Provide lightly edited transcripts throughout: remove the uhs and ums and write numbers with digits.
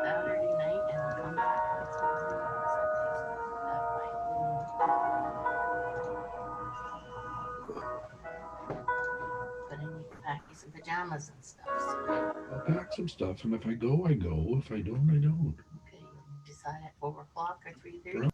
Saturday night and come back next morning on Sunday. So that might but I need to pack you some pajamas and stuff. So. I'll pack some stuff, and if I go, I go. If I don't, I don't. Okay, you decide at 4 o'clock or 3:30. Sure.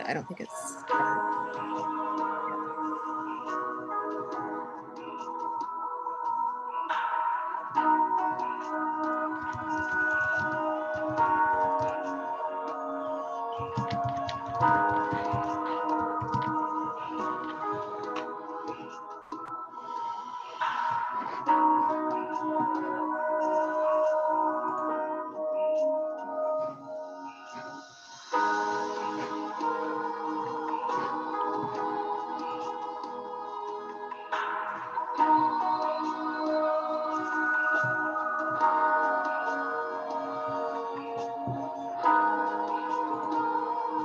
I don't think it's ever. Yeah.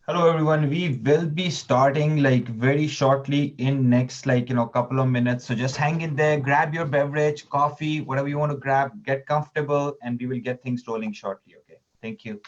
Hello everyone. We will be starting very shortly in next couple of minutes. So just hang in there, grab your beverage, coffee, whatever you want to grab, get comfortable, and we will get things rolling shortly. Okay. Thank you.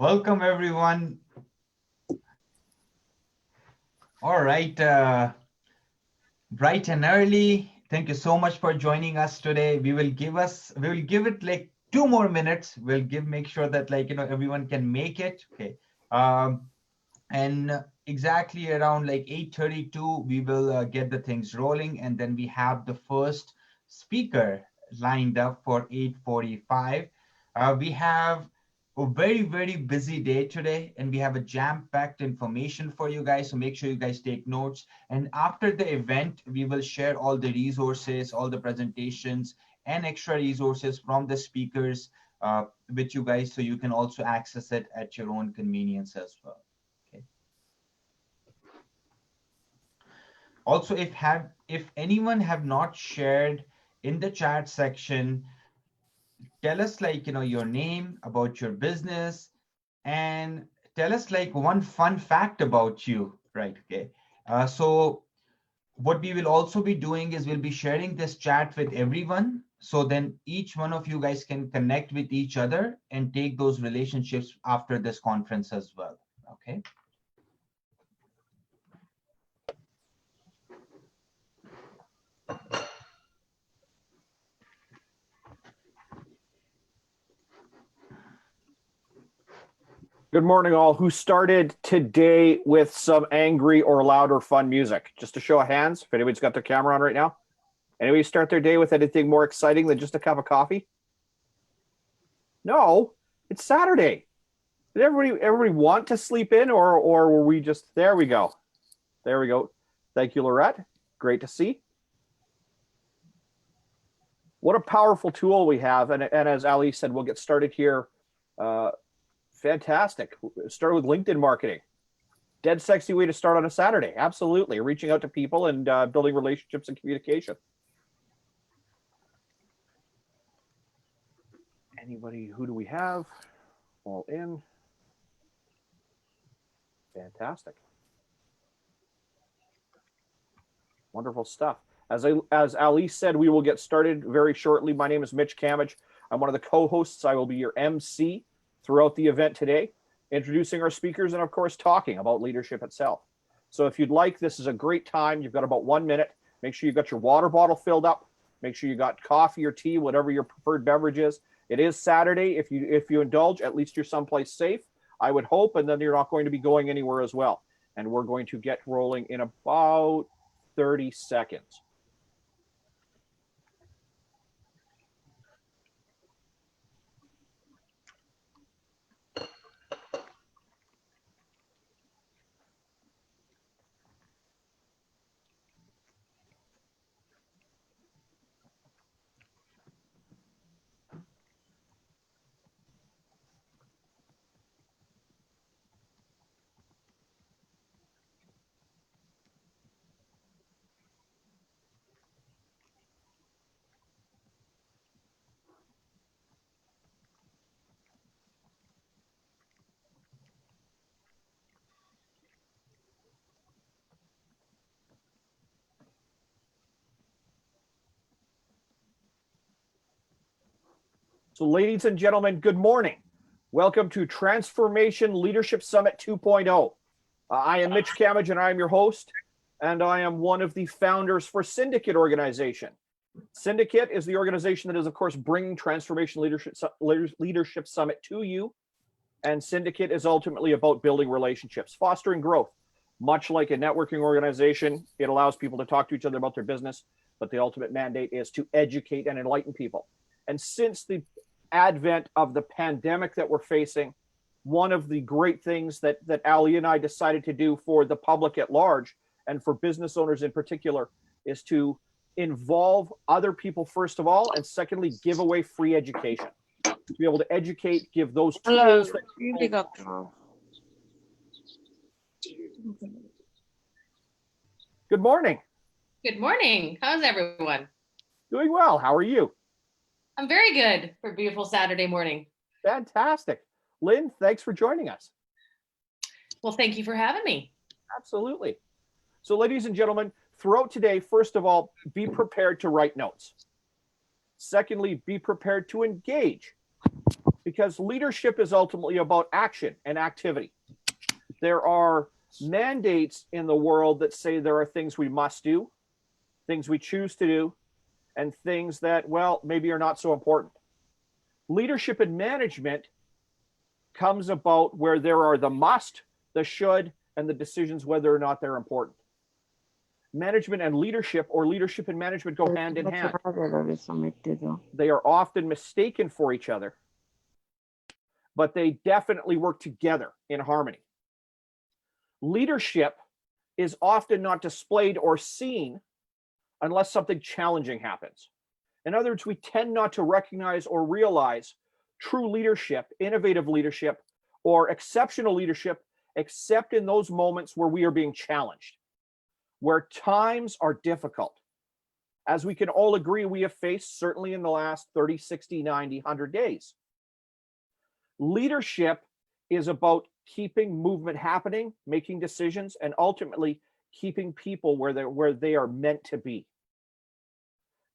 Welcome everyone. All right. Bright and early. Thank you so much for joining us today. We will give it like 2 more minutes. Make sure that everyone can make it. Okay. Um, and exactly around like 8:32 we will get the things rolling, and then we have the first speaker lined up for 8:45. We have a very very busy day today, and we have a jam-packed information for you guys, so make sure you guys take notes. And after the event we will share all the resources, all the presentations, and extra resources from the speakers with you guys, so you can also access it at your own convenience as well. Okay. Also, if anyone have not shared in the chat section, tell us your name, about your business, and tell us one fun fact about you, right? Okay. So what we will also be doing is we'll be sharing this chat with everyone. So then each one of you guys can connect with each other and take those relationships after this conference as well. Okay. Good morning, all. Who started today with some angry or loud or fun music? Just a show of hands, if anybody's got their camera on right now. Anybody start their day with anything more exciting than just a cup of coffee? No, it's Saturday. Did everybody want to sleep in, or were we just, there we go. There we go. Thank you, Lorette. Great to see. What a powerful tool we have. And as Ali said, we'll get started here. Fantastic. Start with LinkedIn marketing. Dead sexy way to start on a Saturday. Absolutely. Reaching out to people and building relationships and communication. Anybody, who do we have? All in. Fantastic. Wonderful stuff. As Ali said, we will get started very shortly. My name is Mitch Kamich. I'm one of the co-hosts. I will be your MC throughout the event today. introducing our speakers, and of course, talking about leadership itself. So if you'd like, this is a great time. You've got about 1 minute. Make sure you've got your water bottle filled up. Make sure you got coffee or tea, whatever your preferred beverage is. It is Saturday. If you indulge, at least you're someplace safe, I would hope, and then you're not going to be going anywhere as well. And we're going to get rolling in about 30 seconds. So ladies and gentlemen, good morning. Welcome to Transformation Leadership Summit 2.0. I am Mitch Camage and I am your host, and I am one of the founders for Syndicate organization. Syndicate is the organization that is, of course, bringing Transformation Leadership Summit to you. And Syndicate is ultimately about building relationships, fostering growth. Much like a networking organization, it allows people to talk to each other about their business, but the ultimate mandate is to educate and enlighten people. And since the advent of the pandemic that we're facing, one of the great things that Ali and I decided to do for the public at large and for business owners in particular is to involve other people first of all, and secondly, give away free education. To be able to educate, give those tools. Good morning. Good morning. How's everyone? Doing well. How are you? I'm very good for a beautiful Saturday morning. Fantastic. Lynn, thanks for joining us. Well, thank you for having me. Absolutely. So ladies and gentlemen, throughout today, first of all, be prepared to write notes. Secondly, be prepared to engage, because leadership is ultimately about action and activity. There are mandates in the world that say there are things we must do, things we choose to do, and things that, well, maybe are not so important. Leadership and management comes about where there are the must, the should, and the decisions whether or not they're important. Management and leadership, or leadership and management, go hand in hand. They are often mistaken for each other, but they definitely work together in harmony. Leadership is often not displayed or seen unless something challenging happens. In other words, we tend not to recognize or realize true leadership, innovative leadership, or exceptional leadership, except in those moments where we are being challenged, where times are difficult. As we can all agree, we have faced certainly in the last 30, 60, 90, 100 days. Leadership is about keeping movement happening, making decisions, and ultimately keeping people where they are meant to be.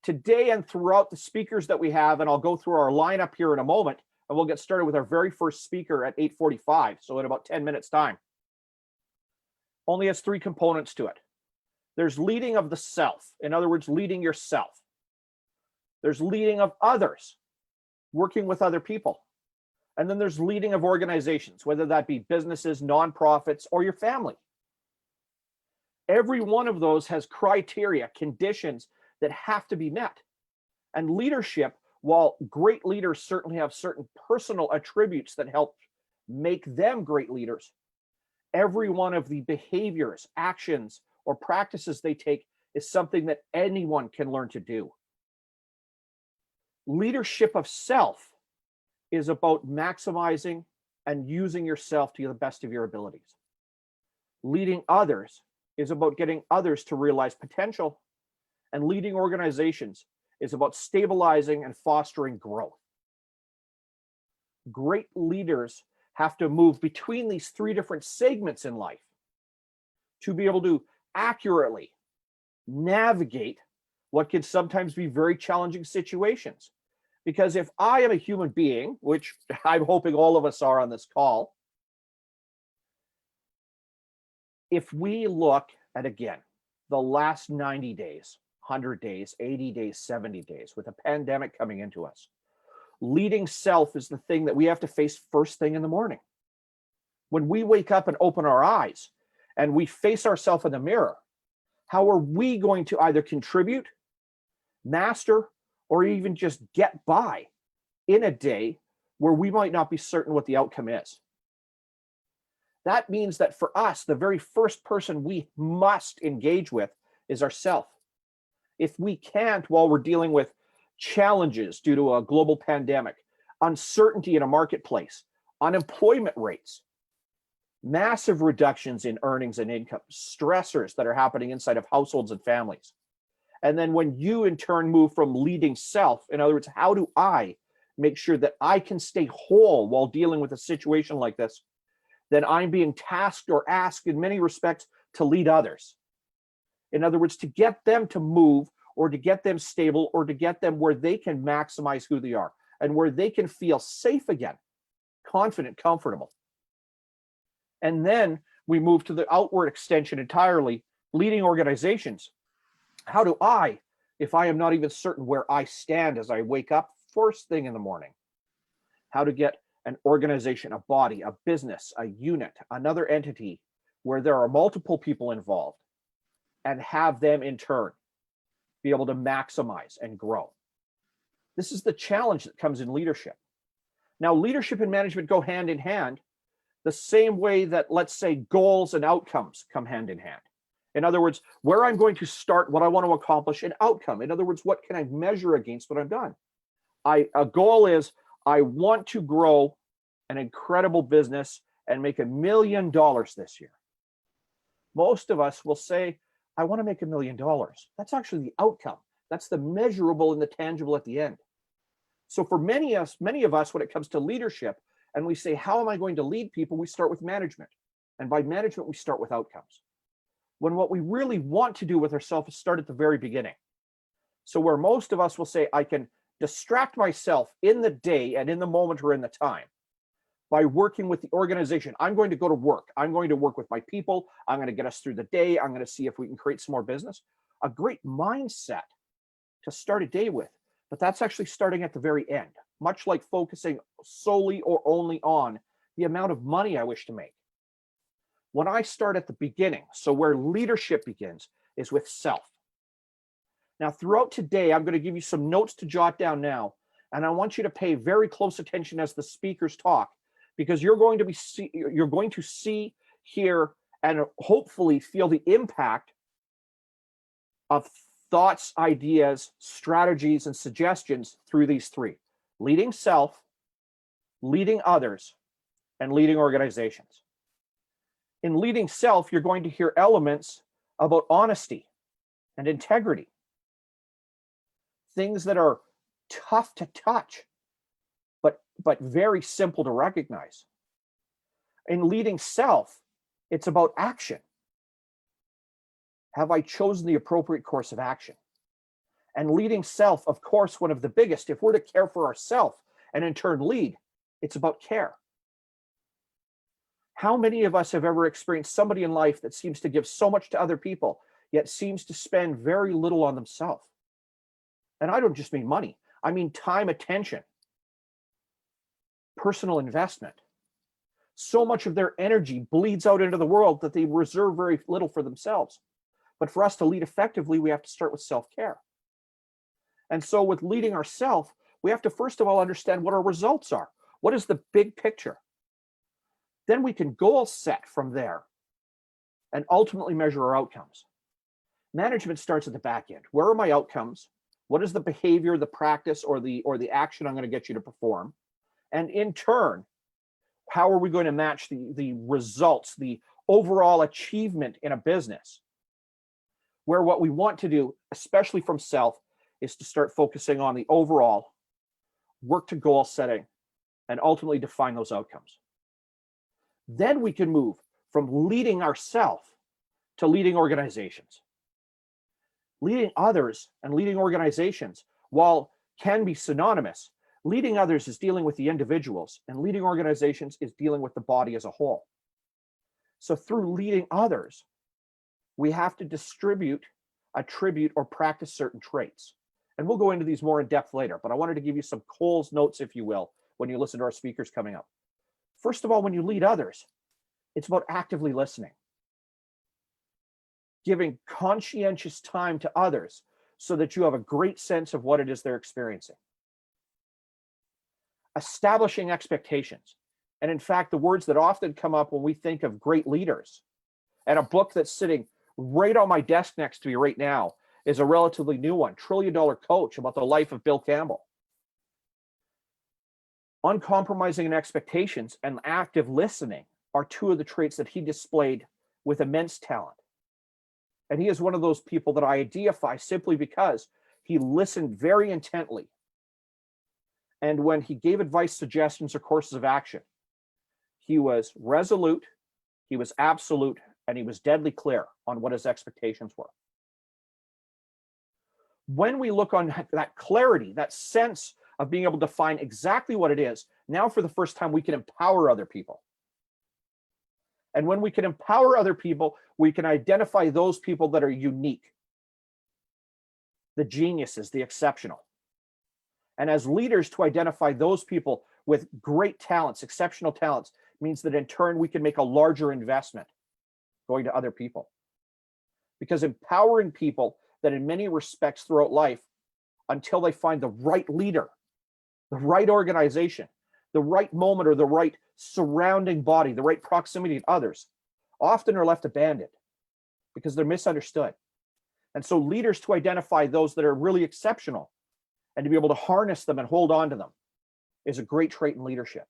Today and throughout the speakers that we have, and I'll go through our lineup here in a moment, and we'll get started with our very first speaker at 8:45, so in about 10 minutes time. Only has 3 components to it. There's leading of the self, in other words, leading yourself. There's leading of others, working with other people. And then there's leading of organizations, whether that be businesses, nonprofits, or your family. Every one of those has criteria, conditions that have to be met. And leadership, while great leaders certainly have certain personal attributes that help make them great leaders, every one of the behaviors, actions, or practices they take is something that anyone can learn to do. Leadership of self is about maximizing and using yourself to the best of your abilities. Leading others is about getting others to realize potential, and leading organizations is about stabilizing and fostering growth. Great leaders have to move between these 3 different segments in life to be able to accurately navigate what can sometimes be very challenging situations. Because if I am a human being, which I'm hoping all of us are on this call, if we look at, again, the last 90 days, 100 days, 80 days, 70 days, with a pandemic coming into us, leading self is the thing that we have to face first thing in the morning. When we wake up and open our eyes and we face ourselves in the mirror, how are we going to either contribute, master, or even just get by in a day where we might not be certain what the outcome is? That means that for us, the very first person we must engage with is ourself. If we can't, while we're dealing with challenges due to a global pandemic, uncertainty in a marketplace, unemployment rates, massive reductions in earnings and income, stressors that are happening inside of households and families. And then when you in turn move from leading self, in other words, how do I make sure that I can stay whole while dealing with a situation like this? Then I'm being tasked or asked in many respects to lead others. In other words, to get them to move, or to get them stable, or to get them where they can maximize who they are and where they can feel safe again, confident, comfortable. And then we move to the outward extension entirely, leading organizations. How do I, if I am not even certain where I stand as I wake up first thing in the morning, how to get an organization, a body, a business, a unit, another entity where there are multiple people involved, and have them in turn be able to maximize and grow. This is the challenge that comes in leadership. Now, leadership and management go hand in hand the same way that, let's say, goals and outcomes come hand in hand. In other words, where I'm going to start, what I want to accomplish, an outcome. In other words, what can I measure against what I've done? A goal is, I want to grow an incredible business and make $1 million this year. Most of us will say, I want to make $1 million. That's actually the outcome. That's the measurable and the tangible at the end. So for many of us, when it comes to leadership, and we say, how am I going to lead people? We start with management. And by management, we start with outcomes. When what we really want to do with ourselves is start at the very beginning. So where most of us will say, I can distract myself in the day and in the moment or in the time by working with the organization. I'm going to go to work. I'm going to work with my people. I'm going to get us through the day. I'm going to see if we can create some more business. A great mindset to start a day with, but that's actually starting at the very end, much like focusing solely or only on the amount of money I wish to make. When I start at the beginning, so where leadership begins is with self. Now, throughout today, I'm going to give you some notes to jot down now, and I want you to pay very close attention as the speakers talk, because you're going to see, hear, and hopefully feel the impact of thoughts, ideas, strategies, and suggestions through these three: leading self, leading others, and leading organizations. In leading self, you're going to hear elements about honesty and integrity, things that are tough to touch, but very simple to recognize. In leading self, it's about action. Have I chosen the appropriate course of action? And leading self, of course, one of the biggest, if we're to care for ourselves and in turn lead, it's about care. How many of us have ever experienced somebody in life that seems to give so much to other people, yet seems to spend very little on themselves? And I don't just mean money. I mean time, attention, personal investment. So much of their energy bleeds out into the world that they reserve very little for themselves. But for us to lead effectively, we have to start with self-care. And so with leading ourselves, we have to first of all understand what our results are. What is the big picture? Then we can goal set from there and ultimately measure our outcomes. Management starts at the back end. Where are my outcomes? What is the behavior, the practice, or the action I'm going to get you to perform? And in turn, how are we going to match the results, the overall achievement in a business? Where what we want to do, especially from self, is to start focusing on the overall, work to goal setting, and ultimately define those outcomes. Then we can move from leading ourselves to leading organizations. Leading others and leading organizations, while can be synonymous, leading others is dealing with the individuals, and leading organizations is dealing with the body as a whole. So through leading others, we have to distribute, attribute, or practice certain traits. And we'll go into these more in depth later, but I wanted to give you some Cole's notes, if you will, when you listen to our speakers coming up. First of all, when you lead others, it's about actively listening, giving conscientious time to others so that you have a great sense of what it is they're experiencing. Establishing expectations. And in fact, the words that often come up when we think of great leaders, and a book that's sitting right on my desk next to me right now is a relatively new one, $1 Trillion Coach, about the life of Bill Campbell. Uncompromising in expectations and active listening are two of the traits that he displayed with immense talent. And he is one of those people that I deify simply because he listened very intently. And when he gave advice, suggestions, or courses of action, he was resolute, he was absolute, and he was deadly clear on what his expectations were. When we look on that clarity, that sense of being able to define exactly what it is, now for the first time, we can empower other people. And when we can empower other people, we can identify those people that are unique, the geniuses, the exceptional. And as leaders, to identify those people with great talents, exceptional talents, means that in turn, we can make a larger investment going to other people. Because empowering people that in many respects throughout life, until they find the right leader, the right organization, the right moment, or the right surrounding body, the right proximity to others, often are left abandoned because they're misunderstood. And so leaders, to identify those that are really exceptional and to be able to harness them and hold on to them, is a great trait in leadership.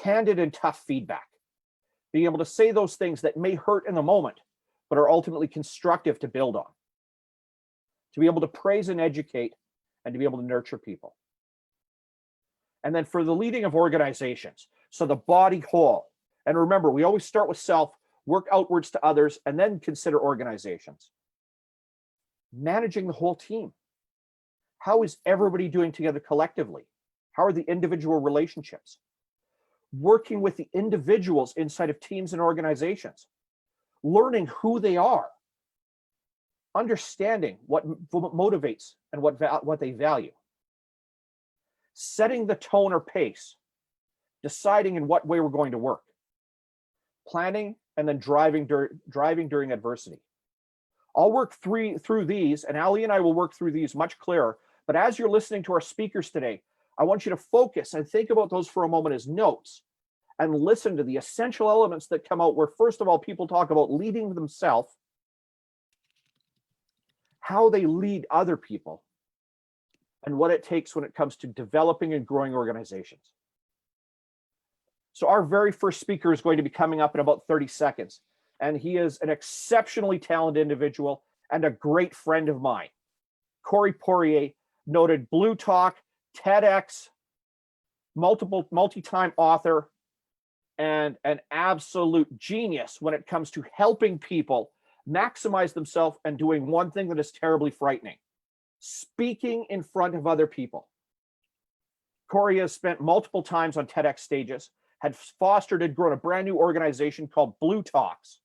Candid and tough feedback. Being able to say those things that may hurt in the moment, but are ultimately constructive to build on. To be able to praise and educate, and to be able to nurture people. And then for the leading of organizations, so the body whole. And remember, we always start with self, work outwards to others, and then consider organizations. Managing the whole team. How is everybody doing together collectively? How are the individual relationships? Working with the individuals inside of teams and organizations. Learning who they are. Understanding what motivates and what they value. Setting the tone or pace. Deciding in what way we're going to work. Planning and then driving during adversity. I'll work through these, and Ali and I will work through these much clearer. But as you're listening to our speakers today, I want you to focus and think about those for a moment as notes and listen to the essential elements that come out where, first of all, people talk about leading themselves, how they lead other people, and what it takes when it comes to developing and growing organizations. So our very first speaker is going to be coming up in about 30 seconds. And he is an exceptionally talented individual and a great friend of mine. Corey Poirier, noted Blue Talk, TEDx, multi-time author, and an absolute genius when it comes to helping people maximize themselves and doing one thing that is terribly frightening: speaking in front of other people. Corey has spent multiple times on TEDx stages, had fostered and grown a brand new organization called Blue Talks,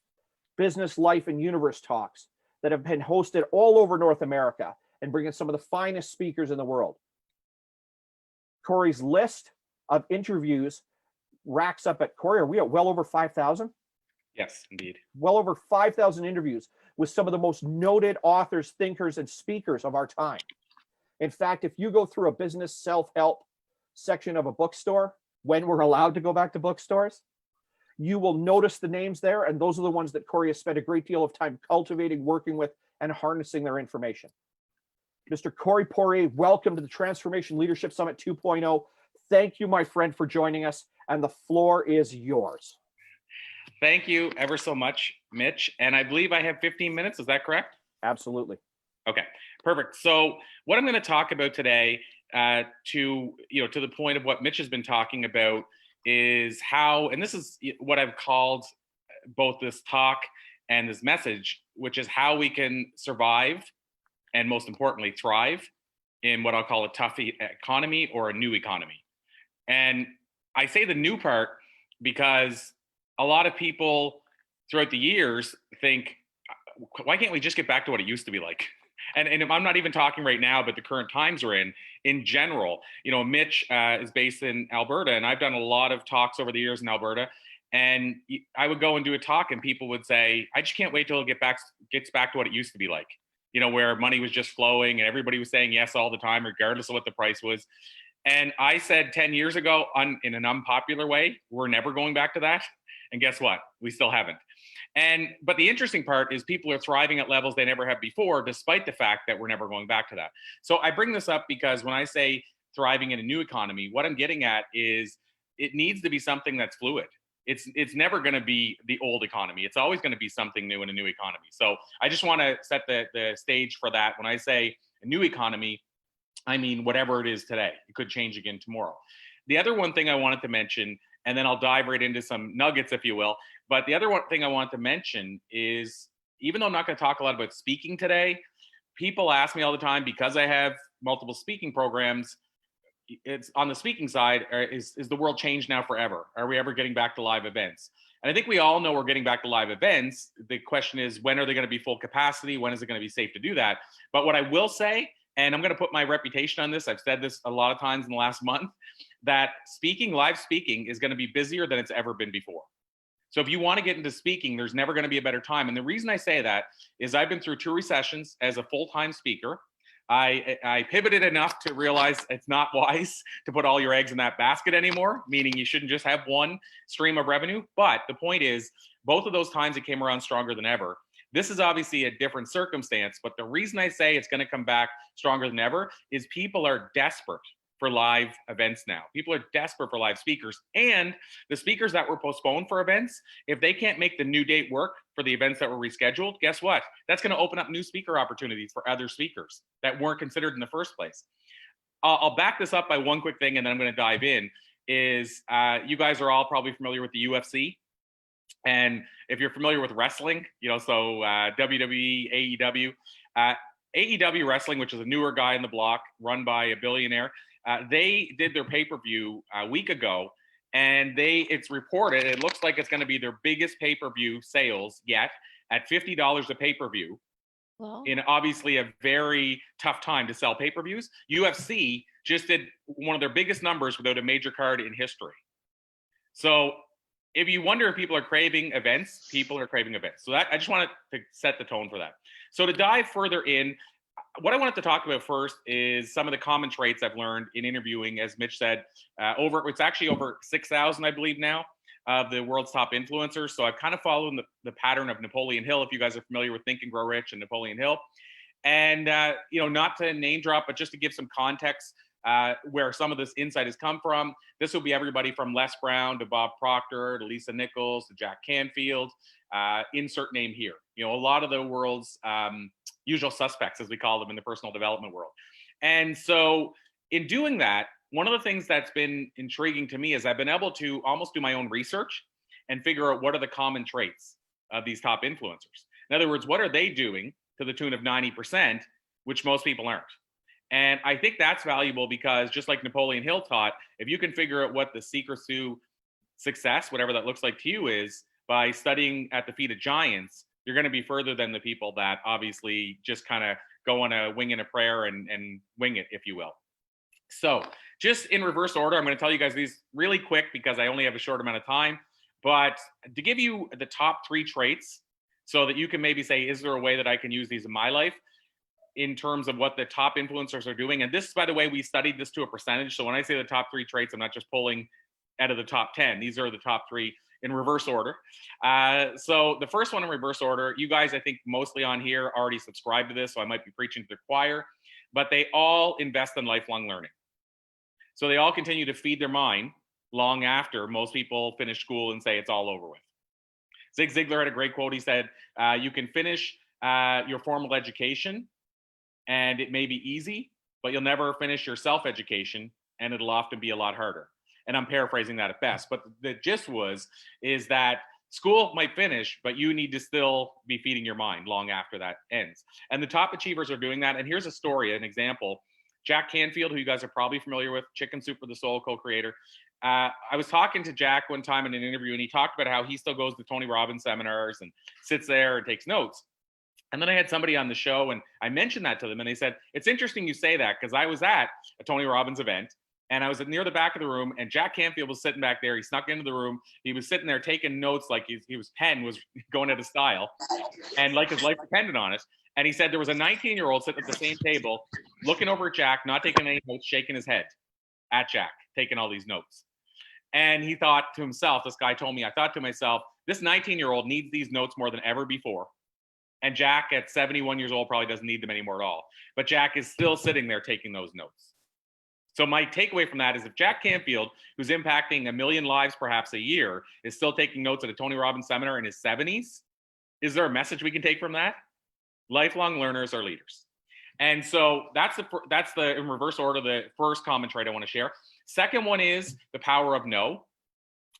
Business, Life, and Universe Talks, that have been hosted all over North America and bringing some of the finest speakers in the world. Corey's list of interviews racks up at, Corey, are we at well over 5,000? Yes, indeed. Well over 5,000 interviews with some of the most noted authors, thinkers, and speakers of our time. In fact, if you go through a business self-help section of a bookstore, when we're allowed to go back to bookstores, you will notice the names there, and those are the ones that Corey has spent a great deal of time cultivating, working with, and harnessing their information. Mr. Corey Poirier, welcome to the Transformation Leadership Summit 2.0. Thank you, my friend, for joining us, and the floor is yours. Thank you ever so much, Mitch. And I believe I have 15 minutes. Is that correct? Absolutely. Okay, perfect. So what I'm going to talk about today, to the point of what Mitch has been talking about, is how, and this is what I've called both this talk and this message, which is how we can survive and, most importantly, thrive in what I'll call a tough economy or a new economy. And I say the new part because a lot of people throughout the years think, why can't we just get back to what it used to be like? And I'm not even talking right now, but the current times we're in general. You know, Mitch is based in Alberta, and I've done a lot of talks over the years in Alberta. And I would go and do a talk, and people would say, I just can't wait till it gets back to what it used to be like. You know, where money was just flowing and everybody was saying yes all the time, regardless of what the price was. And I said 10 years ago, in an unpopular way, we're never going back to that. And guess what? We still haven't. But the interesting part is people are thriving at levels they never have before, despite the fact that we're never going back to that. So I bring this up because when I say thriving in a new economy, what I'm getting at is it needs to be something that's fluid. It's never going to be the old economy. It's always going to be something new in a new economy. So I just want to set the stage for that. When I say a new economy, I mean whatever it is today. It could change again tomorrow. The other one thing I wanted to mention, and then I'll dive right into some nuggets, if you will. But the other one thing I wanted to mention is, even though I'm not going to talk a lot about speaking today, people ask me all the time, because I have multiple speaking programs, it's on the speaking side, is the world changed now forever? Are we ever getting back to live events? And I think we all know we're getting back to live events. The question is, when are they going to be full capacity? When is it going to be safe to do that? But what I will say, and I'm going to put my reputation on this, I've said this a lot of times in the last month, that live speaking is going to be busier than it's ever been before. So if you want to get into speaking, there's never going to be a better time. And the reason I say that is I've been through 2 recessions as a full-time speaker. I pivoted enough to realize it's not wise to put all your eggs in that basket anymore, meaning you shouldn't just have one stream of revenue. But the point is, both of those times it came around stronger than ever. This is obviously a different circumstance, but the reason I say it's going to come back stronger than ever is people are desperate for live events now. People are desperate for live speakers, and the speakers that were postponed for events, if they can't make the new date work for the events that were rescheduled, guess what? That's going to open up new speaker opportunities for other speakers that weren't considered in the first place. I'll back this up by one quick thing, and then I'm going to dive in. Is you guys are all probably familiar with the UFC. And if you're familiar with wrestling, you know, so WWE, AEW, AEW Wrestling, which is a newer guy in the block run by a billionaire, they did their pay-per-view a week ago, and it's reported, it looks like it's going to be their biggest pay-per-view sales yet at $50 a pay-per-view. Wow. In obviously a very tough time to sell pay-per-views. UFC just did one of their biggest numbers without a major card in history. So if you wonder if people are craving events, people are craving events. So that, I just wanted to set the tone for that. So to dive further in, what I wanted to talk about first is some of the common traits I've learned in interviewing, as Mitch said, it's actually over 6,000, I believe now, of the world's top influencers. So I've kind of followed the pattern of Napoleon Hill, if you guys are familiar with Think and Grow Rich and Napoleon Hill. And, you know, not to name drop, but just to give some context where some of this insight has come from. This will be everybody from Les Brown to Bob Proctor to Lisa Nichols to Jack Canfield, insert name here. You know, a lot of the world's usual suspects, as we call them in the personal development world. And so in doing that, one of the things that's been intriguing to me is I've been able to almost do my own research and figure out what are the common traits of these top influencers. In other words, what are they doing to the tune of 90%, which most people aren't? And I think that's valuable because just like Napoleon Hill taught, if you can figure out what the secrets to success, whatever that looks like to you is, by studying at the feet of giants, you're going to be further than the people that obviously just kind of go on a wing and a prayer and wing it, if you will. So just in reverse order, I'm going to tell you guys these really quick because I only have a short amount of time. But to give you the top 3 traits so that you can maybe say, is there a way that I can use these in my life in terms of what the top influencers are doing? And this, by the way, we studied this to a percentage. So when I say the top 3 traits, I'm not just pulling out of the top 10. These are the top 3 in reverse order. So the first one in reverse order, you guys, I think mostly on here already subscribe to this, so I might be preaching to the choir, but they all invest in lifelong learning. So they all continue to feed their mind long after most people finish school and say it's all over with. Zig Ziglar had a great quote. He said, you can finish your formal education and it may be easy, but you'll never finish your self-education and it'll often be a lot harder. And I'm paraphrasing that at best, but the gist is that school might finish, but you need to still be feeding your mind long after that ends. And the top achievers are doing that. And here's a story, an example. Jack Canfield, who you guys are probably familiar with, Chicken Soup for the Soul co-creator. I was talking to Jack one time in an interview, and he talked about how he still goes to Tony Robbins seminars and sits there and takes notes. And then I had somebody on the show, and I mentioned that to them, and they said, it's interesting you say that, because I was at a Tony Robbins event, and I was near the back of the room, and Jack Canfield was sitting back there. He snuck into the room. He was sitting there taking notes like pen was going out of style, and like his life depended on it. And he said there was a 19-year-old sitting at the same table, looking over at Jack, not taking any notes, shaking his head at Jack, taking all these notes. And he thought to himself, this guy told me, I thought to myself, this 19-year-old needs these notes more than ever before. And Jack at 71 years old probably doesn't need them anymore at all. But Jack is still sitting there taking those notes. So my takeaway from that is if Jack Canfield, who's impacting 1 million lives perhaps a year, is still taking notes at a Tony Robbins seminar in his 70s, is there a message we can take from that? Lifelong learners are leaders. And so that's the in reverse order, the first common trait I want to share. Second one is the power of no.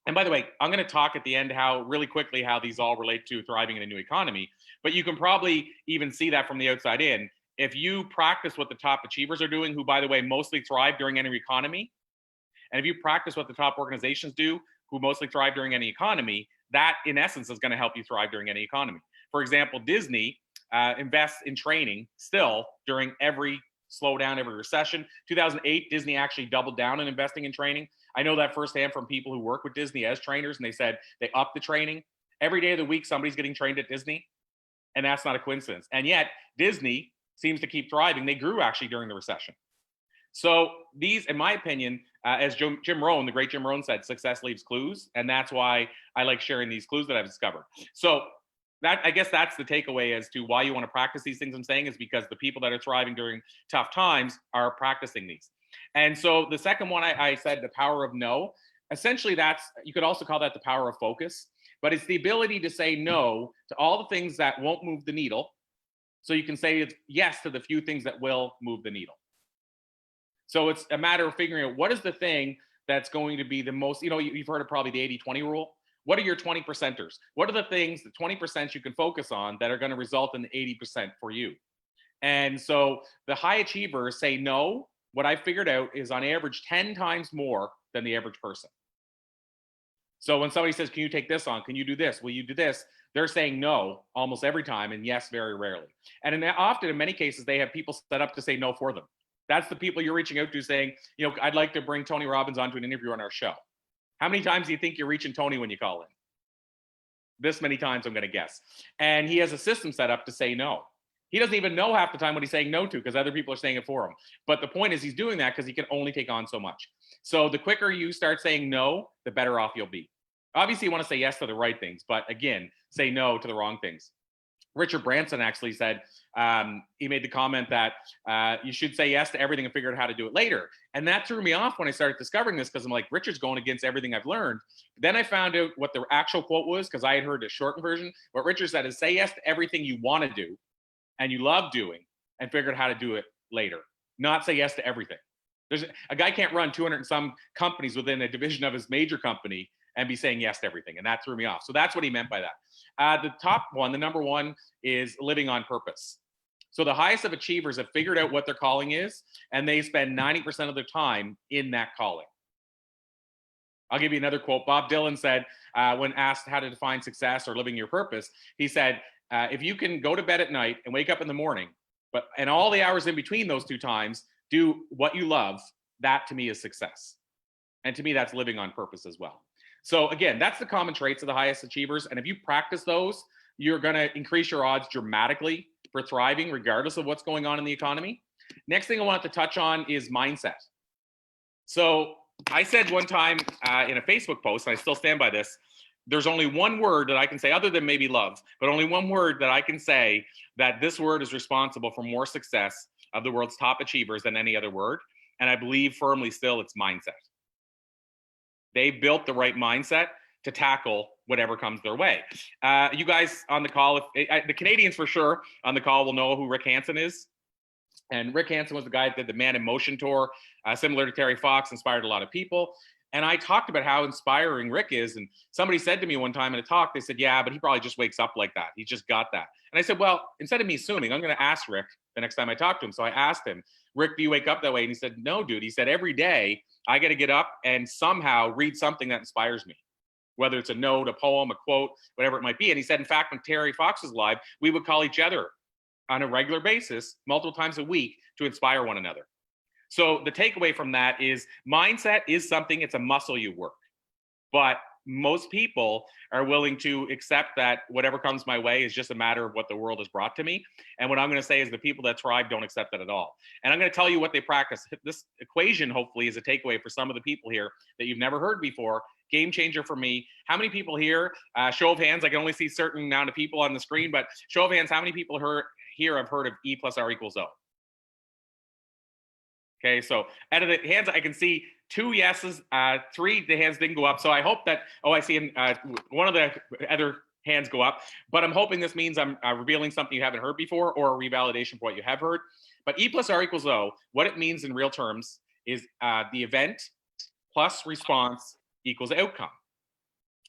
And by the way, I'm going to talk at the end really quickly how these all relate to thriving in a new economy. But you can probably even see that from the outside in. If you practice what the top achievers are doing, who, by the way, mostly thrive during any economy, and if you practice what the top organizations do, who mostly thrive during any economy, that in essence is going to help you thrive during any economy. For example, Disney invests in training still during every slowdown, every recession. 2008, Disney actually doubled down on investing in training. I know that firsthand from people who work with Disney as trainers, and they said they upped the training. Every day of the week, somebody's getting trained at Disney, and that's not a coincidence. And yet, Disney seems to keep thriving. They grew actually during the recession. So these, in my opinion, as Jim Rohn, the great Jim Rohn said, success leaves clues. And that's why I like sharing these clues that I've discovered. So that, I guess that's the takeaway as to why you want to practice these things I'm saying, is because the people that are thriving during tough times are practicing these. And so the second one, I said the power of no. Essentially, you could also call that the power of focus, but it's the ability to say no to all the things that won't move the needle. So you can say yes to the few things that will move the needle. So it's a matter of figuring out what is the thing that's going to be the most, you've heard of probably the 80-20 rule. What are your 20%ers? What are the things, the 20% you can focus on that are going to result in the 80% for you? And so the high achievers say no. What I figured out is on average 10 times more than the average person. So when somebody says, can you take this on? Can you do this? Will you do this? They're saying no almost every time and yes very rarely. And often in many cases, they have people set up to say no for them. That's the people you're reaching out to saying, I'd like to bring Tony Robbins onto an interview on our show. How many times do you think you're reaching Tony when you call in? This many times, I'm going to guess. And he has a system set up to say no. He doesn't even know half the time what he's saying no to because other people are saying it for him. But the point is he's doing that because he can only take on so much. So the quicker you start saying no, the better off you'll be. Obviously, you want to say yes to the right things, but again, say no to the wrong things. Richard Branson actually said, he made the comment that you should say yes to everything and figure out how to do it later. And that threw me off when I started discovering this because I'm like, Richard's going against everything I've learned. Then I found out what the actual quote was because I had heard the shortened version. What Richard said is say yes to everything you want to do and you love doing and figure out how to do it later, not say yes to everything. There's a guy can't run 200 and some companies within a division of his major company and be saying yes to everything. And that threw me off. So that's what he meant by that. The top one, the number one, is living on purpose. So the highest of achievers have figured out what their calling is, and they spend 90% of their time in that calling. I'll give you another quote. Bob Dylan said, when asked how to define success or living your purpose, he said, if you can go to bed at night and wake up in the morning, and all the hours in between those two times, do what you love, that to me is success. And to me, that's living on purpose as well. So again, that's the common traits of the highest achievers. And if you practice those, you're going to increase your odds dramatically for thriving, regardless of what's going on in the economy. Next thing I want to touch on is mindset. So I said one time in a Facebook post, and I still stand by this, there's only one word that I can say, other than maybe love, but only one word that I can say that this word is responsible for more success of the world's top achievers than any other word. And I believe firmly still it's mindset. They built the right mindset to tackle whatever comes their way. You guys on the call, the Canadians for sure on the call will know who Rick Hansen is. And Rick Hansen was the guy that did the Man in Motion tour, similar to Terry Fox, inspired a lot of people. And I talked about how inspiring Rick is. And somebody said to me one time in a talk, they said, yeah, but he probably just wakes up like that. He just got that. And I said, well, instead of me assuming, I'm going to ask Rick the next time I talk to him. So I asked him, Rick, do you wake up that way? And he said, no, dude. He said, every day I got to get up and somehow read something that inspires me, whether it's a note, a poem, a quote, whatever it might be. And he said, in fact, when Terry Fox was live, we would call each other on a regular basis, multiple times a week, to inspire one another. So the takeaway from that is mindset is something, it's a muscle you work. But most people are willing to accept that whatever comes my way is just a matter of what the world has brought to me. And what I'm going to say is the people that thrive don't accept that at all. And I'm going to tell you what they practice. This equation, hopefully, is a takeaway for some of the people here that you've never heard before. Game changer for me. How many people here, show of hands, I can only see a certain amount of people on the screen, but show of hands, how many people here have heard of E plus R equals O? Okay, so out of the hands, I can see 2 yeses, 3, the hands didn't go up. So I hope that, I see one of the other hands go up, but I'm hoping this means I'm revealing something you haven't heard before or a revalidation for what you have heard. But E plus R equals O, what it means in real terms is the event plus response equals outcome.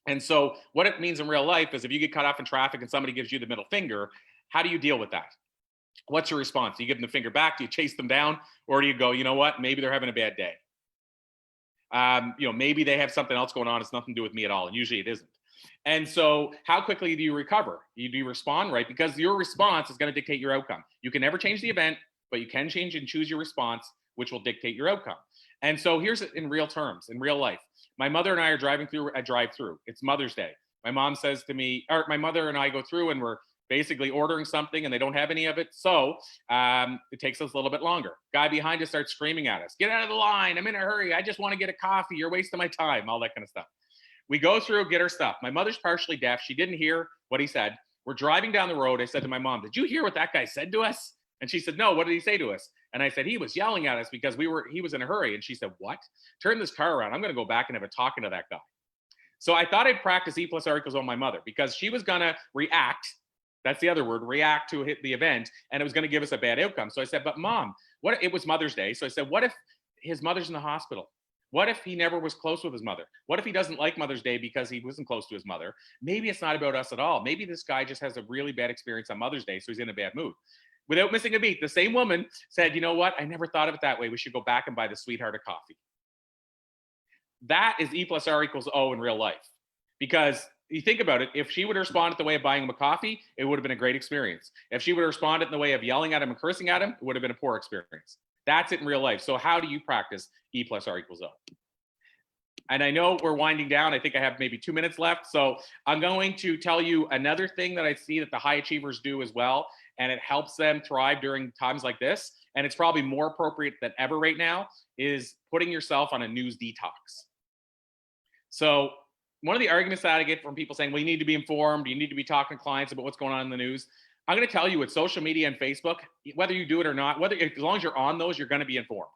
And so what it means in real life is if you get cut off in traffic and somebody gives you the middle finger, how do you deal with that? What's your response? Do you give them the finger back? Do you chase them down? Or do you go, you know what? Maybe they're having a bad day. Maybe they have something else going on. It's nothing to do with me at all. And usually it isn't. And so how quickly do you recover? Do you respond right? Because your response is going to dictate your outcome. You can never change the event, but you can change and choose your response, which will dictate your outcome. And so here's it in real terms, in real life. My mother and I are driving through a drive-through. It's Mother's Day. My mom says to me, or my mother and I go through and we're basically ordering something and they don't have any of it. So it takes us a little bit longer. Guy behind us starts screaming at us, get out of the line. I'm in a hurry. I just want to get a coffee. You're wasting my time, all that kind of stuff. We go through, get our stuff. My mother's partially deaf. She didn't hear what he said. We're driving down the road. I said to my mom, did you hear what that guy said to us? And she said, no, what did he say to us? And I said, he was yelling at us because he was in a hurry. And she said, what? Turn this car around. I'm going to go back and have a talking to that guy. So I thought I'd practice E plus R equals on my mother because she was going to react. That's the other word, react to hit the event. And it was going to give us a bad outcome. So I said, but mom, it was Mother's Day. So I said, what if his mother's in the hospital? What if he never was close with his mother? What if he doesn't like Mother's Day because he wasn't close to his mother? Maybe it's not about us at all. Maybe this guy just has a really bad experience on Mother's Day, so he's in a bad mood. Without missing a beat, the same woman said, you know what? I never thought of it that way. We should go back and buy the sweetheart a coffee. That is E plus R equals O in real life. Because you think about it, if she would have responded the way of buying him a coffee, it would have been a great experience. If she would have responded in the way of yelling at him and cursing at him, it would have been a poor experience. That's it in real life. So how do you practice E plus R equals O? And I know we're winding down. I think I have maybe 2 minutes left. So I'm going to tell you another thing that I see that the high achievers do as well. And it helps them thrive during times like this. And it's probably more appropriate than ever right now is putting yourself on a news detox. So one of the arguments that I get from people saying, well, you need to be informed. You need to be talking to clients about what's going on in the news. I'm going to tell you with social media and Facebook, whether you do it or not, as long as you're on those, you're going to be informed.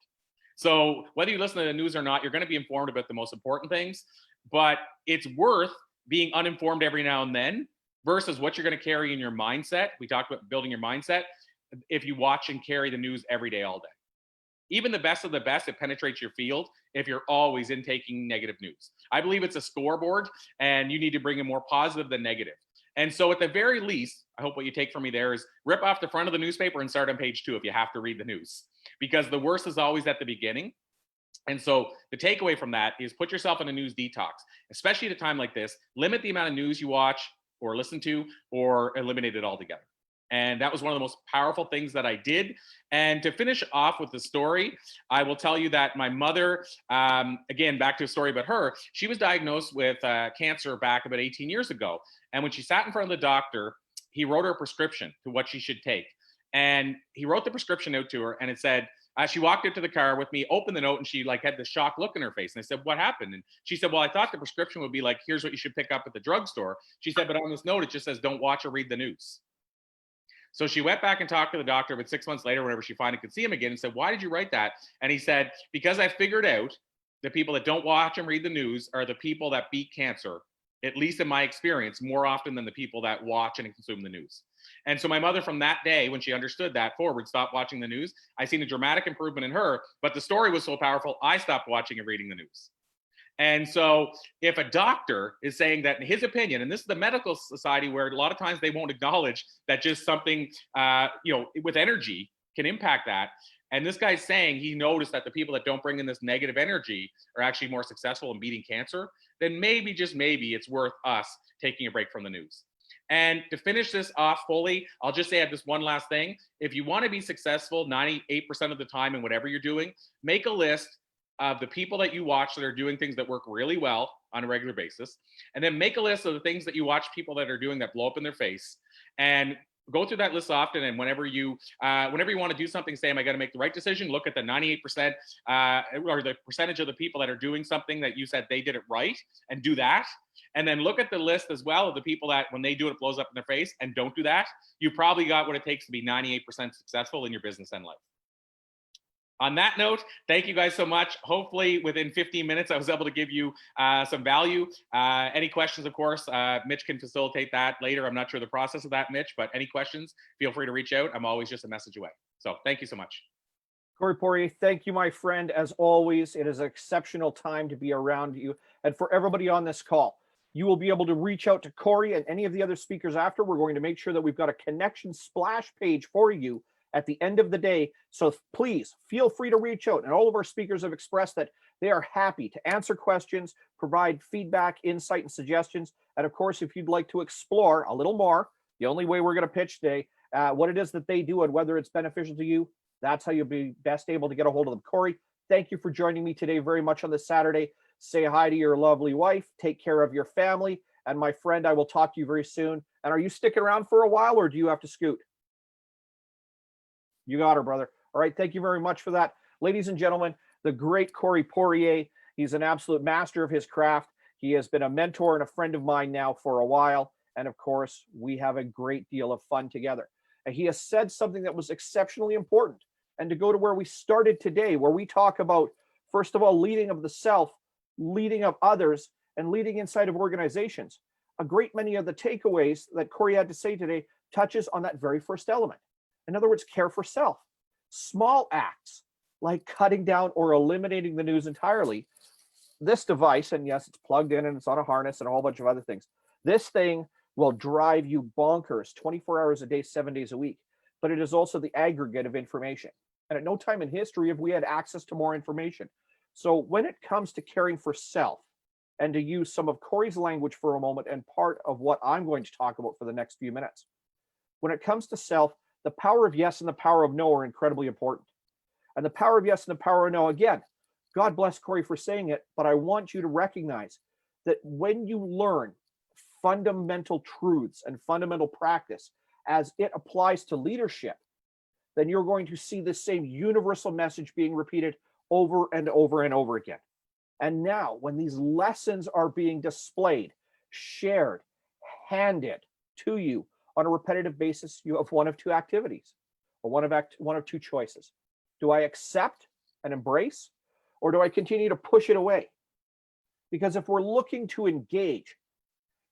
So whether you listen to the news or not, you're going to be informed about the most important things, but it's worth being uninformed every now and then versus what you're going to carry in your mindset. We talked about building your mindset. If you watch and carry the news every day, all day, even the best of the best, it penetrates your field if you're always intaking negative news. I believe it's a scoreboard and you need to bring in more positive than negative. And so at the very least, I hope what you take from me there is rip off the front of the newspaper and start on page 2 if you have to read the news, because the worst is always at the beginning. And so the takeaway from that is put yourself in a news detox, especially at a time like this. Limit the amount of news you watch or listen to, or eliminate it altogether. And that was one of the most powerful things that I did. And to finish off with the story, I will tell you that my mother, again, back to a story about her, she was diagnosed with cancer back about 18 years ago. And when she sat in front of the doctor, he wrote her a prescription to what she should take. And he wrote the prescription out to her, and it said, she walked into the car with me, opened the note, and she had the shocked look in her face. And I said, what happened? And she said, well, I thought the prescription would be like, here's what you should pick up at the drugstore. She said, but on this note, it just says, don't watch or read the news. So she went back and talked to the doctor, but 6 months later, whenever she finally could see him again, and said, why did you write that? And he said, because I figured out the people that don't watch and read the news are the people that beat cancer, at least in my experience, more often than the people that watch and consume the news. And so my mother, from that day, when she understood that forward, stopped watching the news. I seen a dramatic improvement in her, but the story was so powerful, I stopped watching and reading the news. And so if a doctor is saying that in his opinion, and this is the medical society where a lot of times they won't acknowledge that just something, with energy can impact that. And this guy's saying he noticed that the people that don't bring in this negative energy are actually more successful in beating cancer, then maybe, just maybe, it's worth us taking a break from the news. And to finish this off fully, I'll just say this one last thing. If you want to be successful 98% of the time in whatever you're doing, make a list of the people that you watch that are doing things that work really well on a regular basis. And then make a list of the things that you watch people that are doing that blow up in their face. And go through that list often. And whenever you want to do something, say, am I going to make the right decision? Look at the 98% or the percentage of the people that are doing something that you said they did it right, and do that. And then look at the list as well of the people that when they do it, it blows up in their face, and don't do that. You probably got what it takes to be 98% successful in your business and life. On that note, thank you guys so much. Hopefully within 15 minutes, I was able to give you some value. Any questions, of course, Mitch can facilitate that later. I'm not sure the process of that, Mitch, but any questions, feel free to reach out. I'm always just a message away. So thank you so much. Corey Poirier, thank you, my friend. As always, it is an exceptional time to be around you. And for everybody on this call, you will be able to reach out to Corey and any of the other speakers after. We're going to make sure that we've got a connection splash page for you at the end of the day. So please feel free to reach out. And all of our speakers have expressed that they are happy to answer questions, provide feedback, insight, and suggestions. And of course, if you'd like to explore a little more, the only way we're going to pitch today, what it is that they do and whether it's beneficial to you, that's how you'll be best able to get a hold of them. Corey, thank you for joining me today very much on this Saturday. Say hi to your lovely wife. Take care of your family. And my friend, I will talk to you very soon. And are you sticking around for a while, or do you have to scoot? You got her, brother. All right. Thank you very much for that. Ladies and gentlemen, the great Corey Poirier. He's an absolute master of his craft. He has been a mentor and a friend of mine now for a while. And of course, we have a great deal of fun together. And he has said something that was exceptionally important. And to go to where we started today, where we talk about, first of all, leading of the self, leading of others, and leading inside of organizations. A great many of the takeaways that Corey had to say today touches on that very first element. In other words, care for self. Small acts like cutting down or eliminating the news entirely. This device, and yes, it's plugged in and it's on a harness and a whole bunch of other things. This thing will drive you bonkers 24 hours a day, 7 days a week. But it is also the aggregate of information. And at no time in history have we had access to more information. So when it comes to caring for self, and to use some of Corey's language for a moment and part of what I'm going to talk about for the next few minutes, when it comes to self, the power of yes and the power of no are incredibly important. And the power of yes and the power of no, again, God bless Corey for saying it, but I want you to recognize that when you learn fundamental truths and fundamental practice as it applies to leadership, then you're going to see the same universal message being repeated over and over and over again. And now, when these lessons are being displayed, shared, handed to you on a repetitive basis, you have one of two activities, or one of two choices. Do I accept and embrace, or do I continue to push it away? Because if we're looking to engage,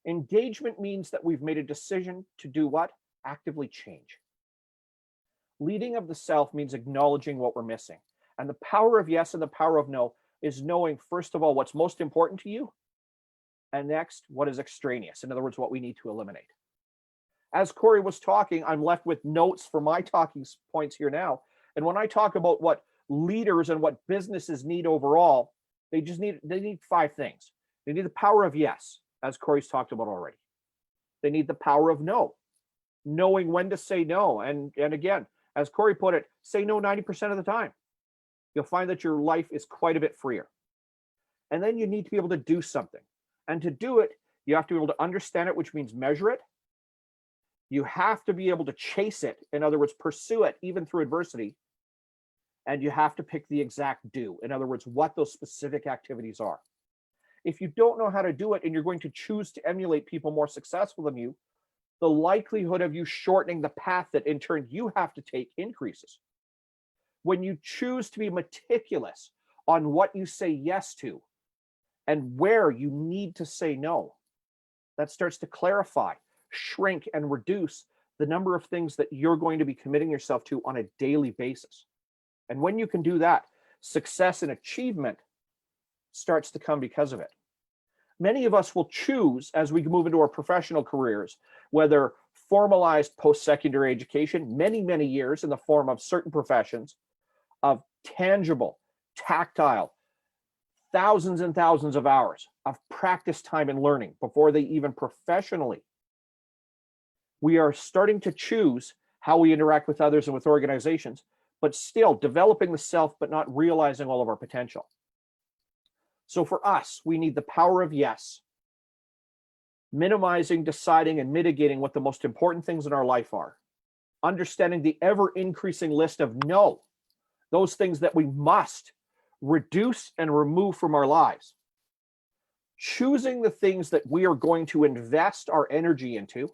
engagement means that we've made a decision to do what? Actively change. Leading of the self means acknowledging what we're missing. And the power of yes and the power of no is knowing, first of all, what's most important to you, and next, what is extraneous. In other words, what we need to eliminate. As Corey was talking, I'm left with notes for my talking points here now. And when I talk about what leaders and what businesses need overall, they need 5 things. They need the power of yes, as Corey's talked about already. They need the power of no, knowing when to say no. And again, as Corey put it, say no 90% of the time. You'll find that your life is quite a bit freer. And then you need to be able to do something. And to do it, you have to be able to understand it, which means measure it. You have to be able to chase it. In other words, pursue it, even through adversity. And you have to pick the exact do. In other words, what those specific activities are. If you don't know how to do it and you're going to choose to emulate people more successful than you, the likelihood of you shortening the path that in turn you have to take increases. When you choose to be meticulous on what you say yes to and where you need to say no, that starts to clarify, shrink, and reduce the number of things that you're going to be committing yourself to on a daily basis. And when you can do that, success and achievement starts to come because of it. Many of us will choose as we move into our professional careers, whether formalized post-secondary education, many, many years in the form of certain professions, of tangible, tactile, thousands and thousands of hours of practice time and learning before they even professionally. We are starting to choose how we interact with others and with organizations, but still developing the self, but not realizing all of our potential. So for us, we need the power of yes, minimizing, deciding, and mitigating what the most important things in our life are, understanding the ever-increasing list of no, those things that we must reduce and remove from our lives, choosing the things that we are going to invest our energy into,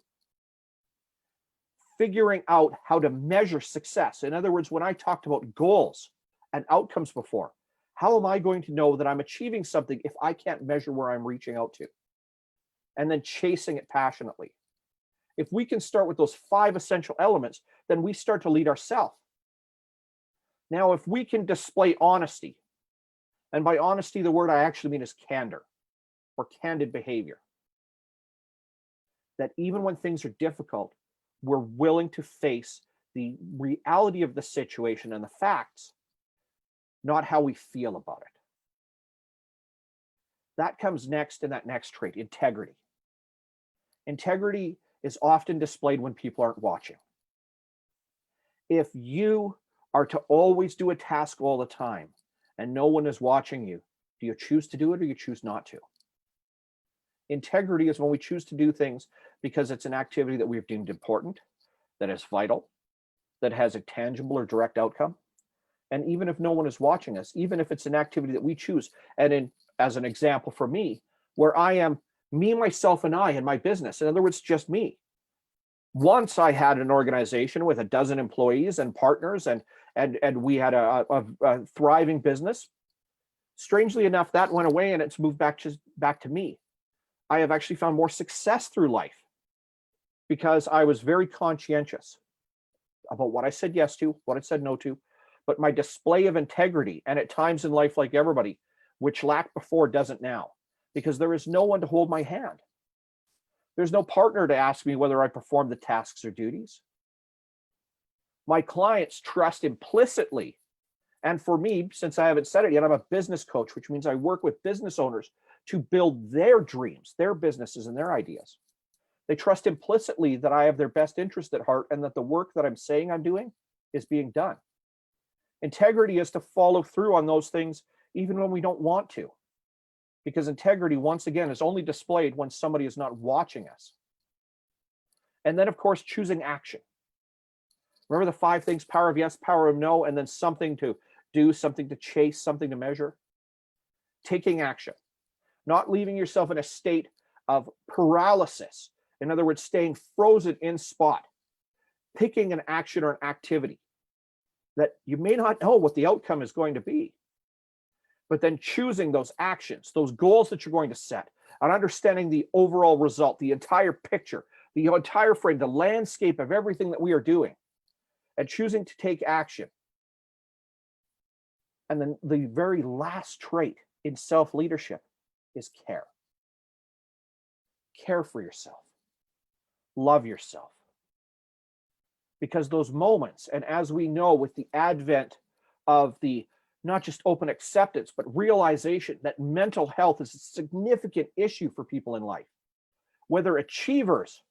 figuring out how to measure success. In other words, when I talked about goals and outcomes before, how am I going to know that I'm achieving something if I can't measure where I'm reaching out to? And then chasing it passionately. If we can start with those 5 essential elements, then we start to lead ourselves. Now, if we can display honesty, and by honesty, the word I actually mean is candor or candid behavior, that even when things are difficult, we're willing to face the reality of the situation and the facts, not how we feel about it. That comes next in that next trait, integrity. Integrity is often displayed when people aren't watching. If you are to always do a task all the time and no one is watching you, do you choose to do it or you choose not to? Integrity is when we choose to do things because it's an activity that we've deemed important, that is vital, that has a tangible or direct outcome. And even if no one is watching us, even if it's an activity that we choose, and as an example for me, where I am me, myself, and I in my business, in other words, just me. Once I had an organization with a dozen employees and partners, and we had a thriving business. Strangely enough, that went away and it's moved back to me. I have actually found more success through life because I was very conscientious about what I said yes to, what I said no to, but my display of integrity, and at times in life, like everybody, which lacked before doesn't now, because there is no one to hold my hand. There's no partner to ask me whether I perform the tasks or duties. My clients trust implicitly. And for me, since I haven't said it yet, I'm a business coach, which means I work with business owners to build their dreams, their businesses, and their ideas. They trust implicitly that I have their best interest at heart and that the work that I'm saying I'm doing is being done. Integrity is to follow through on those things even when we don't want to. Because integrity, once again, is only displayed when somebody is not watching us. And then, of course, choosing action. Remember the 5 things: power of yes, power of no, and then something to do, something to chase, something to measure. Taking action. Not leaving yourself in a state of paralysis. In other words, staying frozen in spot. Picking an action or an activity that you may not know what the outcome is going to be. But then choosing those actions, those goals that you're going to set, and understanding the overall result, the entire picture, the entire frame, the landscape of everything that we are doing, and choosing to take action. And then the very last trait in self-leadership is care. Care for yourself. Love yourself. Because those moments, and as we know with the advent of the not just open acceptance, but realization that mental health is a significant issue for people in life, whether achievers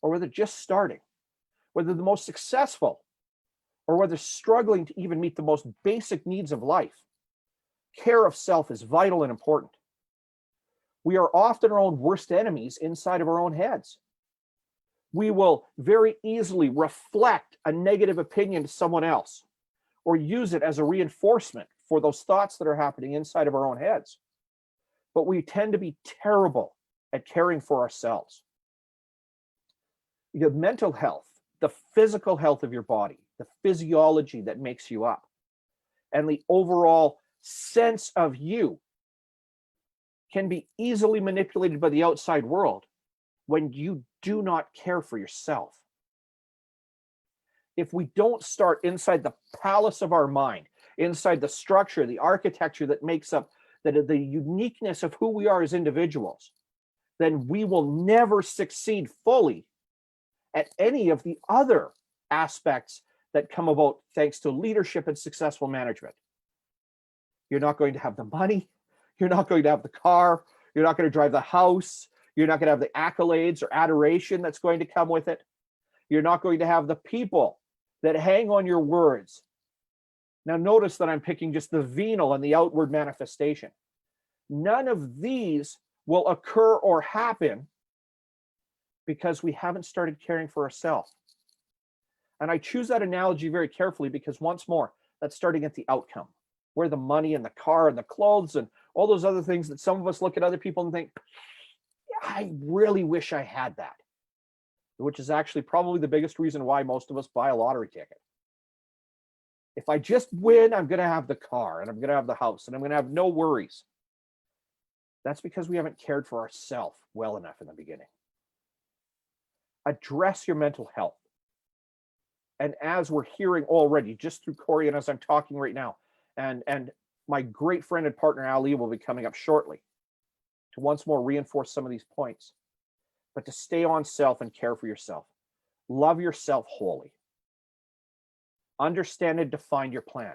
or whether just starting, whether the most successful or whether struggling to even meet the most basic needs of life. Care of self is vital and important. We are often our own worst enemies inside of our own heads. We will very easily reflect a negative opinion to someone else or use it as a reinforcement for those thoughts that are happening inside of our own heads. But we tend to be terrible at caring for ourselves. You have mental health, the physical health of your body, the physiology that makes you up, and the overall sense of you can be easily manipulated by the outside world when you do not care for yourself. If we don't start inside the palace of our mind, inside the structure, the architecture that makes up that the uniqueness of who we are as individuals, then we will never succeed fully at any of the other aspects that come about thanks to leadership and successful management. You're not going to have the money. You're not going to have the car. You're not going to drive the house. You're not going to have the accolades or adoration that's going to come with it. You're not going to have the people that hang on your words. Now, notice that I'm picking just the venal and the outward manifestation. None of these will occur or happen because we haven't started caring for ourselves. And I choose that analogy very carefully because, once more, that's starting at the outcome, where the money and the car and the clothes and all those other things that some of us look at other people and think, yeah, I really wish I had that, which is actually probably the biggest reason why most of us buy a lottery ticket. If I just win, I'm going to have the car and I'm going to have the house and I'm going to have no worries. That's because we haven't cared for ourselves well enough in the beginning. Address your mental health. And as we're hearing already, just through Corey and as I'm talking right now, and my great friend and partner, Ali, will be coming up shortly to once more reinforce some of these points, but to stay on self and care for yourself. Love yourself wholly. Understand and define your plan.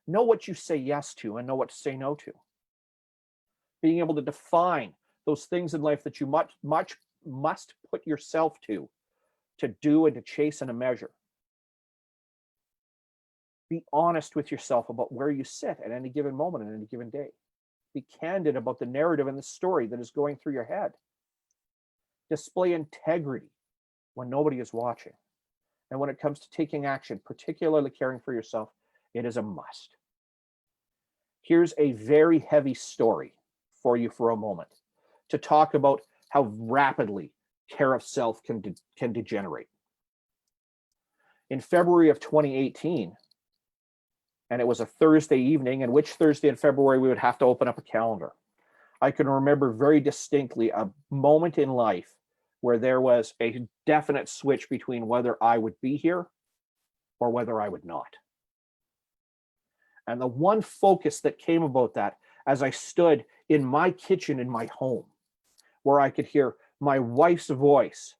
Know what you say yes to and know what to say no to. Being able to define those things in life that you must put yourself to do and to chase and to measure. Be honest with yourself about where you sit at any given moment in any given day. Be candid about the narrative and the story that is going through your head. Display integrity when nobody is watching. And when it comes to taking action, particularly caring for yourself, it is a must. Here's a very heavy story for you for a moment to talk about how rapidly care of self can degenerate. In February of 2018, and it was a Thursday evening, and which Thursday in February we would have to open up a calendar. I can remember very distinctly a moment in life where there was a definite switch between whether I would be here or whether I would not. And the one focus that came about that as I stood in my kitchen in my home, where I could hear my wife's voice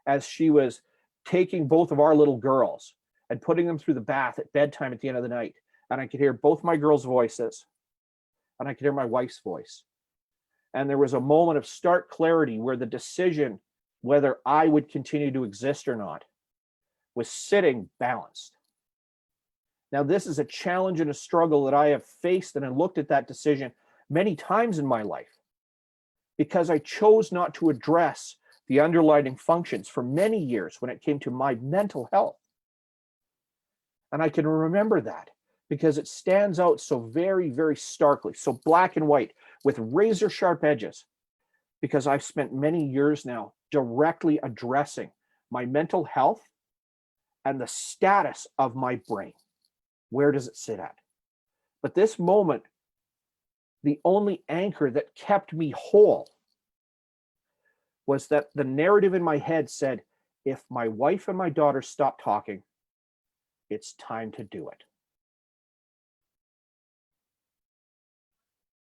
as she was taking both of our little girls and putting them through the bath at bedtime at the end of the night. And I could hear both my girls' voices, and I could hear my wife's voice. And there was a moment of stark clarity where the decision whether I would continue to exist or not was sitting balanced. Now, this is a challenge and a struggle that I have faced, and I looked at that decision many times in my life because I chose not to address the underlying functions for many years when it came to my mental health. And I can remember that because it stands out so very, very starkly, so black and white with razor sharp edges, because I've spent many years now directly addressing my mental health and the status of my brain. Where does it sit at? But this moment, the only anchor that kept me whole was that the narrative in my head said, if my wife and my daughter stop talking, it's time to do it.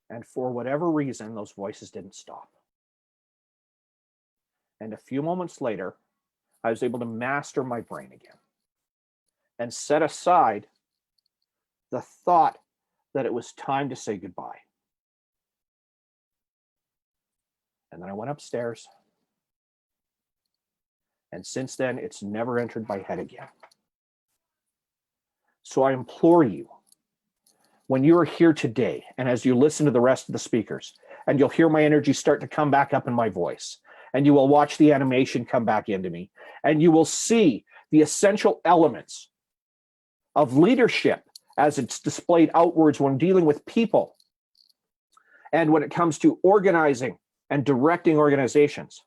And for whatever reason, those voices didn't stop. And a few moments later, I was able to master my brain again and set aside the thought that it was time to say goodbye. And then I went upstairs. And since then, it's never entered my head again. So I implore you, when you are here today, and as you listen to the rest of the speakers, and you'll hear my energy start to come back up in my voice, and you will watch the animation come back into me, and you will see the essential elements of leadership as it's displayed outwards when dealing with people, and when it comes to organizing and directing organizations,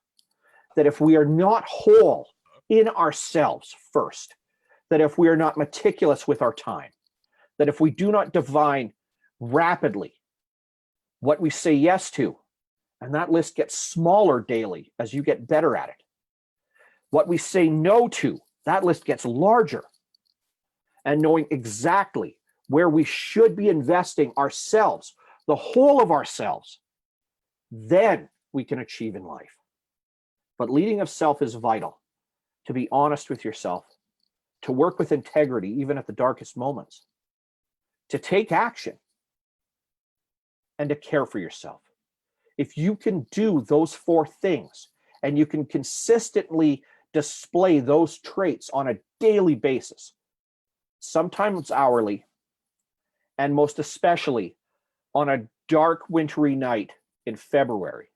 that if we are not whole in ourselves first, that if we are not meticulous with our time, that if we do not divine rapidly what we say yes to, and that list gets smaller daily as you get better at it, what we say no to, that list gets larger, and knowing exactly where we should be investing ourselves, the whole of ourselves, then we can achieve in life. But leading of self is vital. To be honest with yourself, to work with integrity, even at the darkest moments, to take action, and to care for yourself. If you can do those 4 things and you can consistently display those traits on a daily basis, sometimes hourly, and most especially on a dark, wintry night in February,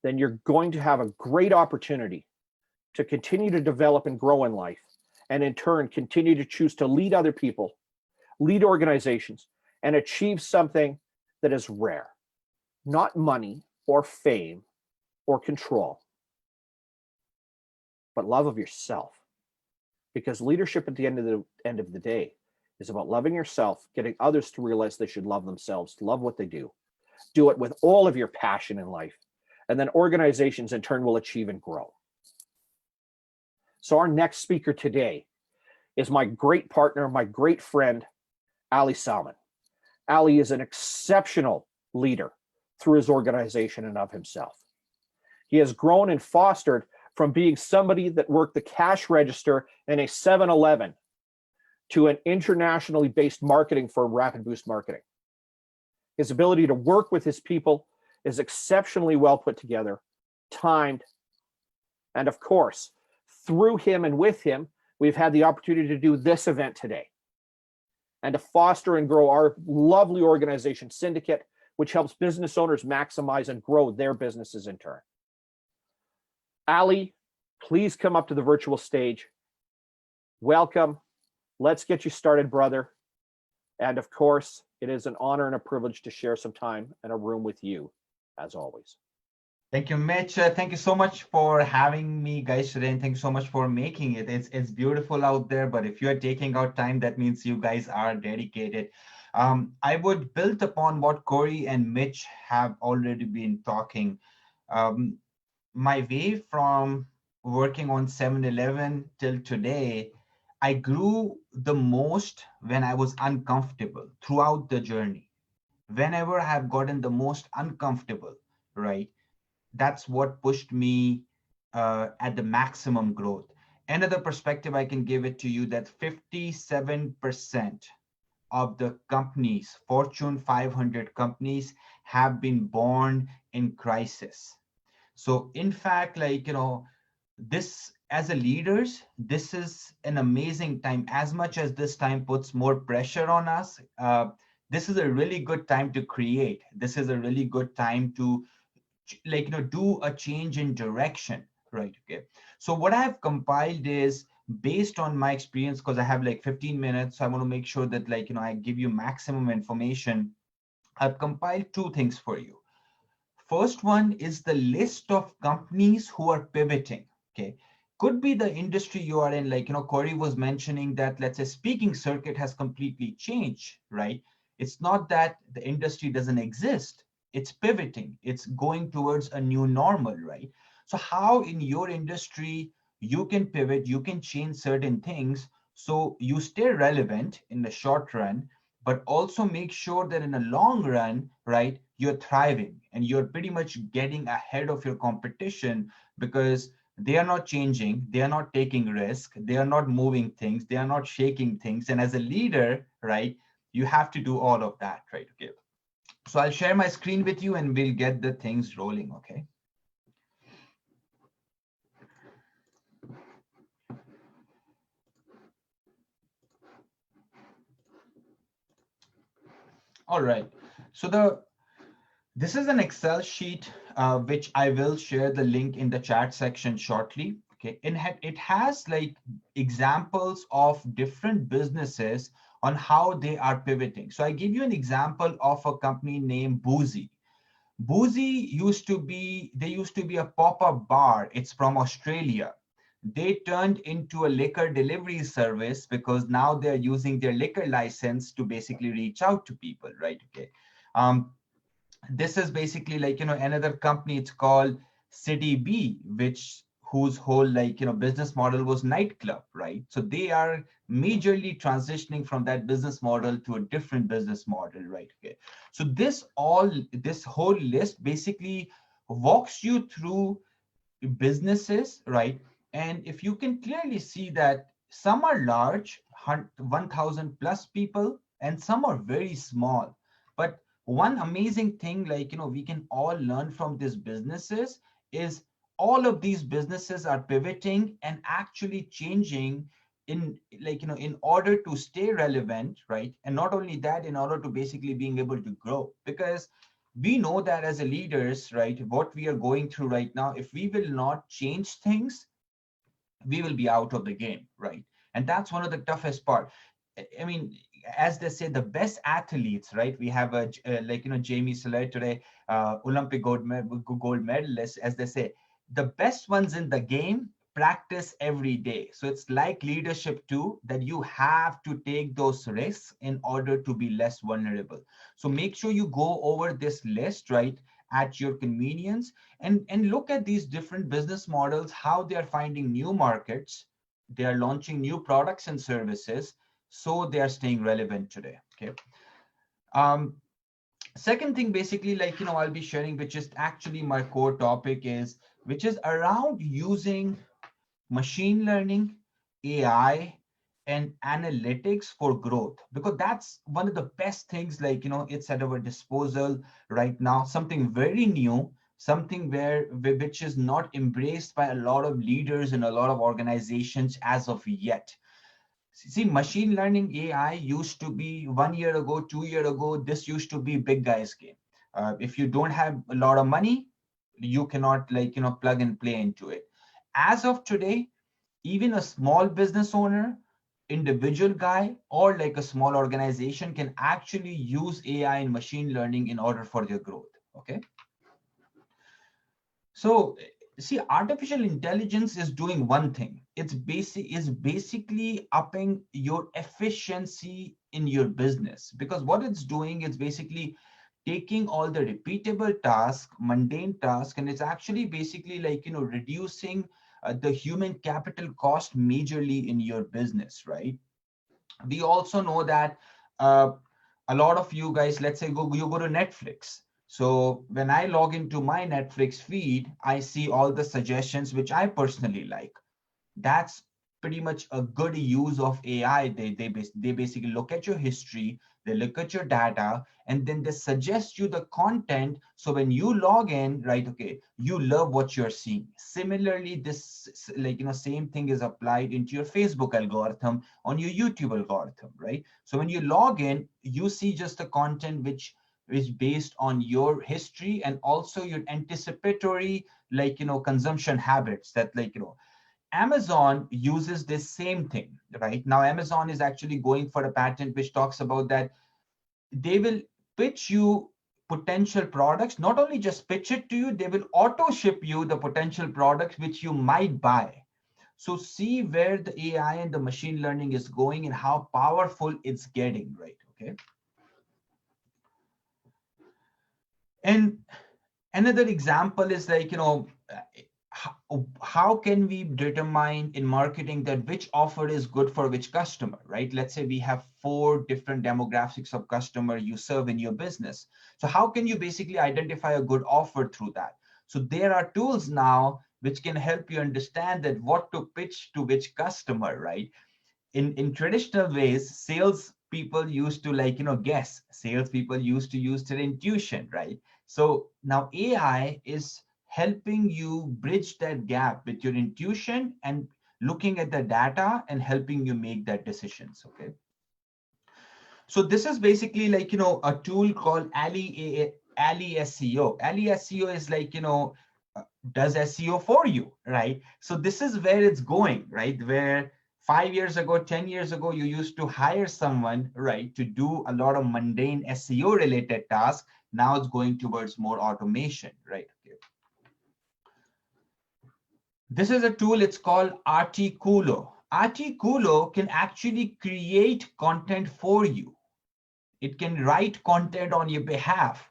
then you're going to have a great opportunity to continue to develop and grow in life, and in turn, continue to choose to lead other people, lead organizations, and achieve something that is rare. Not money or fame or control, but love of yourself. Because leadership at the end of the day is about loving yourself, getting others to realize they should love themselves, love what they do. Do it with all of your passion in life, and then organizations in turn will achieve and grow. So our next speaker today is my great partner, my great friend, Ali Salman. Ali is an exceptional leader through his organization and of himself. He has grown and fostered from being somebody that worked the cash register in a 7-Eleven to an internationally based marketing firm, Rapid Boost Marketing. His ability to work with his people is exceptionally well put together, timed, and of course, through him and with him, we've had the opportunity to do this event today and to foster and grow our lovely organization, Syndicate, which helps business owners maximize and grow their businesses in turn. Ali, please come up to the virtual stage. Welcome. Let's get you started, brother. And of course, it is an honor and a privilege to share some time and a room with you, as always. Thank you, Mitch. Thank you so much for having me, guys, today, and thank you so much for making it. It's beautiful out there, but if you are taking out time, that means you guys are dedicated. I would build upon what Corey and Mitch have already been talking. My way from working on 7-Eleven till today, I grew the most when I was uncomfortable throughout the journey. Whenever I have gotten the most uncomfortable, right? That's what pushed me at the maximum growth. Another perspective I can give it to you that 57% of the companies, Fortune 500 companies, have been born in crisis. So in fact, this as a leaders, this is an amazing time. As much as this time puts more pressure on us, this is a really good time to create. This is a really good time to do a change in direction, right? Okay. So what I have compiled is based on my experience, because I have like 15 minutes. So I want to make sure that I give you maximum information. I've compiled 2 things for you. First one is the list of companies who are pivoting. Okay. Could be the industry you are in, Corey was mentioning that, let's say, speaking circuit has completely changed, right? It's not that the industry doesn't exist. It's pivoting. It's going towards a new normal, right? So how in your industry you can pivot, you can change certain things so you stay relevant in the short run, but also make sure that in the long run, right, you're thriving and you're pretty much getting ahead of your competition because they are not changing, they are not taking risk, they are not moving things, they are not shaking things. And as a leader, right, you have to do all of that, right? Okay. So I'll share my screen with you and we'll get the things rolling, okay? All right. So this is an Excel sheet, which I will share the link in the chat section shortly. Okay. It has examples of different businesses on how they are pivoting. So I give you an example of a company named Boozy. Boozy used to be a pop-up bar. It's from Australia. They turned into a liquor delivery service because now they're using their liquor license to basically reach out to people, right? Okay. This is basically another company. It's called City B, whose whole business model was nightclub, right? So they are majorly transitioning from that business model to a different business model, right? Okay. So this whole list basically walks you through businesses, right? And if you can clearly see that some are large, 1,000 plus people, and some are very small. But one amazing thing, we can all learn from these businesses is all of these businesses are pivoting and actually changing in in order to stay relevant, right? And not only that, in order to basically being able to grow, because we know that as a leaders, right, what we are going through right now, if we will not change things, we will be out of the game, right? And that's one of the toughest part. I mean, as they say, the best athletes, right? We have Jamie Soler today, Olympic gold medalist, as they say, the best ones in the game practice every day. So it's like leadership too, that you have to take those risks in order to be less vulnerable. So make sure you go over this list, right, at your convenience, and look at these different business models, how they are finding new markets, they are launching new products and services, so they are staying relevant today. Okay. Second thing, basically, I'll be sharing, which is actually my core topic, is which is around using machine learning, AI, and analytics for growth, because that's one of the best things, it's at our disposal right now, something very new, something which is not embraced by a lot of leaders and a lot of organizations as of yet. See, machine learning, AI used to be 1 year ago, 2 year ago, this used to be big guys game. If you don't have a lot of money, you cannot plug and play into it. As of today, even a small business owner, individual guy, or like a small organization can actually use AI and machine learning in order for their growth. Okay. So see, artificial intelligence is doing one thing. It's basically upping your efficiency in your business, because what it's doing is basically taking all the repeatable tasks, mundane tasks, and it's actually basically reducing the human capital cost majorly in your business, right? We also know that uh, a lot of you guys, let's say you go to Netflix. So when I log into my Netflix feed, I see all the suggestions which I personally like. That's pretty much a good use of AI. They basically look at your history, they look at your data, and then they suggest you the content. So when you log in, right, okay, you love what you're seeing. Similarly, this same thing is applied into your Facebook algorithm, on your YouTube algorithm, right? So when you log in, you see just the content which is based on your history and also your anticipatory consumption habits, that Amazon uses this same thing. Right now, Amazon is actually going for a patent which talks about that they will pitch you potential products, not only just pitch it to you, they will auto ship you the potential products which you might buy. So see where the AI and the machine learning is going and how powerful it's getting, right? Okay. And another example is how can we determine in marketing that which offer is good for which customer, right? Let's say we have 4 different demographics of customer you serve in your business. So how can you basically identify a good offer through that? So there are tools now which can help you understand that what to pitch to which customer, right? In traditional ways, sales people used to guess. Sales people used to use their intuition, right? So now AI is helping you bridge that gap with your intuition and looking at the data and helping you make that decisions. Okay. So this is basically a tool called Ali SEO. Ali SEO is does SEO for you, right? So this is where it's going, right? Where 5 years ago, 10 years ago, you used to hire someone, right, to do a lot of mundane SEO related tasks. Now it's going towards more automation, right? Okay. This is a tool, it's called Articulo. Articulo can actually create content for you. It can write content on your behalf.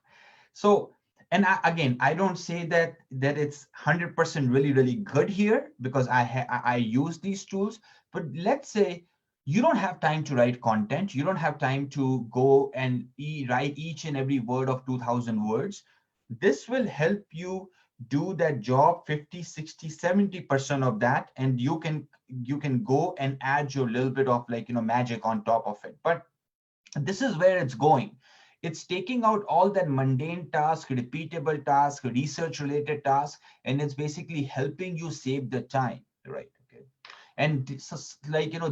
So And again, I don't say that it's 100% really good here, because I use these tools. But let's say you don't have time to write content, you don't have time to go and write each and every word of 2,000 words. This will help you do that job 50, 60, 70% of that, and you can go and add your little bit of magic on top of it. But this is where it's going. It's taking out all that mundane task, repeatable task, research related task, and it's basically helping you save the time, right? Okay. And this is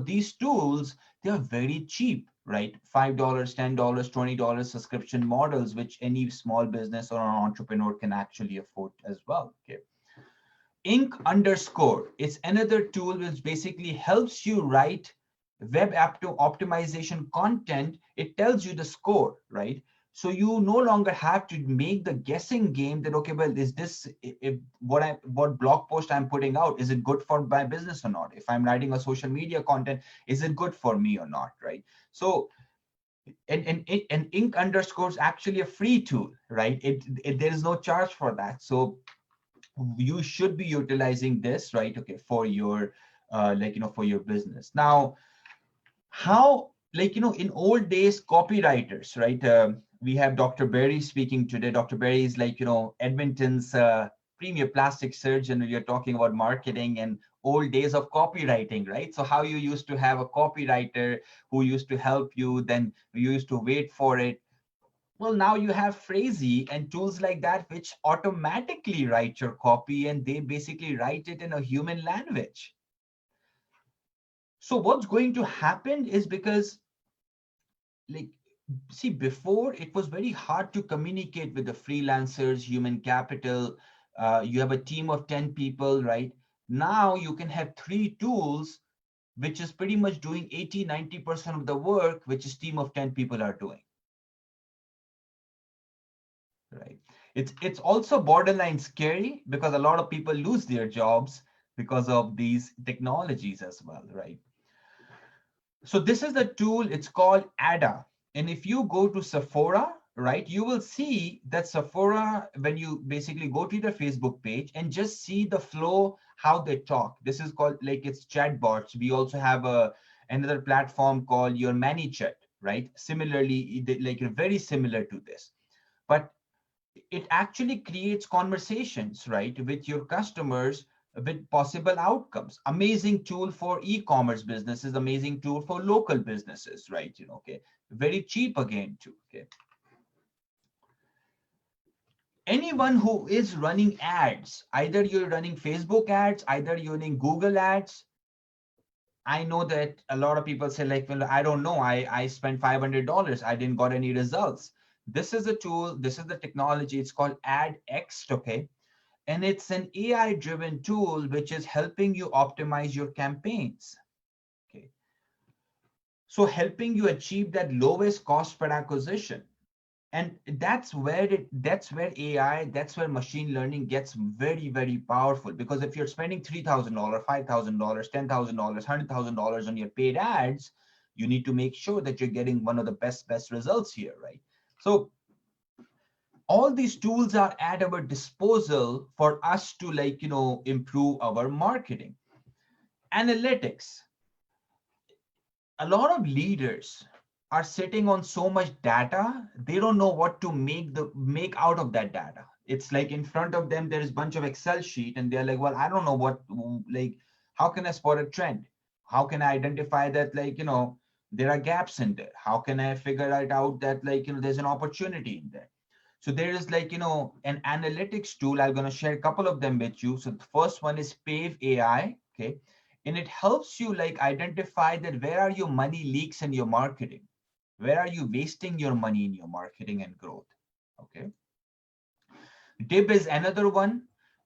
these tools, they are very cheap, right? $5, $10, $20 subscription models, which any small business or an entrepreneur can actually afford as well. Okay. Ink underscore is another tool which basically helps you write web app to optimization content. It tells you the score, right? So you no longer have to make the guessing game that, okay, well, is this, if what blog post I'm putting out, is it good for my business or not? If I'm writing a social media content, is it good for me or not, right? So and ink underscore is actually a free tool, right? There is no charge for that. So you should be utilizing this, right? Okay, for your for your business. Now, how, in old days, copywriters, right? We have Dr. Berry speaking today. Dr. Berry is Edmonton's premier plastic surgeon. You're talking about marketing and old days of copywriting, right? So how you used to have a copywriter who used to help you, then you used to wait for it. Well, now you have Phrasee and tools like that, which automatically write your copy, and they basically write it in a human language. So what's going to happen is, because see, before it was very hard to communicate with the freelancers, human capital. You have a team of 10 people, right? Now you can have 3 tools, which is pretty much doing 80, 90% of the work, which is team of 10 people are doing. Right. It's also borderline scary, because a lot of people lose their jobs because of these technologies as well, right? So this is the tool, it's called Ada. And if you go to Sephora, right, you will see that Sephora, when you basically go to their Facebook page and just see the flow, how they talk. This is called, it's chatbots. We also have another platform called your ManyChat, right? Similarly, very similar to this. But it actually creates conversations, right, with your customers, with possible outcomes. Amazing tool for e-commerce businesses, amazing tool for local businesses, right? Okay, very cheap again too. Okay, anyone who is running ads, either you're running Facebook ads, either you're running Google ads. I know that a lot of people say, well, I don't know, I spent $500, I didn't got any results. This is a tool, this is the technology, it's called AdX, okay? And it's an AI-driven tool which is helping you optimize your campaigns, okay? So helping you achieve that lowest cost per acquisition. And that's where AI, that's where machine learning gets very powerful. Because if you're spending $3,000, $5,000, $10,000, $100,000 on your paid ads, you need to make sure that you're getting one of the best results here, right? So all these tools are at our disposal for us to improve our marketing. Analytics. A lot of leaders are sitting on so much data, they don't know what to make out of that data. It's like in front of them, there is a bunch of Excel sheet, and they're like, well, I don't know what, how can I spot a trend? How can I identify that, there are gaps in there? How can I figure it out that, there's an opportunity in there? So there is an analytics tool. I'm going to share a couple of them with you. So the first one is Pave AI, okay? And it helps you identify that where are your money leaks in your marketing? Where are you wasting your money in your marketing and growth? Okay. Dib is another one.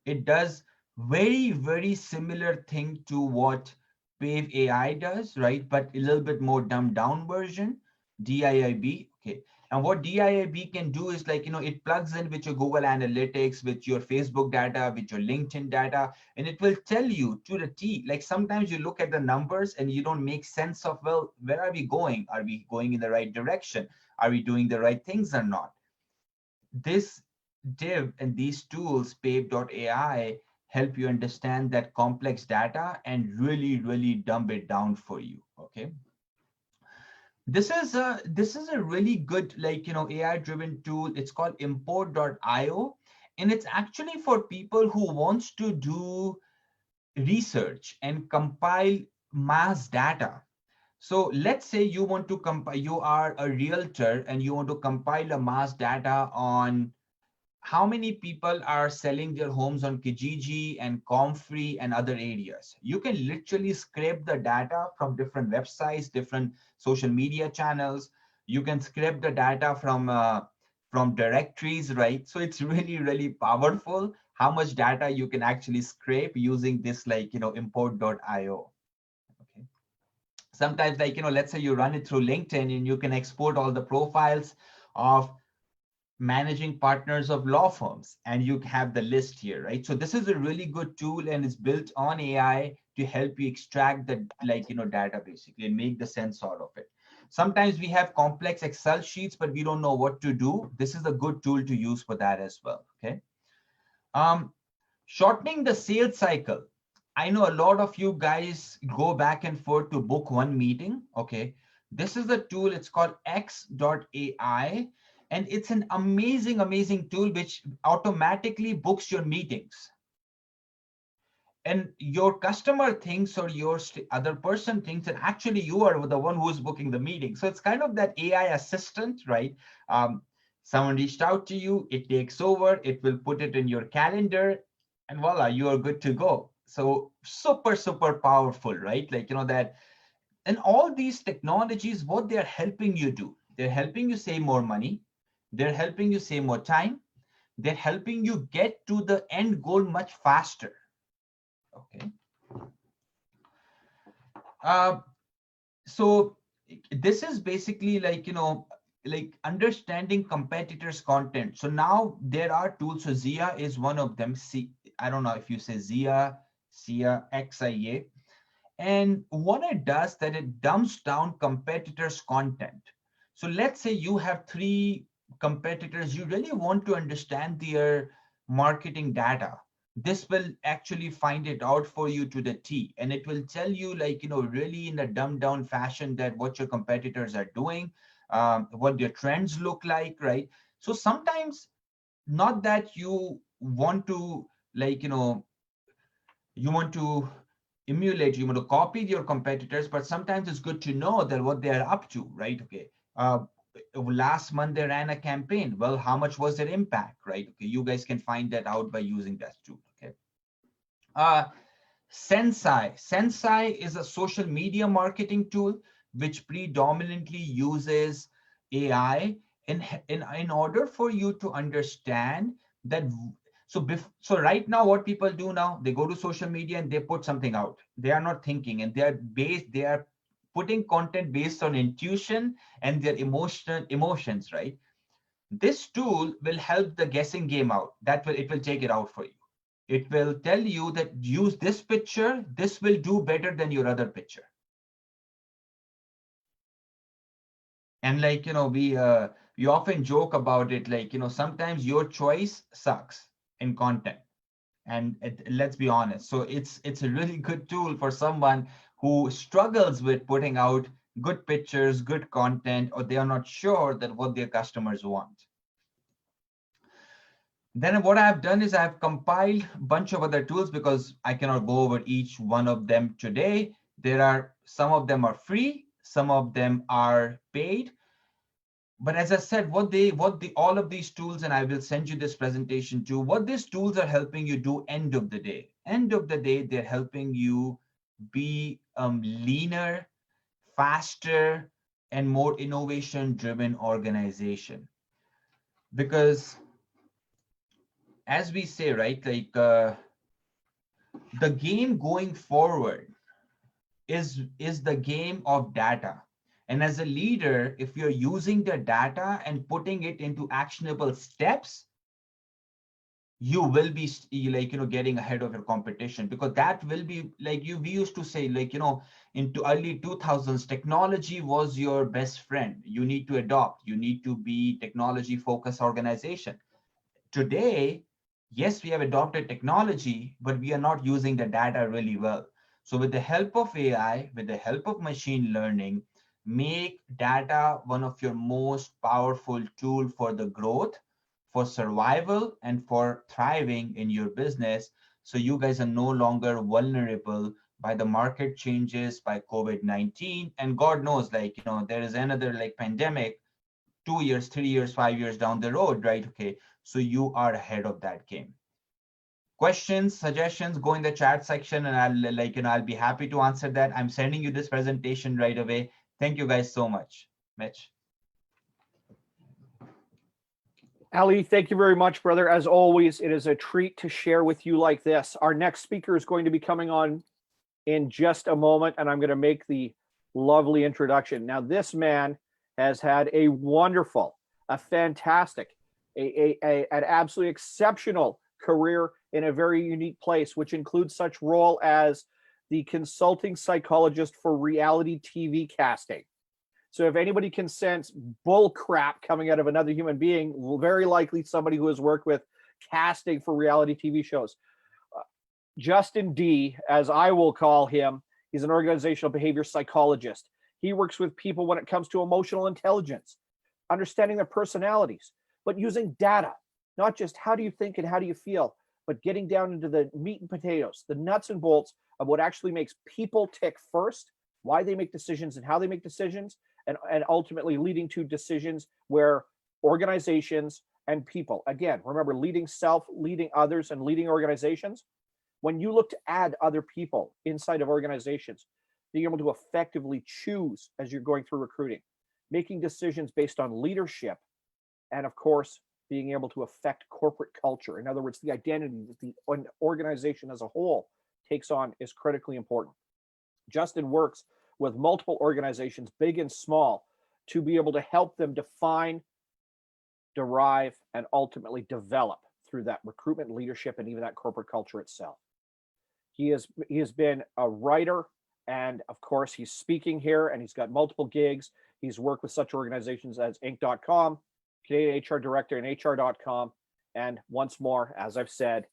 It does very similar thing to what Pave AI does, right? But a little bit more dumbed down version. DIIB. Okay. And what DIIB can do is it plugs in with your Google Analytics, with your Facebook data, with your LinkedIn data, and it will tell you to the T. Sometimes you look at the numbers and you don't make sense of, well, where are we going? Are we going in the right direction? Are we doing the right things or not? This div and these tools, Pave.ai, help you understand that complex data and really dumb it down for you. Okay. This is a really good, like, AI driven tool. It's called import.io, and it's actually for people who wants to do research and compile mass data. So let's say you want to compile, you are a realtor and you want to compile a mass data on how many people are selling their homes on Kijiji and Comfrey and other areas. You can literally scrape the data from different websites, different social media channels. You can scrape the data from directories, right? So it's really powerful how much data you can actually scrape using this, like, import.io. Okay. Sometimes, like, let's say you run it through LinkedIn and you can export all the profiles of managing partners of law firms, and you have the list here, right? So this is a really good tool, and it's built on AI to help you extract the, like, data basically and make the sense out of it. Sometimes we have complex Excel sheets, but we don't know what to do. This is a good tool to use for that as well. Okay. Shortening the sales cycle. I know a lot of you guys go back and forth to book one meeting. Okay. This is the tool. It's called X.ai. And it's an amazing tool which automatically books your meetings. And your customer thinks, or your other person thinks that actually you are the one who's booking the meeting. So it's kind of that AI assistant, right? Someone reached out to you, it takes over, it will put it in your calendar, and voila, you are good to go. So super powerful, right? Like, that. And all these technologies, what they're helping you do, they're helping you save more money. They're helping you save more time. They're helping you get to the end goal much faster. Okay. So this is basically like, like understanding competitors' content. So now there are tools. So Zia is one of them. I don't know if you say Zia, Xia. And what it does, that it dumps down competitors' content. So let's say you have 3 competitors, you really want to understand their marketing data. This will actually find it out for you to the T, and it will tell you, like, really in a dumbed down fashion, that what your competitors are doing, what their trends look like, right? So sometimes, not that you want to, like, you want to emulate, you want to copy your competitors, but sometimes it's good to know that what they are up to, right? Okay. Last month they ran a campaign. Well, how much was their impact, right? Okay, you guys can find that out by using that tool. Okay. Sensei is a social media marketing tool which predominantly uses AI in order for you to understand that. So right now, what people do now, they go to social media and they put something out. They are not thinking, and they are putting content based on intuition and their emotions, right? This tool will help the guessing game out. It will take it out for you. It will tell you that use this picture, this will do better than your other picture. And, like, we often joke about it, like, sometimes your choice sucks in content. And let's be honest. So it's a really good tool for someone who struggles with putting out good pictures, good content, or they are not sure that what their customers want. Then what I've done is I've compiled a bunch of other tools, because I cannot go over each one of them today. Some of them are free, some of them are paid. But as I said, all of these tools, and I will send you this presentation too, what these tools are helping you do end of the day, they're helping you be leaner, faster, and more innovation driven organization. Because as we say, right, like, the game going forward is the game of data. And as a leader, if you're using the data and putting it into actionable steps, you will be, like, getting ahead of your competition, because that will be like, we used to say, like, into early 2000s, technology was your best friend. You need to adopt, you need to be technology focused organization. Today, yes, we have adopted technology, but we are not using the data really well. So with the help of AI, with the help of machine learning, make data one of your most powerful tool for the growth, for survival, and for thriving in your business. So you guys are no longer vulnerable by the market changes, by COVID-19, and God knows, like, there is another like pandemic 2 years, 3 years, 5 years down the road, right? Okay, so you are ahead of that game. Questions, suggestions, go in the chat section, and I'll be happy to answer that. I'm sending you this presentation right away. Thank you guys so much. Mitch. Ali, thank you very much, brother. As always, it is a treat to share with you like this. Our next speaker is going to be coming on in just a moment, and I'm going to make the lovely introduction. Now, this man has had a wonderful, a fantastic, an absolutely exceptional career in a very unique place, which includes such role as the consulting psychologist for reality TV casting. So if anybody can sense bull crap coming out of another human being, very likely somebody who has worked with casting for reality TV shows. Justin D, as I will call him, he's an organizational behavior psychologist. He works with people when it comes to emotional intelligence, understanding their personalities, but using data, not just how do you think and how do you feel, but getting down into the meat and potatoes, the nuts and bolts of what actually makes people tick first, why they make decisions and how they make decisions, and ultimately leading to decisions where organizations and people, again, remember leading self, leading others, and leading organizations. When you look to add other people inside of organizations, being able to effectively choose as you're going through recruiting, making decisions based on leadership, and of course, being able to affect corporate culture. In other words, the identity that the organization as a whole takes on is critically important. Justin works with multiple organizations, big and small, to be able to help them define, derive, and ultimately develop through that recruitment, leadership, and even that corporate culture itself. He has been a writer, and of course, he's speaking here, and he's got multiple gigs. He's worked with such organizations as Inc.com, Canadian HR Director, and HR.com. And once more, as I've said,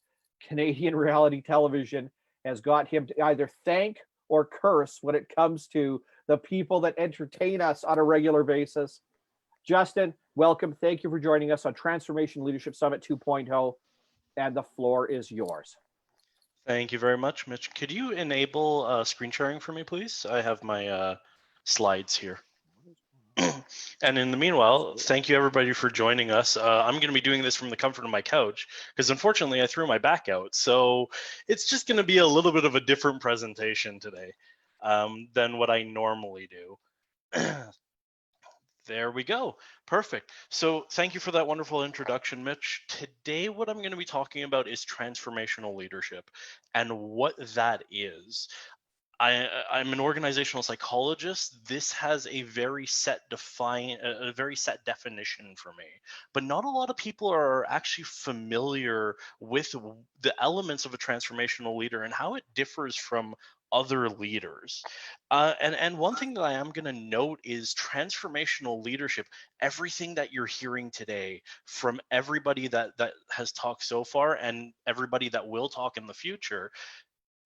Canadian reality television has got him to either thank or curse when it comes to the people that entertain us on a regular basis. Justin, welcome. Thank you for joining us on Transformation Leadership Summit 2.0, and the floor is yours. Thank you very much, Mitch. Could you enable screen sharing for me, please? I have my slides here. And in the meanwhile, thank you everybody for joining us. I'm going to be doing this from the comfort of my couch because unfortunately I threw my back out. So it's just going to be a little bit of a different presentation today than what I normally do. There we go. Perfect. So thank you for that wonderful introduction, Mitch. Today, what I'm going to be talking about is transformational leadership and what that is. I'm an organizational psychologist. This has a very set definition for me, but not a lot of people are actually familiar with the elements of a transformational leader and how it differs from other leaders. And one thing that I am going to note is transformational leadership. Everything that you're hearing today from everybody that has talked so far and everybody that will talk in the future,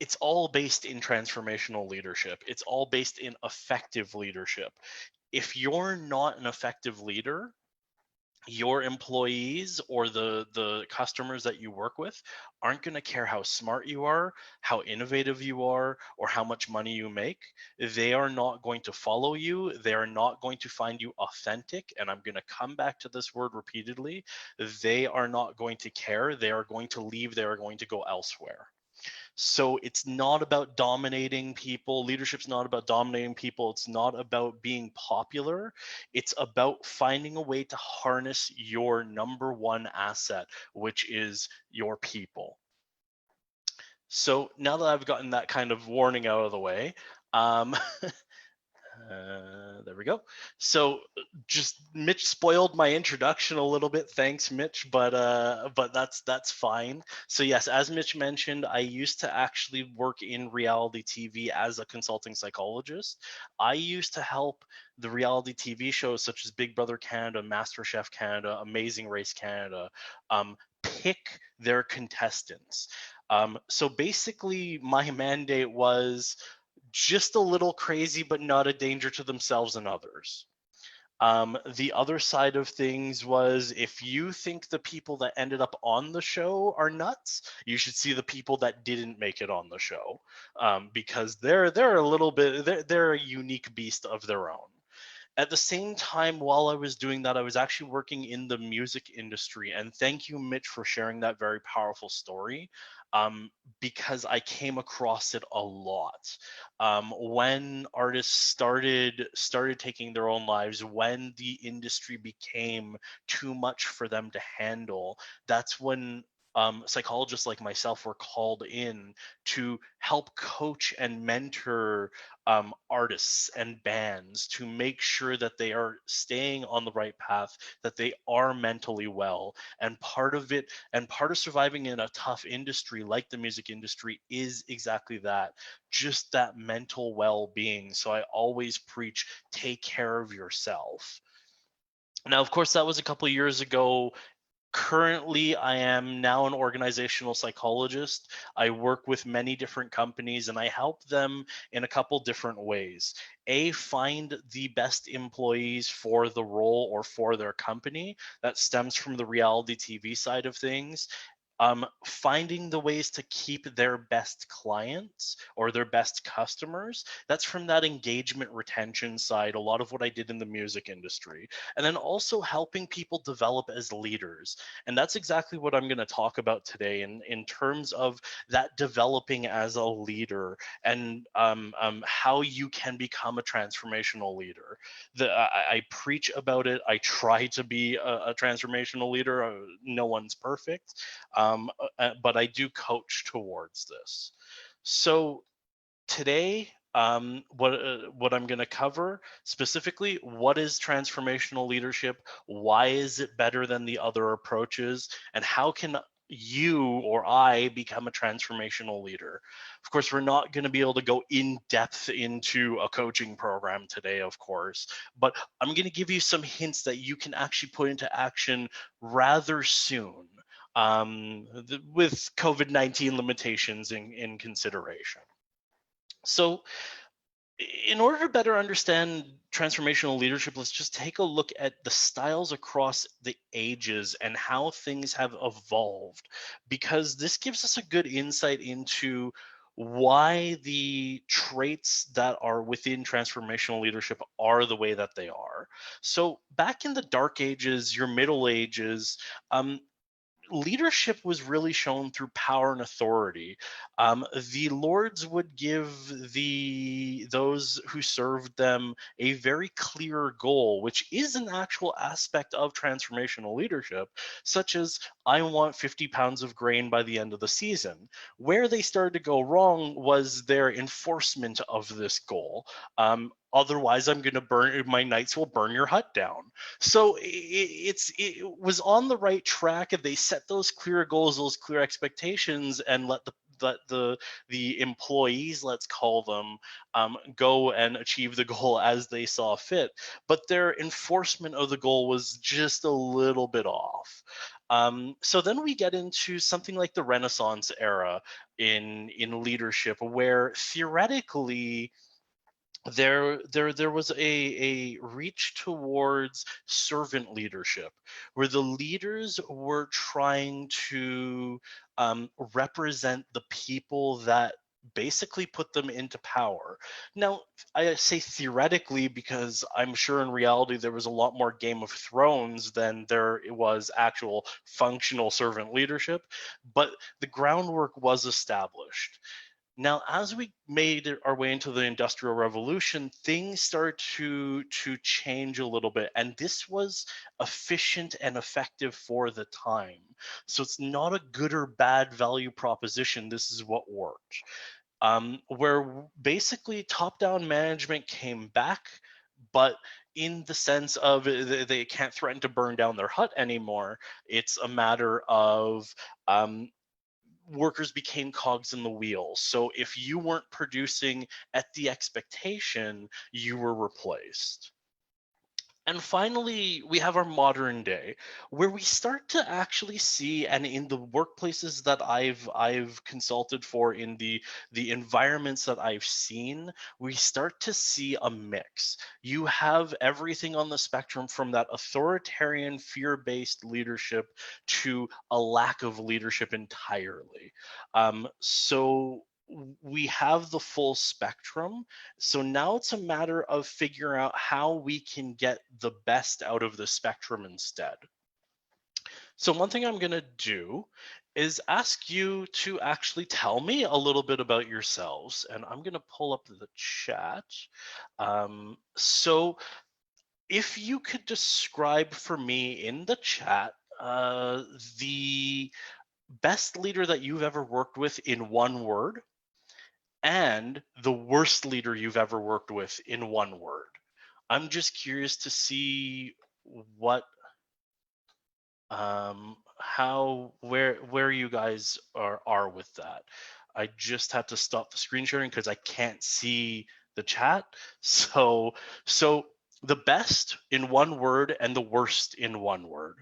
it's all based in transformational leadership. It's all based in effective leadership. If you're not an effective leader, your employees or the customers that you work with aren't going to care how smart you are, how innovative you are, or how much money you make. They are not going to follow you. They are not going to find you authentic. And I'm going to come back to this word repeatedly. They are not going to care. They are going to leave. They are going to go elsewhere. So it's not about dominating people. Leadership's not about dominating people. It's not about being popular. It's about finding a way to harness your number one asset, which is your people. So now that I've gotten that kind of warning out of the way, there we go. So just Mitch spoiled my introduction a little bit. Thanks, Mitch, but that's fine. So yes, as Mitch mentioned, I used to actually work in reality TV as a consulting psychologist. I used to help the reality TV shows such as Big Brother Canada, MasterChef Canada, Amazing Race Canada, pick their contestants. So basically, my mandate was just a little crazy, but not a danger to themselves and others. The other side of things was, if you think the people that ended up on the show are nuts, you should see the people that didn't make it on the show, because they're a little bit they're a unique beast of their own. At the same time, while I was doing that, I was actually working in the music industry. And thank you, Mitch, for sharing that very powerful story, um, because I came across it a lot. When artists started taking their own lives, when the industry became too much for them to handle, that's when psychologists like myself were called in to help coach and mentor artists and bands to make sure that they are staying on the right path, that they are mentally well. And part of surviving in a tough industry like the music industry is exactly that, just that mental well-being. So I always preach, take care of yourself. Now, of course, that was a couple of years ago. Currently, I am now an organizational psychologist. I work with many different companies and I help them in a couple different ways. A, find the best employees for the role or for their company. That stems from the reality TV side of things. Finding the ways to keep their best clients or their best customers. That's from that engagement retention side, a lot of what I did in the music industry. And then also helping people develop as leaders. And that's exactly what I'm going to talk about today in terms of that developing as a leader, and how you can become a transformational leader. I preach about it. I try to be a transformational leader. No one's perfect, but I do coach towards this. So today, what I'm going to cover specifically: what is transformational leadership, why is it better than the other approaches, and how can you or I become a transformational leader. Of course, we're not going to be able to go in depth into a coaching program today, of course, but I'm going to give you some hints that you can actually put into action rather soon, with COVID-19 limitations in consideration. So, in order to better understand transformational leadership, let's just take a look at the styles across the ages and how things have evolved, because this gives us a good insight into why the traits that are within transformational leadership are the way that they are. So, back in the dark ages, your middle ages, leadership was really shown through power and authority. The lords would give those who served them a very clear goal, which is an actual aspect of transformational leadership, such as, I want 50 pounds of grain by the end of the season. Where they started to go wrong was their enforcement of this goal. Otherwise, I'm going to burn, my knights will burn your hut down. So it was on the right track, and they set those clear goals, those clear expectations, and let the employees, let's call them, go and achieve the goal as they saw fit. But their enforcement of the goal was just a little bit off. So then we get into something like the Renaissance era in leadership, where theoretically there was a reach towards servant leadership, where the leaders were trying to represent the people that basically put them into power. Now, I say theoretically because I'm sure in reality there was a lot more Game of Thrones than there was actual functional servant leadership, but the groundwork was established. Now, as we made our way into the Industrial Revolution, things started to change a little bit, and this was efficient and effective for the time. So it's not a good or bad value proposition. This is what worked. Where basically top-down management came back, but in the sense of they can't threaten to burn down their hut anymore. It's a matter of workers became cogs in the wheel. So if you weren't producing at the expectation, you were replaced. And finally, we have our modern day, where we start to actually see, and in the workplaces that I've consulted for, in the environments that I've seen, we start to see a mix. You have everything on the spectrum, from that authoritarian, fear-based leadership to a lack of leadership entirely. So we have the full spectrum. So now it's a matter of figuring out how we can get the best out of the spectrum instead. So one thing I'm going to do is ask you to actually tell me a little bit about yourselves, and I'm going to pull up the chat. So if you could describe for me in the chat the best leader that you've ever worked with in one word, and the worst leader you've ever worked with in one word. I'm just curious to see what where you guys are with that. I just had to stop the screen sharing because I can't see the chat. So the best in one word and the worst in one word.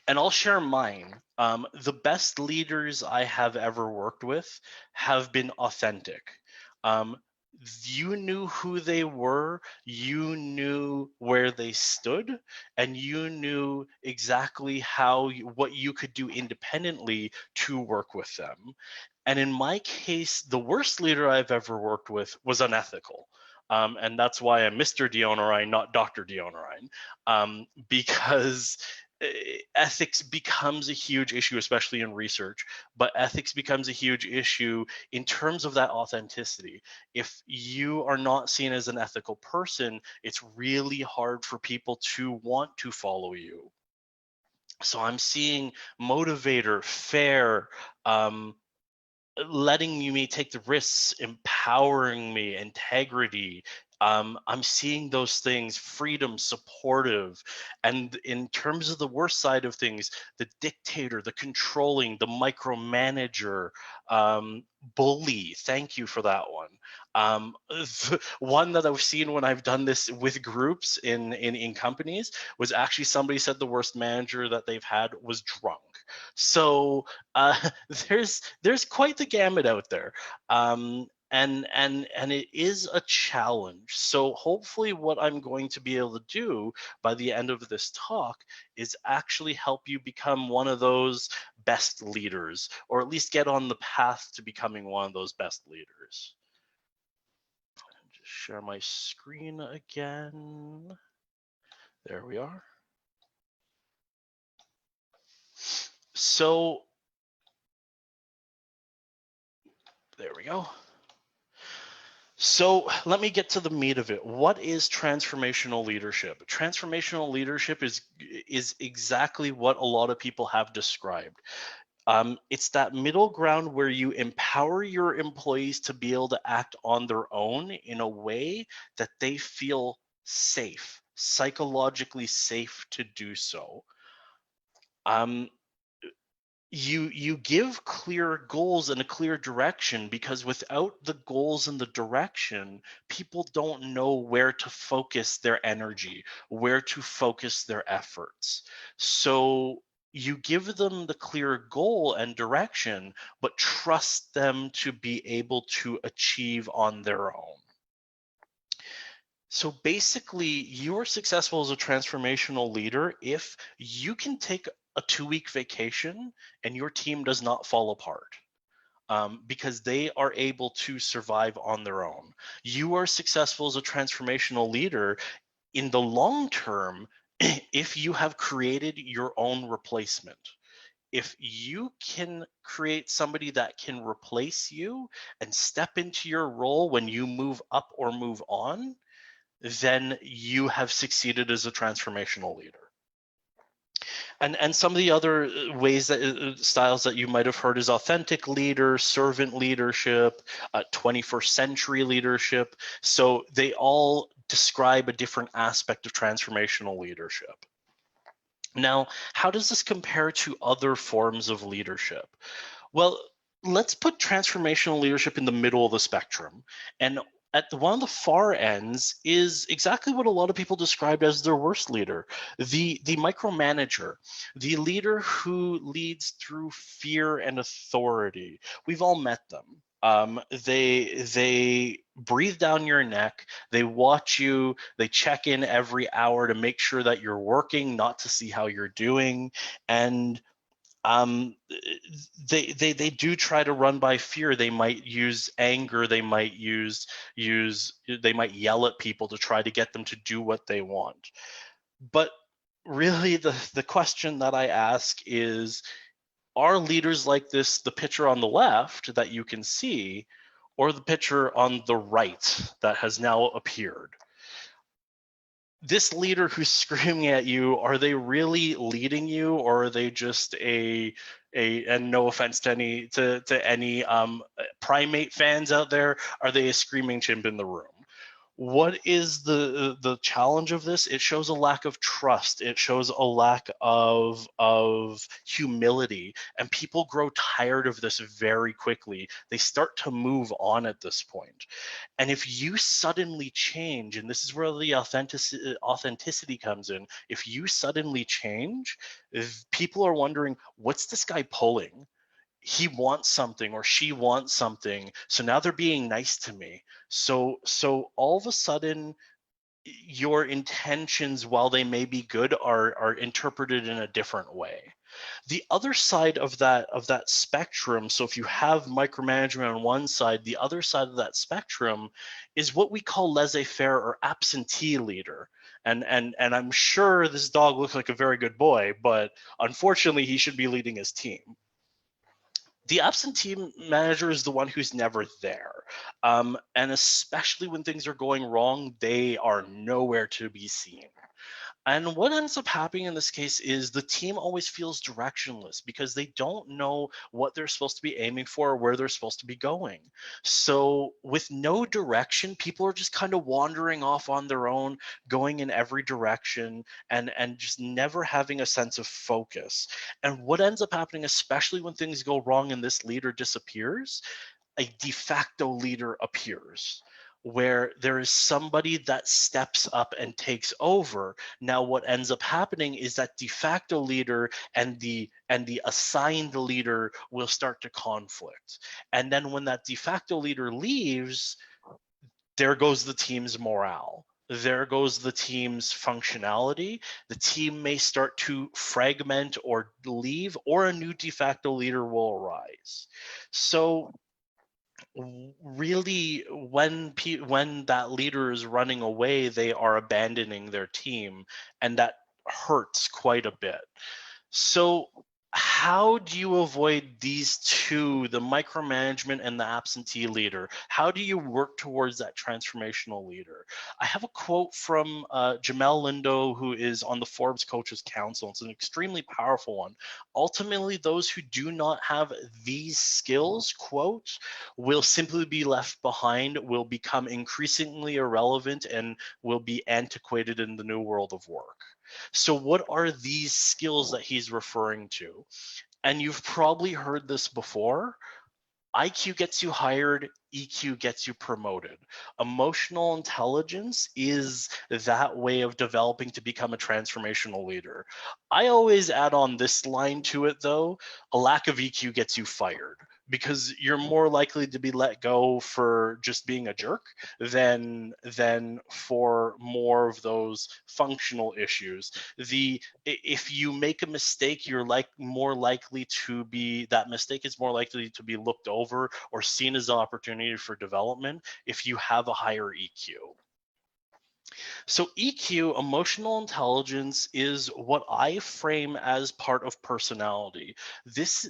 And I'll share mine. The best leaders I have ever worked with have been authentic. You knew who they were, you knew where they stood, and you knew exactly what you could do independently to work with them. And in my case, the worst leader I've ever worked with was unethical. And that's why I'm Mr. Dionorine, not Dr. Dionorine, because ethics becomes a huge issue, especially in research, but ethics becomes a huge issue in terms of that authenticity. If you are not seen as an ethical person, it's really hard for people to want to follow you. So I'm seeing motivator, fair, letting me take the risks, empowering me, integrity. I'm seeing those things, freedom, supportive. And in terms of the worst side of things, the dictator, the controlling, the micromanager, bully. Thank you for that one. One that I've seen when I've done this with groups in companies was actually somebody said the worst manager that they've had was drunk. So there's quite the gamut out there, and it is a challenge. So hopefully, what I'm going to be able to do by the end of this talk is actually help you become one of those best leaders, or at least get on the path to becoming one of those best leaders. Just share my screen again. There we are. So there we go. So let me get to the meat of it. What is transformational leadership? Transformational leadership is exactly what a lot of people have described. It's that middle ground where you empower your employees to be able to act on their own in a way that they feel safe, psychologically safe to do so. You give clear goals and a clear direction, because without the goals and the direction, people don't know where to focus their energy, where to focus their efforts. So you give them the clear goal and direction, but trust them to be able to achieve on their own. So basically, you're successful as a transformational leader if you can take a 2-week vacation and your team does not fall apart, because they are able to survive on their own. You are successful as a transformational leader in the long term if you have created your own replacement. If you can create somebody that can replace you and step into your role when you move up or move on, then you have succeeded as a transformational leader. And some of the other ways that styles that you might have heard is authentic leader, servant leadership, 21st century leadership. So they all describe a different aspect of transformational leadership. Now, how does this compare to other forms of leadership? Well, let's put transformational leadership in the middle of the spectrum. And at one of the far ends is exactly what a lot of people described as their worst leader, the micromanager, the leader who leads through fear and authority. We've all met them. They breathe down your neck. They watch you. They check in every hour to make sure that you're working, not to see how you're doing. And they do try to run by fear. They might use anger. They might they might yell at people to try to get them to do what they want. But really, the question that I ask is, are leaders like this the picture on the left that you can see, or the picture on the right that has now appeared? This leader who's screaming at you, are they really leading you, or are they just and no offense to any primate fans out there, are they a screaming chimp in the room? What is the challenge of this? It shows a lack of trust. It shows a lack of humility, and people grow tired of this very quickly. They start to move on at this point. And if you suddenly change, and this is where the authenticity comes in, if you suddenly change, if people are wondering, what's this guy pulling? He wants something or she wants something, so now they're being nice to me. So all of a sudden, your intentions, while they may be good, are interpreted in a different way. The other side of that spectrum, so if you have micromanagement on one side, the other side of that spectrum is what we call laissez-faire or absentee leader. And I'm sure this dog looks like a very good boy, but unfortunately he should be leading his team. The absentee manager is the one who's never there. And especially when things are going wrong, they are nowhere to be seen. And what ends up happening in this case is the team always feels directionless because they don't know what they're supposed to be aiming for or where they're supposed to be going. So with no direction, people are just kind of wandering off on their own, going in every direction, and just never having a sense of focus. And what ends up happening, especially when things go wrong and this leader disappears, a de facto leader appears, where there is somebody that steps up and takes over. Now what ends up happening is that de facto leader and the assigned leader will start to conflict. And then when that de facto leader leaves, there goes the team's morale. There goes the team's functionality. The team may start to fragment or leave, or a new de facto leader will arise. So really, when that leader is running away, they are abandoning their team, and that hurts quite a bit. So how do you avoid these two, the micromanagement and the absentee leader? How do you work towards that transformational leader? I have a quote from Jamel Lindo, who is on the Forbes Coaches Council. It's an extremely powerful one. Ultimately, those who do not have these skills, quote, will simply be left behind, will become increasingly irrelevant, and will be antiquated in the new world of work. So what are these skills that he's referring to? And you've probably heard this before. IQ gets you hired, EQ gets you promoted. Emotional intelligence is that way of developing to become a transformational leader. I always add on this line to it, though: a lack of EQ gets you fired, because you're more likely to be let go for just being a jerk than for more of those functional issues. If you make a mistake, you're more likely to be, that mistake is more likely to be looked over or seen as an opportunity for development if you have a higher EQ. So EQ, emotional intelligence, is what I frame as part of personality.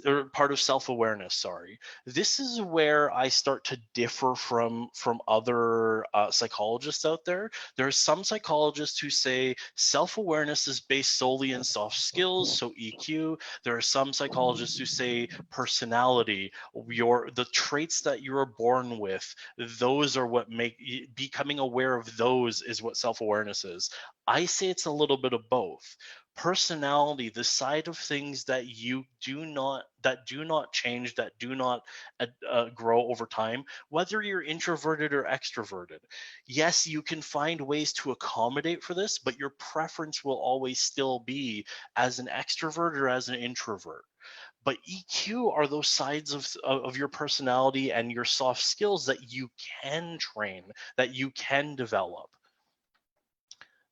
Or part of self-awareness, sorry. This is where I start to differ from other psychologists out there. There are some psychologists who say self-awareness is based solely in soft skills, so EQ. There are some psychologists who say personality, the traits that you are born with, those are what make becoming aware of those is what self-awareness is. I say it's a little bit of both. personality, the side of things that do not change, that do not grow over time, whether you're introverted or extroverted. Yes, you can find ways to accommodate for this, but your preference will always still be as an extrovert or as an introvert. But EQ are those sides of your personality and your soft skills that you can train, that you can develop.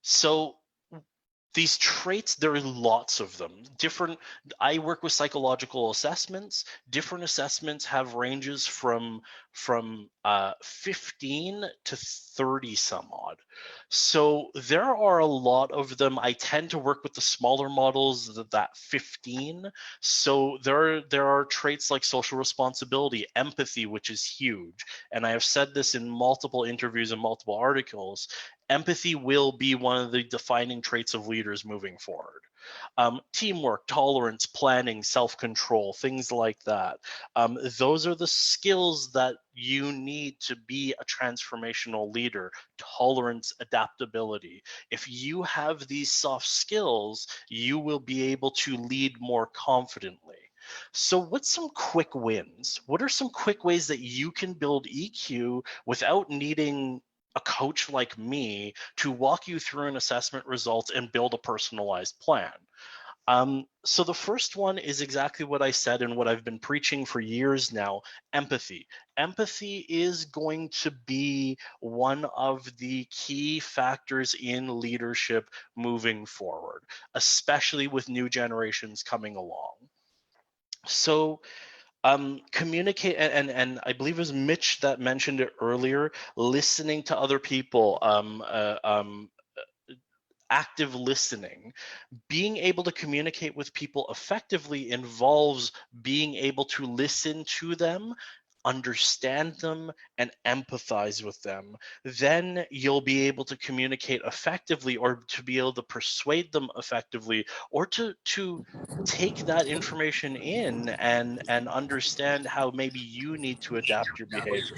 So these traits, there are lots of them. I work with psychological assessments. Different assessments have ranges from 15 to 30 some odd. So there are a lot of them. I tend to work with the smaller models, that 15. So there are traits like social responsibility, empathy, which is huge. And I have said this in multiple interviews and multiple articles. Empathy will be one of the defining traits of leaders moving forward. Teamwork, tolerance, planning, self-control, things like that. Those are the skills that you need to be a transformational leader. Tolerance, adaptability. If you have these soft skills, you will be able to lead more confidently. So what's some quick wins? What are some quick ways that you can build EQ without needing a coach like me to walk you through an assessment results and build a personalized plan? So the first one is exactly what I said and what I've been preaching for years now: empathy. Empathy is going to be one of the key factors in leadership moving forward, especially with new generations coming along. So communicate, and I believe it was Mitch that mentioned it earlier, listening to other people, active listening. Being able to communicate with people effectively involves being able to listen to them, understand them, and empathize with them. Then you'll be able to communicate effectively, or to be able to persuade them effectively, or to take that information in and understand how maybe you need to adapt your behavior.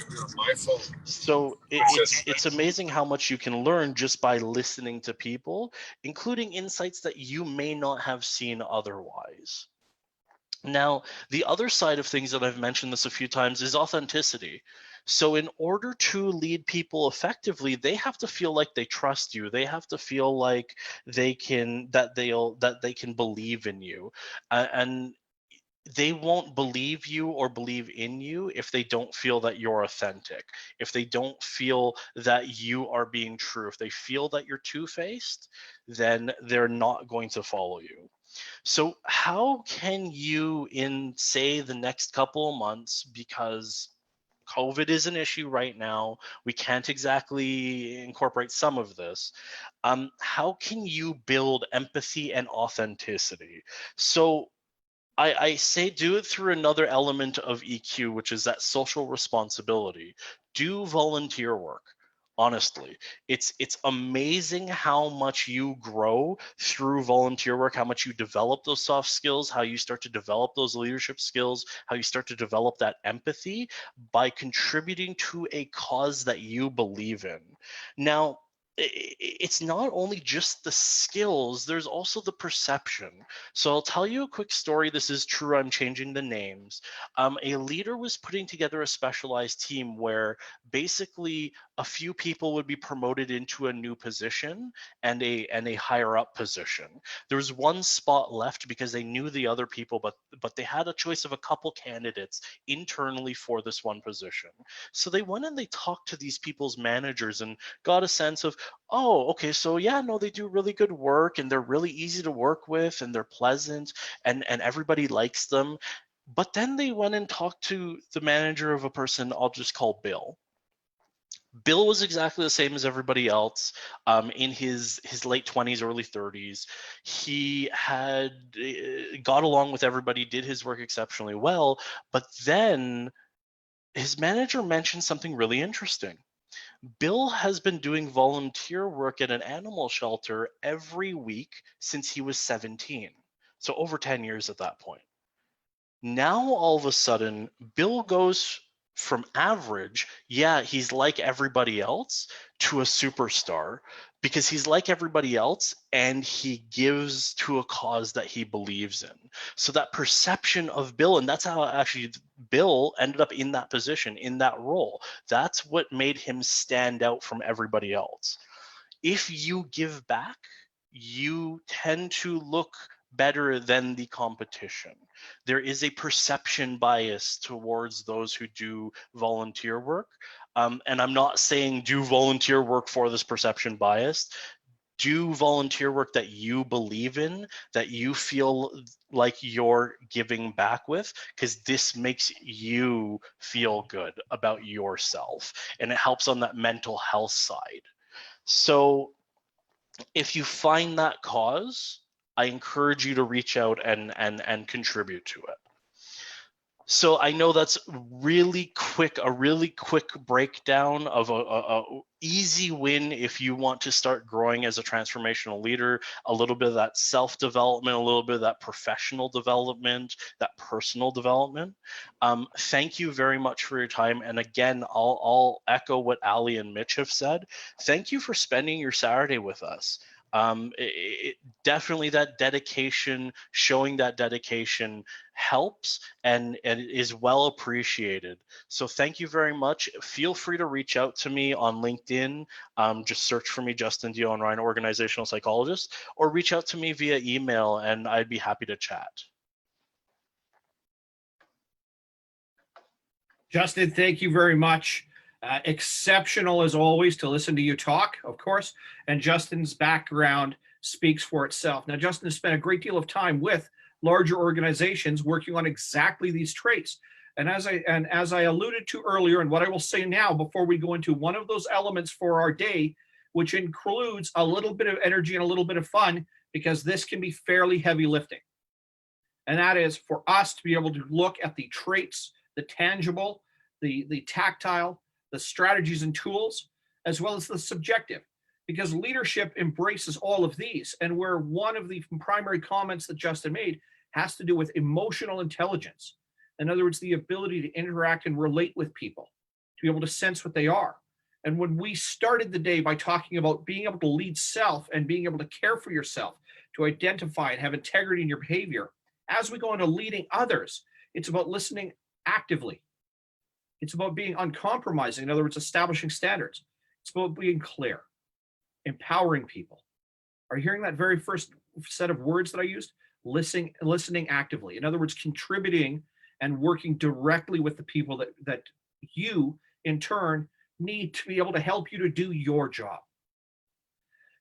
So it's amazing how much you can learn just by listening to people, including insights that you may not have seen otherwise. Now, the other side of things that I've mentioned this a few times is authenticity. So in order to lead people effectively, they have to feel like they trust you. They have to feel like they can believe in you. And they won't believe you or believe in you if they don't feel that you're authentic, if they don't feel that you are being true. If they feel that you're two-faced, then they're not going to follow you. So how can you, in say the next couple of months, because COVID is an issue right now, we can't exactly incorporate some of this, how can you build empathy and authenticity? So I say do it through another element of EQ, which is that social responsibility. Do volunteer work. Honestly, it's amazing how much you grow through volunteer work, how much you develop those soft skills, how you start to develop those leadership skills, how you start to develop that empathy by contributing to a cause that you believe in. Now, it's not only just the skills, there's also the perception. So I'll tell you a quick story. This is true. I'm changing the names. A leader was putting together a specialized team where basically a few people would be promoted into a new position and a higher up position. There was one spot left because they knew the other people, but they had a choice of a couple candidates internally for this one position. So they went and they talked to these people's managers and got a sense of, oh, okay, so yeah, no, they do really good work and they're really easy to work with and they're pleasant and everybody likes them. But then they went and talked to the manager of a person I'll just call Bill. Bill was exactly the same as everybody else, in his late 20s, early 30s. He had got along with everybody, did his work exceptionally well, but then his manager mentioned something really interesting. Bill has been doing volunteer work at an animal shelter every week since he was 17. So over 10 years at that point. Now, all of a sudden, Bill goes from average, yeah, he's like everybody else, to a superstar because he's like everybody else and he gives to a cause that he believes in. So that perception of Bill, and that's how actually Bill ended up in that position, in that role. That's what made him stand out from everybody else. If you give back, you tend to look better than the competition. There is a perception bias towards those who do volunteer work. And I'm not saying do volunteer work for this perception bias. Do volunteer work that you believe in, that you feel like you're giving back with, because this makes you feel good about yourself and it helps on that mental health side. So if you find that cause, I encourage you to reach out and contribute to it. So I know that's a really quick breakdown of a easy win if you want to start growing as a transformational leader, a little bit of that self-development, a little bit of that professional development, that personal development. Thank you very much for your time. And again, I'll echo what Ali and Mitch have said. Thank you for spending your Saturday with us. Definitely that dedication, showing that dedication helps and is well appreciated. So thank you very much. Feel free to reach out to me on LinkedIn. Just search for me, Justin Dion Ryan, organizational psychologist, or reach out to me via email and I'd be happy to chat. Justin, thank you very much. Exceptional as always to listen to you talk, of course, and Justin's background speaks for itself. Now, Justin has spent a great deal of time with larger organizations working on exactly these traits. And as I alluded to earlier, and what I will say now before we go into one of those elements for our day, which includes a little bit of energy and a little bit of fun, because this can be fairly heavy lifting. And that is for us to be able to look at the traits, the tangible, the tactile, the strategies and tools, as well as the subjective, because leadership embraces all of these. And where one of the primary comments that Justin made has to do with emotional intelligence. In other words, the ability to interact and relate with people, to be able to sense what they are. And when we started the day by talking about being able to lead self and being able to care for yourself, to identify and have integrity in your behavior, as we go into leading others, it's about listening actively. It's about being uncompromising. In other words, establishing standards. It's about being clear, empowering people. Are you hearing that very first set of words that I used? Listening actively. In other words, contributing and working directly with the people that you, in turn, need to be able to help you to do your job.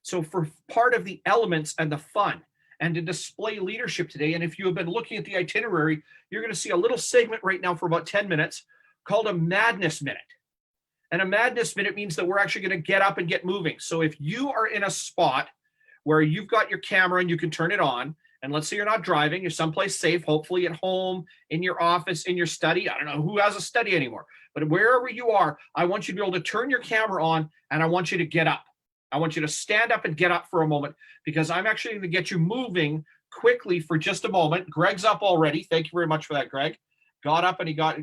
So for part of the elements and the fun and to display leadership today, and if you have been looking at the itinerary, you're going to see a little segment right now for about 10 minutes called a Madness Minute. And a Madness Minute means that we're actually going to get up and get moving. So if you are in a spot where you've got your camera and you can turn it on, and let's say you're not driving, you're someplace safe, hopefully at home, in your office, in your study. I don't know who has a study anymore, but wherever you are, I want you to be able to turn your camera on and I want you to get up. I want you to stand up and get up for a moment, because I'm actually going to get you moving quickly for just a moment. Greg's up already. Thank you very much for that, Greg. Got up and he got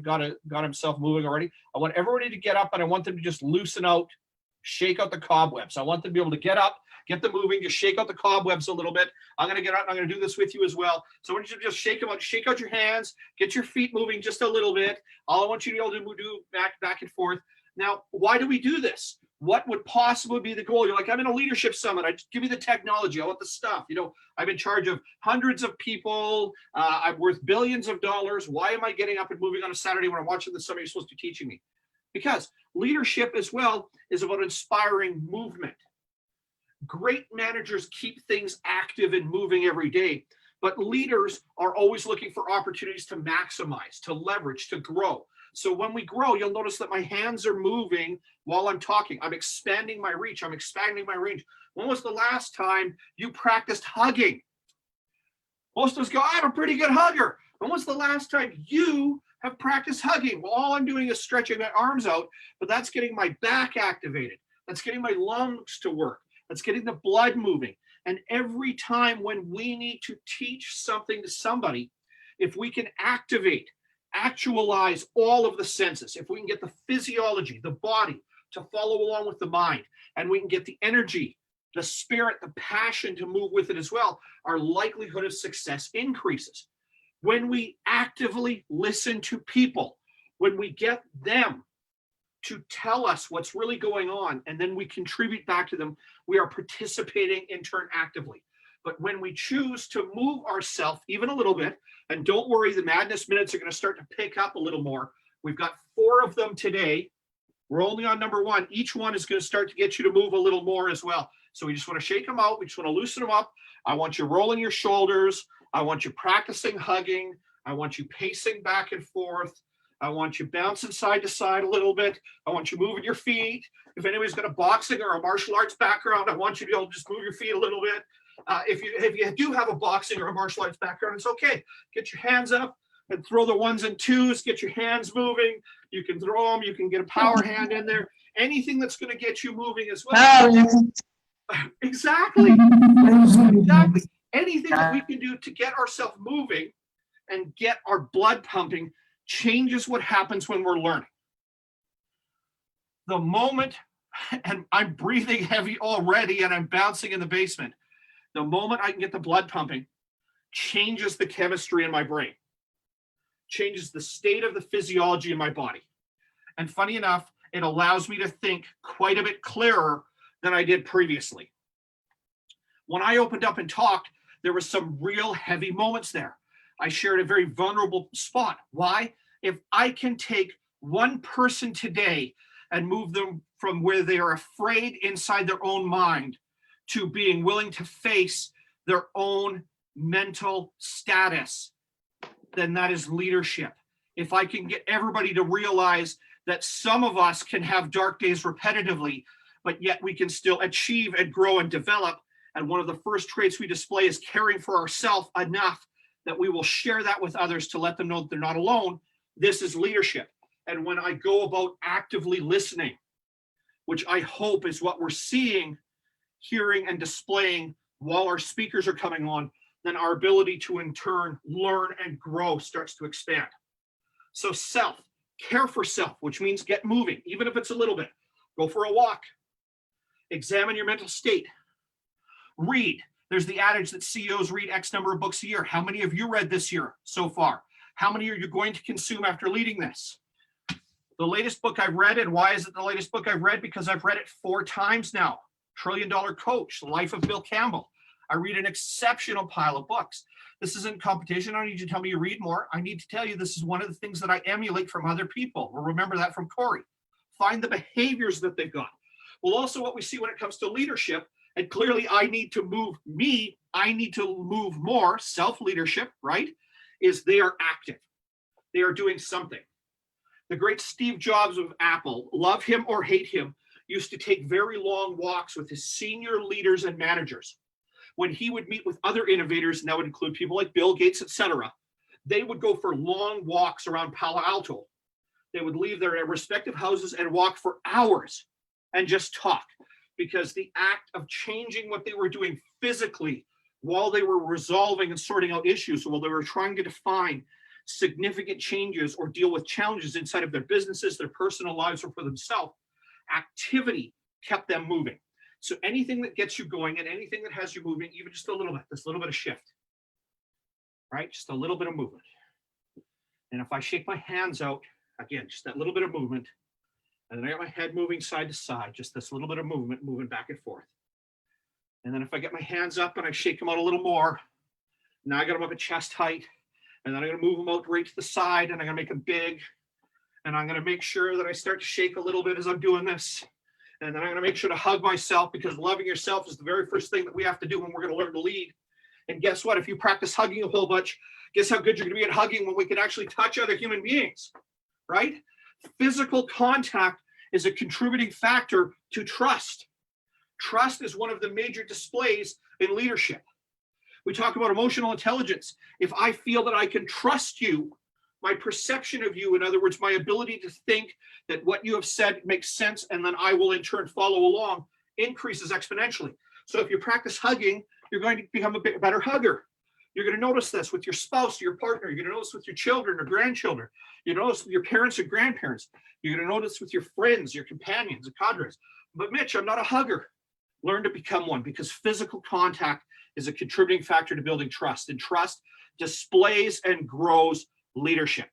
himself moving already. I want everybody to get up and I want them to just loosen out, shake out the cobwebs. I want them to be able to get up, get them moving, just shake out the cobwebs a little bit. I'm going to get out and I'm going to do this with you as well. So I want you to just shake out your hands, get your feet moving just a little bit. All I want you to be able to do back and forth. Now, why do we do this? What would possibly be the goal? You're like, I'm in a leadership summit. I just give me the technology. I want the stuff. You know, I'm in charge of hundreds of people. I'm worth billions of dollars. Why am I getting up and moving on a Saturday when I'm watching the summit you're supposed to be teaching me? Because leadership as well is about inspiring movement. Great managers keep things active and moving every day, but leaders are always looking for opportunities to maximize, to leverage, to grow. So when we grow, you'll notice that my hands are moving while I'm talking. I'm expanding my reach. I'm expanding my range. When was the last time you practiced hugging? Most of us go, I'm a pretty good hugger. When was the last time you have practiced hugging? Well, all I'm doing is stretching my arms out, but that's getting my back activated. That's getting my lungs to work. That's getting the blood moving. And every time when we need to teach something to somebody, if we can actualize all of the senses, if we can get the physiology, the body to follow along with the mind, and we can get the energy the spirit, the passion to move with it as well, our likelihood of success increases. When we actively listen to people, when we get them to tell us what's really going on, and then we contribute back to them, we are participating in turn actively. But when we choose to move ourselves even a little bit, and don't worry, the madness minutes are going to start to pick up a little more. We've got 4 of them today. We're only on number 1. Each one is going to start to get you to move a little more as well. So we just want to shake them out. We just want to loosen them up. I want you rolling your shoulders. I want you practicing hugging. I want you pacing back and forth. I want you bouncing side to side a little bit. I want you moving your feet. If anybody's got a boxing or a martial arts background, I want you to be able to just move your feet a little bit. If you do have a boxing or a martial arts background, it's okay. Get your hands up and throw the 1s and 2s. Get your hands moving. You can throw them. You can get a power hand in there. Anything that's going to get you moving as well. Exactly. Exactly. Anything that we can do to get ourselves moving and get our blood pumping changes what happens when we're learning. The moment, and I'm breathing heavy already and I'm bouncing in the basement, the moment I can get the blood pumping changes the chemistry in my brain, changes the state of the physiology in my body. And funny enough, it allows me to think quite a bit clearer than I did previously. When I opened up and talked, there were some real heavy moments there. I shared a very vulnerable spot. Why? If I can take one person today and move them from where they are afraid inside their own mind to being willing to face their own mental status, then that is leadership. If I can get everybody to realize that some of us can have dark days repetitively, but yet we can still achieve and grow and develop. And one of the first traits we display is caring for ourselves enough that we will share that with others to let them know that they're not alone. This is leadership. And when I go about actively listening, which I hope is what we're seeing, hearing, and displaying while our speakers are coming on, then our ability to in turn learn and grow starts to expand. So self, care for self, which means get moving, even if it's a little bit. Go for a walk. Examine your mental state. Read. There's the adage that CEOs read X number of books a year. How many have you read this year so far? How many are you going to consume after leading this? The latest book I've read, and why is it the latest book I've read? Because I've read it 4 times now. $1 Trillion Coach, The Life of Bill Campbell. I read an exceptional pile of books. This isn't competition. I don't need you to tell me you read more. I need to tell you this is one of the things that I emulate from other people. We'll remember that from Corey. Find the behaviors that they've got. Well, also what we see when it comes to leadership, and clearly I need to move me, I need to move more, self-leadership, right, is they are active. They are doing something. The great Steve Jobs of Apple, love him or hate him, used to take very long walks with his senior leaders and managers. When he would meet with other innovators, and that would include people like Bill Gates, etc., they would go for long walks around Palo Alto. They would leave their respective houses and walk for hours and just talk, because the act of changing what they were doing physically while they were resolving and sorting out issues, while they were trying to define significant changes or deal with challenges inside of their businesses, their personal lives, or for themselves, activity kept them moving. So anything that gets you going and anything that has you moving, even just a little bit, this little bit of shift, right? Just a little bit of movement. And if I shake my hands out, again, just that little bit of movement, and then I got my head moving side to side, just this little bit of movement, moving back and forth. And then if I get my hands up and I shake them out a little more, now I got them up at chest height, and then I'm gonna move them out right to the side, and I'm gonna make them big, and I'm gonna make sure that I start to shake a little bit as I'm doing this. And then I'm gonna make sure to hug myself, because loving yourself is the very first thing that we have to do when we're gonna learn to lead. And guess what? If you practice hugging a whole bunch, guess how good you're gonna be at hugging when we can actually touch other human beings, right? Physical contact is a contributing factor to trust. Trust is one of the major displays in leadership. We talk about emotional intelligence. If I feel that I can trust you, my perception of you, in other words, my ability to think that what you have said makes sense, and then I will in turn follow along, increases exponentially. So if you practice hugging, you're going to become a better hugger. You're going to notice this with your spouse, your partner. You're going to notice with your children or grandchildren. You notice with your parents or grandparents. You're going to notice with your friends, your companions, and cadres. But Mitch, I'm not a hugger. Learn to become one, because physical contact is a contributing factor to building trust, and trust displays and grows leadership.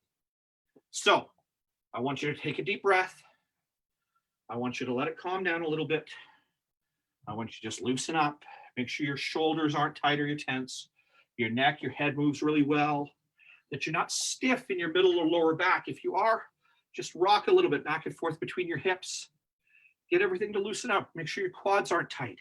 So I want you to take a deep breath. I want you to let it calm down a little bit. I want you to just loosen up. Make sure your shoulders aren't tight or you're tense. Your neck, your head moves really well. That you're not stiff in your middle or lower back. If you are, just rock a little bit back and forth between your hips. Get everything to loosen up. Make sure your quads aren't tight.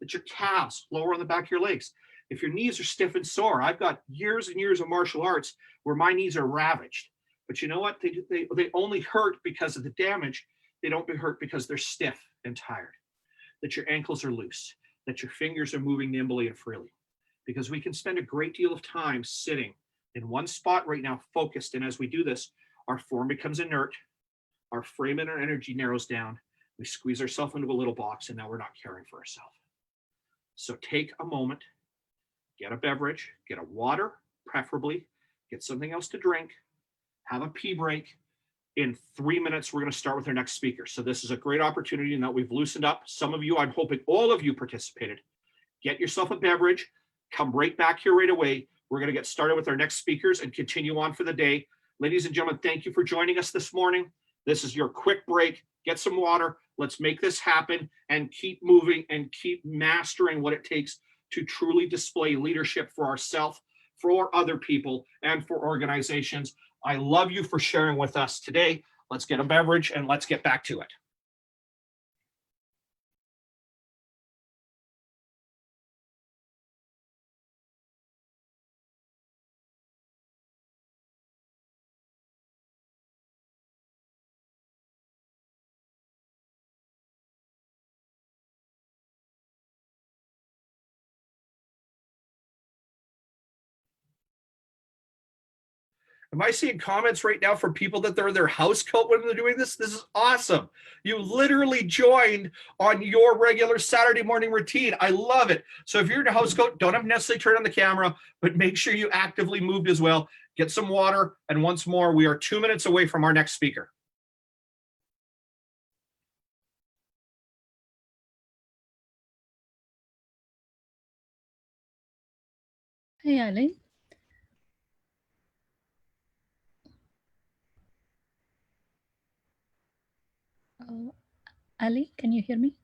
That your calves lower on the back of your legs. If your knees are stiff and sore, I've got years and years of martial arts where my knees are ravaged. But you know what? They only hurt because of the damage. They don't hurt because they're stiff and tired. That your ankles are loose. That your fingers are moving nimbly and freely. Because we can spend a great deal of time sitting in one spot right now, focused. And as we do this, our form becomes inert. Our frame and our energy narrows down. We squeeze ourselves into a little box, and now we're not caring for ourselves. So take a moment, get a beverage, get a water, preferably, get something else to drink, have a pee break. In 3 minutes, we're going to start with our next speaker. So this is a great opportunity now that we've loosened up. Some of you, I'm hoping all of you participated. Get yourself a beverage, come right back here right away. We're going to get started with our next speakers and continue on for the day. Ladies and gentlemen, thank you for joining us this morning. This is your quick break. Get some water. Let's make this happen and keep moving and keep mastering what it takes to truly display leadership for ourselves, for other people, and for organizations. I love you for sharing with us today. Let's get a beverage and let's get back to it. Am I seeing comments right now from people that they're in their house coat when they're doing this? This is awesome. You literally joined on your regular Saturday morning routine. I love it. So if you're in a house coat, don't have necessarily turn on the camera, but make sure you actively moved as well. Get some water. And once more, we are 2 minutes away from our next speaker. Hey, Ali. Ali, can you hear me?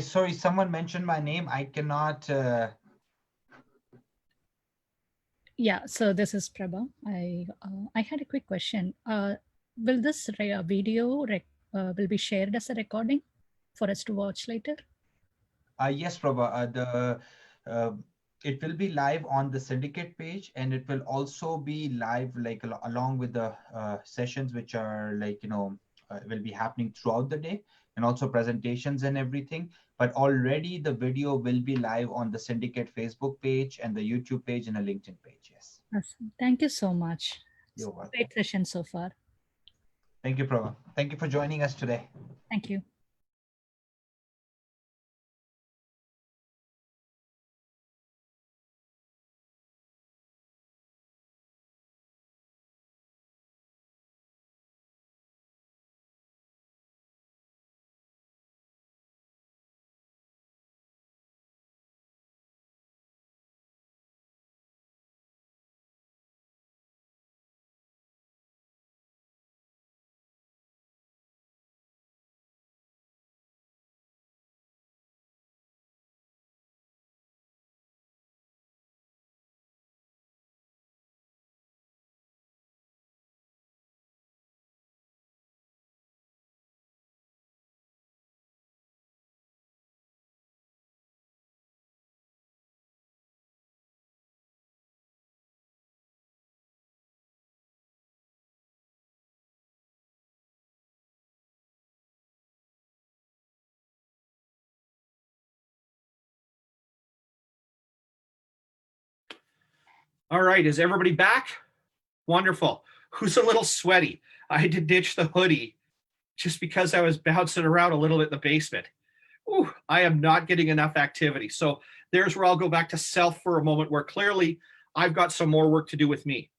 Sorry, someone mentioned my name. I cannot. Yeah, so this is Prabha. I had a quick question. Will this video will be shared as a recording for us to watch later? Yes, Prabha. It will be live on the syndicate page, and it will also be live like along with the sessions which are will be happening throughout the day, and also presentations and everything. But already the video will be live on the syndicate Facebook page and the YouTube page and a LinkedIn page. Yes. Awesome. Thank you so much. You're welcome. Great session so far. Thank you, Prabha. Thank you for joining us today. Thank you. All right, is everybody back? Wonderful. Who's a little sweaty? I had to ditch the hoodie just because I was bouncing around a little bit in the basement. Ooh, I am not getting enough activity. So there's where I'll go back to self for a moment, where clearly I've got some more work to do with me.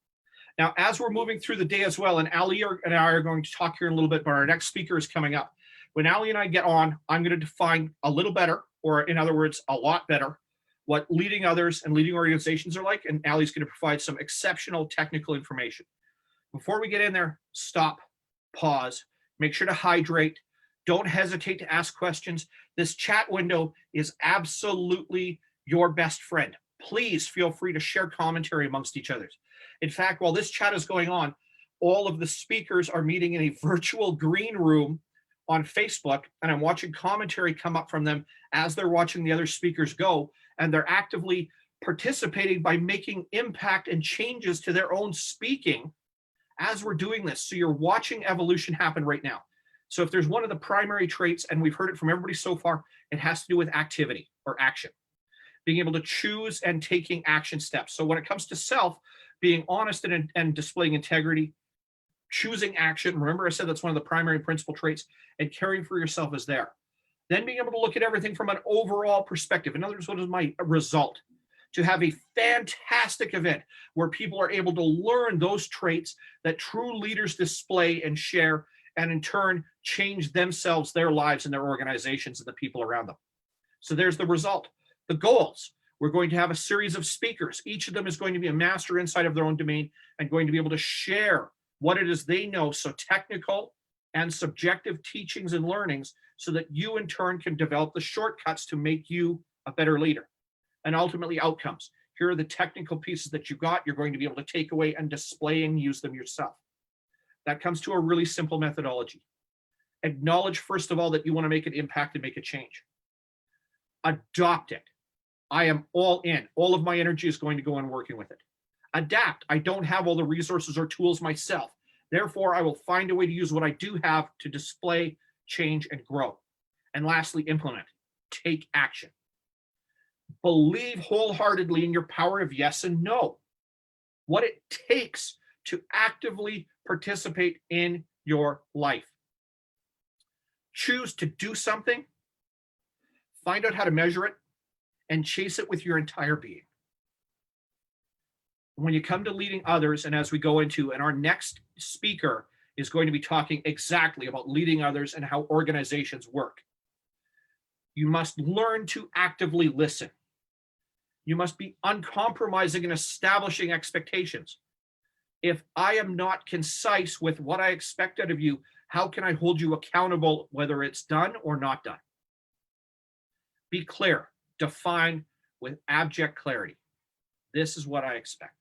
Now, as we're moving through the day as well, and Ali and I are going to talk here in a little bit, but our next speaker is coming up. When Ali and I get on, I'm going to define a little better, or in other words, a lot better, what leading others and leading organizations are like, and Ali's going to provide some exceptional technical information. Before we get in there, stop, pause, make sure to hydrate. Don't hesitate to ask questions. This chat window is absolutely your best friend. Please feel free to share commentary amongst each other. In fact, while this chat is going on, all of the speakers are meeting in a virtual green room on Facebook, and I'm watching commentary come up from them as they're watching the other speakers go, and they're actively participating by making impact and changes to their own speaking as we're doing this. So you're watching evolution happen right now. So if there's one of the primary traits, and we've heard it from everybody so far, it has to do with activity or action, being able to choose and taking action steps. So when it comes to self, being honest and displaying integrity, choosing action. Remember, I said that's one of the primary principal traits, and caring for yourself is there. Then being able to look at everything from an overall perspective. In other words, what is my result? To have a fantastic event where people are able to learn those traits that true leaders display and share, and in turn change themselves, their lives, and their organizations, and the people around them. So there's the result. The goals. We're going to have a series of speakers. Each of them is going to be a master inside of their own domain and going to be able to share what it is they know, so technical and subjective teachings and learnings, so that you in turn can develop the shortcuts to make you a better leader. And ultimately outcomes. Here are the technical pieces that you got. You're going to be able to take away and display and use them yourself. That comes to a really simple methodology. Acknowledge, first of all, that you want to make an impact and make a change. Adopt it. I am all in. All of my energy is going to go on working with it. Adapt. I don't have all the resources or tools myself. Therefore, I will find a way to use what I do have to display, change, and grow. And lastly, implement. Take action. Believe wholeheartedly in your power of yes and no. What it takes to actively participate in your life. Choose to do something, find out how to measure it, and chase it with your entire being. When you come to leading others, and as we go into, and our next speaker is going to be talking exactly about leading others and how organizations work. You must learn to actively listen. You must be uncompromising in establishing expectations. If I am not concise with what I expect out of you, how can I hold you accountable, whether it's done or not done? Be clear, define with abject clarity. This is what I expect.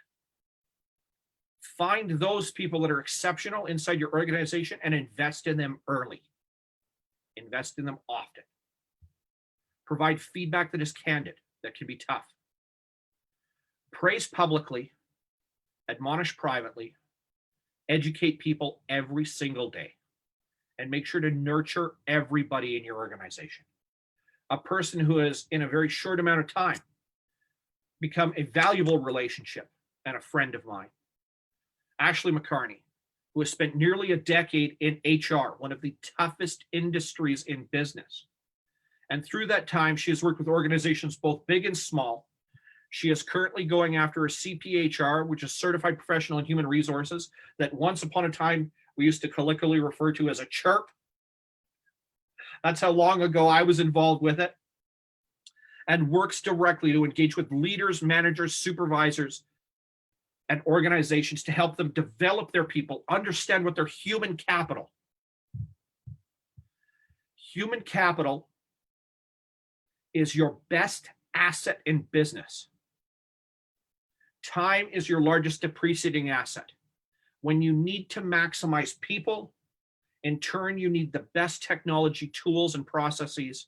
Find those people that are exceptional inside your organization and invest in them early. Invest in them often. Provide feedback that is candid, that can be tough. Praise publicly, admonish privately, educate people every single day, and make sure to nurture everybody in your organization. A person who has, in a very short amount of time, become a valuable relationship and a friend of mine. Ashley McCarney, who has spent nearly a decade in HR, one of the toughest industries in business. And through that time, she has worked with organizations both big and small. She is currently going after a CPHR, which is Certified Professional in Human Resources, that once upon a time we used to colloquially refer to as a CHIRP. That's how long ago I was involved with it. And works directly to engage with leaders, managers, supervisors, and organizations to help them develop their people, understand what their human capital. Human capital is your best asset in business. Time is your largest depreciating asset. When you need to maximize people, in turn, you need the best technology tools and processes.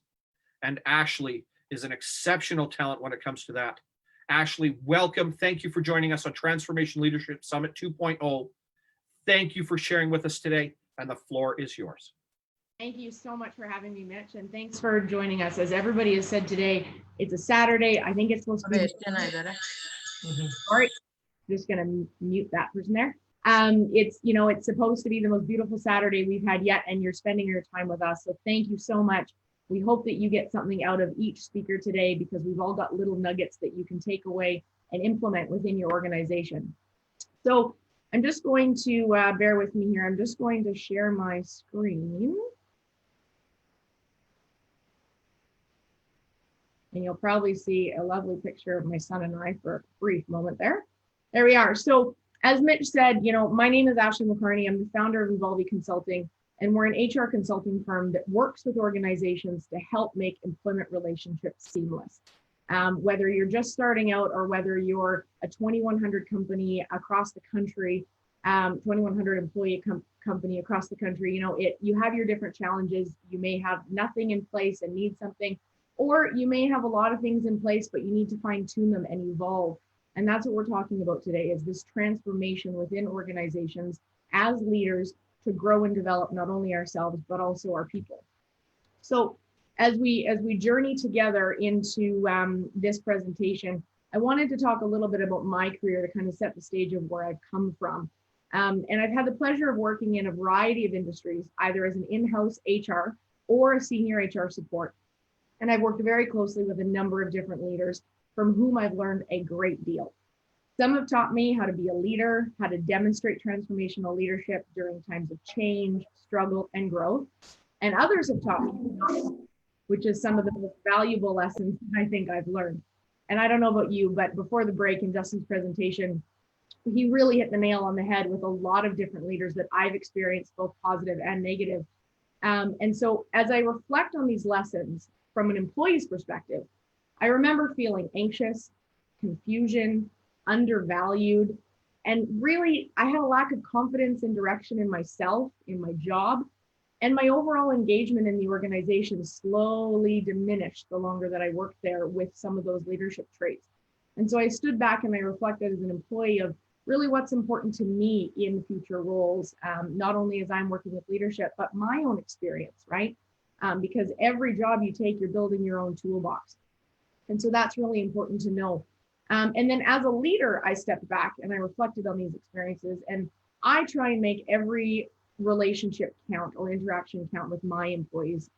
And Ashley is an exceptional talent when it comes to that. Ashley, welcome. Thank you for joining us on Transformation Leadership Summit 2.0. Thank you for sharing with us today, and the floor is yours. Thank you so much for having me, Mitch, and thanks for joining us. As everybody has said today, it's a Saturday. I think it's supposed to be. Sorry, just gonna mute that person there. It's supposed to be the most beautiful Saturday we've had yet, and you're spending your time with us. So thank you so much. We hope that you get something out of each speaker today, because we've all got little nuggets that you can take away and implement within your organization. So I'm just going to, bear with me here. I'm just going to share my screen. And you'll probably see a lovely picture of my son and I for a brief moment there. There we are. So as Mitch said, my name is Ashley McCarney. I'm the founder of Involvi Consulting, and we're an HR consulting firm that works with organizations to help make employment relationships seamless. Whether you're just starting out or whether you're a 2,100 company across the country, 2,100 employee company across the country, you have your different challenges. You may have nothing in place and need something, or you may have a lot of things in place, but you need to fine tune them and evolve. And that's what we're talking about today, is this transformation within organizations as leaders to grow and develop not only ourselves, but also our people. So as we journey together into this presentation, I wanted to talk a little bit about my career to kind of set the stage of where I've come from. And I've had the pleasure of working in a variety of industries, either as an in-house HR or a senior HR support. And I've worked very closely with a number of different leaders from whom I've learned a great deal. Some have taught me how to be a leader, how to demonstrate transformational leadership during times of change, struggle, and growth. And others have taught me not, which is some of the most valuable lessons I think I've learned. And I don't know about you, but before the break in Justin's presentation, he really hit the nail on the head with a lot of different leaders that I've experienced, both positive and negative. And so as I reflect on these lessons from an employee's perspective, I remember feeling anxious, confusion, undervalued, and really I had a lack of confidence and direction in myself, in my job, and my overall engagement in the organization slowly diminished the longer that I worked there with some of those leadership traits. And so I stood back and I reflected as an employee of really what's important to me in future roles, not only as I'm working with leadership, but my own experience, right? Because every job you take, you're building your own toolbox. And so that's really important to know. And then as a leader, I stepped back and I reflected on these experiences, and I try and make every relationship count or interaction count with my employees.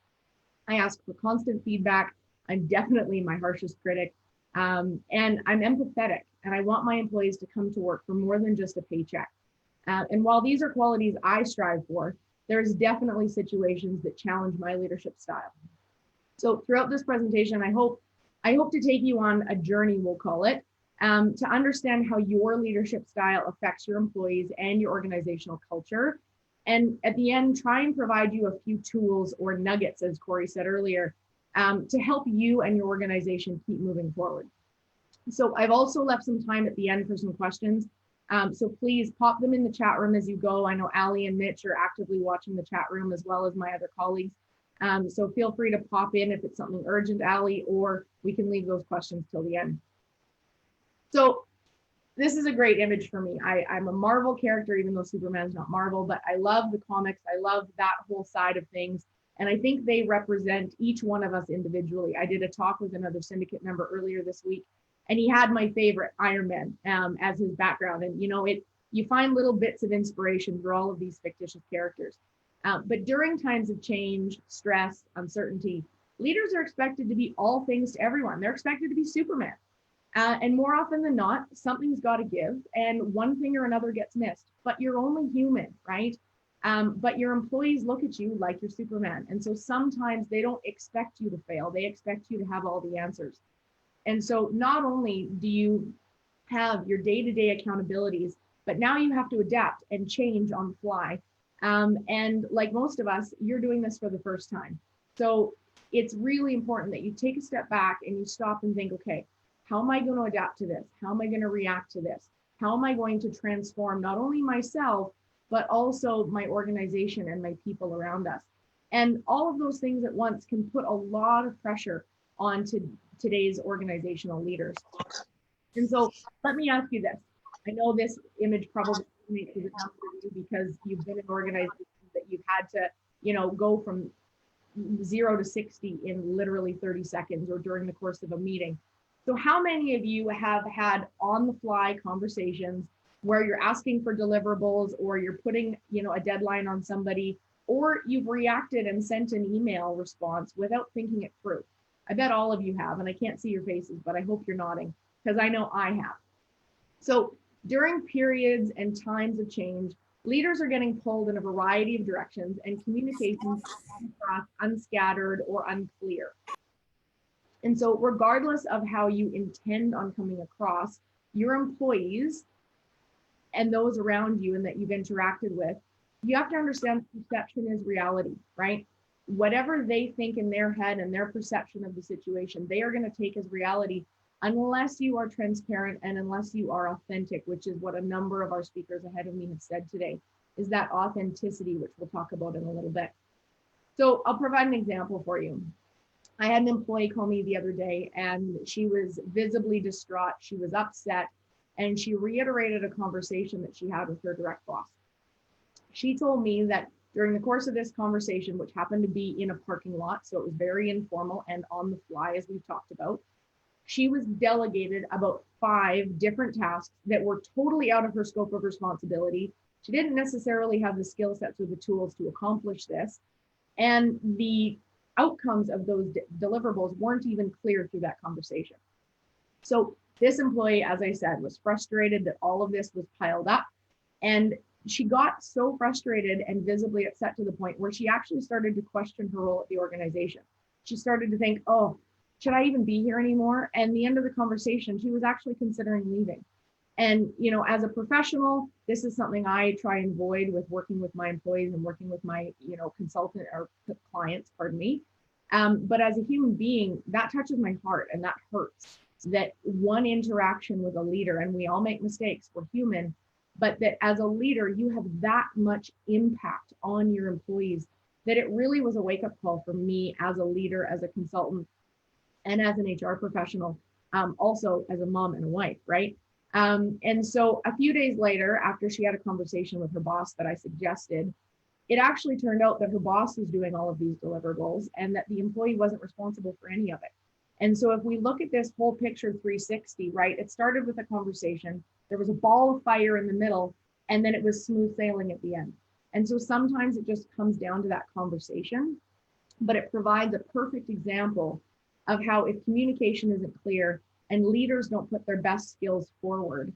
I ask for constant feedback. I'm definitely my harshest critic. And I'm empathetic, and I want my employees to come to work for more than just a paycheck. And while these are qualities I strive for, there's definitely situations that challenge my leadership style. So throughout this presentation, I hope to take you on a journey, we'll call it, to understand how your leadership style affects your employees and your organizational culture. And at the end, try and provide you a few tools or nuggets, as Corey said earlier, to help you and your organization keep moving forward. So I've also left some time at the end for some questions. So please pop them in the chat room as you go. I know Ali and Mitch are actively watching the chat room, as well as my other colleagues. So feel free to pop in if it's something urgent, Ali, or we can leave those questions till the end. So this is a great image for me. I'm a Marvel character, even though Superman's not Marvel, but I love the comics. I love that whole side of things. And I think they represent each one of us individually. I did a talk with another syndicate member earlier this week, and he had my favorite Iron Man as his background. And you find little bits of inspiration for all of these fictitious characters. But during times of change, stress, uncertainty, leaders are expected to be all things to everyone. They're expected to be Superman. And more often than not, something's got to give, and one thing or another gets missed. But you're only human, right? But your employees look at you like you're Superman. And so sometimes they don't expect you to fail. They expect you to have all the answers. And so not only do you have your day-to-day accountabilities, but now you have to adapt and change on the fly. And like most of us, you're doing this for the first time. So it's really important that you take a step back and you stop and think, okay, how am I going to adapt to this? How am I going to react to this? How am I going to transform not only myself, but also my organization and my people around us? And all of those things at once can put a lot of pressure onto today's organizational leaders. And so let me ask you this. I know this image probably makes you because you've been in organizations that you've had to, go from 0 to 60 in literally 30 seconds or during the course of a meeting. So how many of you have had on the fly conversations where you're asking for deliverables, or you're putting, a deadline on somebody, or you've reacted and sent an email response without thinking it through? I bet all of you have, and I can't see your faces, but I hope you're nodding, because I know I have. So During periods and times of change, leaders are getting pulled in a variety of directions and communications are unscattered or unclear. And so regardless of how you intend on coming across, your employees and those around you and that you've interacted with, you have to understand perception is reality, right? Whatever they think in their head and their perception of the situation, they are going to take as reality unless you are transparent and unless you are authentic, which is what a number of our speakers ahead of me have said today, is that authenticity, which we'll talk about in a little bit. So I'll provide an example for you. I had an employee call me the other day and she was visibly distraught. She was upset and she reiterated a conversation that she had with her direct boss. She told me that during the course of this conversation, which happened to be in a parking lot, so it was very informal and on the fly, as we've talked about, she was delegated about 5 different tasks that were totally out of her scope of responsibility. She didn't necessarily have the skill sets or the tools to accomplish this. And the outcomes of those deliverables weren't even clear through that conversation. So this employee, as I said, was frustrated that all of this was piled up. And she got so frustrated and visibly upset to the point where she actually started to question her role at the organization. She started to think, oh, should I even be here anymore? And the end of the conversation, she was actually considering leaving. And, you know, as a professional, this is something I try and avoid with working with my employees and working with my, you know, consultant or clients, pardon me. But as a human being, that touches my heart and that hurts. That one interaction with a leader, and we all make mistakes, we're human, but that as a leader, you have that much impact on your employees that it really was a wake-up call for me as a leader, as a consultant, and as an HR professional, also as a mom and a wife, right? And so a few days later, after she had a conversation with her boss that I suggested, it actually turned out that her boss was doing all of these deliverables and that the employee wasn't responsible for any of it. And so if we look at this whole picture 360, right, it started with a conversation, there was a ball of fire in the middle, and then it was smooth sailing at the end. And so sometimes it just comes down to that conversation, but it provides a perfect example of how if communication isn't clear and leaders don't put their best skills forward,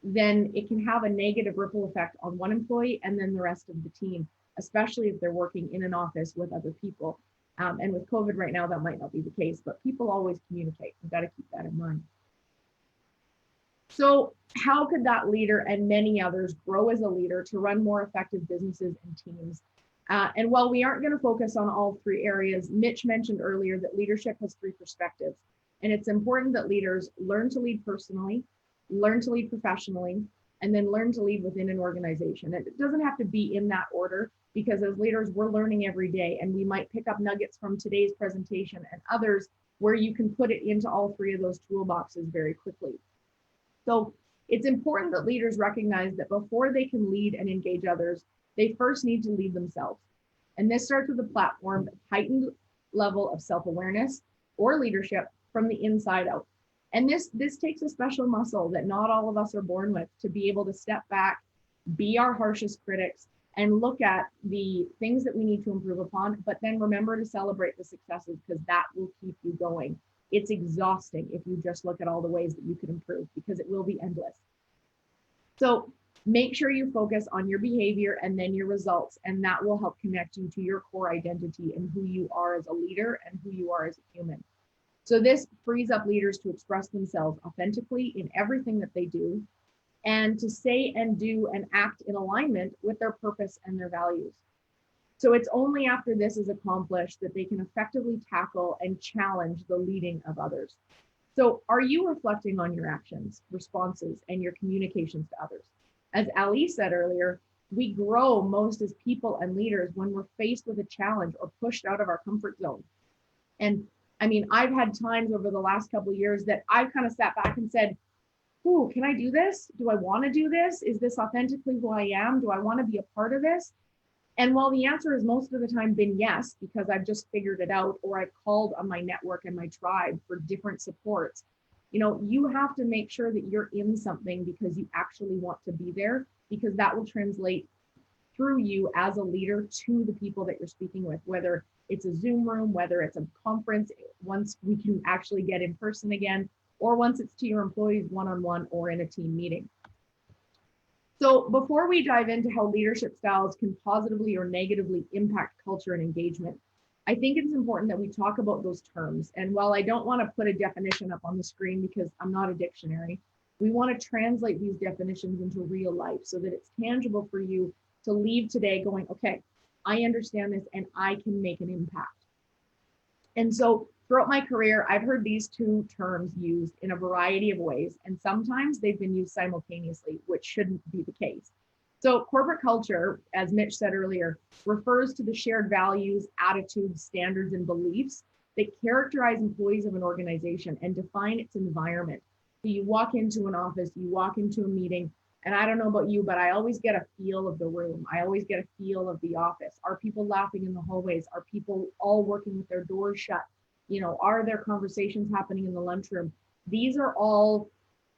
then it can have a negative ripple effect on one employee and then the rest of the team, especially if they're working in an office with other people. And with COVID right now, that might not be the case, but people always communicate. We've got to keep that in mind. So how could that leader and many others grow as a leader to run more effective businesses and teams? And while we aren't going to focus on all 3 areas, Mitch mentioned earlier that leadership has 3 perspectives. And it's important that leaders learn to lead personally, learn to lead professionally, and then learn to lead within an organization. And it doesn't have to be in that order, because as leaders, we're learning every day, and we might pick up nuggets from today's presentation and others where you can put it into all 3 of those toolboxes very quickly. So it's important that leaders recognize that before they can lead and engage others, they first need to lead themselves. And this starts with a platform, heightened level of self-awareness or leadership from the inside out. And this takes a special muscle that not all of us are born with, to be able to step back, be our harshest critics, and look at the things that we need to improve upon, but then remember to celebrate the successes, because that will keep you going. It's exhausting if you just look at all the ways that you could improve, because it will be endless. So make sure you focus on your behavior and then your results, and that will help connect you to your core identity and who you are as a leader and who you are as a human. So this frees up leaders to express themselves authentically in everything that they do, and to say and do and act in alignment with their purpose and their values. So it's only after this is accomplished that they can effectively tackle and challenge the leading of others. So are you reflecting on your actions, responses, and your communications to others? As Ali said earlier, we grow most as people and leaders when we're faced with a challenge or pushed out of our comfort zone. And I mean, I've had times over the last couple of years that I've kind of sat back and said, ooh, can I do this? Do I want to do this? Is this authentically who I am? Do I want to be a part of this? And while the answer has most of the time been yes, because I've just figured it out, or I've called on my network and my tribe for different supports, you know, you have to make sure that you're in something because you actually want to be there, because that will translate through you as a leader to the people that you're speaking with, whether it's a Zoom room, whether it's a conference, once we can actually get in person again, or once it's to your employees one-on-one or in a team meeting. So before we dive into how leadership styles can positively or negatively impact culture and engagement, I think it's important that we talk about those terms. And while I don't want to put a definition up on the screen because I'm not a dictionary, we want to translate these definitions into real life so that it's tangible for you to leave today going, okay, I understand this and I can make an impact. And so throughout my career, I've heard these two terms used in a variety of ways, and sometimes they've been used simultaneously, which shouldn't be the case. So corporate culture, as Mitch said earlier, refers to the shared values, attitudes, standards, and beliefs that characterize employees of an organization and define its environment. So you walk into an office, you walk into a meeting, and I don't know about you, but I always get a feel of the room. I always get a feel of the office. Are people laughing in the hallways? Are people all working with their doors shut? You know, are there conversations happening in the lunchroom? These are all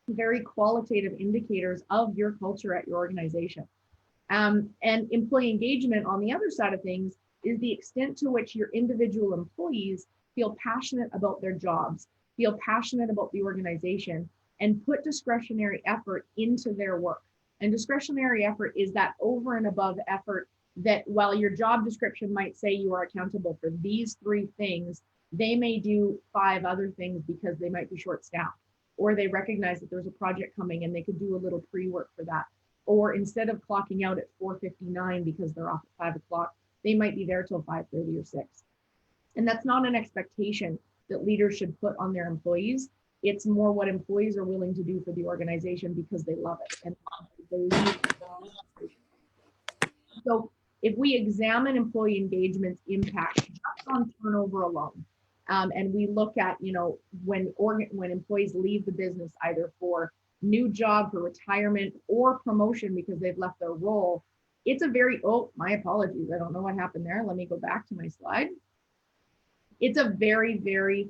very qualitative indicators of your culture at your organization. And employee engagement on the other side of things is the extent to which your individual employees feel passionate about their jobs, feel passionate about the organization, and put discretionary effort into their work. And discretionary effort is that over and above effort that while your job description might say you are accountable for these 3 things, they may do 5 other things because they might be short-staffed, or they recognize that there's a project coming and they could do a little pre-work for that. Or instead of clocking out at 4:59 because they're off at 5 o'clock, they might be there till 5:30 or 6. And that's not an expectation that leaders should put on their employees. It's more what employees are willing to do for the organization because they love it and believe. So if we examine employee engagement's impact just on turnover alone, and we look at, you know, when employees leave the business either for new job, for retirement, or promotion because they've left their role, it's a very, oh, my apologies, I don't know what happened there. Let me go back to my slide. It's a very, very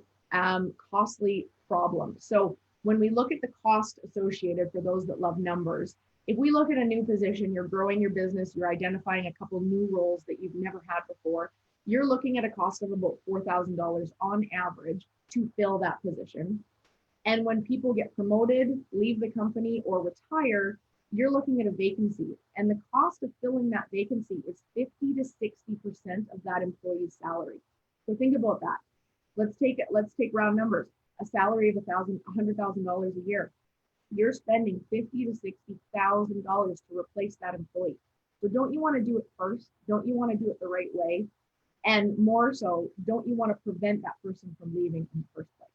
costly problem. So when we look at the cost associated for those that love numbers, if we look at a new position, you're growing your business, you're identifying a couple new roles that you've never had before, you're looking at a cost of about $4,000 on average to fill that position. And when people get promoted, leave the company, or retire, you're looking at a vacancy. And the cost of filling that vacancy is 50 to 60% of that employee's salary. So think about that. Let's take round numbers. A salary of $100,000 a year. You're spending $50,000 to $60,000 to replace that employee. So don't you want to do it first? Don't you want to do it the right way? And more so, don't you want to prevent that person from leaving in the first place?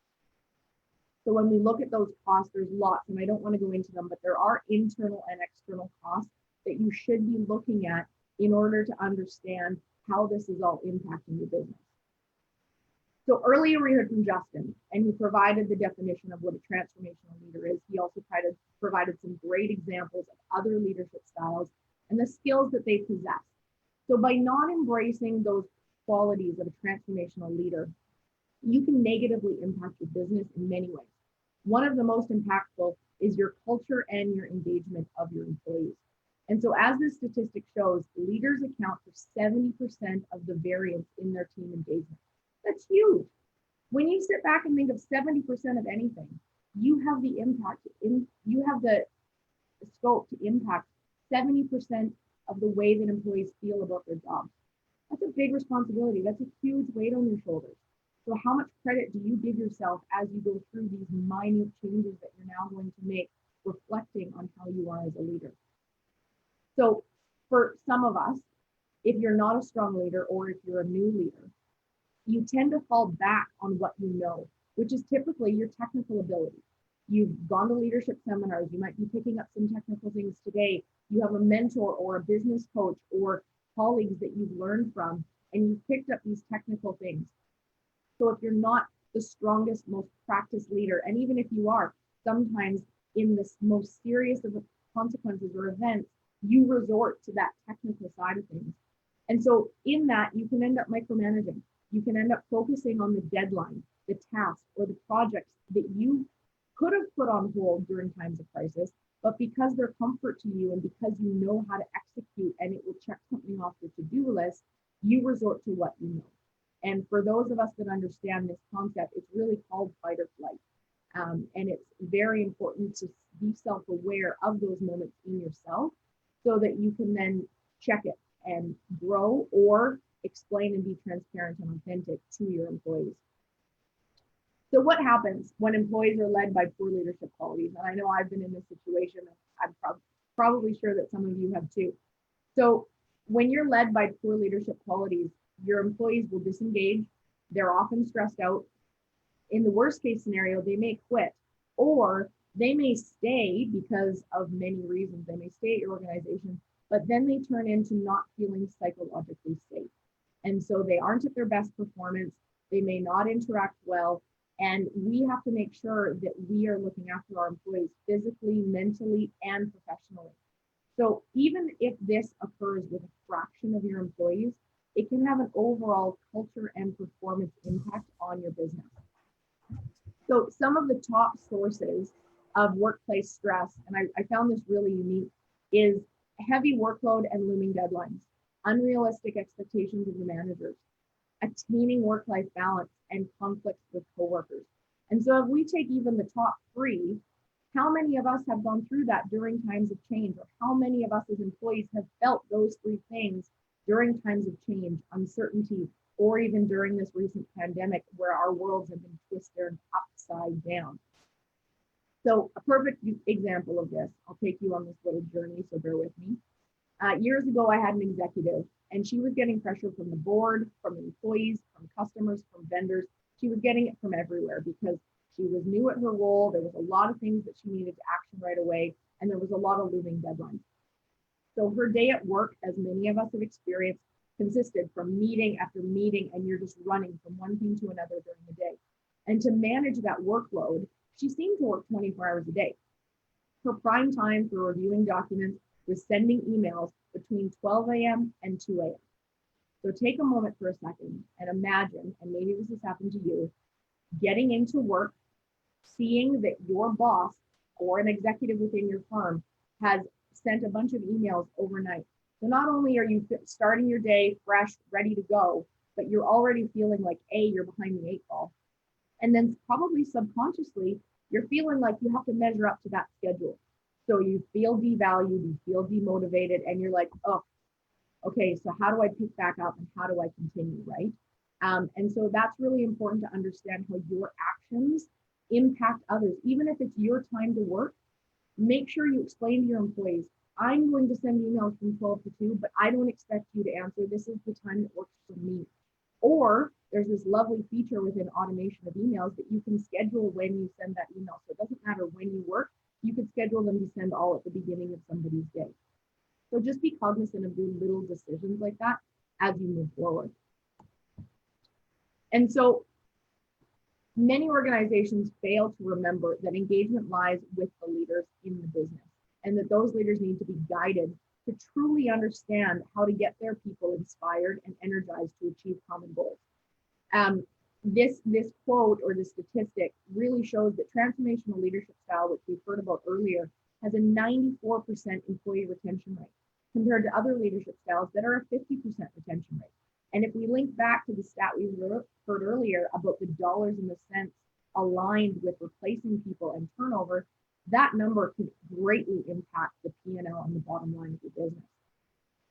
So when we look at those costs, there's lots, and I don't want to go into them, but there are internal and external costs that you should be looking at in order to understand how this is all impacting your business. So earlier we heard from Justin, and he provided the definition of what a transformational leader is. He also provided some great examples of other leadership styles and the skills that they possess. So by not embracing those qualities of a transformational leader, you can negatively impact your business in many ways. One of the most impactful is your culture and your engagement of your employees. And so as this statistic shows, leaders account for 70% of the variance in their team engagement. That's huge. When you sit back and think of 70% of anything, you have the impact, you have the scope to impact 70% of the way that employees feel about their jobs. That's a big responsibility. That's a huge weight on your shoulders. So how much credit do you give yourself as you go through these minute changes that you're now going to make, reflecting on how you are as a leader? So for some of us, if you're not a strong leader or if you're a new leader, you tend to fall back on what you know, which is typically your technical ability. You've gone to leadership seminars, you might be picking up some technical things today. You have a mentor or a business coach or colleagues that you've learned from, and you've picked up these technical things. So if you're not the strongest, most practiced leader, and even if you are, sometimes in this most serious of consequences or events, you resort to that technical side of things. And so in that, you can end up micromanaging. You can end up focusing on the deadline, the task, or the projects that you could have put on hold during times of crisis, but because they're comfort to you and because you know how to execute and it will check something off your to-do list, you resort to what you know. And for those of us that understand this concept, it's really called fight or flight. And it's very important to be self-aware of those moments in yourself so that you can then check it and grow or explain and be transparent and authentic to your employees. So what happens when employees are led by poor leadership qualities? And I know I've been in this situation. I'm probably sure that some of you have too. So when you're led by poor leadership qualities, your employees will disengage. They're often stressed out. In the worst case scenario, they may quit, or they may stay because of many reasons. They may stay at your organization, but then they turn into not feeling psychologically safe. And so they aren't at their best performance. They may not interact well. And we have to make sure that we are looking after our employees physically, mentally, and professionally. So even if this occurs with a fraction of your employees, it can have an overall culture and performance impact on your business. So some of the top sources of workplace stress, and I found this really unique, is heavy workload and looming deadlines, unrealistic expectations of the managers, attaining work-life balance, and conflicts with coworkers. And so if we take even the top three, how many of us have gone through that during times of change? Or how many of us as employees have felt those three things during times of change, uncertainty, or even during this recent pandemic where our worlds have been twisted upside down? So a perfect example of this, I'll take you on this little journey, so bear with me. Years ago, I had an executive, and she was getting pressure from the board, from the employees, from customers, from vendors. She was getting it from everywhere because she was new at her role. There was a lot of things that she needed to action right away, and there was a lot of looming deadlines. So her day at work, as many of us have experienced, consisted from meeting after meeting, and you're just running from one thing to another during the day. And to manage that workload, she seemed to work 24 hours a day. Her prime time for reviewing documents was sending emails between 12 a.m. and 2 a.m. So take a moment for a second and imagine, and maybe this has happened to you, getting into work, seeing that your boss or an executive within your firm has sent a bunch of emails overnight. So not only are you starting your day fresh, ready to go, but you're already feeling like, A, you're behind the 8 ball. And then probably subconsciously, you're feeling like you have to measure up to that schedule. So you feel devalued, you feel demotivated, and you're like, oh, okay, so how do I pick back up and how do I continue, right? And so that's really important to understand how your actions impact others. Even if it's your time to work, make sure you explain to your employees, I'm going to send emails from 12 to 2, but I don't expect you to answer. This is the time that works for me. Or there's this lovely feature within automation of emails that you can schedule when you send that email. So it doesn't matter when you work, you could schedule them to send all at the beginning of somebody's day. So just be cognizant of doing little decisions like that as you move forward. And so many organizations fail to remember that engagement lies with the leaders in the business, and that those leaders need to be guided to truly understand how to get their people inspired and energized to achieve common goals. This quote or this statistic really shows that transformational leadership style, which we've heard about earlier, has a 94% employee retention rate compared to other leadership styles that are a 50% retention rate. And if we link back to the stat we heard earlier about the dollars and the cents aligned with replacing people and turnover, that number can greatly impact the P&L and the bottom line of your business.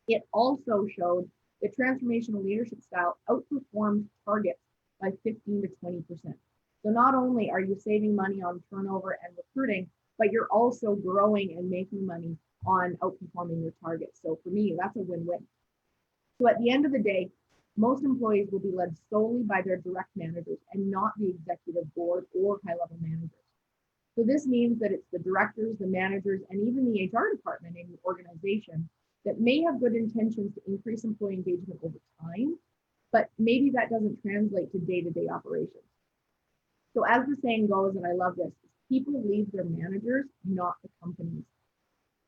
It also showed that transformational leadership style outperformed targets by 15 to 20%. So not only are you saving money on turnover and recruiting, but you're also growing and making money on outperforming your targets. So for me, that's a win-win. So at the end of the day, most employees will be led solely by their direct managers and not the executive board or high-level managers. So this means that it's the directors, the managers, and even the HR department in the organization that may have good intentions to increase employee engagement over time, but maybe that doesn't translate to day-to-day operations. So as the saying goes, and I love this, people lead their managers, not the companies.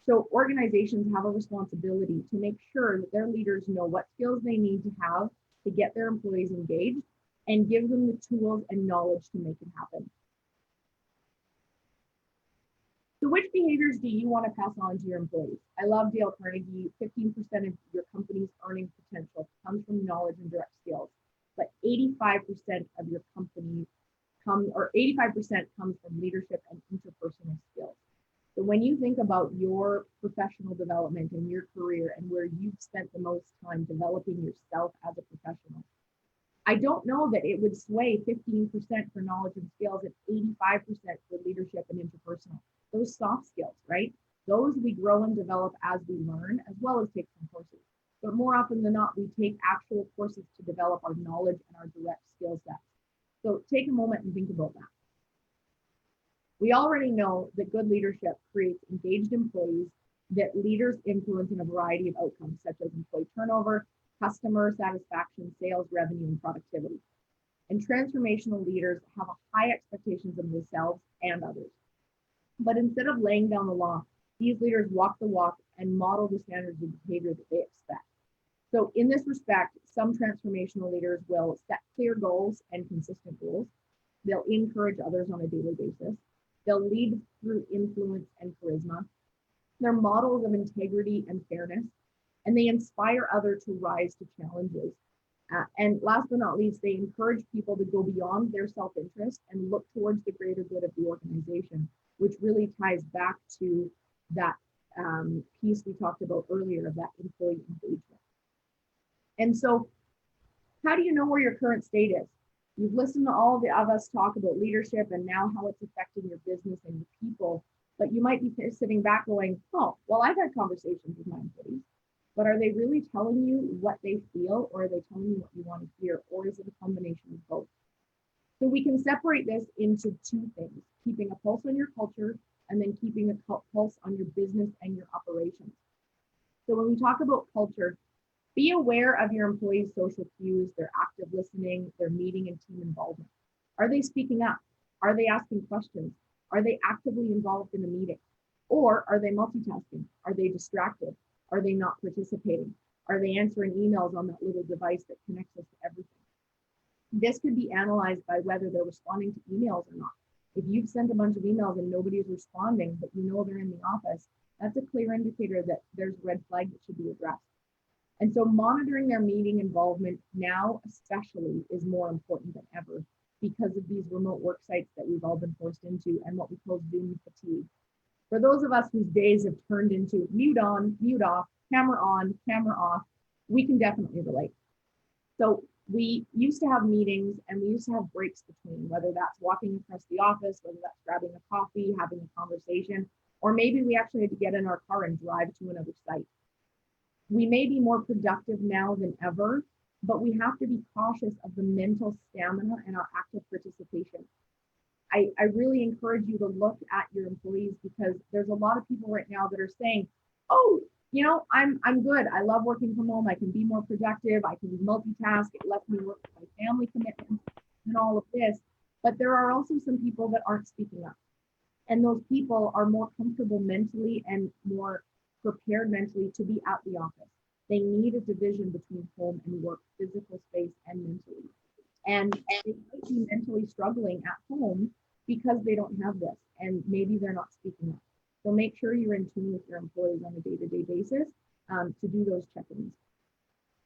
So organizations have a responsibility to make sure that their leaders know what skills they need to have to get their employees engaged and give them the tools and knowledge to make it happen. So which behaviors do you want to pass on to your employees? I love Dale Carnegie, 15% of your company's earning potential comes from knowledge and direct skills, but 85% of your company 85% comes from leadership and interpersonal skills. So when you think about your professional development and your career and where you've spent the most time developing yourself as a professional, I don't know that it would sway 15% for knowledge and skills and 85% for leadership and interpersonal. Those soft skills, right? Those we grow and develop as we learn, as well as take some courses. But more often than not, we take actual courses to develop our knowledge and our direct skill sets. So take a moment and think about that. We already know that good leadership creates engaged employees, that leaders influence in a variety of outcomes, such as employee turnover, customer satisfaction, sales, revenue, and productivity. And transformational leaders have a high expectations of themselves and others. But instead of laying down the law, these leaders walk the walk and model the standards of behavior that they expect. So in this respect, some transformational leaders will set clear goals and consistent goals. They'll encourage others on a daily basis. They'll lead through influence and charisma. They're models of integrity and fairness, and they inspire others to rise to challenges. And last but not least, they encourage people to go beyond their self-interest and look towards the greater good of the organization, which really ties back to that piece we talked about earlier of that employee engagement. And so how do you know where your current state is? You've listened to all of us talk about leadership and now how it's affecting your business and your people, but you might be sitting back going, oh, well, I've had conversations with my employees, but are they really telling you what they feel, or are they telling you what you want to hear, or is it a combination of both? So we can separate this into two things: keeping a pulse on your culture and then keeping a pulse on your business and your operations. So when we talk about culture, be aware of your employees' social cues, their active listening, their meeting and team involvement. Are they speaking up? Are they asking questions? Are they actively involved in a meeting? Or are they multitasking? Are they distracted? Are they not participating? Are they answering emails on that little device that connects us to everything? This could be analyzed by whether they're responding to emails or not. If you've sent a bunch of emails and nobody's responding, but you know they're in the office, that's a clear indicator that there's a red flag that should be addressed. And so monitoring their meeting involvement now especially is more important than ever because of these remote work sites that we've all been forced into and what we call Zoom fatigue. For those of us whose days have turned into mute on, mute off, camera on, camera off, we can definitely relate. So we used to have meetings and we used to have breaks between, whether that's walking across the office, whether that's grabbing a coffee, having a conversation, or maybe we actually had to get in our car and drive to another site. We may be more productive now than ever, but we have to be cautious of the mental stamina and our active participation. I really encourage you to look at your employees because there's a lot of people right now that are saying, oh, you know, I'm good. I love working from home. I can be more productive. I can multitask. It lets me work with my family commitments and all of this. But there are also some people that aren't speaking up. And those people are more comfortable mentally and more prepared mentally to be at the office. They need a division between home and work, physical space and mentally. And they might be mentally struggling at home because they don't have this and maybe they're not speaking up. So make sure you're in tune with your employees on a day-to-day basis to do those check-ins.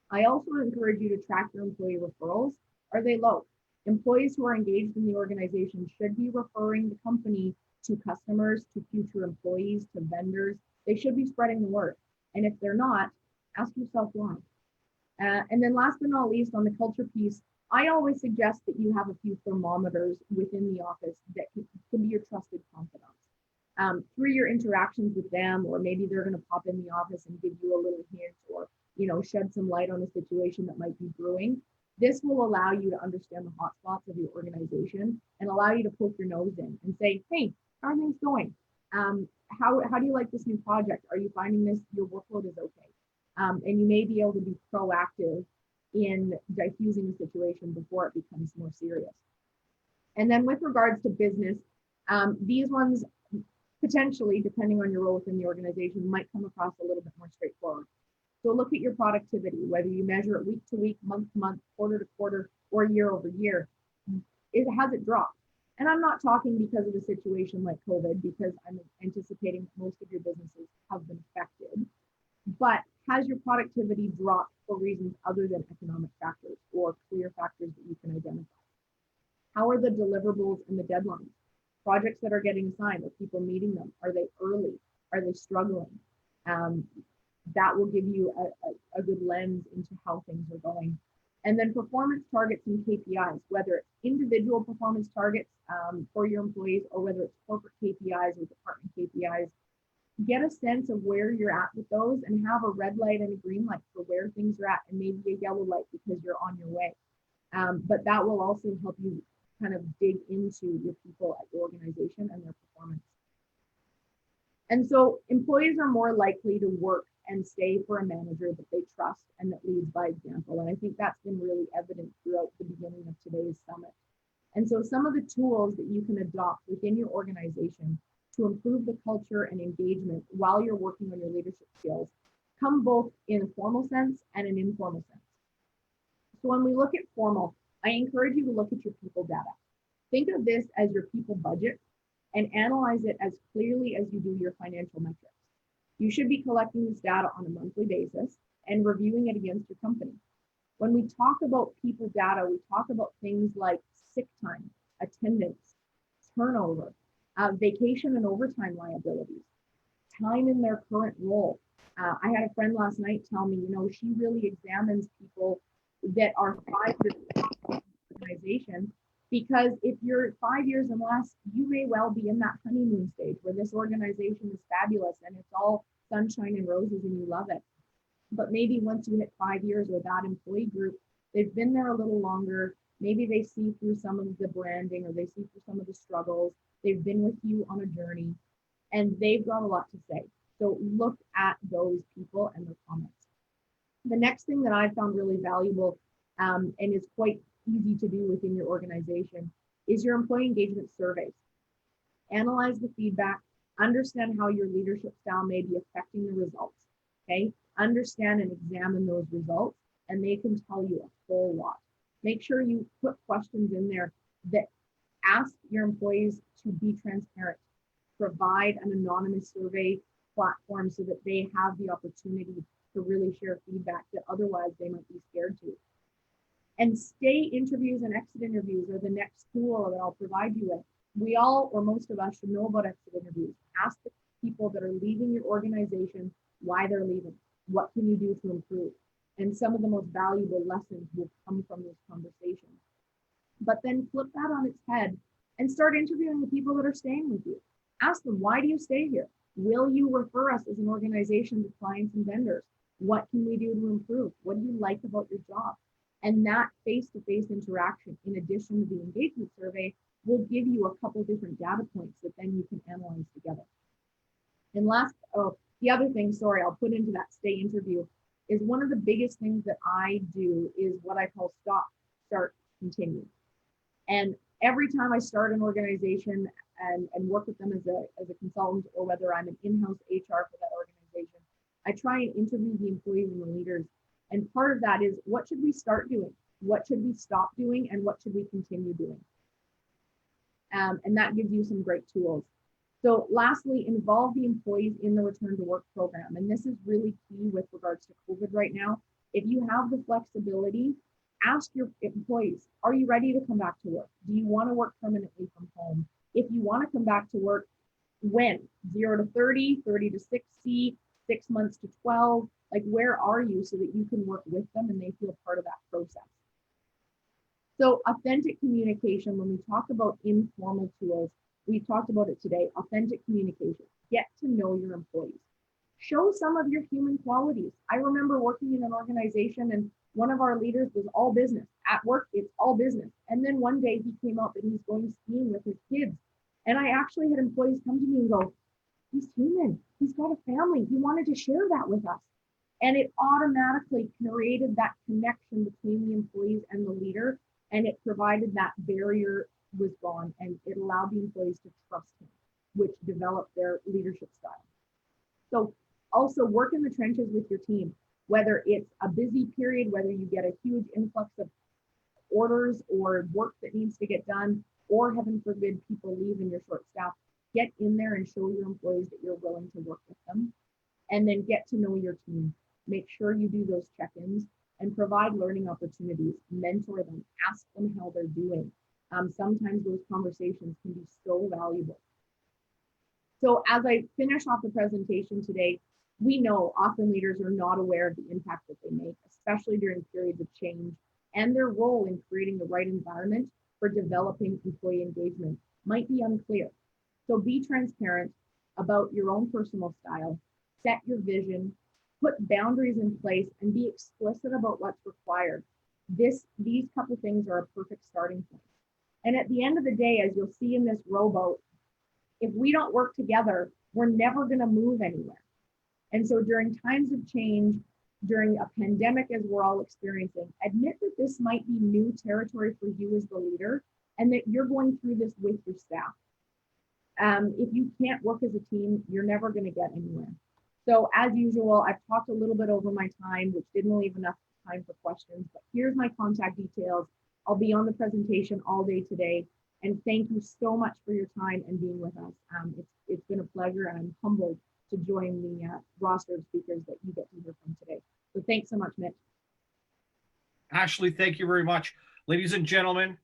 I also encourage you to track your employee referrals. Are they low? Employees who are engaged in the organization should be referring the company to customers, to future employees, to vendors. They should be spreading the word. And if they're not, ask yourself why. And then last but not least, on the culture piece, I always suggest that you have a few thermometers within the office that can be your trusted confidants. Through your interactions with them, or maybe they're going to pop in the office and give you a little hint or, you know, shed some light on a situation that might be brewing. This will allow you to understand the hotspots of your organization and allow you to poke your nose in and say, hey, how are things going? How do you like this new project? Are you finding this, your workload is okay? And you may be able to be proactive in diffusing the situation before it becomes more serious. And then with regards to business, these ones potentially, depending on your role within the organization, might come across a little bit more straightforward. So look at your productivity, whether you measure it week to week, month to month, quarter to quarter, or year over year. Has it dropped? And I'm not talking because of a situation like COVID, because I'm anticipating that most of your businesses have been affected. But has your productivity dropped for reasons other than economic factors or clear factors that you can identify? How are the deliverables and the deadlines? Projects that are getting assigned, are people meeting them? Are they early? Are they struggling? That will give you a good lens into how things are going. And then performance targets and KPIs, whether it's individual performance targets for your employees or whether it's corporate KPIs or department KPIs. Get a sense of where you're at with those and have a red light and a green light for where things are at, and maybe a yellow light because you're on your way. But that will also help you kind of dig into your people at your organization and their performance. And so employees are more likely to work and stay for a manager that they trust and that leads by example. And I think that's been really evident throughout the beginning of today's summit. And so some of the tools that you can adopt within your organization to improve the culture and engagement while you're working on your leadership skills come both in a formal sense and an informal sense. So when we look at formal, I encourage you to look at your people data. Think of this as your people budget and analyze it as clearly as you do your financial metrics. You should be collecting this data on a monthly basis and reviewing it against your company. When we talk about people data, we talk about things like sick time, attendance, turnover, vacation and overtime liabilities, time in their current role. I had a friend last night tell me, she really examines people that are 5 years in the organization, because if you're 5 years and less, you may well be in that honeymoon stage where this organization is fabulous and it's all sunshine and roses and you love it. But maybe once you hit 5 years with that employee group, they've been there a little longer. Maybe they see through some of the branding or they see through some of the struggles. They've been with you on a journey and they've got a lot to say. So look at those people and their comments. The next thing that I found really valuable and is quite easy to do within your organization is your employee engagement surveys. Analyze the feedback, understand how your leadership style may be affecting the results, okay? Understand and examine those results, and they can tell you a whole lot. Make sure you put questions in there that ask your employees to be transparent. Provide an anonymous survey platform so that they have the opportunity to really share feedback that otherwise they might be scared to. And stay interviews and exit interviews are the next tool that I'll provide you with. We all, or most of us, should know about exit interviews. Ask the people that are leaving your organization why they're leaving. What can you do to improve? And some of the most valuable lessons will come from this conversation. But then flip that on its head and start interviewing the people that are staying with you. Ask them, why do you stay here? Will you refer us as an organization to clients and vendors? What can we do to improve? What do you like about your job? And that face-to-face interaction, in addition to the engagement survey, will give you a couple different data points that then you can analyze together. And the other thing, sorry, I'll put into that stay interview is one of the biggest things that I do is what I call stop, start, continue. And every time I start an organization and work with them as a consultant, or whether I'm an in-house HR for that organization, I try and interview the employees and the leaders. And part of that is, what should we start doing? What should we stop doing? And what should we continue doing? And that gives you some great tools. So lastly, involve the employees in the return to work program. And this is really key with regards to COVID right now. If you have the flexibility, ask your employees, are you ready to come back to work? Do you want to work permanently from home? If you want to come back to work, when? 0 to 30, 30 to 60, 6 months to 12, like where are you so that you can work with them and they feel part of that process. So authentic communication, when we talk about informal tools, we've talked about it today, authentic communication. Get to know your employees. Show some of your human qualities. I remember working in an organization and one of our leaders was all business. At work, it's all business. And then one day he came out that he's going skiing with his kids. And I actually had employees come to me and go, he's human, he's got a family, he wanted to share that with us. And it automatically created that connection between the employees and the leader, and it provided that barrier was gone, and it allowed the employees to trust him, which developed their leadership style. So also work in the trenches with your team, whether it's a busy period, whether you get a huge influx of orders or work that needs to get done, or heaven forbid, people leave and you're short staffed. Get in there and show your employees that you're willing to work with them, and then get to know your team. Make sure you do those check-ins and provide learning opportunities, mentor them, ask them how they're doing. Sometimes those conversations can be so valuable. So as I finish off the presentation today, we know often leaders are not aware of the impact that they make, especially during periods of change, and their role in creating the right environment for developing employee engagement might be unclear. So be transparent about your own personal style, set your vision, put boundaries in place, and be explicit about what's required. These couple things are a perfect starting point. And at the end of the day, as you'll see in this rowboat, if we don't work together, we're never going to move anywhere. And so during times of change, during a pandemic, as we're all experiencing, admit that this might be new territory for you as the leader, and that you're going through this with your staff. If you can't work as a team, you're never going to get anywhere. So as usual, I've talked a little bit over my time, which didn't leave enough time for questions, but here's my contact details. I'll be on the presentation all day today. And thank you so much for your time and being with us. It's been a pleasure, and I'm humbled to join the roster of speakers that you get to hear from today. So thanks so much, Mitch. Ashley, thank you very much. Ladies and gentlemen,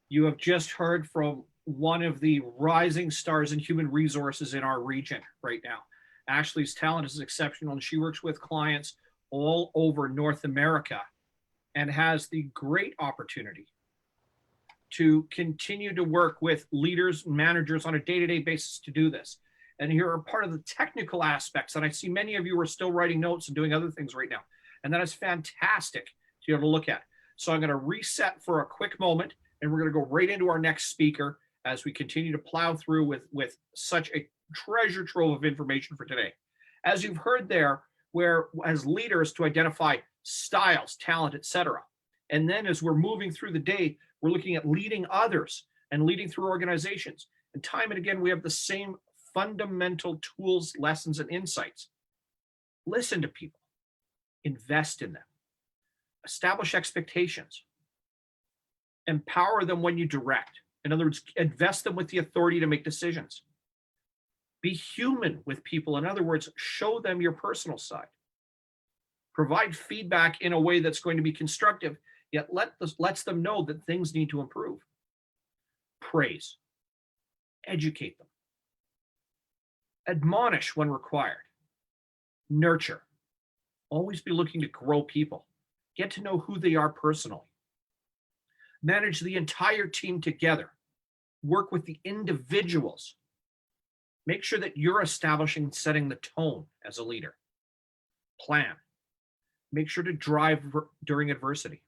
you have just heard from one of the rising stars in human resources in our region right now. Ashley's talent is exceptional, and she works with clients all over North America and has the great opportunity to continue to work with leaders and managers on a day-to-day basis to do this. And here are part of the technical aspects. And I see many of you are still writing notes and doing other things right now. And that is fantastic to be able to look at. So I'm going to reset for a quick moment, and we're going to go right into our next speaker as we continue to plow through with such a treasure trove of information for today. As you've heard there, where as leaders to identify styles, talent, etc. And then as we're moving through the day, we're looking at leading others and leading through organizations. And time and again, we have the same fundamental tools, lessons, and insights. Listen to people, invest in them, establish expectations, empower them when you direct. In other words, invest them with the authority to make decisions. Be human with people. In other words, show them your personal side. Provide feedback in a way that's going to be constructive, yet lets them know that things need to improve. Praise. Educate them. Admonish when required. Nurture. Always be looking to grow people. Get to know who they are personally. Manage the entire team together. Work with the individuals. Make sure that you're establishing and setting the tone as a leader. Plan. Make sure to drive during adversity.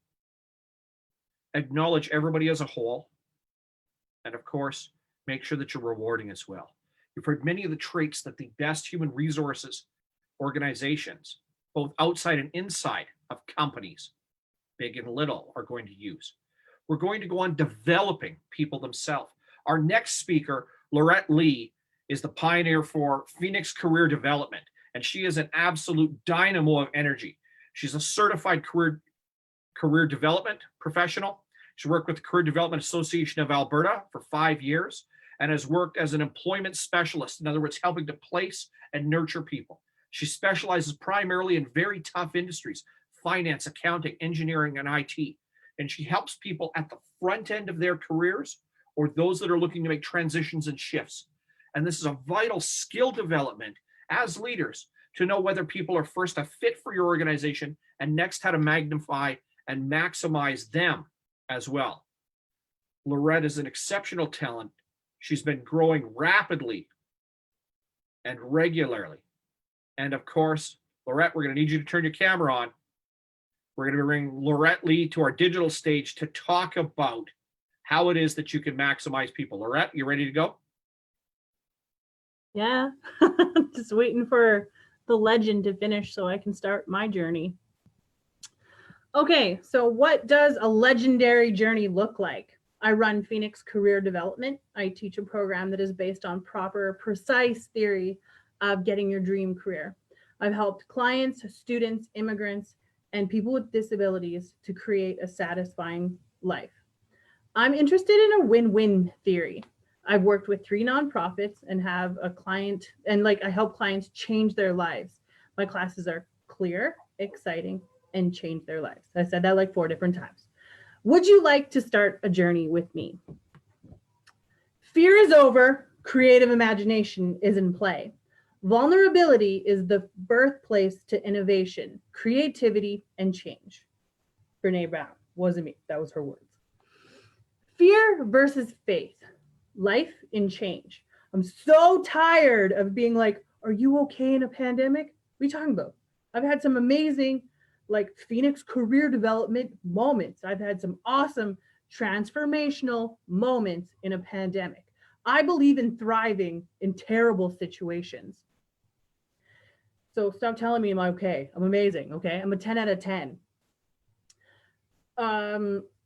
Acknowledge everybody as a whole. And of course, make sure that you're rewarding as well. You've heard many of the traits that the best human resources organizations, both outside and inside of companies, big and little, are going to use. We're going to go on developing people themselves. Our next speaker, Laurette Lee, is the pioneer for Phoenix Career Development, and she is an absolute dynamo of energy. She's a certified career development professional. She worked with the Career Development Association of Alberta for 5 years and has worked as an employment specialist, in other words, helping to place and nurture people. She specializes primarily in very tough industries, finance, accounting, engineering, and IT. And she helps people at the front end of their careers or those that are looking to make transitions and shifts. And this is a vital skill development as leaders to know whether people are first a fit for your organization and next how to magnify and maximize them as well. Laurette is an exceptional talent. She's been growing rapidly and regularly. And of course, Laurette, we're going to need you to turn your camera on. We're going to bring Laurette Lee to our digital stage to talk about how it is that you can maximize people. Laurette, you ready to go? Yeah, just waiting for the legend to finish so I can start my journey. Okay, so what does a legendary journey look like? I run Phoenix Career Development. I teach a program that is based on proper, precise theory of getting your dream career. I've helped clients, students, immigrants, and people with disabilities to create a satisfying life. I'm interested in a win-win theory. I've worked with 3 nonprofits and have a client, and I help clients change their lives. My classes are clear, exciting, and change their lives. I said that 4 different times. Would you like to start a journey with me? Fear is over. Creative imagination is in play. Vulnerability is the birthplace to innovation, creativity, and change. Brene Brown, wasn't me, that was her words. Fear versus faith, life in change. I'm so tired of being like, are you okay in a pandemic? What are you talking about? I've had some amazing, like Phoenix career development moments. I've had some awesome transformational moments in a pandemic. I believe in thriving in terrible situations. So stop telling me I'm okay. I'm amazing. Okay. I'm a 10 out of 10.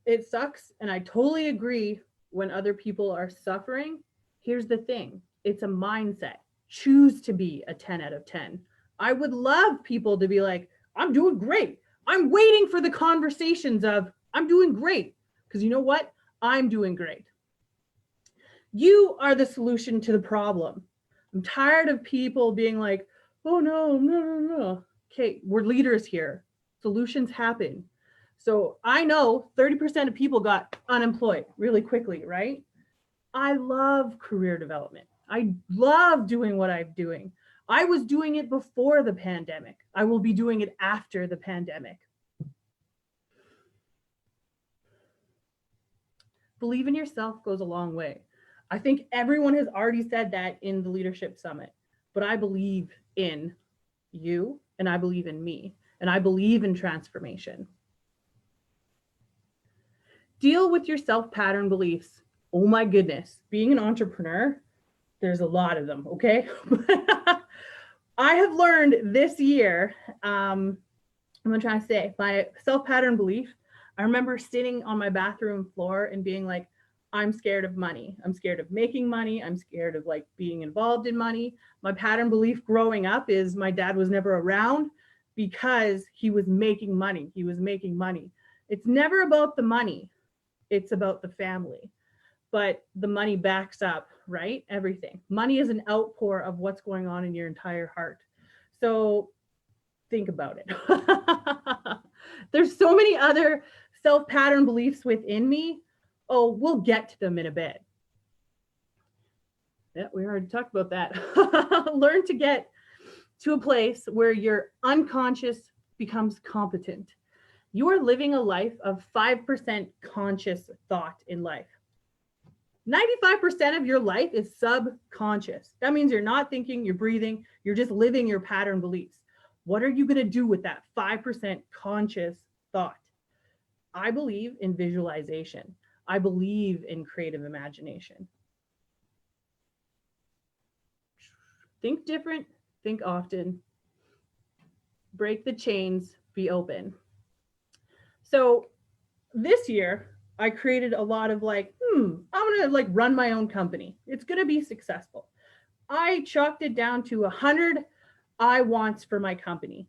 It sucks. And I totally agree when other people are suffering. Here's the thing. It's a mindset. Choose to be a 10 out of 10. I would love people to be like, I'm doing great. I'm waiting for the conversations of I'm doing great. Because you know what? I'm doing great. You are the solution to the problem. I'm tired of people being like, oh no. Okay, we're leaders here. Solutions happen. So I know 30% of people got unemployed really quickly, right? I love career development. I love doing what I'm doing. I was doing it before the pandemic. I will be doing it after the pandemic. Believe in yourself goes a long way. I think everyone has already said that in the Leadership Summit, but I believe in you and I believe in me and I believe in transformation. Deal with your self-pattern beliefs. Oh my goodness, being an entrepreneur, there's a lot of them, okay? I have learned this year, I'm trying to say, my self-pattern belief, I remember sitting on my bathroom floor and being like, I'm scared of money. I'm scared of making money. I'm scared of like being involved in money. My pattern belief growing up is my dad was never around because he was making money. He was making money. It's never about the money. It's about the family. But the money backs up, right? Everything. Money is an outpour of what's going on in your entire heart. So think about it. There's so many other self-pattern beliefs within me. Oh, we'll get to them in a bit. Yeah, we already talked about that. Learn to get to a place where your unconscious becomes competent. You are living a life of 5% conscious thought in life. 95% of your life is subconscious. That means you're not thinking, you're breathing, you're just living your pattern beliefs. What are you going to do with that 5% conscious thought? I believe in visualization. I believe in creative imagination. Think different, think often. Break the chains, be open. So this year, I created a lot of like, I'm gonna like run my own company. It's gonna be successful. I chalked it down to 100 I wants for my company.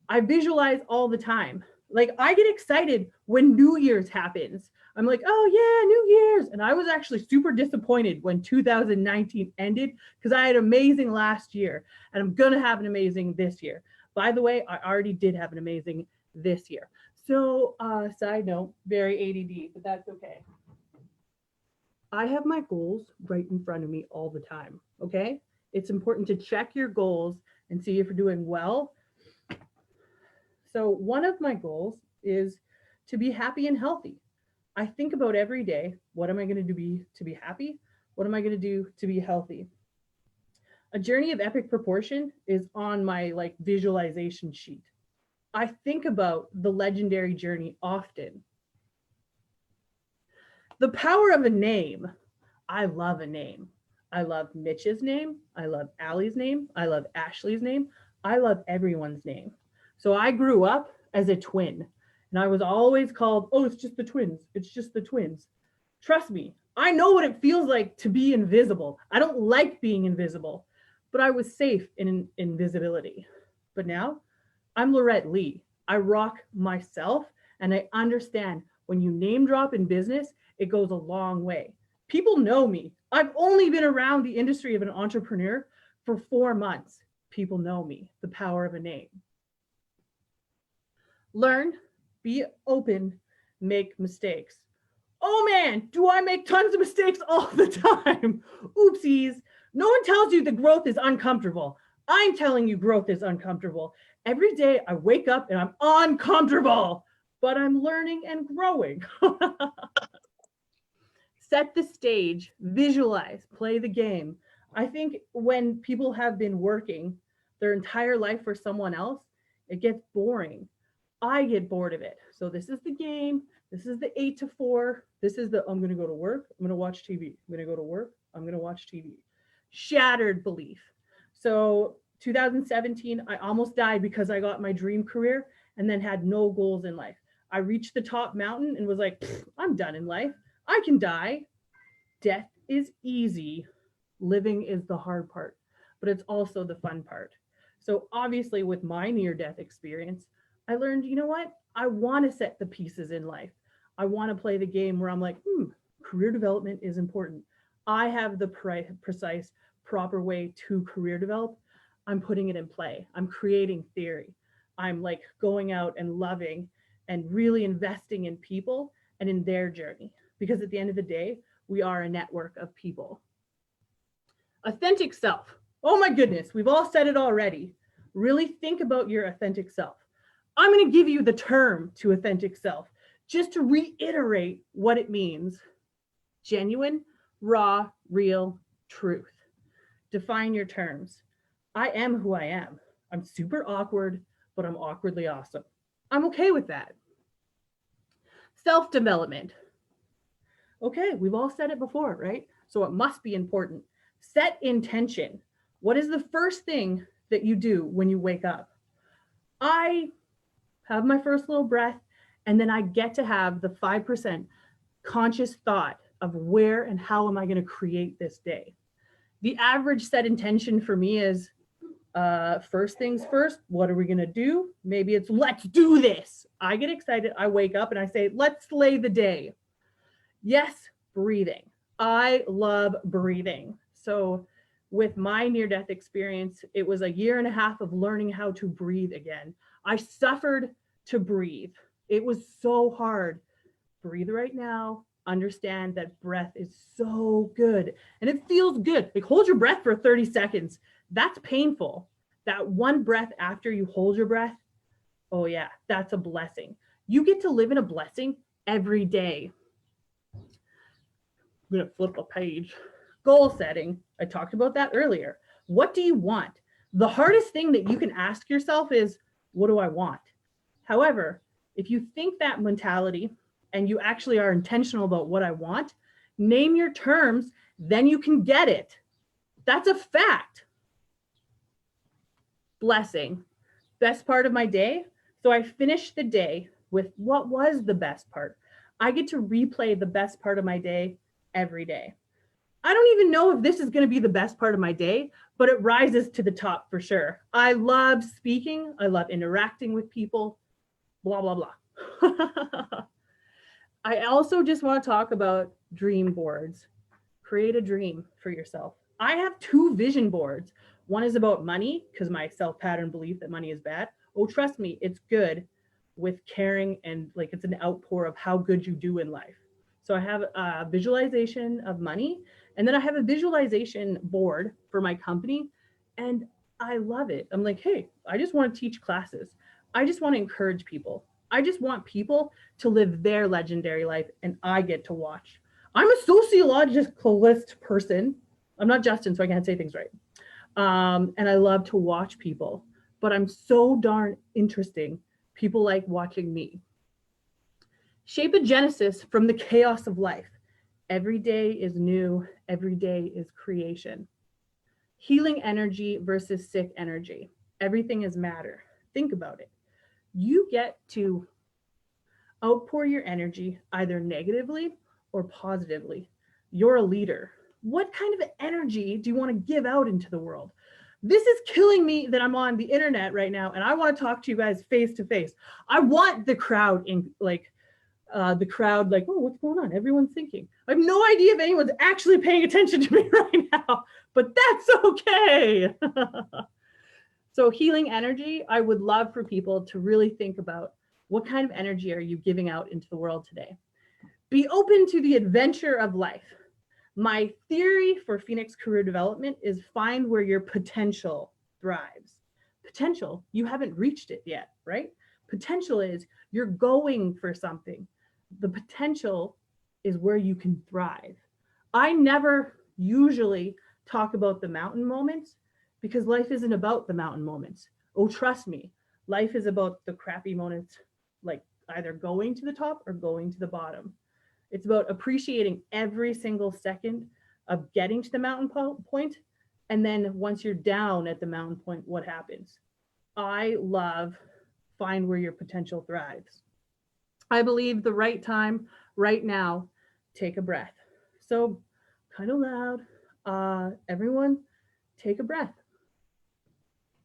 I visualize all the time. Like I get excited when New Year's happens. I'm like, oh yeah, New Year's. And I was actually super disappointed when 2019 ended because I had amazing last year and I'm gonna have an amazing this year. By the way, I already did have an amazing this year. So side note, very ADD, but that's okay. I have my goals right in front of me all the time, okay? It's important to check your goals and see if you're doing well. So one of my goals is to be happy and healthy. I think about every day, what am I going to do to be happy? What am I going to do to be healthy? A journey of epic proportion is on my like visualization sheet. I think about the legendary journey often. The power of a name. I love a name. I love Mitch's name. I love Allie's name. I love Ashley's name. I love everyone's name. So I grew up as a twin and I was always called, oh, it's just the twins. It's just the twins. Trust me, I know what it feels like to be invisible. I don't like being invisible, but I was safe in invisibility. But now I'm Lorette Lee. I rock myself and I understand when you name drop in business, it goes a long way. People know me. I've only been around the industry of an entrepreneur for 4 months. People know me, the power of a name. Learn, be open, make mistakes. Oh man, do I make tons of mistakes all the time? Oopsies. No one tells you that growth is uncomfortable. I'm telling you growth is uncomfortable. Every day I wake up and I'm uncomfortable, but I'm learning and growing. Set the stage, visualize, play the game. I think when people have been working their entire life for someone else, it gets boring. I get bored of it. So this is the game. This is the 8 to 4. This is the, I'm going to go to work. I'm going to watch TV. I'm going to go to work. I'm going to watch TV. Shattered belief. So 2017, I almost died because I got my dream career and then had no goals in life. I reached the top mountain and was like, I'm done in life. I can die. Death is easy. Living is the hard part, but it's also the fun part. So obviously with my near-death experience, I learned, you know what? I want to set the pieces in life. I want to play the game where I'm like, career development is important. I have the precise, proper way to career develop. I'm putting it in play. I'm creating theory. I'm like going out and loving and really investing in people and in their journey. Because at the end of the day, we are a network of people. Authentic self. Oh my goodness, we've all said it already. Really think about your authentic self. I'm going to give you the term to authentic self just to reiterate what it means. Genuine, raw, real, truth. Define your terms. I am who I am. I'm super awkward, but I'm awkwardly awesome. I'm okay with that. Self-development. Okay, we've all said it before, right? So it must be important. Set intention. What is the first thing that you do when you wake up? I have my first little breath, and then I get to have the 5% conscious thought of where and how am I going to create this day. The average set intention for me is first things first, what are we going to do? Maybe it's let's do this. I get excited. I wake up and I say, let's slay the day. Yes, breathing. I love breathing. So with my near-death experience, it was a 1.5 years of learning how to breathe again. I suffered to breathe. It was so hard. Breathe right now. Understand that breath is so good and it feels good. Like hold your breath for 30 seconds. That's painful. That one breath after you hold your breath, oh yeah, that's a blessing. You get to live in a blessing every day. I'm gonna flip a page. Goal setting. I talked about that earlier. What do you want? The hardest thing that you can ask yourself is, what do I want? However, if you think that mentality and you actually are intentional about what I want, name your terms, then you can get it. That's a fact. Blessing. Best part of my day. So I finished the day with what was the best part. I get to replay the best part of my day every day. I don't even know if this is going to be the best part of my day, but it rises to the top for sure. I love speaking. I love interacting with people, blah, blah, blah. I also just want to talk about dream boards. Create a dream for yourself. I have 2 vision boards. One is about money because my self-pattern belief that money is bad. Oh, trust me, it's good with caring and like it's an outpour of how good you do in life. So I have a visualization of money, and then I have a visualization board for my company, and I love it. I'm like, hey, I just want to teach classes. I just want to encourage people. I just want people to live their legendary life, and I get to watch. I'm a sociologist person. I'm not Justin, so I can't say things right. And I love to watch people, but I'm so darn interesting. People like watching me. Shape a genesis from the chaos of life. Every day is new. Every day is creation. Healing energy versus sick energy. Everything is matter. Think about it. You get to outpour your energy either negatively or positively. You're a leader. What kind of energy do you want to give out into the world? This is killing me that I'm on the internet right now and I want to talk to you guys face to face. I want the crowd in like, oh, what's going on? Everyone's thinking. I have no idea if anyone's actually paying attention to me right now, but that's okay. So healing energy, I would love for people to really think about What kind of energy are you giving out into the world today? Be open to the adventure of life. My theory for Phoenix career development is find where your potential thrives. Potential, you haven't reached it yet, right? Potential is you're going for something. The potential is where you can thrive. I never usually talk about the mountain moments because life isn't about the mountain moments. Oh, trust me, life is about the crappy moments, like either going to the top or going to the bottom. It's about appreciating every single second of getting to the mountain point. And then once you're down at the mountain point, what happens? I love find where your potential thrives. I believe the right time, right now, take a breath. So kind of loud, everyone take a breath.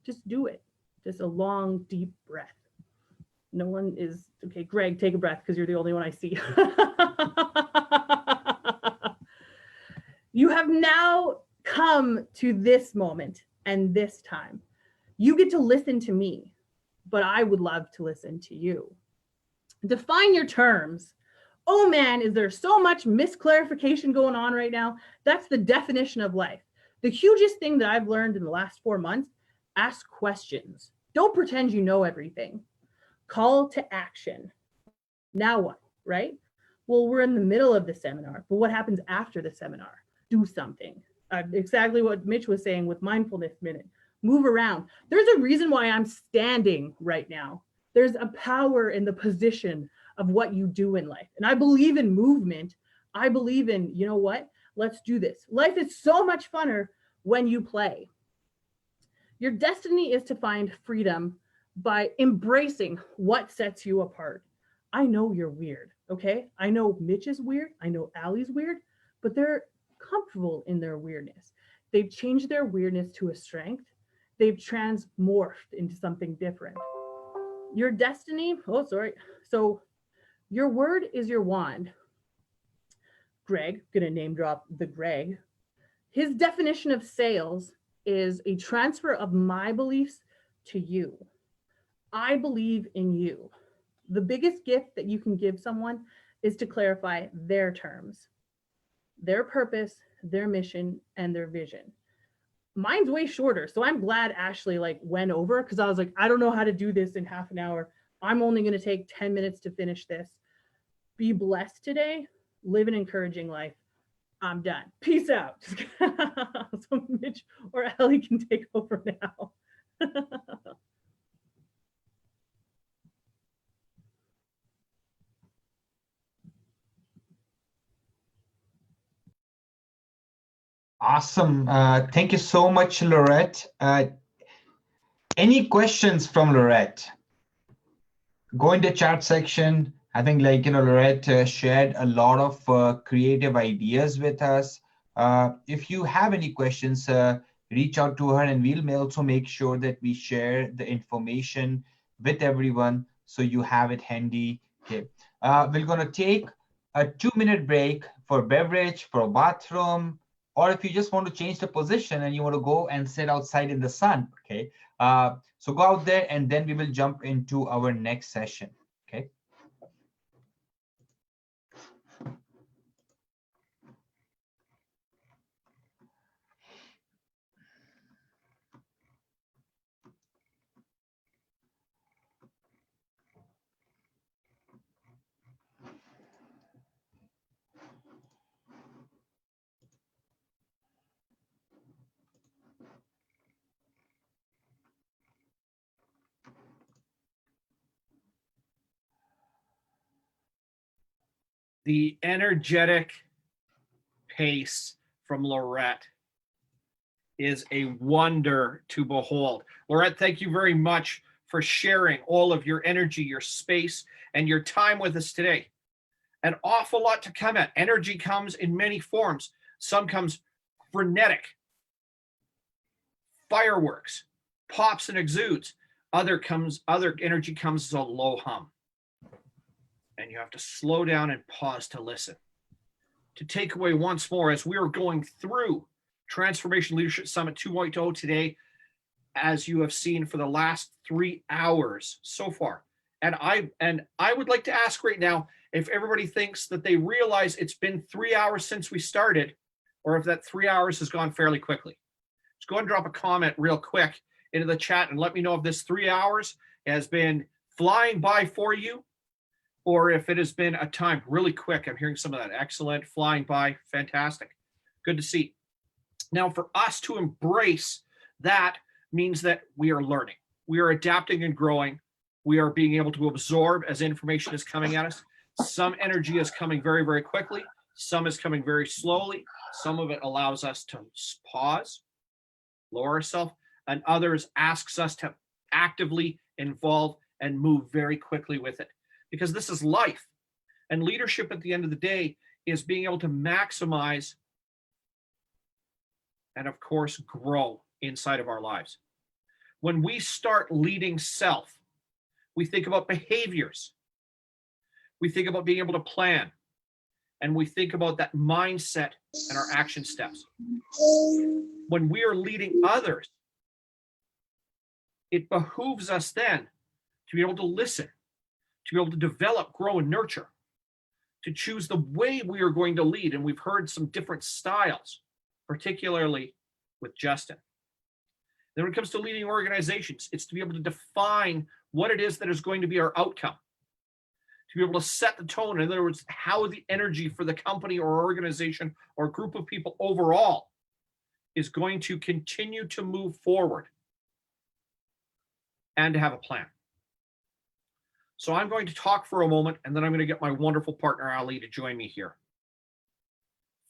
Just do it. Just a long, deep breath. No one is, okay, Greg, take a breath because you're the only one I see. You have now come to this moment and this time. You get to listen to me, but I would love to listen to you. Define your terms. Oh man, is there so much misclarification going on right now? That's the definition of life. The hugest thing that I've learned in the last 4 months, ask questions. Don't pretend you know everything. Call to action. Now what, right? Well, we're in the middle of the seminar, but what happens after the seminar? Do something. Exactly what Mitch was saying with Mindfulness Minute. Move around. There's a reason why I'm standing right now. There's a power in the position of what you do in life. And I believe in movement. I believe in, you know what? Let's do this. Life is so much funner when you play. Your destiny is to find freedom by embracing what sets you apart. I know you're weird, okay? I know Mitch is weird. I know Allie's weird, but they're comfortable in their weirdness. They've changed their weirdness to a strength. They've transmorphed into something different. Your destiny, oh, sorry. So your word is your wand. Greg, gonna name drop the Greg. His definition of sales is a transfer of my beliefs to you. I believe in you. The biggest gift that you can give someone is to clarify their terms, their purpose, their mission, and their vision. Mine's way shorter. So I'm glad Ashley went over because I was like, I don't know how to do this in half an hour. I'm only going to take 10 minutes to finish this. Be blessed today. Live an encouraging life. I'm done. Peace out. So Mitch or Ellie can take over now. Awesome. Thank you so much, Lorette. Any questions from Lorette? Go in the chat section. I think Lorette shared a lot of creative ideas with us. If you have any questions, reach out to her and we'll also make sure that we share the information with everyone so you have it handy. Okay. We're going to take a 2-minute break for beverage, for a bathroom, or if you just want to change the position and you want to go and sit outside in the sun, okay? So go out there and then we will jump into our next session, okay? The energetic pace from Lorette is a wonder to behold. Lorette, thank you very much for sharing all of your energy, your space, and your time with us today. An awful lot to come at. Energy comes in many forms. Some comes frenetic, fireworks, pops and exudes. Other energy comes as a low hum. And you have to slow down and pause to listen. To take away once more, as we are going through Transformation Leadership Summit 2.0 today, as you have seen for the last 3 hours so far, And I would like to ask right now if everybody thinks that they realize it's been 3 hours since we started, or if that 3 hours has gone fairly quickly. Just go and drop a comment real quick into the chat and let me know if this 3 hours has been flying by for you, or if it has been a time really quick. I'm hearing some of that. Excellent, flying by, fantastic. Good to see. Now, for us to embrace that means that we are learning. We are adapting and growing. We are being able to absorb as information is coming at us. Some energy is coming very, very quickly. Some is coming very slowly. Some of it allows us to pause, lower ourselves, and others asks us to actively involve and move very quickly with it. Because this is life. And leadership at the end of the day is being able to maximize and, of course, grow inside of our lives. When we start leading self, we think about behaviors. We think about being able to plan. And we think about that mindset and our action steps. When we are leading others, it behooves us then to be able to listen, to be able to develop, grow, and nurture, to choose the way we are going to lead. And we've heard some different styles, particularly with Justin. Then when it comes to leading organizations, it's to be able to define what it is that is going to be our outcome, to be able to set the tone. In other words, how the energy for the company or organization or group of people overall is going to continue to move forward, and to have a plan. So I'm going to talk for a moment, and then I'm going to get my wonderful partner, Ali, to join me here.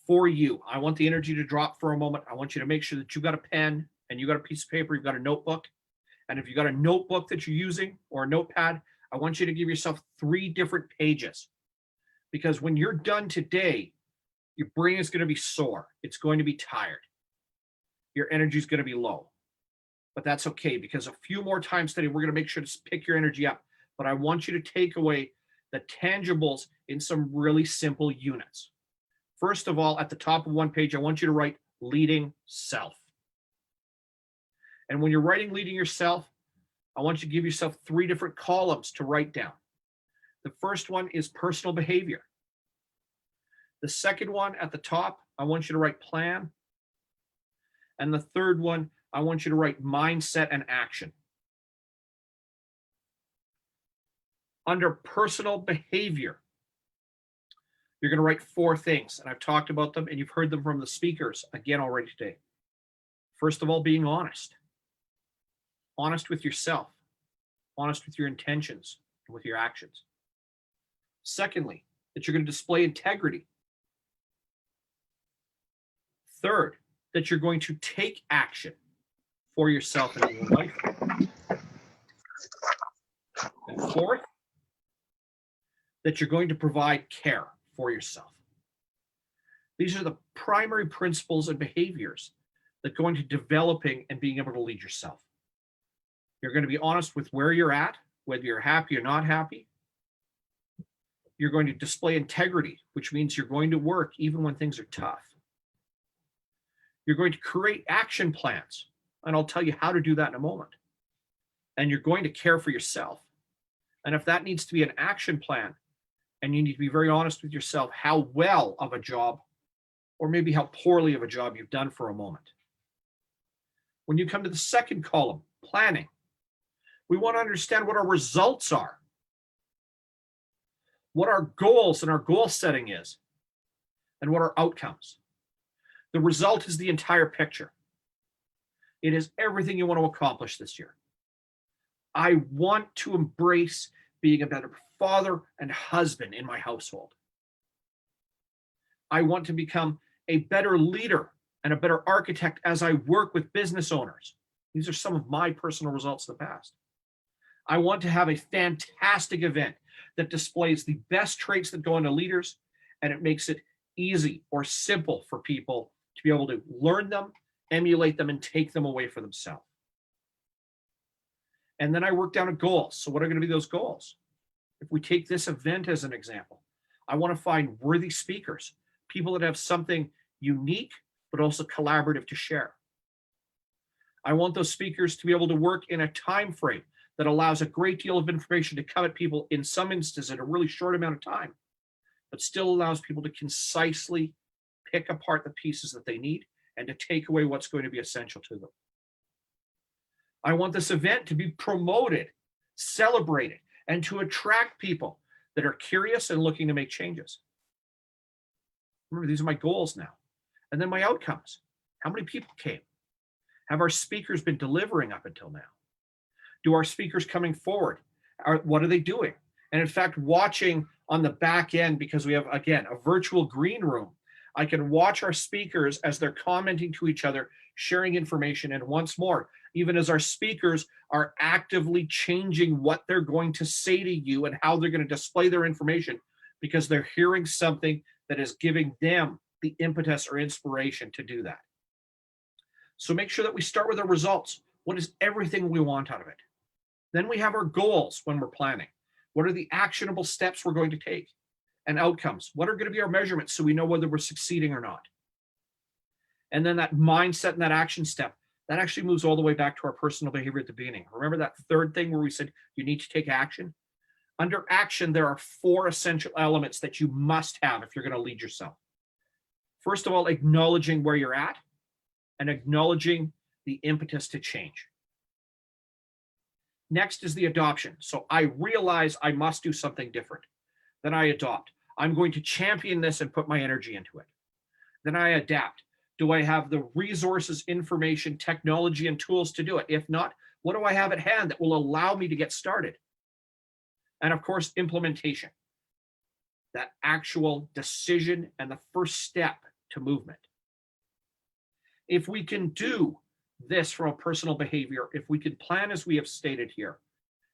For you, I want the energy to drop for a moment. I want you to make sure that you've got a pen and you've got a piece of paper, you've got a notebook. And if you've got a notebook that you're using or a notepad, I want you to give yourself 3 different pages. Because when you're done today, your brain is going to be sore. It's going to be tired. Your energy is going to be low. But that's okay, because a few more times today, we're going to make sure to pick your energy up. But I want you to take away the tangibles in some really simple units. First of all, at the top of one page, I want you to write leading self. And when you're writing leading yourself, I want you to give yourself 3 different columns to write down. The first one is personal behavior. The second one at the top, I want you to write plan. And the third one, I want you to write mindset and action. Under personal behavior, you're going to write 4 things, and I've talked about them and you've heard them from the speakers again already today. First of all, being honest. Honest with yourself, honest with your intentions and with your actions. Secondly, that you're going to display integrity. Third, that you're going to take action for yourself and in your life. And fourth, that you're going to provide care for yourself. These are the primary principles and behaviors that go into developing and being able to lead yourself. You're going to be honest with where you're at, whether you're happy or not happy. You're going to display integrity, which means you're going to work even when things are tough. You're going to create action plans, and I'll tell you how to do that in a moment. And you're going to care for yourself. And if that needs to be an action plan, and you need to be very honest with yourself how well of a job, or maybe how poorly of a job you've done for a moment. When you come to the second column, planning, we want to understand what our results are, what our goals and our goal setting is, and what our outcomes. The result is the entire picture. It is everything you want to accomplish this year. I want to embrace being a better father and husband in my household. I want to become a better leader and a better architect as I work with business owners. These are some of my personal results in the past. I want to have a fantastic event that displays the best traits that go into leaders, and it makes it easy or simple for people to be able to learn them, emulate them, and take them away for themselves. And then I work down at goals. So what are going to be those goals? If we take this event as an example, I want to find worthy speakers, people that have something unique, but also collaborative to share. I want those speakers to be able to work in a time frame that allows a great deal of information to come at people in some instances in a really short amount of time, but still allows people to concisely pick apart the pieces that they need and to take away what's going to be essential to them. I want this event to be promoted, celebrated, and to attract people that are curious and looking to make changes. Remember, these are my goals now. And then my outcomes. How many people came? Have our speakers been delivering up until now? Do our speakers coming forward, what are they doing? And in fact, watching on the back end, because we have, again, a virtual green room, I can watch our speakers as they're commenting to each other, sharing information. And once more, even as our speakers are actively changing what they're going to say to you and how they're going to display their information, because they're hearing something that is giving them the impetus or inspiration to do that. So make sure that we start with our results. What is everything we want out of it? Then we have our goals when we're planning. What are the actionable steps we're going to take? And outcomes. What are going to be our measurements so we know whether we're succeeding or not? And then that mindset and that action step, that actually moves all the way back to our personal behavior at the beginning. Remember that third thing where we said you need to take action? Under action, there are 4 essential elements that you must have if you're going to lead yourself. First of all, acknowledging where you're at and acknowledging the impetus to change. Next is the adoption. So I realize I must do something different. Then I adopt. I'm going to champion this and put my energy into it. Then I adapt. Do I have the resources, information, technology, and tools to do it? If not, what do I have at hand that will allow me to get started? And of course, implementation. That actual decision and the first step to movement. If we can do this from a personal behavior, if we can plan as we have stated here,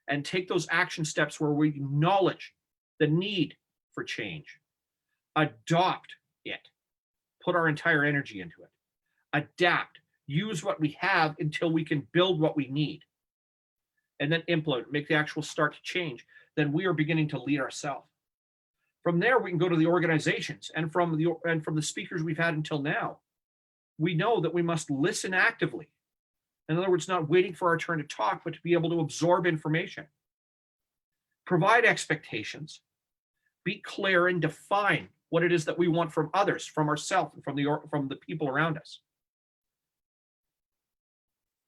and take those action steps where we acknowledge the need for change, adopt it, put our entire energy into it, adapt, use what we have until we can build what we need, and then implement, make the actual start to change, then we are beginning to lead ourselves. From there, we can go to the organizations, and from the speakers we've had until now, we know that we must listen actively. In other words, not waiting for our turn to talk, but to be able to absorb information. Provide expectations, be clear and define what it is that we want from others, from ourselves, and from the people around us.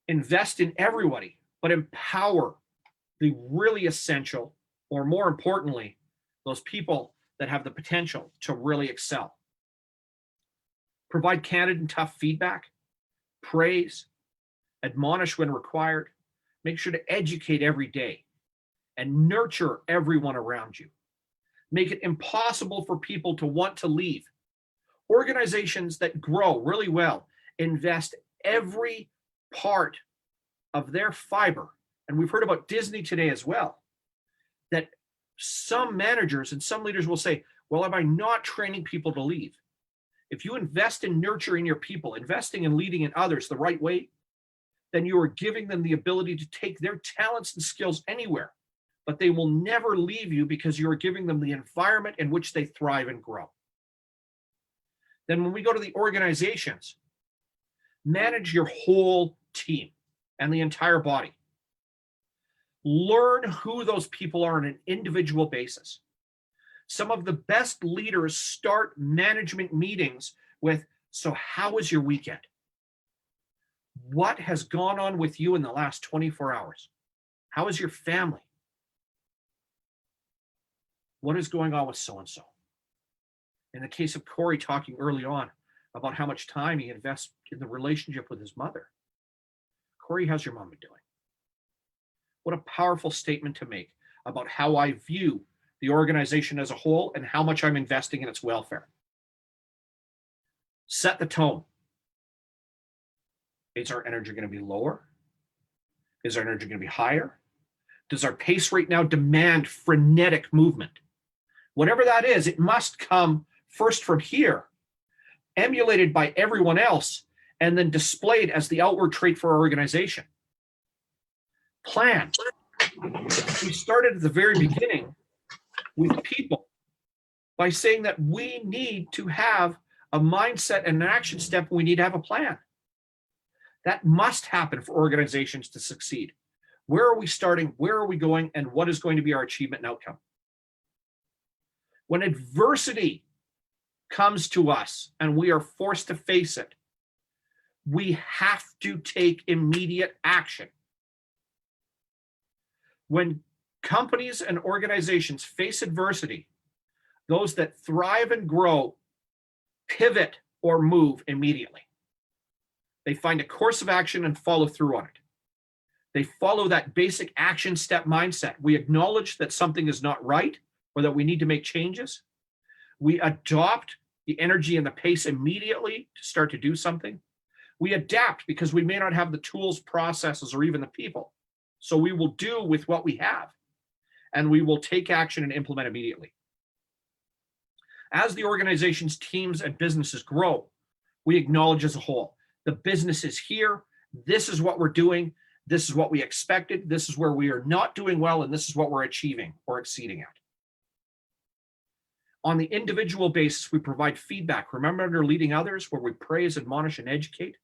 Invest in everybody, but empower the really essential, or more importantly, those people that have the potential to really excel. Provide candid and tough feedback, praise, admonish when required, make sure to educate every day, and nurture everyone around you. Make it impossible for people to want to leave. Organizations that grow really well invest every part of their fiber, and we've heard about Disney today as well, that some managers and some leaders will say, well, am I not training people to leave? If you invest in nurturing your people, investing in leading in others the right way, then you are giving them the ability to take their talents and skills anywhere, but they will never leave you because you are giving them the environment in which they thrive and grow. Then when we go to the organizations, manage your whole team and the entire body. Learn who those people are on an individual basis. Some of the best leaders start management meetings with, so how was your weekend? What has gone on with you in the last 24 hours? How is your family? What is going on with so-and-so? In the case of Corey talking early on about how much time he invests in the relationship with his mother. Corey, how's your mama doing? What a powerful statement to make about how I view the organization as a whole and how much I'm investing in its welfare. Set the tone. Is our energy going to be lower? Is our energy going to be higher? Does our pace right now demand frenetic movement? Whatever that is, it must come first from here, emulated by everyone else, and then displayed as the outward trait for our organization. Plan. We started at the very beginning with people by saying that we need to have a mindset and an action step. We need to have a plan. That must happen for organizations to succeed. Where are we starting? Where are we going? And what is going to be our achievement and outcome? When adversity comes to us and we are forced to face it, we have to take immediate action. When companies and organizations face adversity, those that thrive and grow pivot or move immediately. They find a course of action and follow through on it. They follow that basic action step mindset. We acknowledge that something is not right or that we need to make changes. We adopt the energy and the pace immediately to start to do something. We adapt because we may not have the tools, processes, or even the people. So we will do with what we have, and we will take action and implement immediately. As the organization's teams and businesses grow, we acknowledge as a whole, the business is here, this is what we're doing, this is what we expected, this is where we are not doing well, and this is what we're achieving or exceeding at. On the individual basis, we provide feedback. Remember, under leading others, where we praise, admonish, and educate,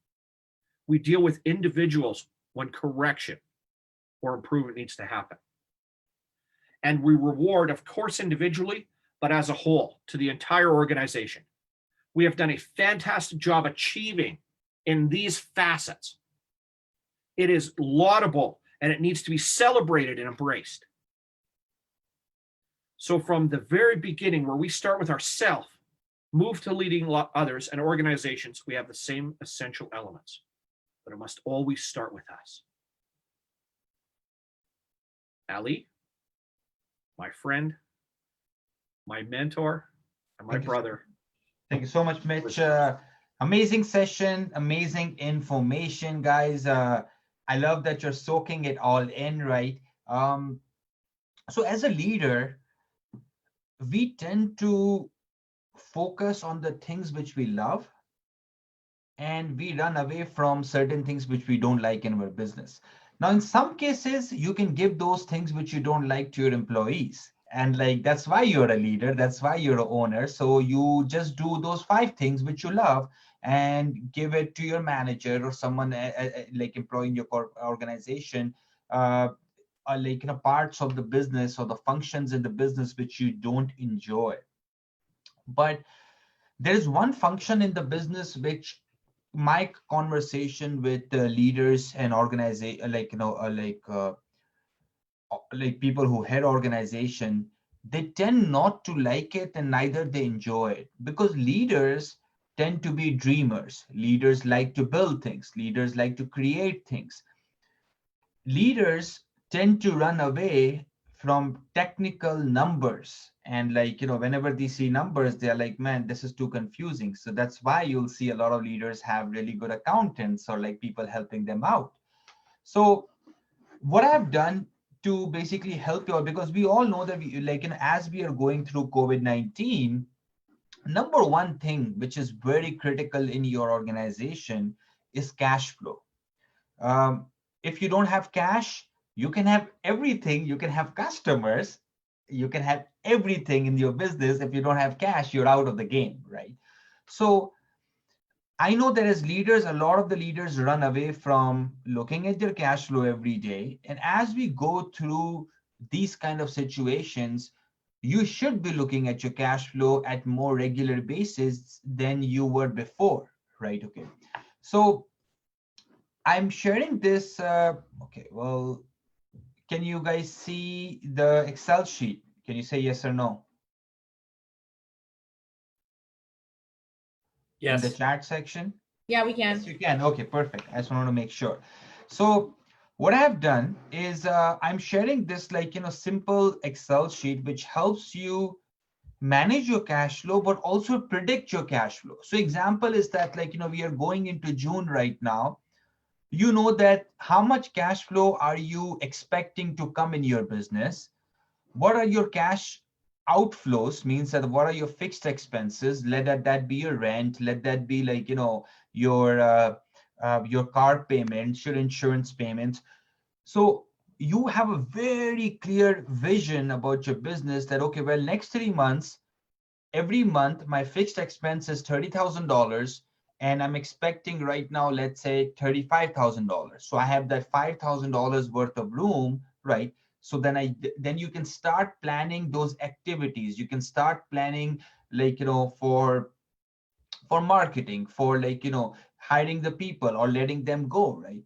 we deal with individuals when correction or improvement needs to happen. And we reward, of course, individually, but as a whole, to the entire organization. We have done a fantastic job achieving in these facets. It is laudable and it needs to be celebrated and embraced. So from the very beginning, where we start with ourselves, move to leading others and organizations, we have the same essential elements, but it must always start with us. Ali, my friend, my mentor, and my brother. Thank you so much, Mitch. Amazing session, amazing information, guys. I love that you're soaking it all in, right? So as a leader, we tend to focus on the things which we love, and we run away from certain things which we don't like in our business. Now, in some cases, you can give those things which you don't like to your employees. And like, that's why you're a leader. That's why you're an owner. So you just do those 5 things which you love and give it to your manager or someone like employee in your organization, like, you know, parts of the business or the functions in the business which you don't enjoy. But there is one function in the business which my conversation with leaders and organization, like, you know, like people who head organization, they tend not to like it, and neither they enjoy it, because leaders tend to be dreamers. Leaders like to build things. Leaders like to create things. Leaders tend to run away from technical numbers. And like, you know, whenever they see numbers, they're like, man, this is too confusing. So that's why you'll see a lot of leaders have really good accountants or like people helping them out. So what I've done to basically help you all, because we all know that we, like, you know, as we are going through COVID-19, number one thing which is very critical in your organization is cash flow. If you don't have cash, you can have everything. You can have customers. You can have everything in your business. If you don't have cash, you're out of the game, right? So I know that as leaders, a lot of the leaders run away from looking at their cash flow every day. And as we go through these kind of situations, you should be looking at your cash flow at more regular basis than you were before, right? Okay. So I'm sharing this. Okay, well, can you guys see the Excel sheet? Can you say yes or no? Yes. In the chat section? Yeah, we can. Yes, you can. Okay, perfect. I just wanted to make sure. So what I've done is I'm sharing this, like, you know, simple Excel sheet, which helps you manage your cash flow, but also predict your cash flow. So example is that, like, you know, we are going into June right now. You know that how much cash flow are you expecting to come in your business? What are your cash outflows? Means that what are your fixed expenses? Let that be your rent. Let that be, like, you know, your car payments, your insurance payments. So you have a very clear vision about your business that, okay, well, next 3 months, every month, my fixed expense is $30,000 and I'm expecting right now, let's say $35,000. So I have that $5,000 worth of room, right? So then you can start planning those activities. You can start planning, like, for marketing, for, like, hiring the people or letting them go, right?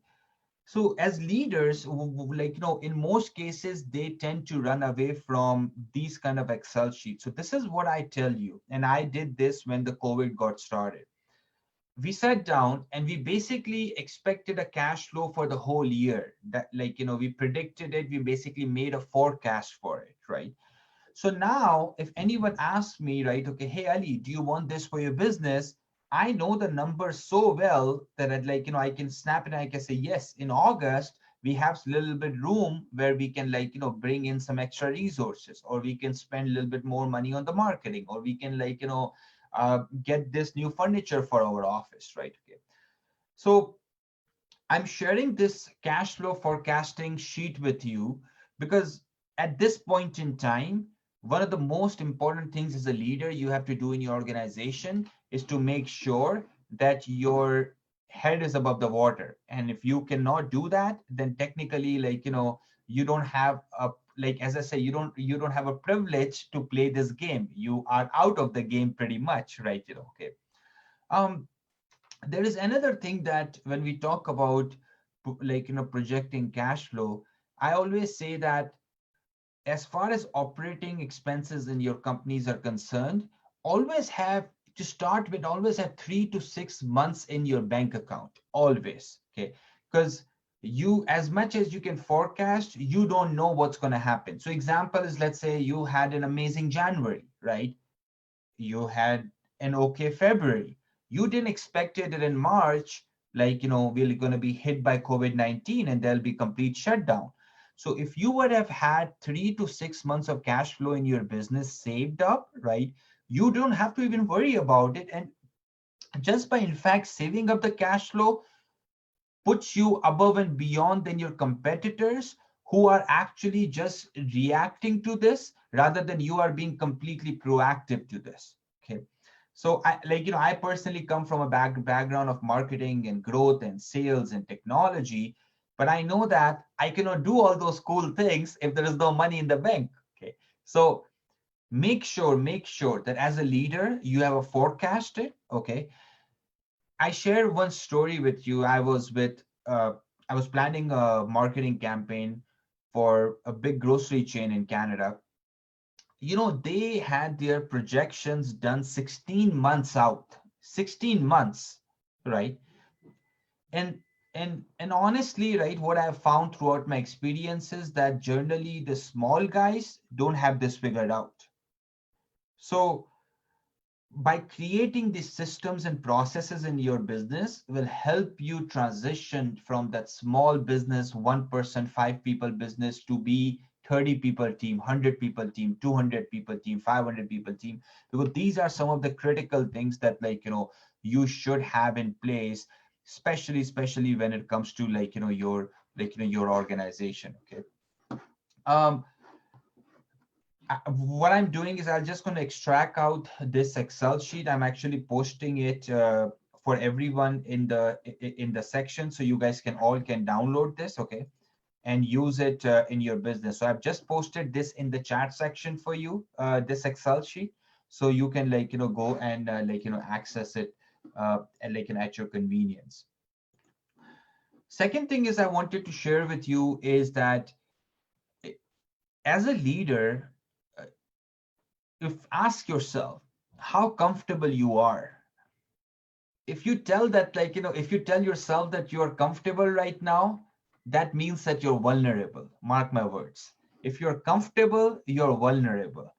So as leaders, like, in most cases, they tend to run away from these kind of Excel sheets. So this is what I tell you. And I did this when the COVID got started. We sat down and we basically expected a cash flow for the whole year. That, like, we predicted it. We basically made a forecast for it, right? So now if anyone asks me, right, okay, hey, Ali, do you want this for your business? I know the numbers so well that I'd, like, I can snap it and I can say, yes, in August, we have a little bit room where we can, like, bring in some extra resources, or we can spend a little bit more money on the marketing, or we can, like, get this new furniture for our office, right? Okay. So I'm sharing this cash flow forecasting sheet with you because at this point in time, one of the most important things as a leader you have to do in your organization is to make sure that your head is above the water. And if you cannot do that, then technically, like, you don't have a, like, as I say, you don't have a privilege to play this game. You are out of the game pretty much, right? Okay. There is another thing that when we talk about, like, projecting cash flow, I always say that as far as operating expenses in your companies are concerned, always have to start with, always have 3 to 6 months in your bank account, always. Okay. Because you, as much as you can forecast, you don't know what's going to happen. So example is, let's say you had an amazing January, right? You had an okay February. You didn't expect it that in March, like, we're going to be hit by COVID-19 and there'll be complete shutdown. So if you would have had 3 to 6 months of cash flow in your business saved up, right, you don't have to even worry about it. And just by, in fact, saving up the cash flow puts you above and beyond than your competitors who are actually just reacting to this rather than you are being completely proactive to this. Okay. So I, like, I personally come from a background of marketing and growth and sales and technology, but I know that I cannot do all those cool things if there is no money in the bank. Okay. So make sure that as a leader, you have a forecasted, okay. I share one story with you. I was planning a marketing campaign for a big grocery chain in Canada. They had their projections done 16 months out, 16 months, right? And and honestly, right, what I've found throughout my experiences that generally the small guys don't have this figured out. So by creating these systems and processes in your business will help you transition from that small business, 1%, 5 people business to be 30 people team, 100 people team, 200 people team, 500 people team, because these are some of the critical things that, like, you should have in place, especially when it comes to, like, your organization. Okay. What I'm doing is I'm just going to extract out this Excel sheet. I'm actually posting it for everyone in the section, so you guys can download this, okay, and use it in your business. So I've just posted this in the chat section for you, this Excel sheet, so you can, like, go and access it and, like, at your convenience. Second thing is I wanted to share with you is that as a leader, if ask yourself how comfortable you are. If you tell that, like, if you tell yourself that you're comfortable right now, that means that you're vulnerable. Mark my words. If you're comfortable, you're vulnerable.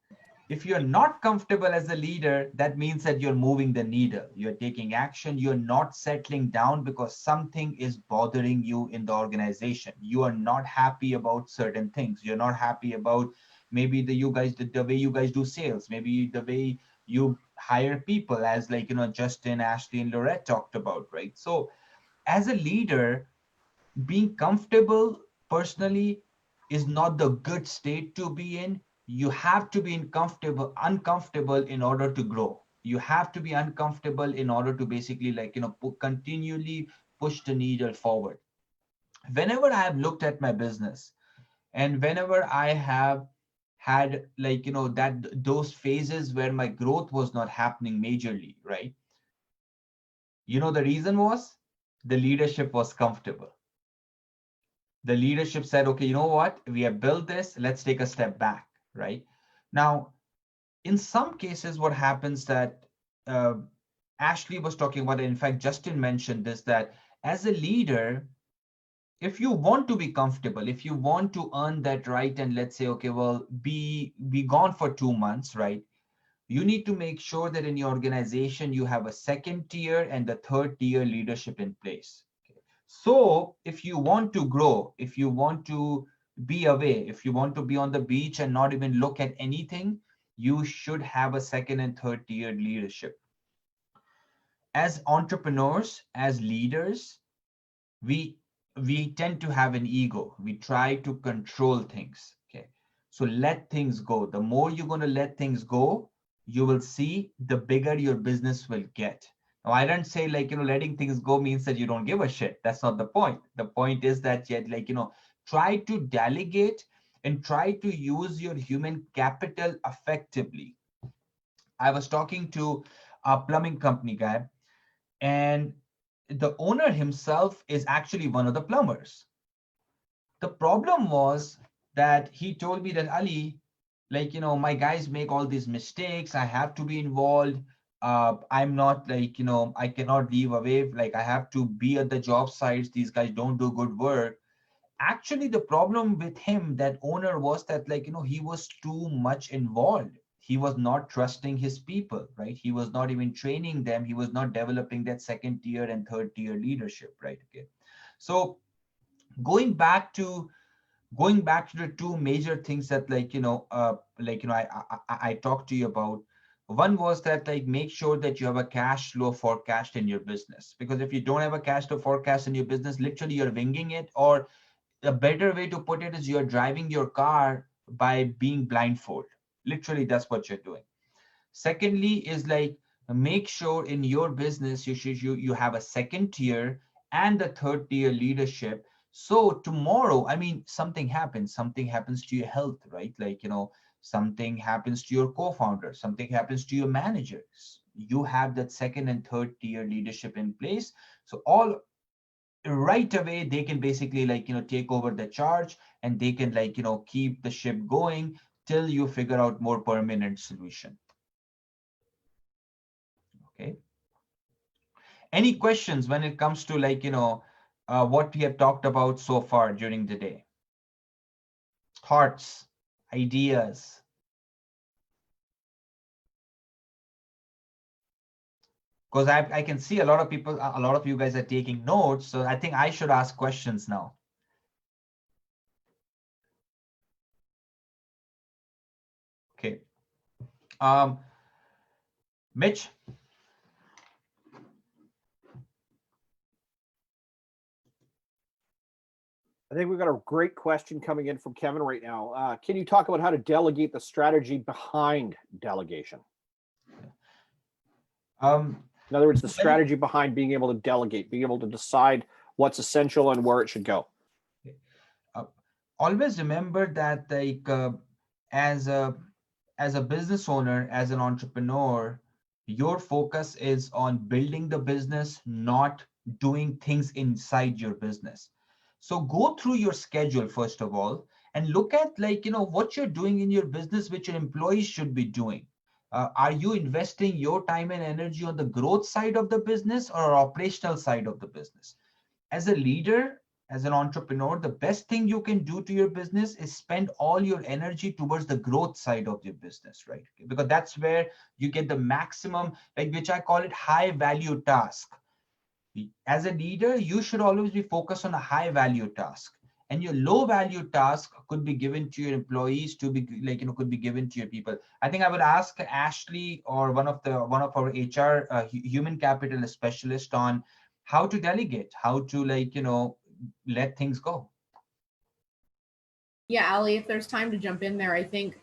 If you're not comfortable as a leader, that means that you're moving the needle. You're taking action. You're not settling down because something is bothering you in the organization. You are not happy about certain things. You're not happy about maybe the way you guys do sales, maybe the way you hire people, as, like, Justin, Ashley, and Lorette talked about, right? So as a leader, being comfortable personally is not the good state to be in. You have to be uncomfortable in order to grow. You have to be uncomfortable in order to basically continually push the needle forward. Whenever I have looked at my business, and whenever I have had those phases where my growth was not happening majorly, right? The reason was the leadership was comfortable. The leadership said, okay, you know what? We have built this. Let's take a step back, right? Now, in some cases, what happens that Ashley was talking about, in fact, Justin mentioned this, that as a leader, if you want to be comfortable, if you want to earn that right, and let's say, okay, well, be gone for 2 months, right? You need to make sure that in your organization, you have a second tier and the third tier leadership in place. So if you want to grow, if you want to be away, if you want to be on the beach and not even look at anything, you should have a second and third tier leadership. As entrepreneurs, as leaders, we tend to have an ego. We try to control things. Okay. So let things go. The more you're going to let things go, you will see the bigger your business will get. Now, I don't say letting things go means that you don't give a shit. That's not the point. The point is that try to delegate and try to use your human capital effectively. I was talking to a plumbing company guy, and the owner himself is actually one of the plumbers. The problem was that he told me that, Ali, my guys make all these mistakes. I have to be involved. I'm not I cannot leave away. I have to be at the job sites. These guys don't do good work. Actually, the problem with him, that owner, was that he was too much involved. He was not trusting his people, right? He was not even training them. He was not developing that second tier and third tier leadership, right? Okay. So going back to the two major things that I talked to you about. One was that make sure that you have a cash flow forecast in your business, because if you don't have a cash flow forecast in your business, literally you're winging it, or a better way to put it is you're driving your car by being blindfold. Literally, that's what you're doing. Secondly is make sure in your business you have a second tier and the third tier leadership. So tomorrow, I mean, something happens to your health, right? Something happens to your co-founder, something happens to your managers. You have that second and third tier leadership in place. So all right away they can basically take over the charge, and they can keep the ship going till you figure out more permanent solution. Okay, any questions when it comes to what we have talked about so far during the day? Thoughts, ideas? Because I can see a lot of you guys are taking notes, so I think I should ask questions now. Okay. Mitch? I think we've got a great question coming in from Kevin right now. Can you talk about how to delegate the strategy behind delegation? In other words, the strategy behind being able to delegate, being able to decide what's essential and where it should go. Always remember that as a business owner, as an entrepreneur, your focus is on building the business, not doing things inside your business. So go through your schedule first of all, and look at what you're doing in your business, which your employees should be doing. Are you investing your time and energy on the growth side of the business or operational side of the business? As a leader, as an entrepreneur, the best thing you can do to your business is spend all your energy towards the growth side of your business, right? Because that's where you get the maximum, which I call it high value task. As a leader, you should always be focused on a high value task, and your low value task could be given to your employees, to be could be given to your people. I think I would ask Ashley or one of our HR human capital specialist on how to delegate, how to let things go. Yeah, Ali, if there's time to jump in there, I think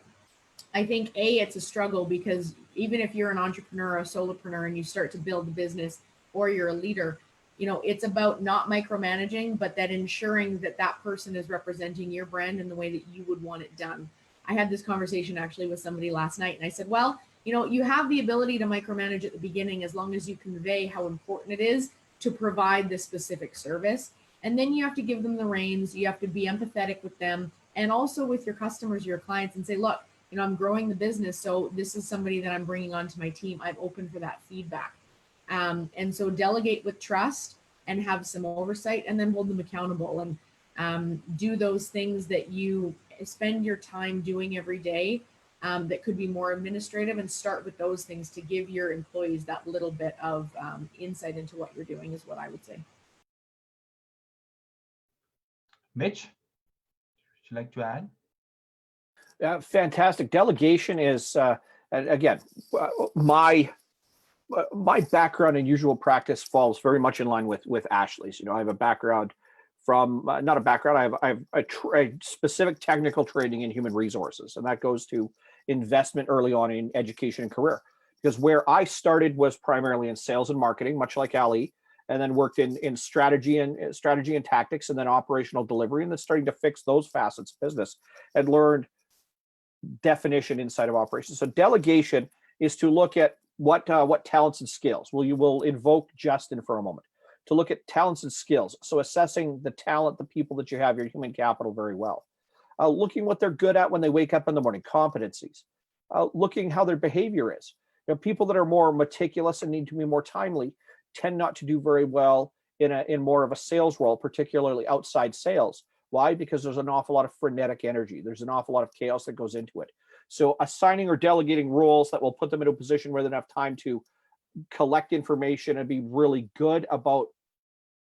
it's a struggle because even if you're an entrepreneur or a solopreneur and you start to build a business or you're a leader, it's about not micromanaging, but that ensuring that that person is representing your brand in the way that you would want it done. I had this conversation actually with somebody last night, and I said, well, you have the ability to micromanage at the beginning as long as you convey how important it is to provide this specific service. And then you have to give them the reins. You have to be empathetic with them and also with your customers, your clients, and say, look, I'm growing the business. So this is somebody that I'm bringing onto my team. I'm open for that feedback. And so delegate with trust and have some oversight, and then hold them accountable, and do those things that you spend your time doing every day that could be more administrative, and start with those things to give your employees that little bit of insight into what you're doing is what I would say. Mitch, would you like to add? Fantastic. Delegation is, again, my background in usual practice falls very much in line with Ashley's. I have a background from, not a background, I have a specific technical training in human resources, and that goes to investment early on in education and career. Because where I started was primarily in sales and marketing, much like Ali, and then worked in strategy and tactics, and then operational delivery, and then starting to fix those facets of business, and learned definition inside of operations. So delegation is to look at what talents and skills. You will invoke Justin for a moment to look at talents and skills. So assessing the talent, the people that you have, your human capital very well. Looking what they're good at when they wake up in the morning, competencies. Looking how their behavior is. People that are more meticulous and need to be more timely tend not to do very well in more of a sales role, particularly outside sales. Why? Because there's an awful lot of frenetic energy. There's an awful lot of chaos that goes into it. So assigning or delegating roles that will put them in a position where they don't have time to collect information and be really good about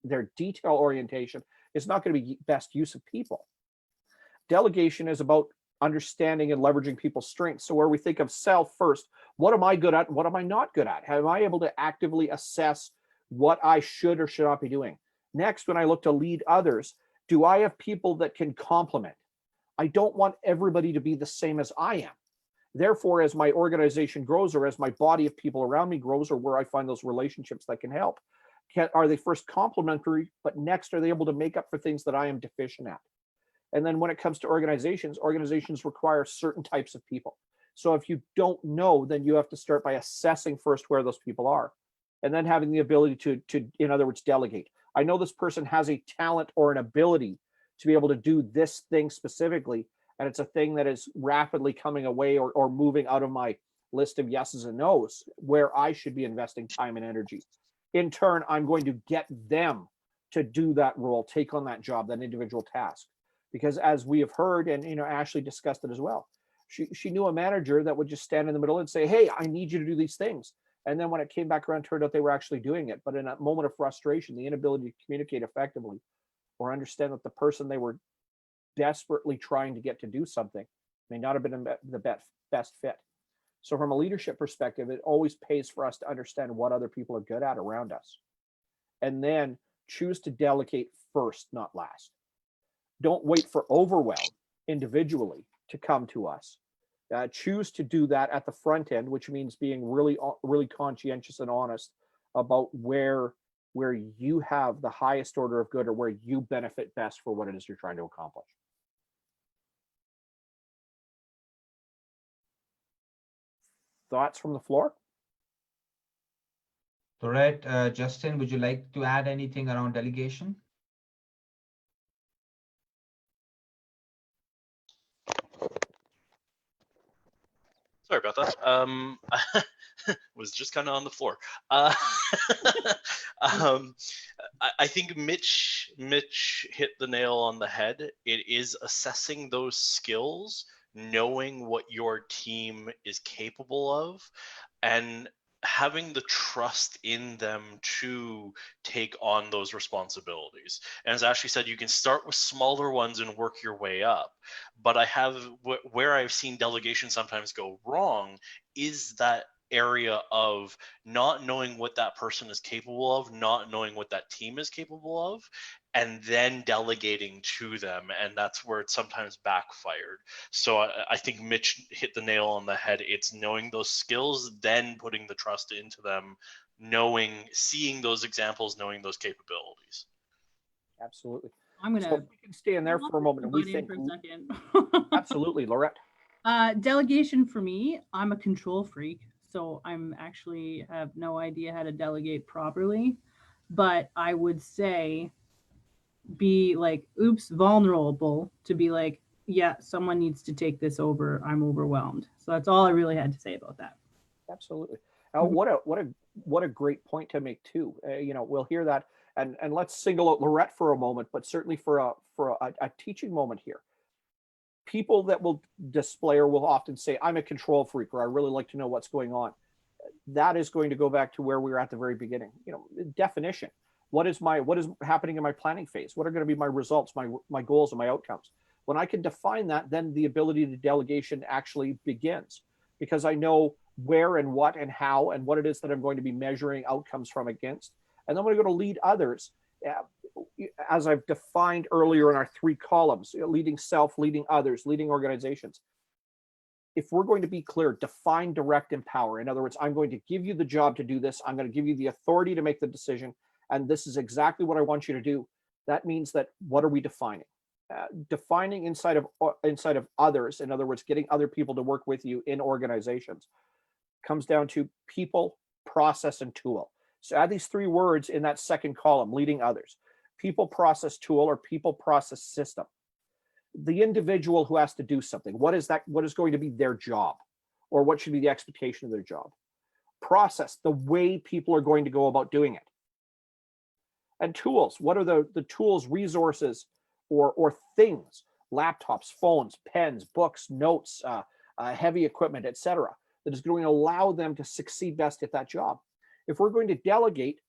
their detail orientation is not going to be best use of people. Delegation is about understanding and leveraging people's strengths. So where we think of self first, what am I good at? What am I not good at? Am I able to actively assess what I should or should not be doing? Next, when I look to lead others, do I have people that can complement? I don't want everybody to be the same as I am. Therefore, as my organization grows, or as my body of people around me grows, or where I find those relationships that can help, are they first complementary, but next, are they able to make up for things that I am deficient at? And then when it comes to organizations require certain types of people. So if you don't know, then you have to start by assessing first where those people are, and then having the ability to, in other words, delegate. I know this person has a talent or an ability to be able to do this thing specifically, and it's a thing that is rapidly coming away or moving out of my list of yeses and nos, where I should be investing time and energy. In turn, I'm going to get them to do that role, take on that job, that individual task. Because as we have heard, and Ashley discussed it as well, she knew a manager that would just stand in the middle and say, hey, I need you to do these things. And then when it came back around, turned out they were actually doing it. But in a moment of frustration, the inability to communicate effectively or understand that the person they were desperately trying to get to do something may not have been the best fit. So from a leadership perspective, it always pays for us to understand what other people are good at around us, and then choose to delegate first, not last. Don't wait for overwhelm individually to come to us. Choose to do that at the front end, which means being really, really conscientious and honest about where you have the highest order of good, or where you benefit best for what it is you're trying to accomplish. Thoughts from the floor? All right, Justin, would you like to add anything around delegation? Sorry about that. Was just kind of on the floor. I think Mitch hit the nail on the head. It is assessing those skills, knowing what your team is capable of, and having the trust in them to take on those responsibilities. And as Ashley said, you can start with smaller ones and work your way up. But where I've seen delegation sometimes go wrong is that area of not knowing what that person is capable of, not knowing what that team is capable of, and then delegating to them, and that's where it sometimes backfired. So I think Mitch hit the nail on the head. It's knowing those skills, then putting the trust into them, seeing those examples, knowing those capabilities. Absolutely. I'm gonna. So we can stay in there for a moment, and we think. For a second. Absolutely, Laurette. Delegation for me, I'm a control freak, so I'm actually have no idea how to delegate properly. But I would say be like, oops, vulnerable to be like, yeah, someone needs to take this over. I'm overwhelmed. So that's all I really had to say about that. Absolutely. What a great point to make too. We'll hear that, and let's single out Laurette for a moment, but certainly for a teaching moment here. People that will display or will often say, I'm a control freak, or I really like to know what's going on. That is going to go back to where we were at the very beginning. Definition. What is happening in my planning phase? What are going to be my results, my goals, and my outcomes? When I can define that, then the ability to delegation actually begins, because I know where and what and how and what it is that I'm going to be measuring outcomes from against. And then when I go to lead others, as I've defined earlier in our 3 columns, leading self, leading others, leading organizations. If we're going to be clear, define, direct, empower. In other words, I'm going to give you the job to do this. I'm going to give you the authority to make the decision. And this is exactly what I want you to do. That means that what are we defining? Defining inside of others, in other words, getting other people to work with you in organizations, comes down to people, process, and tool. So add these 3 words in that second column, leading others. People, process, tool, or people, process, system. The individual who has to do something, what is going to be their job, or what should be the expectation of their job? Process, the way people are going to go about doing it. And tools, what are the tools, resources, or things, laptops, phones, pens, books, notes, heavy equipment, etc., that is going to allow them to succeed best at that job. If we're going to delegate,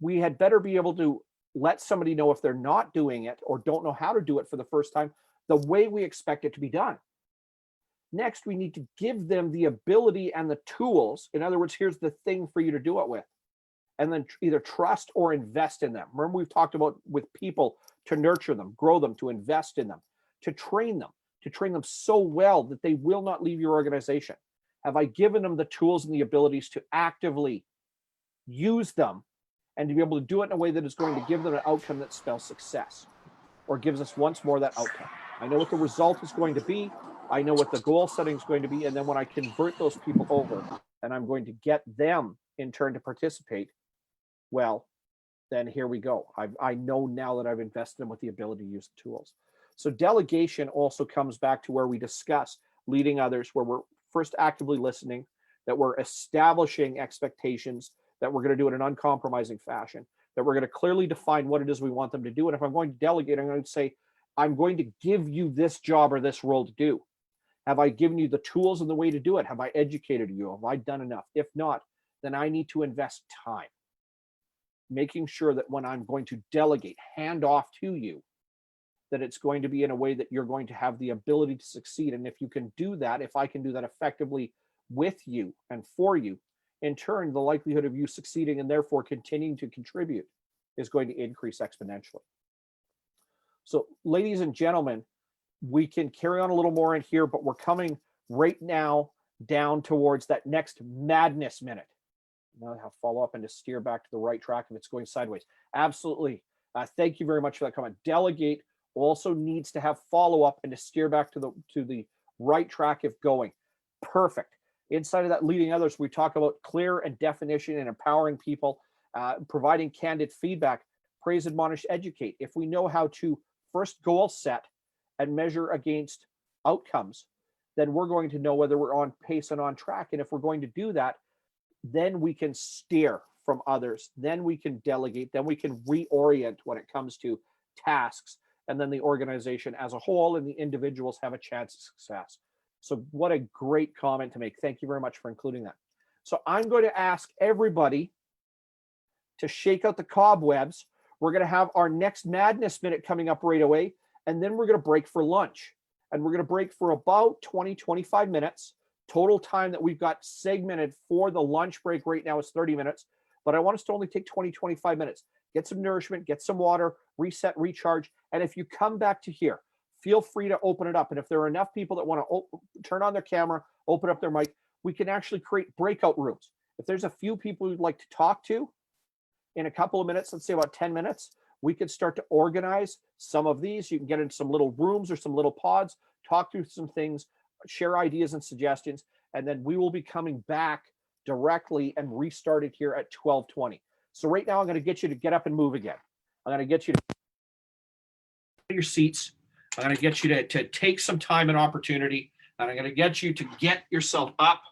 we had better be able to let somebody know if they're not doing it or don't know how to do it for the first time, the way we expect it to be done. Next, we need to give them the ability and the tools. In other words, here's the thing for you to do it with. And then either trust or invest in them. Remember, we've talked about with people to nurture them, grow them, to invest in them, to train them so well that they will not leave your organization. Have I given them the tools and the abilities to actively use them and to be able to do it in a way that is going to give them an outcome that spells success, or gives us once more that outcome? I know what the result is going to be. I know what the goal setting is going to be. And then when I convert those people over and I'm going to get them in turn to participate, well, then here we go. I know now that I've invested them with the ability to use the tools. So delegation also comes back to where we discuss leading others, where we're first actively listening, that we're establishing expectations, that we're going to do it in an uncompromising fashion, that we're going to clearly define what it is we want them to do. And if I'm going to delegate, I'm going to say, I'm going to give you this job or this role to do. Have I given you the tools and the way to do it? Have I educated you? Have I done enough? If not, then I need to invest time, making sure that when I'm going to delegate, hand off to you, that it's going to be in a way that you're going to have the ability to succeed. And if you can do that, if I can do that effectively with you and for you, in turn, the likelihood of you succeeding and therefore continuing to contribute is going to increase exponentially. So, ladies and gentlemen, we can carry on a little more in here, but we're coming right now down towards that next madness minute. Now I have follow up and to steer back to the right track if it's going sideways. Absolutely. Thank you very much for that comment. Delegate also needs to have follow up and to steer back to the right track if going. Perfect. Inside of that leading others, we talk about clear and definition and empowering people, providing candid feedback, praise, admonish, educate. If we know how to first goal set and measure against outcomes, then we're going to know whether we're on pace and on track. And if we're going to do that, then we can steer from others. Then we can delegate. Then we can reorient when it comes to tasks. And then the organization as a whole and the individuals have a chance of success. So what a great comment to make. Thank you very much for including that. So I'm going to ask everybody to shake out the cobwebs. We're going to have our next Madness Minute coming up right away. And then we're going to break for lunch. And we're going to break for about 20, 25 minutes. Total time that we've got segmented for the lunch break right now is 30 minutes. But I want us to only take 20, 25 minutes. get some nourishment, get some water, reset, recharge. And if you come back to here, feel free to open it up. And if there are enough people that want to turn on their camera, open up their mic, we can actually create breakout rooms. If there's a few people you'd like to talk to in a couple of minutes, let's say about 10 minutes, we can start to organize some of these. You can get into some little rooms or some little pods, talk through some things, share ideas and suggestions, and then we will be coming back directly and restart it here at 12:20. So right now I'm going to get you to get up and move again. I'm going to get you to your seats. I'm going to get you to take some time and opportunity, and I'm going to get you to get yourself up,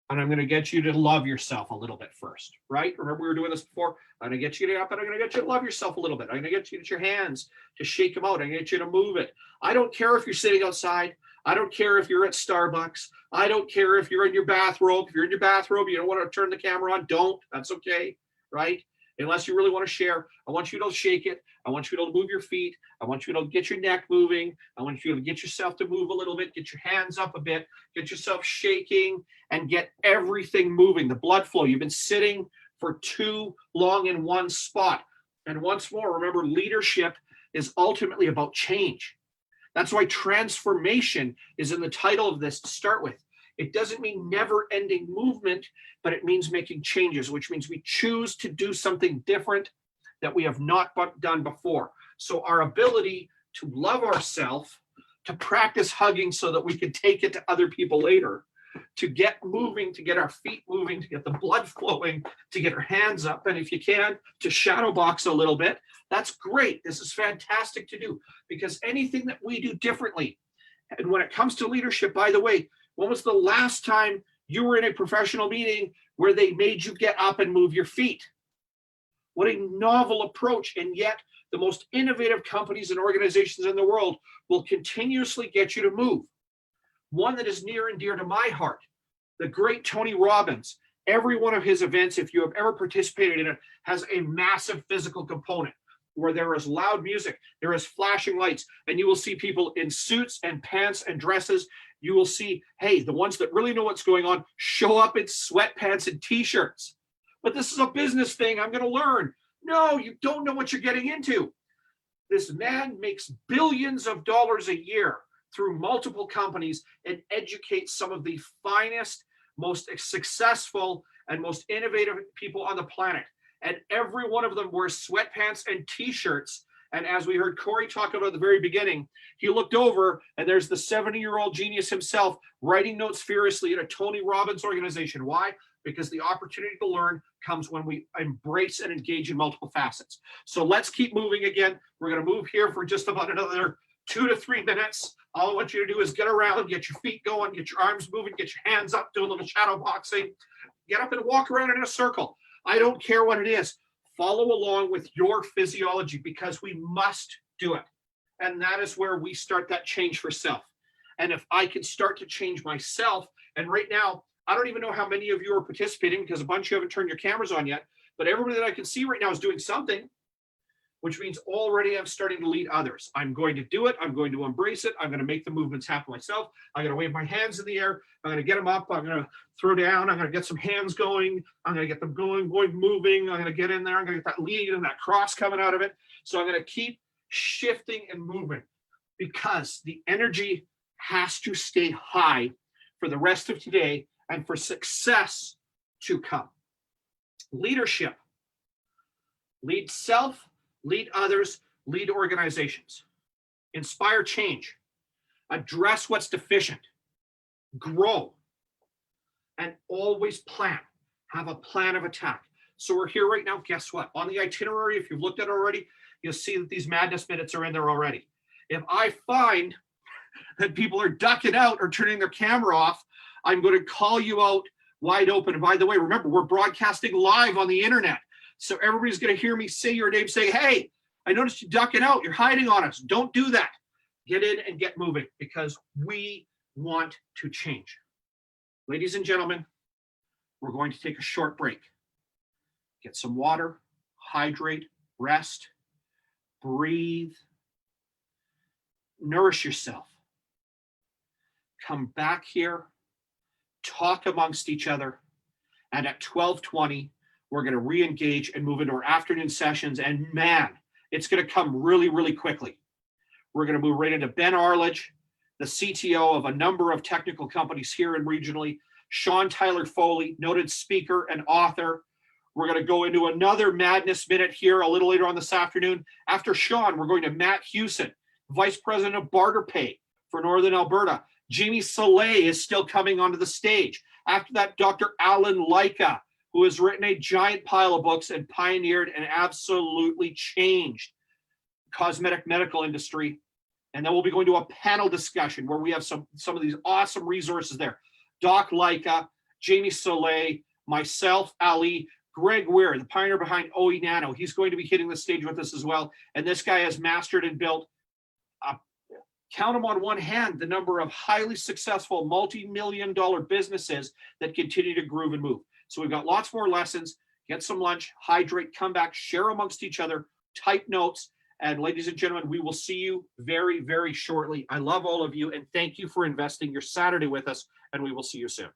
and I'm going to get you to love yourself a little bit first, right? Remember we were doing this before? I'm going to get you to up, and I'm going to get you to love yourself a little bit. I'm going to get you to get your hands to shake them out. I'm going to get you to move it. I don't care if you're sitting outside. I don't care if you're at Starbucks. I don't care if you're in your bathrobe. If you're in your bathrobe, you don't want to turn the camera on, don't. That's okay, right? Unless you really want to share. I want you to shake it. I want you to move your feet. I want you to get your neck moving. I want you to get yourself to move a little bit, get your hands up a bit, get yourself shaking, and get everything moving, the blood flow. You've been sitting for too long in one spot. And once more, remember, leadership is ultimately about change. That's why transformation is in the title of this to start with. It doesn't mean never-ending movement, but it means making changes, which means we choose to do something different that we have not done before. So our ability to love ourselves, to practice hugging so that we can take it to other people later, to get moving, to get our feet moving, to get the blood flowing, to get our hands up, and if you can, to shadow box a little bit, that's great. This is fantastic to do, because anything that we do differently, and when it comes to leadership, by the way, when was the last time you were in a professional meeting where they made you get up and move your feet? What a novel approach. And yet the most innovative companies and organizations in the world will continuously get you to move. One that is near and dear to my heart, the great Tony Robbins. Every one of his events, if you have ever participated in it, has a massive physical component where there is loud music, there is flashing lights, and you will see people in suits and pants and dresses. You will see, hey, the ones that really know what's going on show up in sweatpants and t-shirts. But this is a business thing. I'm going to learn. No, you don't know what you're getting into. This man makes billions of dollars a year through multiple companies and educates some of the finest, most successful, and most innovative people on the planet. And every one of them wears sweatpants and t-shirts. And as we heard Corey talk about at the very beginning, he looked over and there's the 70-year-old genius himself writing notes furiously at a Tony Robbins organization. Why? Because the opportunity to learn comes when we embrace and engage in multiple facets. So let's keep moving again. We're going to move here for just about another 2 to 3 minutes. All I want you to do is get around, get your feet going, get your arms moving, get your hands up, do a little shadow boxing, get up and walk around in a circle. I don't care what it is. Follow along with your physiology because we must do it. And that is where we start that change for self. And if I can start to change myself, and right now, I don't even know how many of you are participating because a bunch of you haven't turned your cameras on yet, but everybody that I can see right now is doing something, which means already I'm starting to lead others. I'm going to do it. I'm going to embrace it. I'm going to make the movements happen myself. I'm going to wave my hands in the air. I'm going to get them up. I'm going to throw down. I'm going to get some hands going. I'm going to get them going, moving. I'm going to get in there. I'm going to get that lead and that cross coming out of it. So I'm going to keep shifting and moving because the energy has to stay high for the rest of today and for success to come. Leadership. Lead self, lead others, lead organizations. Inspire change. Address what's deficient. Grow. And always plan. Have a plan of attack. So we're here right now. Guess what? On the itinerary, if you've looked at it already, you'll see that these madness minutes are in there already. If I find that people are ducking out or turning their camera off, I'm going to call you out wide open. And by the way, remember, we're broadcasting live on the internet. So everybody's going to hear me say your name, say, hey, I noticed you ducking out. You're hiding on us. Don't do that. Get in and get moving because we want to change. Ladies and gentlemen, we're going to take a short break. Get some water, hydrate, rest, breathe, nourish yourself. Come back here, talk amongst each other, and at 12:20, We're going to re-engage and move into our afternoon sessions. And man, it's going to come really, really quickly. We're going to move right into Ben Arledge, the CTO of a number of technical companies here and regionally. Sean Tyler Foley, noted speaker and author. We're going to go into another Madness Minute here a little later on this afternoon. After Sean, we're going to Matt Hewson, Vice President of Barter Pay for Northern Alberta. Jamie Soleil is still coming onto the stage. After that, Dr. Alan Laika, who has written a giant pile of books and pioneered and absolutely changed cosmetic medical industry. And then we'll be going to a panel discussion where we have some of these awesome resources there. Doc Laika, Jamie Soleil, myself, Ali, Greg Weir, the pioneer behind OE Nano. He's going to be hitting the stage with us as well. And this guy has mastered and built, count them on one hand, the number of highly successful multi-million-dollar businesses that continue to groove and move. So we've got lots more lessons. Get some lunch, hydrate, come back, share amongst each other, type notes. And ladies and gentlemen, we will see you very, very shortly. I love all of you, and thank you for investing your Saturday with us, and we will see you soon.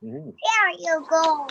Mhm. There you go.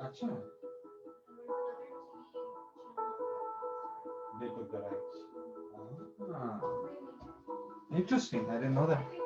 अच्छा, they took the rights. Ah, interesting. I didn't know that.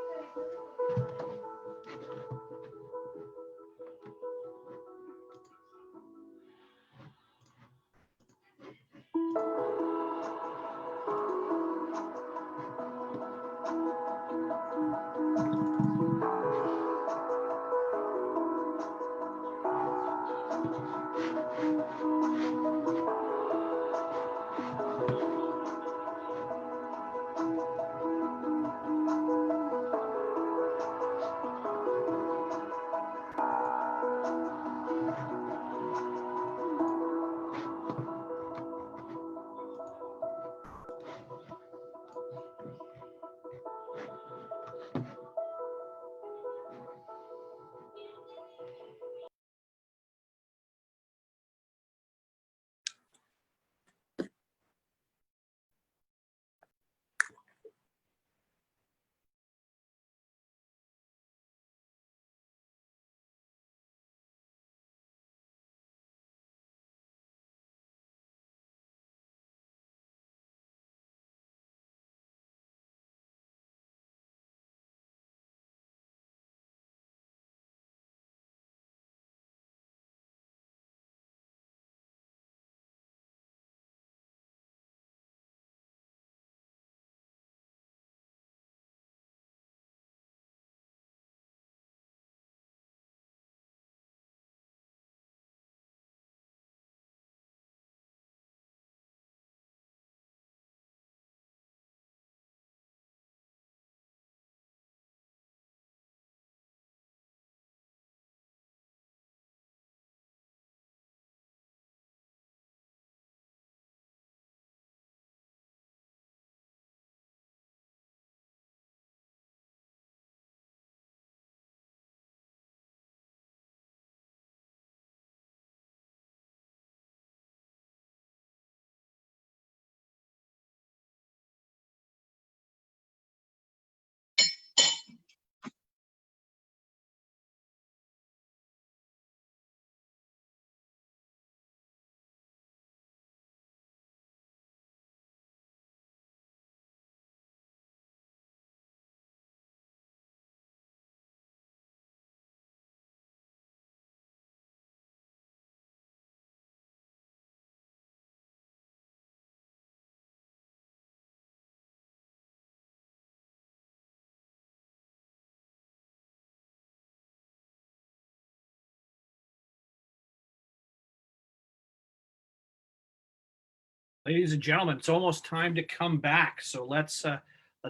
Ladies and gentlemen, it's almost time to come back. So let's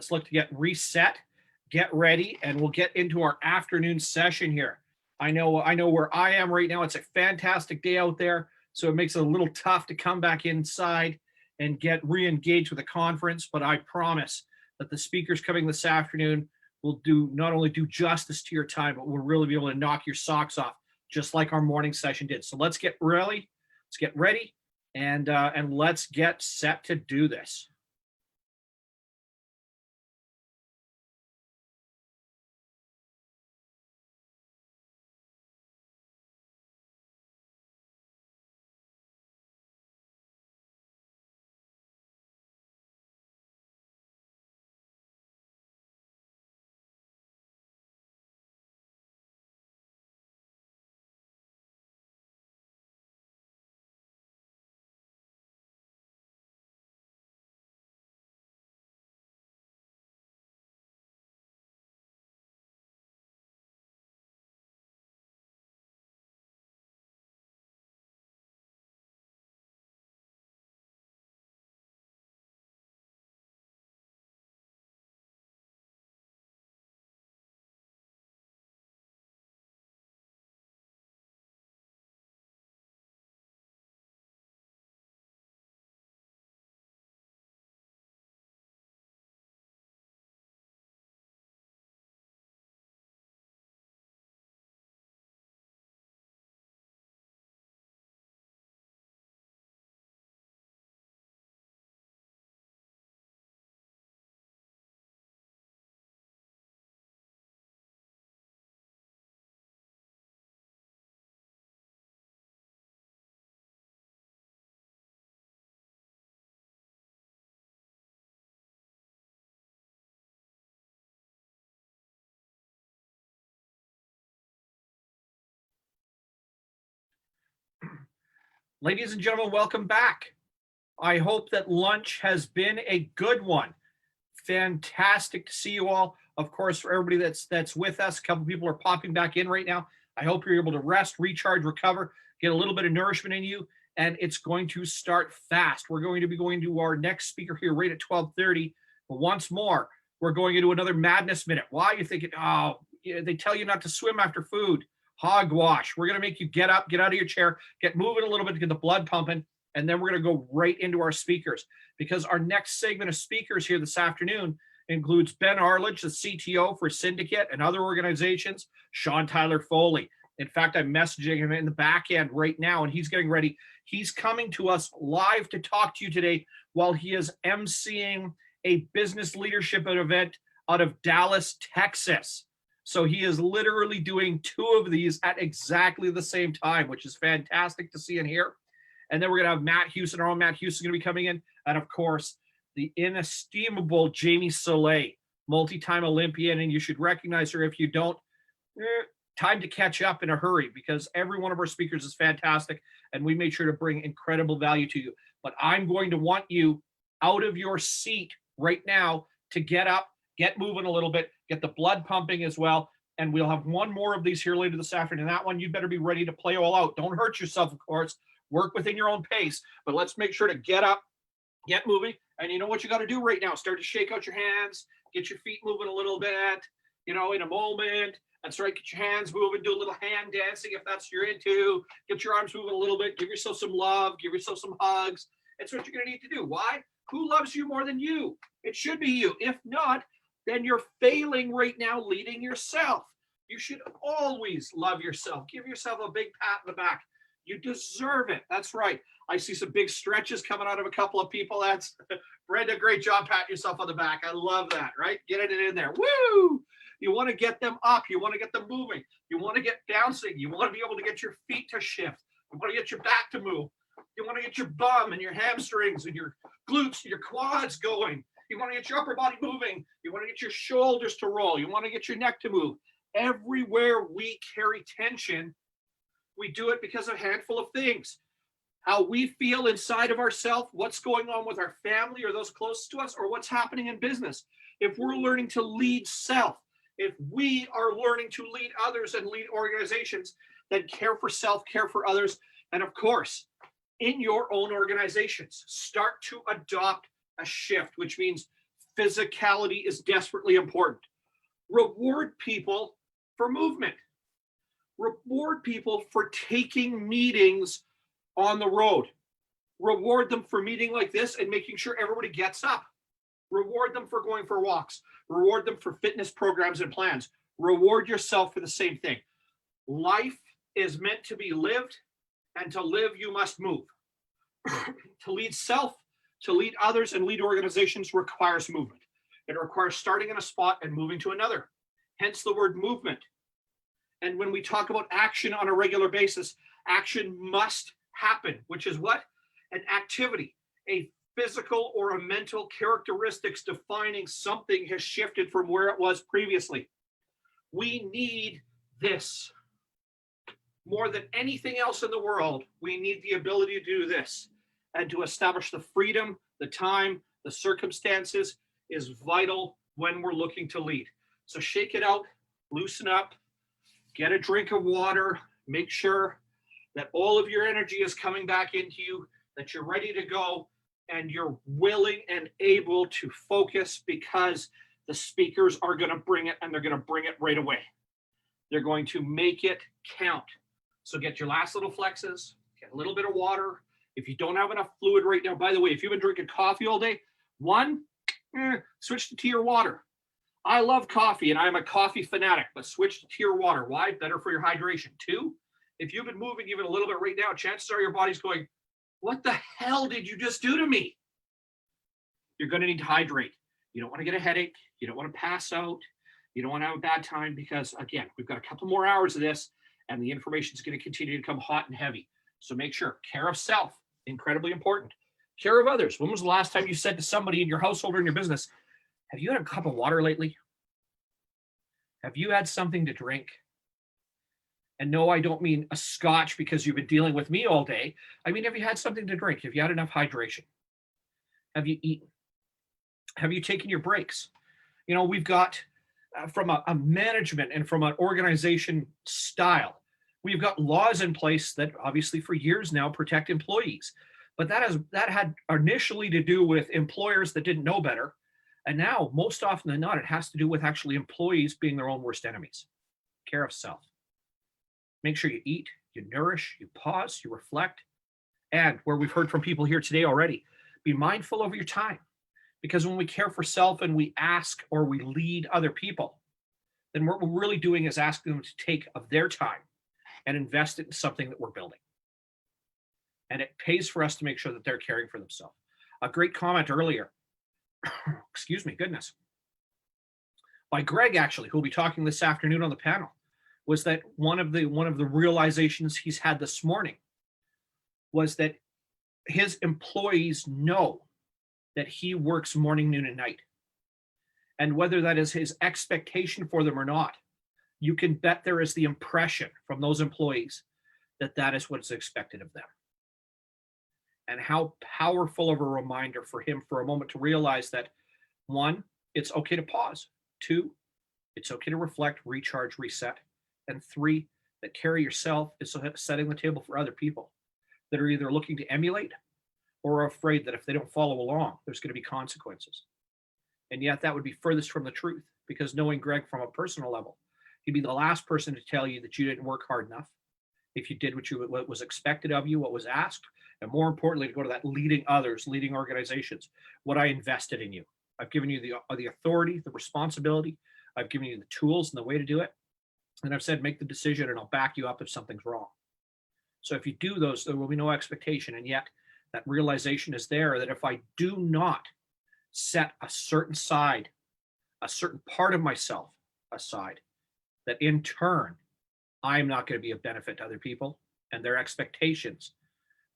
look to get reset, get ready, and we'll get into our afternoon session here. I know where I am right now. It's a fantastic day out there, so it makes it a little tough to come back inside and get re-engaged with the conference. But I promise that the speakers coming this afternoon will not only do justice to your time, but will really be able to knock your socks off, just like our morning session did. So let's get ready. Let's get ready. And let's get set to do this. Ladies and gentlemen, welcome back. I hope that lunch has been a good one. Fantastic to see you all. Of course, for everybody that's with us, a couple people are popping back in right now. I hope you're able to rest, recharge, recover, get a little bit of nourishment in you, and it's going to start fast. We're going to be going to our next speaker here right at 12:30. But once more, we're going into another madness minute. Why? You're thinking, oh, they tell you not to swim after food. Hogwash. We're going to make you get up, get out of your chair, get moving a little bit to get the blood pumping, and then we're going to go right into our speakers, because our next segment of speakers here this afternoon includes Ben Arledge, the CTO for Syndicate and other organizations, Sean Tyler Foley. In fact, I'm messaging him in the back end right now, and he's getting ready. He's coming to us live to talk to you today while he is emceeing a business leadership event out of Dallas, Texas. So he is literally doing two of these at exactly the same time, which is fantastic to see and hear. And then we're going to have Matt Houston, our own Matt Houston, going to be coming in. And of course, the inestimable Jamie Soleil, multi-time Olympian. And you should recognize her. If you don't, time to catch up in a hurry, because every one of our speakers is fantastic. And we made sure to bring incredible value to you. But I'm going to want you out of your seat right now to get up, get moving a little bit, get the blood pumping as well. And we'll have one more of these here later this afternoon. That one, you better be ready to play all out. Don't hurt yourself, of course. Work within your own pace, but let's make sure to get up, get moving. And you know what you got to do right now? Start to shake out your hands, get your feet moving a little bit, in a moment. That's right. Get your hands moving, do a little hand dancing if that's what you're into. Get your arms moving a little bit. Give yourself some love. Give yourself some hugs. That's what you're going to need to do. Why? Who loves you more than you? It should be you. If not, then you're failing right now leading yourself. You should always love yourself. Give yourself a big pat in the back. You deserve it. That's right. I see some big stretches coming out of a couple of people. That's Brenda, great job patting yourself on the back. I love that, right? Get it in there. Woo! You want to get them up. You want to get them moving. You want to get bouncing. You want to be able to get your feet to shift. You want to get your back to move. You want to get your bum and your hamstrings and your glutes and your quads going. You want to get your upper body moving. You want to get your shoulders to roll. You want to get your neck to move. Everywhere we carry tension, we do it because of a handful of things. How we feel inside of ourselves, what's going on with our family or those close to us, or what's happening in business. If we're learning to lead self, if we are learning to lead others and lead organizations, then care for self, care for others. And of course, in your own organizations. Start to adopt a shift, which means physicality is desperately important. Reward people for movement. Reward people for taking meetings on the road. Reward them for meeting like this and making sure everybody gets up. Reward them for going for walks. Reward them for fitness programs and plans. Reward yourself for the same thing. Life is meant to be lived, and to live, you must move. To lead self, to lead others, and lead organizations requires movement. It requires starting in a spot and moving to another. Hence the word movement. And when we talk about action on a regular basis, action must happen, which is what? An activity, a physical or a mental characteristics defining something has shifted from where it was previously. We need this. More than anything else in the world, we need the ability to do this. And to establish the freedom, the time, the circumstances is vital when we're looking to lead. So shake it out, loosen up, get a drink of water, make sure that all of your energy is coming back into you, that you're ready to go, and you're willing and able to focus, because the speakers are going to bring it, and they're going to bring it right away. They're going to make it count. So get your last little flexes, get a little bit of water. If you don't have enough fluid right now, by the way, if you've been drinking coffee all day, switch to tea or water. I love coffee and I'm a coffee fanatic, but switch to tea or water. Why? Better for your hydration. 2, if you've been moving even a little bit right now, chances are your body's going, what the hell did you just do to me? You're going to need to hydrate. You don't want to get a headache. You don't want to pass out. You don't want to have a bad time, because again, we've got a couple more hours of this and the information is going to continue to come hot and heavy. So make sure, care of self, incredibly important. Care of others. When was the last time you said to somebody in your household or in your business, have you had a cup of water lately? Have you had something to drink? And no, I don't mean a scotch because you've been dealing with me all day. I mean, have you had something to drink? Have you had enough hydration? Have you eaten? Have you taken your breaks? You know, we've got from a management and from an organization style, we've got laws in place that obviously for years now protect employees. But that had initially to do with employers that didn't know better. And now, most often than not, it has to do with actually employees being their own worst enemies. Care of self. Make sure you eat, you nourish, you pause, you reflect. And where we've heard from people here today already, be mindful of your time. Because when we care for self and we ask or we lead other people, then what we're really doing is asking them to take of their time and invest it in something that we're building. And it pays for us to make sure that they're caring for themselves. A great comment earlier, excuse me, goodness, by Greg, actually, who'll be talking this afternoon on the panel, was that one of the realizations he's had this morning was that his employees know that he works morning, noon, and night. And whether that is his expectation for them or not, you can bet there is the impression from those employees that that is what's expected of them. And how powerful of a reminder for him for a moment to realize that, 1, it's okay to pause. 2, it's okay to reflect, recharge, reset. And 3, that carry yourself is setting the table for other people that are either looking to emulate or are afraid that if they don't follow along, there's going to be consequences. And yet that would be furthest from the truth, because knowing Greg from a personal level, he'd be the last person to tell you that you didn't work hard enough. If you did what was expected of you, what was asked, and more importantly, to go to that leading others, leading organizations, what I invested in you. I've given you the authority, the responsibility. I've given you the tools and the way to do it. And I've said, make the decision and I'll back you up if something's wrong. So if you do those, there will be no expectation. And yet that realization is there that if I do not set a certain side, a certain part of myself aside, that in turn, I'm not going to be of benefit to other people, and their expectations,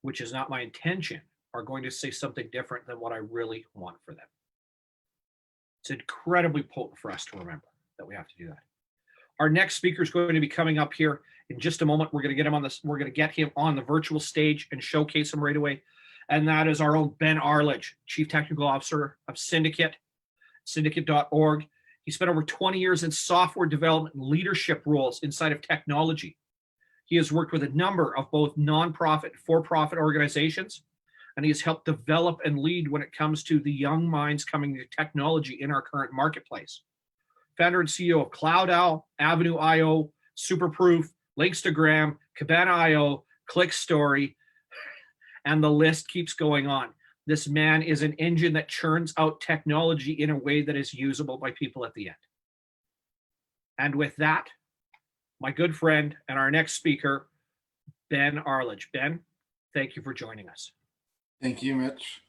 which is not my intention, are going to say something different than what I really want for them. It's incredibly potent for us to remember that we have to do that. Our next speaker is going to be coming up here in just a moment. We're going to get him on this. We're going to get him on the virtual stage and showcase him right away. And that is our own Ben Arledge, Chief Technical Officer of Syndicate, syndicate.org. He spent over 20 years in software development and leadership roles inside of technology. He has worked with a number of both nonprofit, for-profit organizations, and he has helped develop and lead when it comes to the young minds coming to technology in our current marketplace. Founder and CEO of Cloud Owl, Avenue.io, Superproof, Linkstagram, Cabana.io, ClickStory, and the list keeps going on. This man is an engine that churns out technology in a way that is usable by people at the end. And with that, my good friend and our next speaker, Ben Arledge. Ben, thank you for joining us. Thank you, Mitch.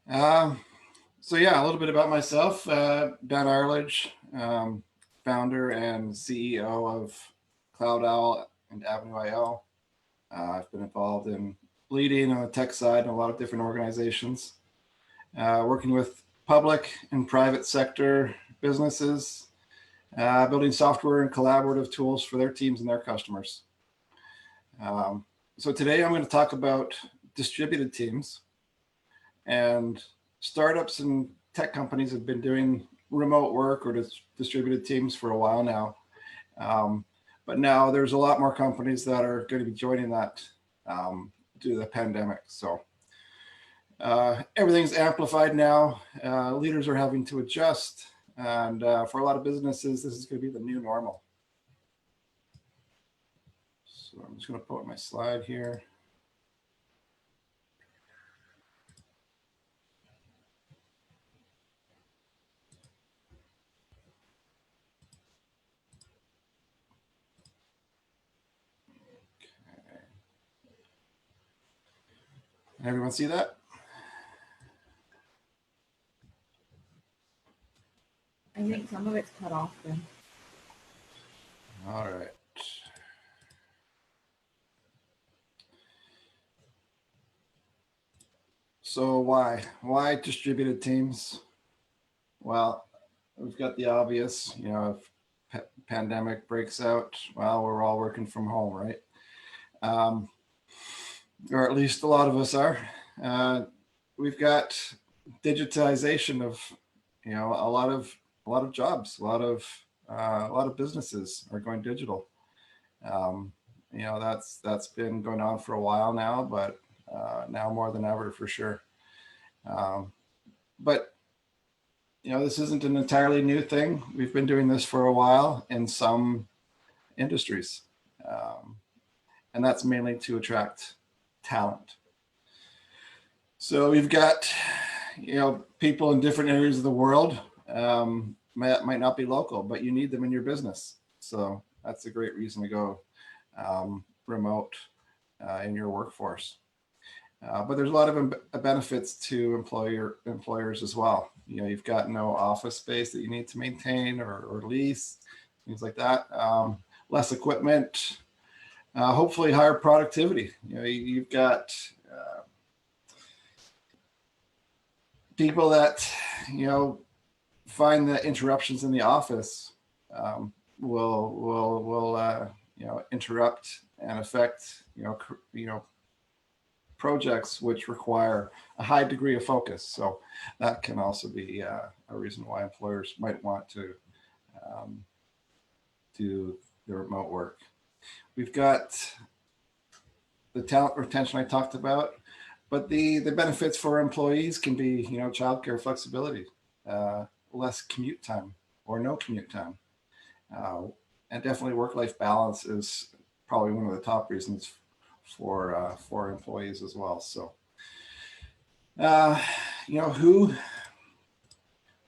So yeah, a little bit about myself. Ben Arledge, founder and CEO of Cloud Owl and Avenue.io. I've been involved in leading on the tech side in a lot of different organizations, working with public and private sector businesses, building software and collaborative tools for their teams and their customers. So today I'm going to talk about distributed teams. And startups and tech companies have been doing remote work or distributed teams for a while now. But now there's a lot more companies that are going to be joining that due to the pandemic. So everything's amplified now. Leaders are having to adjust. And for a lot of businesses, this is going to be the new normal. So I'm just going to put up my slide here. Everyone see that? I think some of it's cut off then. All right. So why distributed teams? Well, we've got the obvious, you know, if pandemic breaks out, well, we're all working from home, right? Or at least a lot of us are. We've got digitization of, you know, a lot of jobs, a lot of businesses are going digital. You know, that's been going on for a while now, but now more than ever for sure. But you know, this isn't an entirely new thing. We've been doing this for a while in some industries, and that's mainly to attract talent. So we've got, you know, people in different areas of the world, might not be local, but you need them in your business. So that's a great reason to go remote in your workforce. But there's a lot of benefits to employers as well. You know, you've got no office space that you need to maintain or lease, things like that. Less equipment, hopefully higher productivity. You know, you've got people that, you know, find that interruptions in the office will you know, interrupt and affect, you know, projects which require a high degree of focus. So that can also be a reason why employers might want to do the remote work. We've got the talent retention I talked about, but the benefits for employees can be, you know, childcare flexibility, less commute time or no commute time, and definitely work-life balance is probably one of the top reasons for employees as well. So, you know,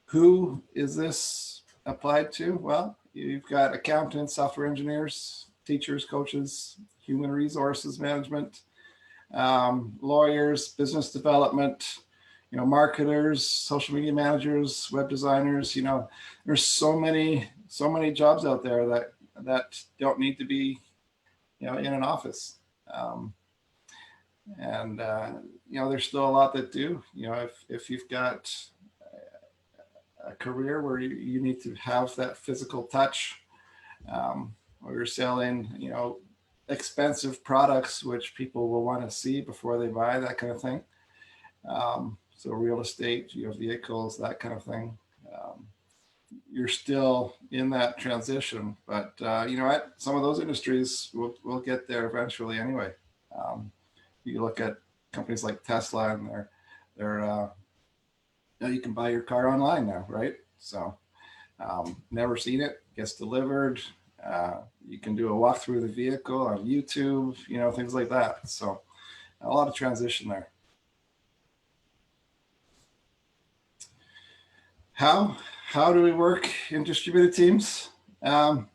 who is this applied to? Well, you've got accountants, software engineers, teachers, coaches, human resources management, lawyers, business development, you know, marketers, social media managers, web designers. You know, there's so many jobs out there that don't need to be, you know, in an office. And you know, there's still a lot that do. You know, if you've got a career where you need to have that physical touch, or you're selling, you know, expensive products which people will want to see before they buy, that kind of thing. So real estate, you know, vehicles, that kind of thing. you're still in that transition. But you know what? Some of those industries will get there eventually anyway. You look at companies like Tesla, and they're you know, you can buy your car online now, right? So never seen it, gets delivered. You can do a walk through the vehicle on YouTube, you know, things like that. So a lot of transition there. How do we work in distributed teams? You're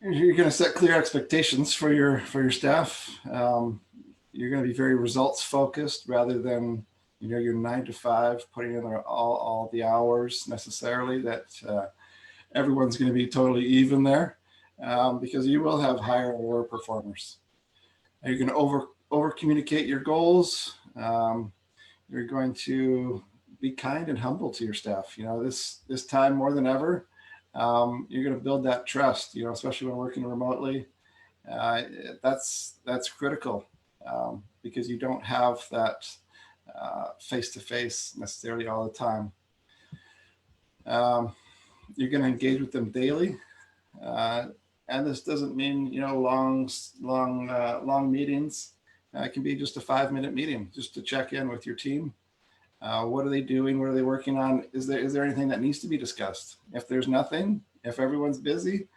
going to set clear expectations for your staff. You're going to be very results focused rather than, you know, your 9 to 5, putting in all the hours necessarily that everyone's going to be totally even there, because you will have higher and lower performers. You're going to over communicate your goals. You're going to be kind and humble to your staff. You know, this time more than ever, you're going to build that trust. You know, especially when working remotely, that's critical, because you don't have that face-to-face necessarily all the time. You're going to engage with them daily, and this doesn't mean, you know, long meetings. It can be just a 5-minute meeting just to check in with your team. What are they doing? What are they working on? Is there anything that needs to be discussed? If there's nothing, if everyone's busy,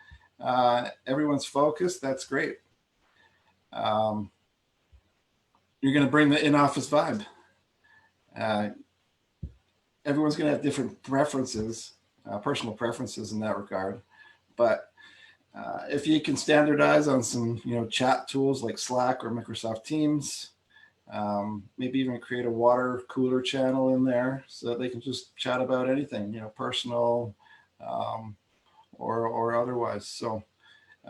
everyone's focused, that's great. You're going to bring the in-office vibe. Everyone's going to have different preferences, personal preferences in that regard. But if you can standardize on some, you know, chat tools like Slack or Microsoft Teams, maybe even create a water cooler channel in there so that they can just chat about anything, you know, personal or otherwise. So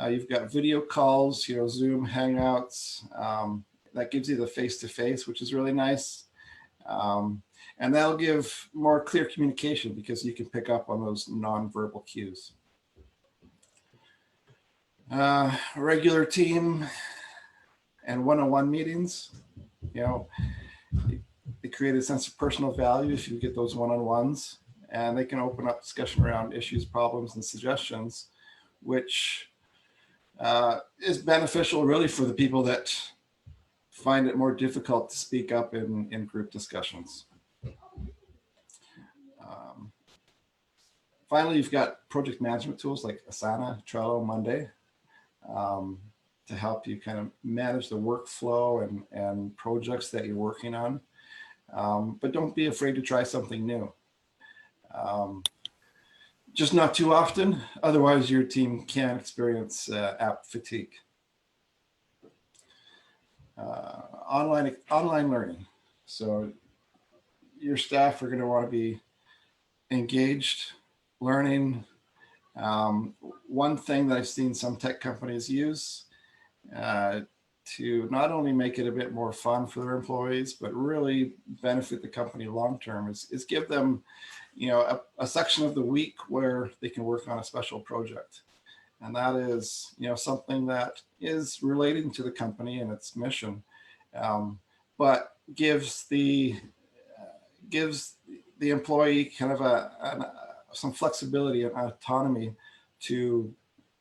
you've got video calls, you know, Zoom, Hangouts, that gives you the face-to-face, which is really nice. And that'll give more clear communication because you can pick up on those nonverbal cues. Regular team and one-on-one meetings, you know, they create a sense of personal value if you get those one-on-ones, and they can open up discussion around issues, problems, and suggestions, which is beneficial really for the people that find it more difficult to speak up in group discussions. Finally, you've got project management tools like Asana, Trello, Monday, to help you kind of manage the workflow and projects that you're working on. But don't be afraid to try something new. Just not too often, otherwise your team can experience app fatigue. Online learning. So your staff are going to want to be engaged, learning. One thing that I've seen some tech companies use to not only make it a bit more fun for their employees, but really benefit the company long-term is give them, you know, a section of the week where they can work on a special project. And that is, you know, something that is relating to the company and its mission, but gives the employee kind of some flexibility and autonomy to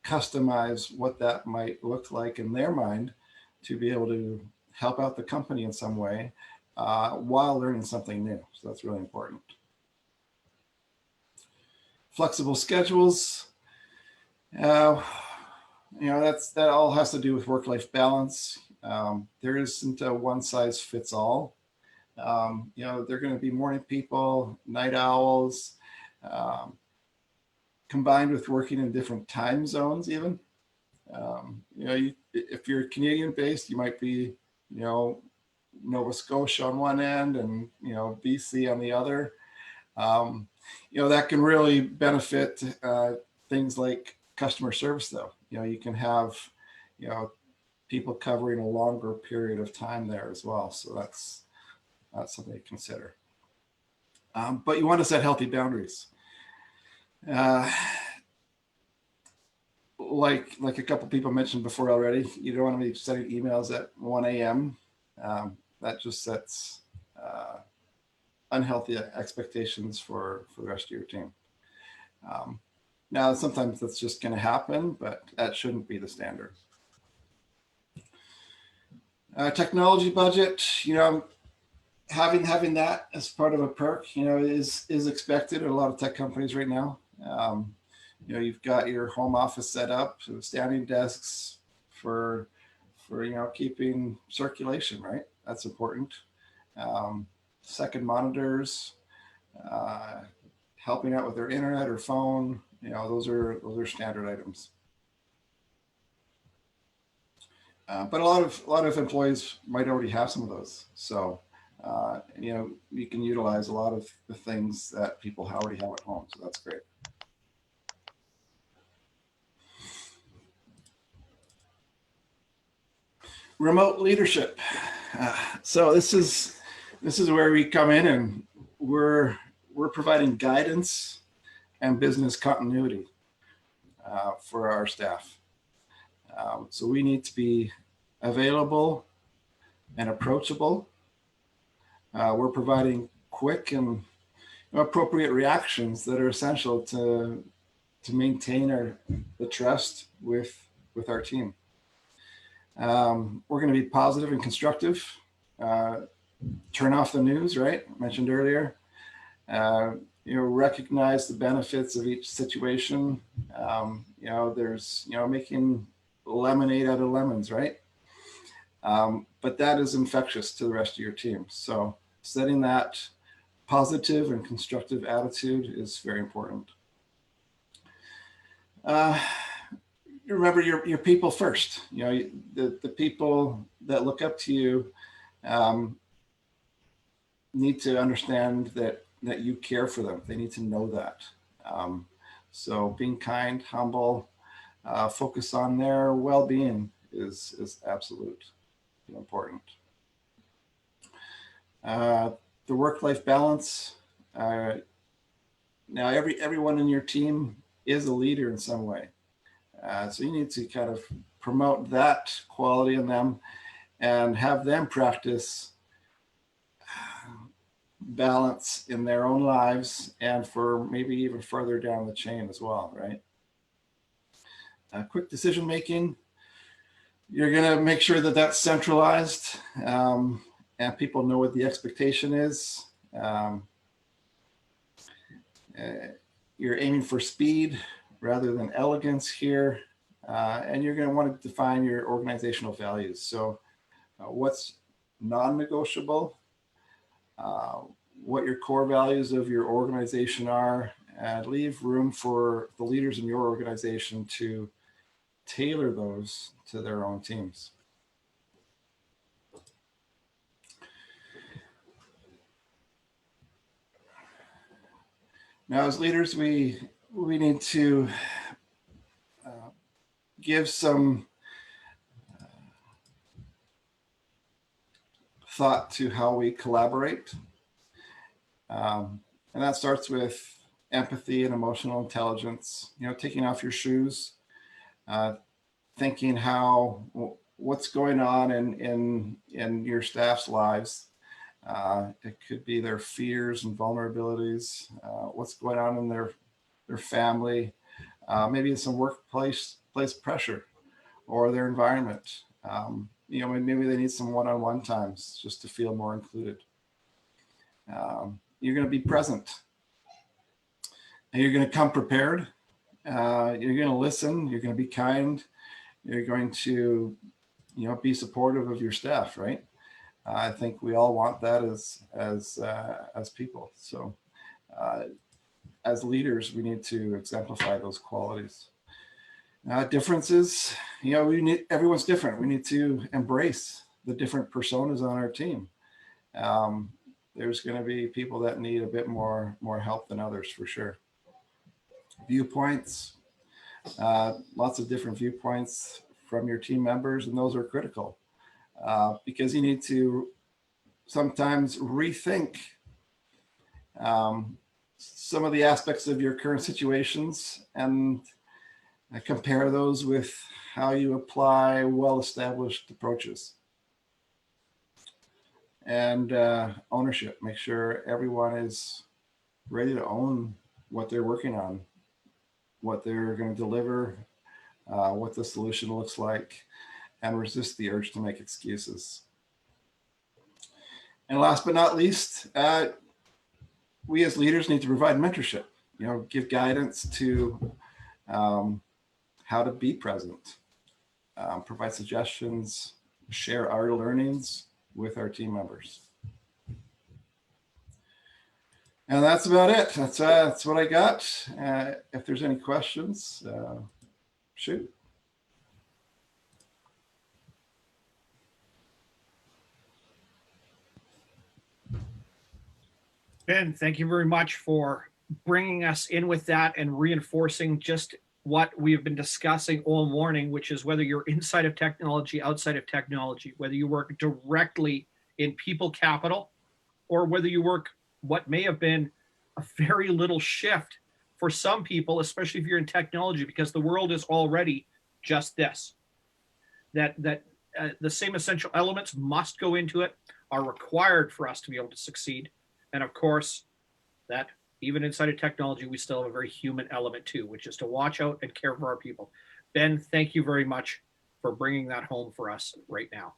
customize what that might look like in their mind to be able to help out the company in some way while learning something new. So that's really important. Flexible schedules. You know, that all has to do with work-life balance. There isn't a one-size-fits-all. You know, they're going to be morning people, night owls, combined with working in different time zones even. You know, if you're Canadian based, you might be, you know, Nova Scotia on one end and, you know, BC on the other. You know, that can really benefit things like customer service though. You know, you can have, you know, people covering a longer period of time there as well. So that's something to consider. But you want to set healthy boundaries. Like a couple people mentioned before already, you don't want to be sending emails at 1 a.m. That just sets unhealthy expectations for the rest of your team. Now, sometimes that's just going to happen, but that shouldn't be the standard. Technology budget, having that as part of a perk, is expected at a lot of tech companies right now. You've got your home office set up, standing desks for keeping circulation, right? That's important. Second monitors, helping out with their internet or phone, those are standard items. But a lot of employees might already have some of those. So, you can utilize a lot of the things that people already have at home. So that's great. Remote leadership. So this is where we come in, and we're providing guidance and business continuity for our staff. So we need to be available and approachable. We're providing quick and appropriate reactions that are essential to maintain the trust with our team. We're going to be positive and constructive. Turn off the news, right? Mentioned earlier. Recognize the benefits of each situation. There's making lemonade out of lemons, right? But that is infectious to the rest of your team. So setting that positive and constructive attitude is very important. Remember your people first. The people that look up to you need to understand that you care for them. They need to know that. So being kind, humble, focus on their well-being is absolutely important. The work-life balance. Now everyone in your team is a leader in some way. So you need to kind of promote that quality in them and have them practice balance in their own lives and for maybe even further down the chain as well, right? Quick decision making. You're going to make sure that that's centralized and people know what the expectation is. You're aiming for speed rather than elegance here. And you're going to want to define your organizational values. So what's non-negotiable, what your core values of your organization are, and leave room for the leaders in your organization to tailor those to their own teams. Now, as leaders, we need to give some thought to how we collaborate. And that starts with empathy and emotional intelligence, taking off your shoes, thinking what's going on in your staff's lives. It could be their fears and vulnerabilities, what's going on in their family, maybe some workplace pressure or their environment. Maybe they need some one-on-one times just to feel more included. You're going to be present. And you're going to come prepared. You're going to listen. You're going to be kind. You're going to, be supportive of your staff, right? I think we all want that as people. So, as leaders, we need to exemplify those qualities. Differences, everyone's different. We need to embrace the different personas on our team. There's going to be people that need a bit more help than others, for sure. Viewpoints, lots of different viewpoints from your team members, and those are critical because you need to sometimes rethink some of the aspects of your current situations and compare those with how you apply well-established approaches. And ownership, make sure everyone is ready to own what they're working on what they're going to deliver, what the solution looks like, and resist the urge to make excuses. And last but not least, we as leaders need to provide mentorship, give guidance to how to be present, provide suggestions, share our learnings with our team members. And that's about it. That's what I got. If there's any questions, shoot. Ben, thank you very much for bringing us in with that and reinforcing just what we have been discussing all morning, which is whether you're inside of technology, outside of technology, whether you work directly in people capital, or whether you work what may have been a very little shift for some people, especially if you're in technology, because the world is already just this, that the same essential elements must go into it, are required for us to be able to succeed. And of course, that even inside of technology, we still have a very human element too, which is to watch out and care for our people. Ben, thank you very much for bringing that home for us right now.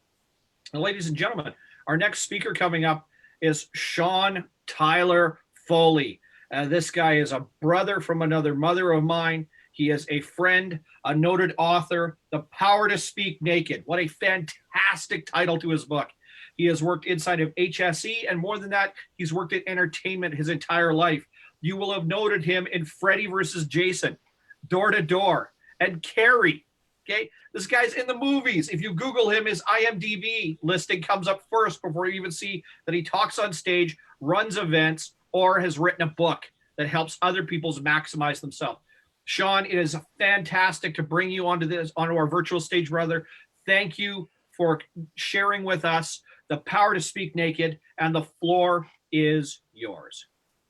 And ladies and gentlemen, our next speaker coming up is Sean Tyler Foley. This guy is a brother from another mother of mine. He is a friend, a noted author, The Power to Speak Naked. What a fantastic title to his book. He has worked inside of HSE, and more than that, he's worked in entertainment his entire life. You will have noted him in Freddy versus Jason, Door to Door, and Carrie. Okay, this guy's in the movies. If you Google him, his IMDb listing comes up first before you even see that he talks on stage, runs events, or has written a book that helps other people maximize themselves. Sean, it is fantastic to bring you onto our virtual stage, brother. Thank you for sharing with us The Power to Speak Naked, and the floor is yours.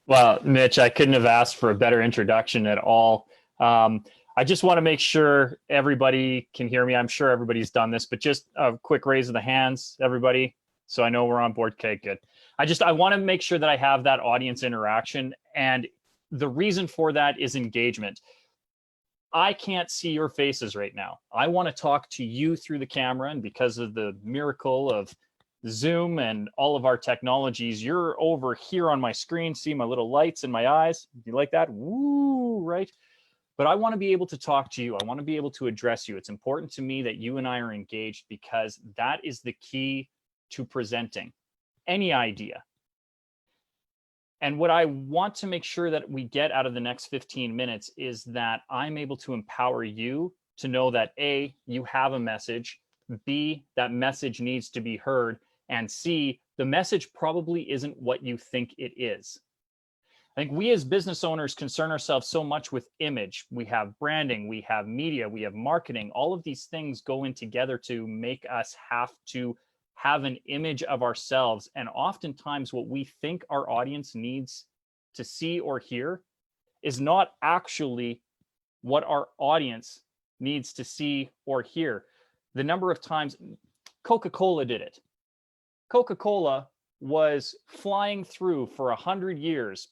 Well, Mitch, I couldn't have asked for a better introduction at all. I just want to make sure everybody can hear me. I'm sure everybody's done this, but just a quick raise of the hands, everybody, so I know we're on board. Okay, good. I want to make sure that I have that audience interaction, and the reason for that is engagement. I can't see your faces right now. I want to talk to you through the camera, and because of the miracle of Zoom and all of our technologies, you're over here on my screen, see my little lights in my eyes. You like that? Woo, right? But I want to be able to talk to you. I want to be able to address you. It's important to me that you and I are engaged, because that is the key to presenting any idea. And what I want to make sure that we get out of the next 15 minutes is that I'm able to empower you to know that A, you have a message, B, that message needs to be heard, and C, the message probably isn't what you think it is. I think we as business owners concern ourselves so much with image. We have branding, we have media, we have marketing. All of these things go in together to make us have to have an image of ourselves. And oftentimes what we think our audience needs to see or hear is not actually what our audience needs to see or hear. The number of times Coca-Cola did it. Coca-Cola was flying through for 100 years.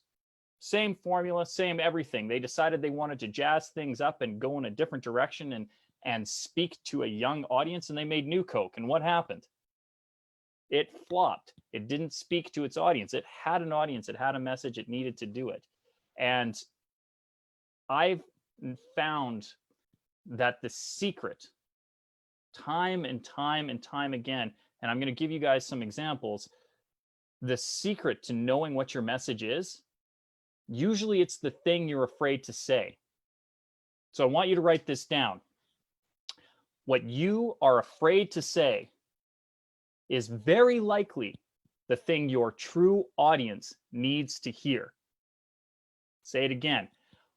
Same formula, same everything. They decided they wanted to jazz things up and go in a different direction and speak to a young audience, and they made New Coke. And what happened? It flopped. It didn't speak to its audience. It had an audience. It had a message. It needed to do it. And I've found that the secret, time and time and time again, and I'm going to give you guys some examples, the secret to knowing what your message is, usually it's the thing you're afraid to say. So I want you to write this down. What you are afraid to say is very likely the thing your true audience needs to hear. Say it again.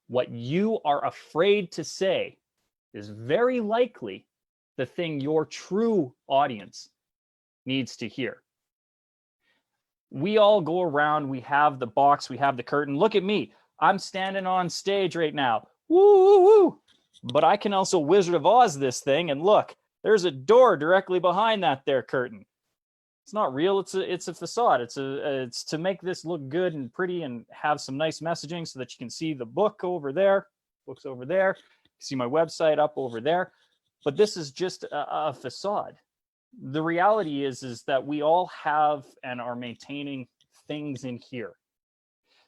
What you are afraid to say is very likely the thing your true audience needs to hear. We all go around, we have the box, we have the curtain. Look at me. I'm standing on stage right now. Woo, woo, woo. But I can also Wizard of Oz this thing, and look, there's a door directly behind that there curtain. It's not real. It's a facade. It's to make this look good and pretty and have some nice messaging so that you can see the book over there. books over there. You see my website up over there. But this is just a facade. The reality is that we all have and are maintaining things in here.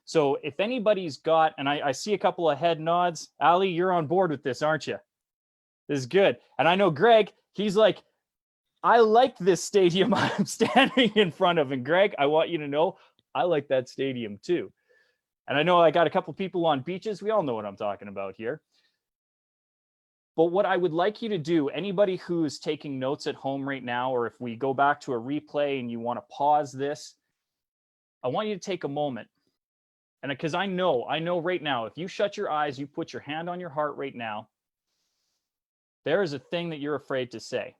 So if anybody's got, and I see a couple of head nods, Ali, you're on board with this, aren't you? This is good. And I know Greg, he's like, I like this stadium I'm standing in front of. And Greg, I want you to know, I like that stadium too. And I know I got a couple people on beaches. We all know what I'm talking about here. But what I would like you to do, anybody who is taking notes at home right now, or if we go back to a replay and you want to pause this, I want you to take a moment. And because I know right now, if you shut your eyes, you put your hand on your heart right now, there is a thing that you're afraid to say.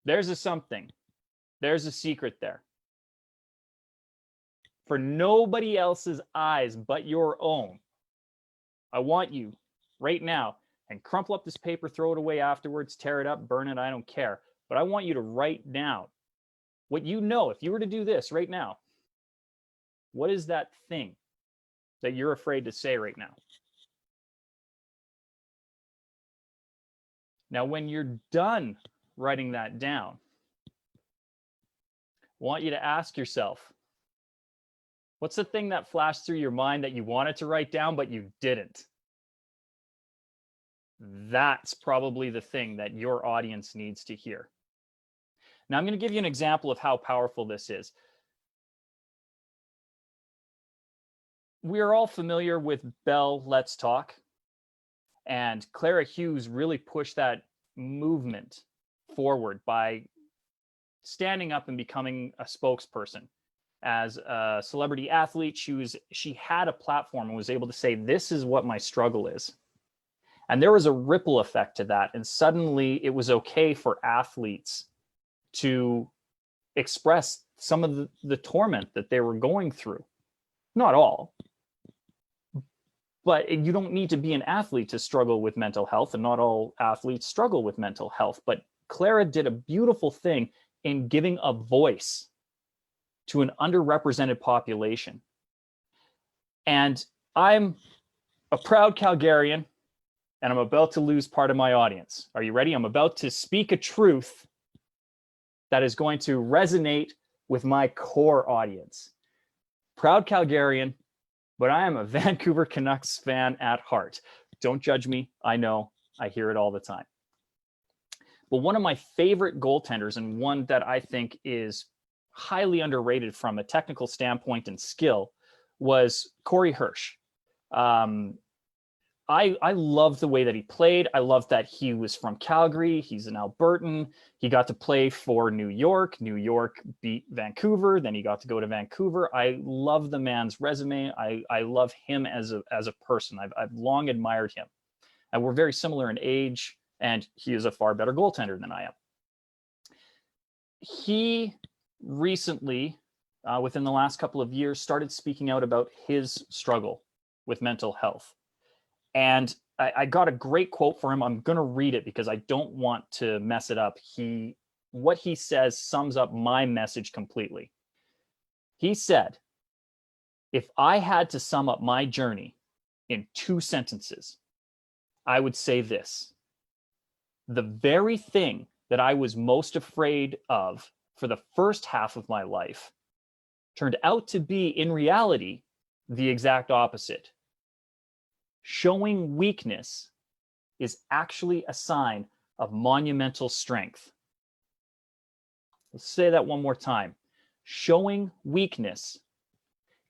There's a something. There's a secret there. For nobody else's eyes but your own, I want you right now, and crumple up this paper, throw it away afterwards, tear it up, burn it, I don't care. But I want you to write down what you know. If you were to do this right now, what is that thing that you're afraid to say right now? Now, when you're done writing that down, I want you to ask yourself, what's the thing that flashed through your mind that you wanted to write down, but you didn't? That's probably the thing that your audience needs to hear. Now, I'm going to give you an example of how powerful this is. We are all familiar with Bell Let's Talk, and Clara Hughes really pushed that movement forward by standing up and becoming a spokesperson. As a celebrity athlete, she had a platform and was able to say, this is what my struggle is. And there was a ripple effect to that. And suddenly it was okay for athletes to express some of the torment that they were going through. Not all. But you don't need to be an athlete to struggle with mental health, and not all athletes struggle with mental health. But Clara did a beautiful thing in giving a voice to an underrepresented population. And I'm a proud Calgarian, and I'm about to lose part of my audience. Are you ready? I'm about to speak a truth that is going to resonate with my core audience. Proud Calgarian, but I am a Vancouver Canucks fan at heart. Don't judge me. I know. I hear it all the time. But one of my favorite goaltenders, and one that I think is highly underrated from a technical standpoint and skill, was Corey Hirsch. I love the way that he played. I love that he was from Calgary. He's an Albertan. He got to play for New York. New York beat Vancouver. Then he got to go to Vancouver. I love the man's resume. I love him as a person. I've long admired him. And we're very similar in age, and he is a far better goaltender than I am. He recently, within the last couple of years, started speaking out about his struggle with mental health. And I got a great quote for him. I'm going to read it because I don't want to mess it up. What he says sums up my message completely. He said, if I had to sum up my journey in 2 sentences, I would say this: the very thing that I was most afraid of for the first half of my life turned out to be, in reality, the exact opposite. Showing weakness is actually a sign of monumental strength. Let's say that one more time. Showing weakness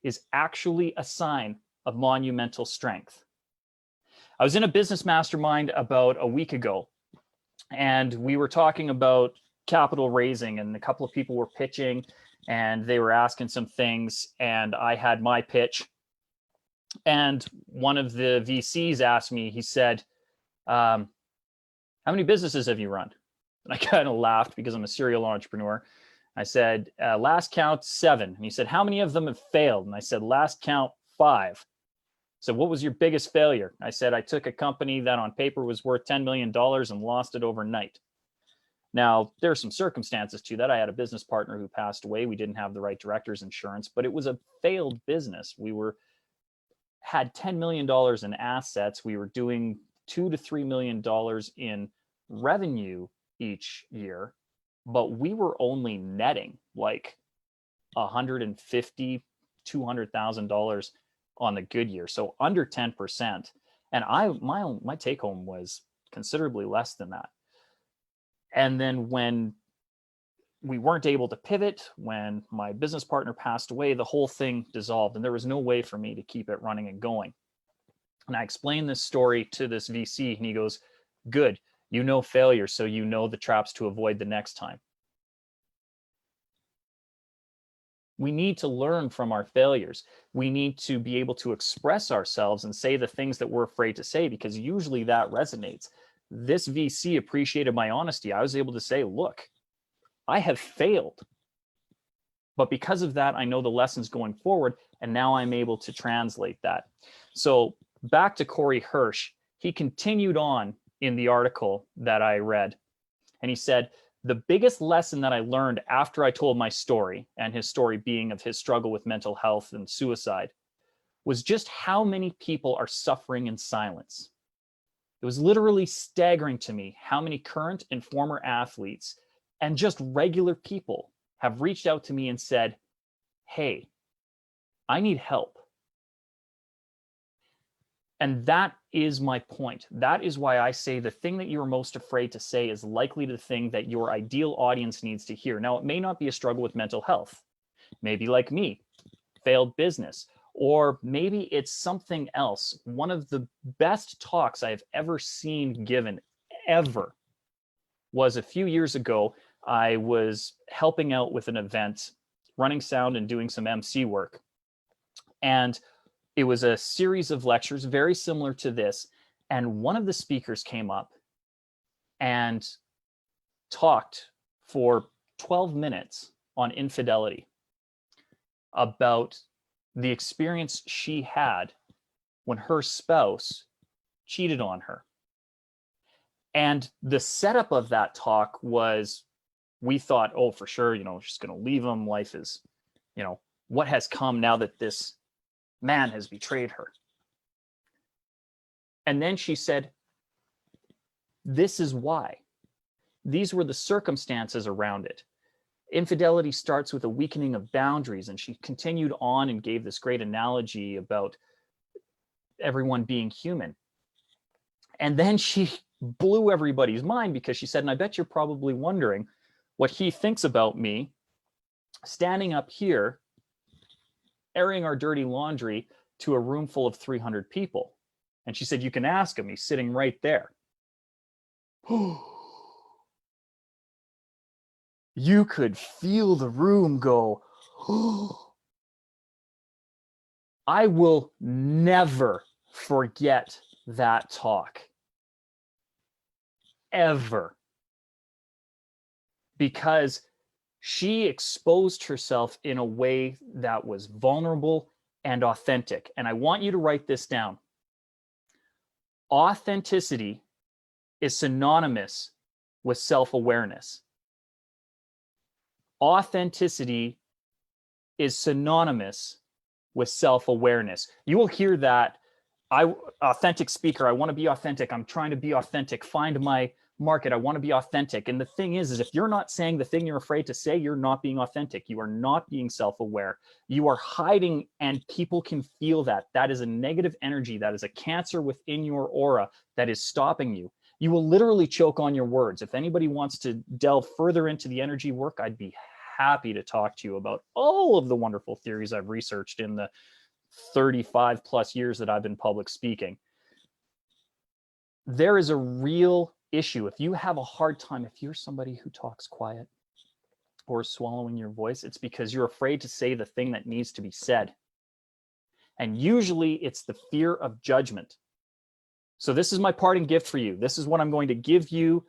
is actually a sign of monumental strength. I was in a business mastermind about a week ago, and we were talking about capital raising, and a couple of people were pitching, and they were asking some things, and I had my pitch. And one of the VCs asked me, he said, how many businesses have you run? And I kind of laughed because I'm a serial entrepreneur. I said, last count 7. And he said, how many of them have failed? And I said, last count 5. So what was your biggest failure? I said, I took a company that on paper was worth $10 million and lost it overnight. Now, there are some circumstances to that. I had a business partner who passed away. We didn't have the right director's insurance, but it was a failed business. We were had $10 million in assets. We were doing $2 to $3 million in revenue each year, but we were only netting like $150,000, $200,000 on the good year. So under 10%. And my take home was considerably less than that. And then when we weren't able to pivot, when my business partner passed away, the whole thing dissolved, and there was no way for me to keep it running and going. And I explained this story to this VC, and he goes, good, you know failure, so you know the traps to avoid the next time. We need to learn from our failures. We need to be able to express ourselves and say the things that we're afraid to say, because usually that resonates. This VC appreciated my honesty. I was able to say, look, I have failed. But because of that, I know the lessons going forward, and now I'm able to translate that. So back to Corey Hirsch, he continued on in the article that I read, and he said, the biggest lesson that I learned after I told my story, and his story being of his struggle with mental health and suicide, was just how many people are suffering in silence. It was literally staggering to me how many current and former athletes and just regular people have reached out to me and said, hey, I need help. And that is my point. That is why I say the thing that you're most afraid to say is likely the thing that your ideal audience needs to hear. Now, it may not be a struggle with mental health. Maybe like me, failed business, or maybe it's something else. One of the best talks I've ever seen given ever was a few years ago. I was helping out with an event, running sound and doing some MC work. And it was a series of lectures very similar to this. And one of the speakers came up and talked for 12 minutes on infidelity, about the experience she had when her spouse cheated on her. And the setup of that talk was, we thought, oh, for sure, she's going to leave him. Life is, what has come now that this man has betrayed her. And then she said, this is why. These were the circumstances around it. Infidelity starts with a weakening of boundaries. And she continued on and gave this great analogy about everyone being human. And then she blew everybody's mind, because she said, and I bet you're probably wondering what he thinks about me standing up here, airing our dirty laundry to a room full of 300 people. And she said, you can ask him, he's sitting right there. You could feel the room go, I will never forget that talk. Ever. Because she exposed herself in a way that was vulnerable and authentic. And I want you to write this down. Authenticity is synonymous with self-awareness. Authenticity is synonymous with self-awareness. You will hear that, authentic speaker, I want to be authentic. I'm trying to be authentic. Find my market. I want to be authentic. And the thing is if you're not saying the thing you're afraid to say, you're not being authentic. You are not being self-aware. You are hiding, and people can feel that. That is a negative energy. That is a cancer within your aura that is stopping you. You will literally choke on your words. If anybody wants to delve further into the energy work, I'd be happy to talk to you about all of the wonderful theories I've researched in the 35 plus years that I've been public speaking. There is a real issue. If you have a hard time, if you're somebody who talks quiet or swallowing your voice, it's because you're afraid to say the thing that needs to be said. And usually it's the fear of judgment. So this is my parting gift for you. This is what I'm going to give you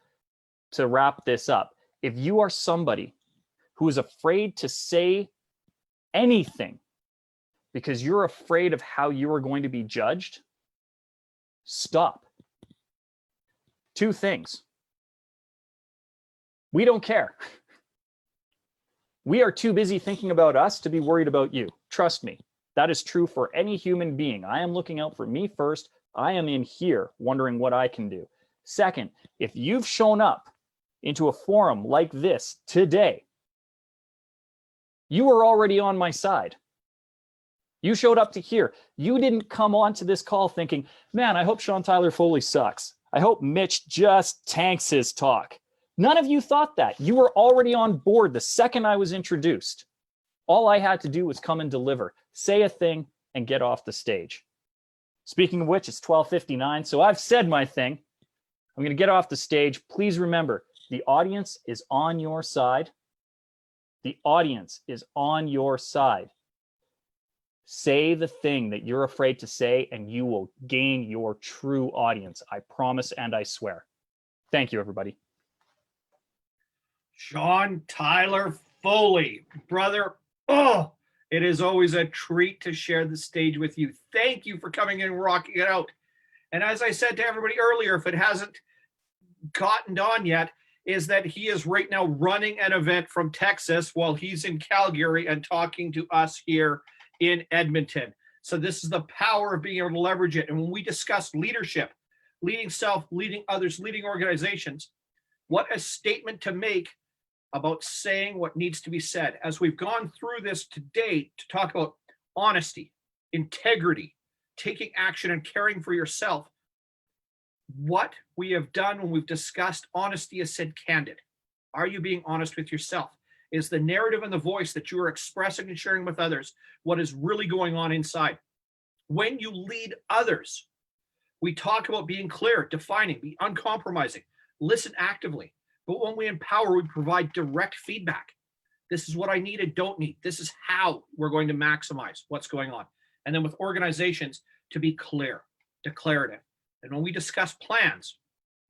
to wrap this up. If you are somebody who is afraid to say anything because you're afraid of how you are going to be judged, stop. Two things. We don't care. We are too busy thinking about us to be worried about you. Trust me. That is true for any human being. I am looking out for me first. I am in here wondering what I can do. Second, if you've shown up into a forum like this today, you are already on my side. You showed up to here. You didn't come onto this call thinking, man, I hope Sean Tyler Foley sucks. I hope Mitch just tanks his talk. None of you thought that. You were already on board the second I was introduced. All I had to do was come and deliver, say a thing, and get off the stage. Speaking of which, it's 12:59, so I've said my thing. I'm going to get off the stage. Please remember, the audience is on your side. The audience is on your side. Say the thing that you're afraid to say, and you will gain your true audience. I promise and I swear. Thank you, everybody. Sean Tyler Foley, brother. Oh, it is always a treat to share the stage with you. Thank you for coming in and rocking it out. And as I said to everybody earlier, if it hasn't gotten on yet, is that he is right now running an event from Texas while he's in Calgary and talking to us here in Edmonton. So this is the power of being able to leverage it. And when we discuss leadership, leading self, leading others, leading organizations, what a statement to make about saying what needs to be said. As we've gone through this today to talk about honesty, integrity, taking action and caring for yourself, what we have done when we've discussed honesty is said candid. Are you being honest with yourself? Is the narrative and the voice that you are expressing and sharing with others what is really going on inside? When you lead others, we talk about being clear, defining, be uncompromising, listen actively. But when we empower, we provide direct feedback. This is what I need and don't need. This is how we're going to maximize what's going on. And then with organizations, to be clear, declarative. And when we discuss plans,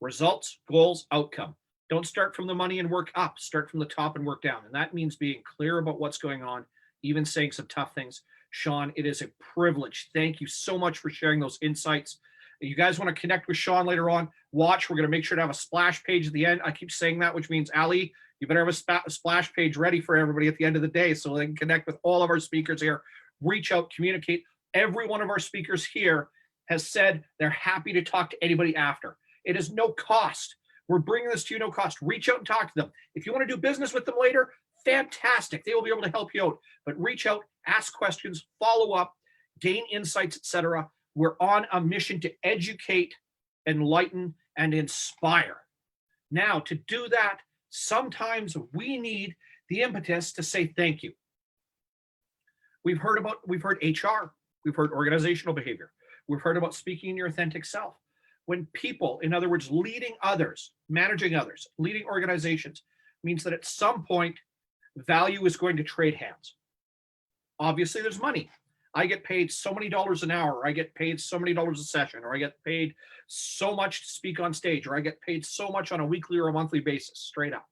results, goals, outcome, don't start from the money and work up, start from the top and work down. And that means being clear about what's going on, even saying some tough things. Sean, it is a privilege. Thank you so much for sharing those insights. If you guys want to connect with Sean later on, watch. We're going to make sure to have a splash page at the end. I keep saying that, which means, Ali, you better have a splash page ready for everybody at the end of the day so they can connect with all of our speakers here, reach out, communicate. Every one of our speakers here has said they're happy to talk to anybody after. It is no cost. We're bringing this to you no cost. Reach out and talk to them. If you want to do business with them later, fantastic. They will be able to help you out. But reach out, ask questions, follow up, gain insights, etc. We're on a mission to educate, enlighten, and inspire. Now, to do that, sometimes we need the impetus to say thank you. We've heard HR, we've heard organizational behavior, we've heard about speaking in your authentic self. When people, in other words, leading others, managing others, leading organizations, means that at some point, value is going to trade hands. Obviously, there's money. I get paid so many dollars an hour, or I get paid so many dollars a session, or I get paid so much to speak on stage, or I get paid so much on a weekly or a monthly basis, straight up.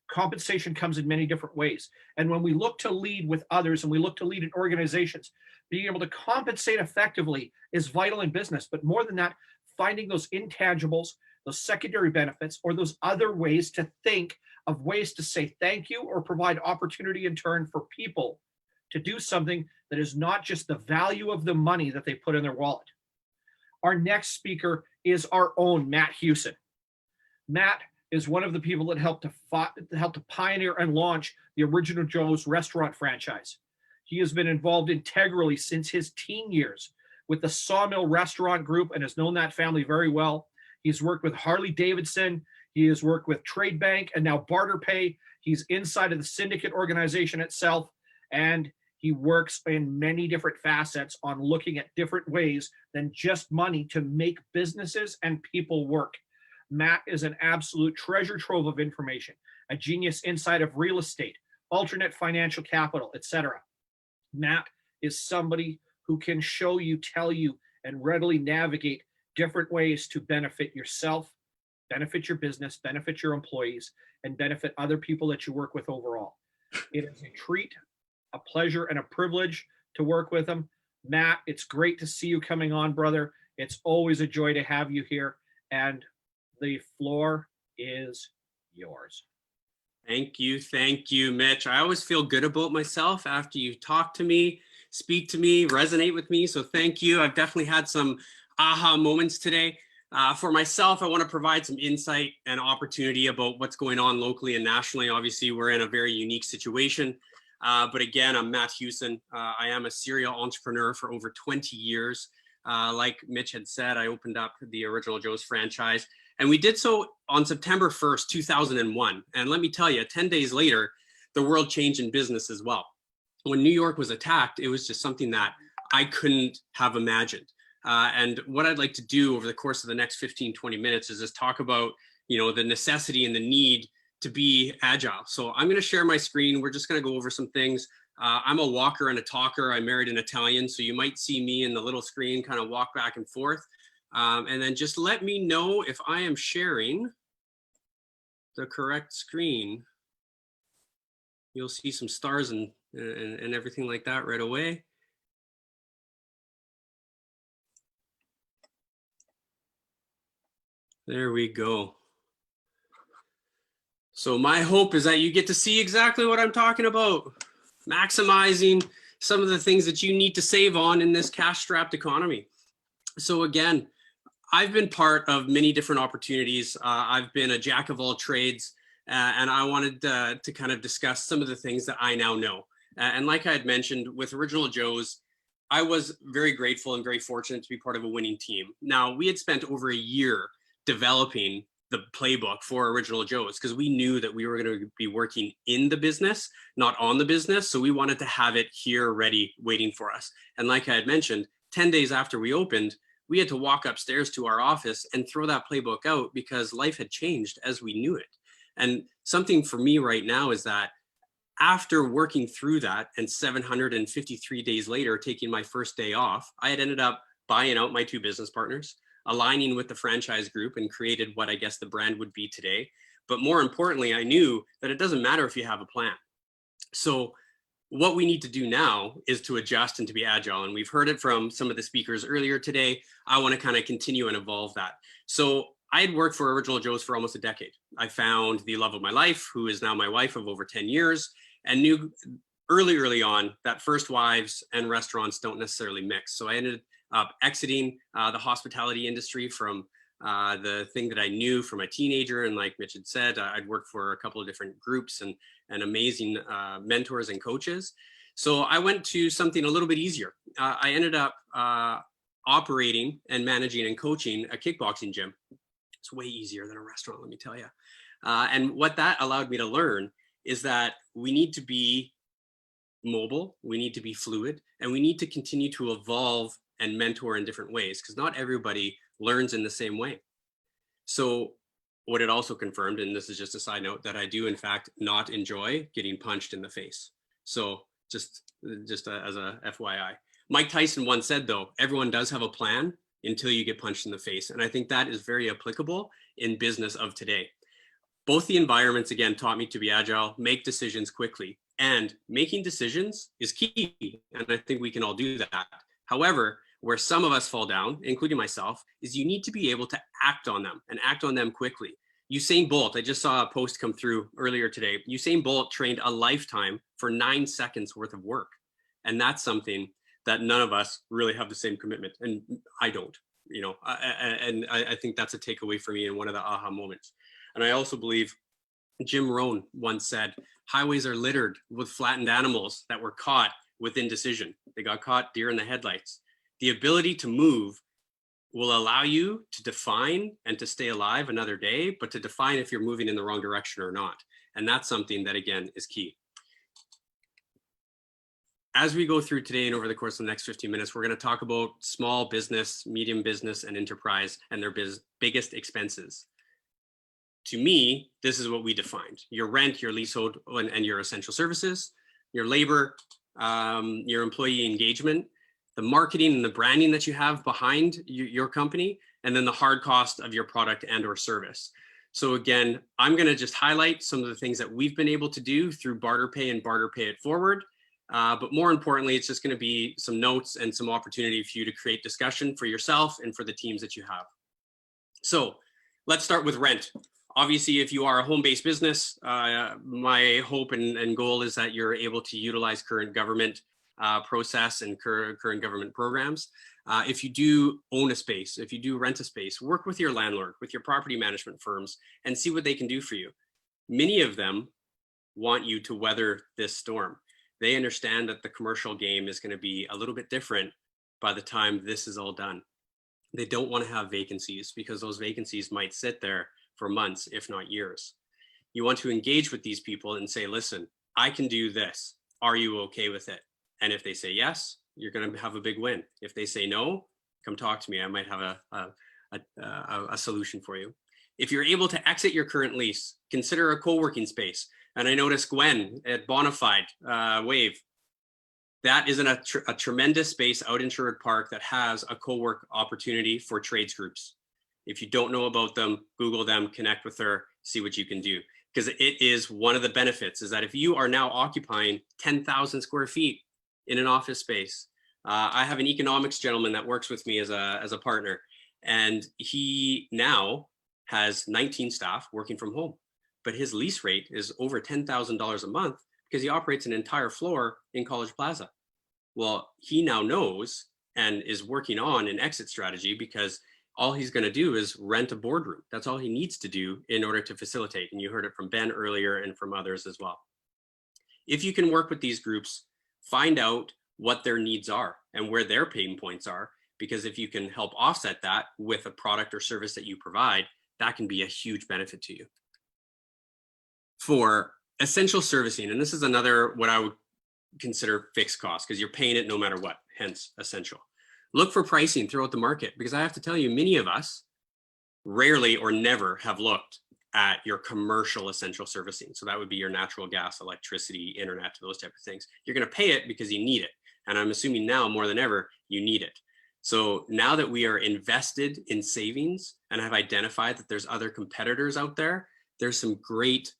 Compensation comes in many different ways. And when we look to lead with others and we look to lead in organizations, being able to compensate effectively is vital in business. But more than that, finding those intangibles, those secondary benefits, or those other ways to think of ways to say thank you or provide opportunity in turn for people to do something that is not just the value of the money that they put in their wallet. Our next speaker is our own Matt Hewson. Matt is one of the people that helped to pioneer and launch the Original Joe's restaurant franchise. He has been involved integrally since his teen years with the Sawmill Restaurant Group and has known that family very well. He's worked with Harley Davidson. He has worked with Trade Bank and now Barter Pay. He's inside of the syndicate organization itself, and he works in many different facets on looking at different ways than just money to make businesses and people work. Matt is an absolute treasure trove of information, a genius inside of real estate, alternate financial capital, etc. Matt is somebody who can show you, tell you, and readily navigate different ways to benefit yourself, benefit your business, benefit your employees, and benefit other people that you work with overall. It is a treat, a pleasure, and a privilege to work with him. Matt, it's great to see you coming on, brother. It's always a joy to have you here, and the floor is yours. Thank you, Mitch. I always feel good about myself after you talk to me. speak to me, resonate with me. So thank you. I've definitely had some aha moments today. For myself, I want to provide some insight and opportunity about what's going on locally and nationally. Obviously, we're in a very unique situation. But again, I'm Matt Hewson. I am a serial entrepreneur for over 20 years. Like Mitch had said, I opened up the Original Joe's franchise, and we did so on September 1st, 2001. And let me tell you, 10 days later, the world changed in business as well. When New York was attacked, it was just something that I couldn't have imagined. And what I'd like to do over the course of the next 15, 20 minutes is just talk about, the necessity and the need to be agile. So I'm going to share my screen. We're just going to go over some things. I'm a walker and a talker. I married an Italian, so you might see me in the little screen kind of walk back and forth. And then just let me know if I am sharing the correct screen. You'll see some stars and everything like that right away. There we go. So my hope is that you get to see exactly what I'm talking about. Maximizing some of the things that you need to save on in this cash-strapped economy. So again, I've been part of many different opportunities. I've been a jack of all trades, and I wanted to kind of discuss some of the things that I now know. And like I had mentioned, with Original Joe's, I was very grateful and very fortunate to be part of a winning team. Now, we had spent over a year developing the playbook for Original Joe's because we knew that we were going to be working in the business, not on the business. So we wanted to have it here ready, waiting for us. And like I had mentioned, 10 days after we opened, we had to walk upstairs to our office and throw that playbook out because life had changed as we knew it. And something for me right now is that after working through that and 753 days later, taking my first day off, I had ended up buying out my 2 business partners, aligning with the franchise group, and created what I guess the brand would be today. But more importantly, I knew that it doesn't matter if you have a plan. So what we need to do now is to adjust and to be agile. And we've heard it from some of the speakers earlier today. I want to kind of continue and evolve that. So I had worked for Original Joe's for almost a decade. I found the love of my life, who is now my wife of over 10 years, and knew early on that first wives and restaurants don't necessarily mix. So I ended up exiting the hospitality industry from the thing that I knew from a teenager. And like Mitch had said, I'd worked for a couple of different groups and amazing mentors and coaches. So I went to something a little bit easier. I ended up operating and managing and coaching a kickboxing gym. It's way easier than a restaurant, let me tell you. And what that allowed me to learn is that we need to be mobile, we need to be fluid, and we need to continue to evolve and mentor in different ways because not everybody learns in the same way. So what it also confirmed, and this is just a side note, that I do in fact not enjoy getting punched in the face. So just as a FYI. Mike Tyson once said though, everyone does have a plan until you get punched in the face. And I think that is very applicable in business of today. Both the environments, again, taught me to be agile, make decisions quickly, and making decisions is key. And I think we can all do that. However, where some of us fall down, including myself, is you need to be able to act on them and act on them quickly. Usain Bolt, I just saw a post come through earlier today. Usain Bolt trained a lifetime for 9 seconds worth of work. And that's something that none of us really have the same commitment. And I don't, and I think that's a takeaway for me and one of the aha moments. And I also believe Jim Rohn once said, highways are littered with flattened animals that were caught with indecision. They got caught deer in the headlights. The ability to move will allow you to define and to stay alive another day, but to define if you're moving in the wrong direction or not. And that's something that, again, is key. As we go through today and over the course of the next 15 minutes, we're going to talk about small business, medium business, and enterprise and their biggest expenses. To me, this is what we defined: your rent, your leasehold, and your essential services, your labor, your employee engagement, the marketing and the branding that you have behind your company, and then the hard cost of your product and or service. So again, I'm going to just highlight some of the things that we've been able to do through Barter Pay and Barter Pay It Forward. But more importantly, it's just going to be some notes and some opportunity for you to create discussion for yourself and for the teams that you have. So let's start with rent. Obviously, if you are a home-based business, my hope and goal is that you're able to utilize current government process and current government programs. If you do own a space, if you do rent a space, work with your landlord, with your property management firms, and see what they can do for you. Many of them want you to weather this storm. They understand that the commercial game is going to be a little bit different by the time this is all done. They don't want to have vacancies because those vacancies might sit there for months, if not years. You want to engage with these people and say, listen, I can do this. Are you okay with it? And if they say yes, you're going to have a big win. If they say no, come talk to me. I might have a solution for you. If you're able to exit your current lease, consider a co-working space. And I noticed Gwen at Bonafide Wave. That is a tremendous space out in Sherwood Park that has a co-work opportunity for trades groups. If you don't know about them, Google them, connect with her, see what you can do. Because it is one of the benefits is that if you are now occupying 10,000 square feet in an office space, I have an economics gentleman that works with me as a partner, and he now has 19 staff working from home, but his lease rate is over $10,000 a month because he operates an entire floor in College Plaza. Well, he now knows and is working on an exit strategy because all he's going to do is rent a boardroom. That's all he needs to do in order to facilitate. And you heard it from Ben earlier and from others as well. If you can work with these groups, find out what their needs are and where their pain points are, because if you can help offset that with a product or service that you provide, that can be a huge benefit to you. For essential servicing, and this is another what I would consider fixed cost because you're paying it no matter what, hence essential. Look for pricing throughout the market, because I have to tell you, many of us rarely or never have looked at your commercial essential servicing. So that would be your natural gas, electricity, internet, those type of things. You're going to pay it because you need it. And I'm assuming now more than ever, you need it. So now that we are invested in savings and have identified that there's other competitors out there, there's some great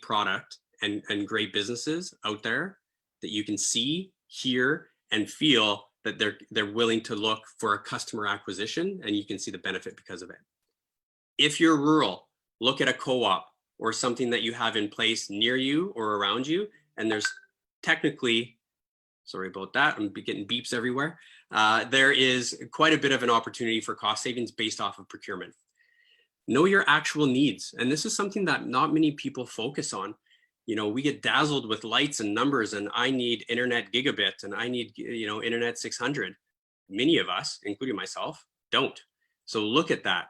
product and great businesses out there that you can see, hear, and feel that they're willing to look for a customer acquisition, and you can see the benefit because of it. If you're rural, look at a co-op or something that you have in place near you or around you, and there's technically, sorry about that, I'm getting beeps everywhere. There is quite a bit of an opportunity for cost savings based off of procurement. Know your actual needs, and this is something that not many people focus on. You know, we get dazzled with lights and numbers, and I need internet gigabit and I need, internet 600. Many of us, including myself, don't. So look at that,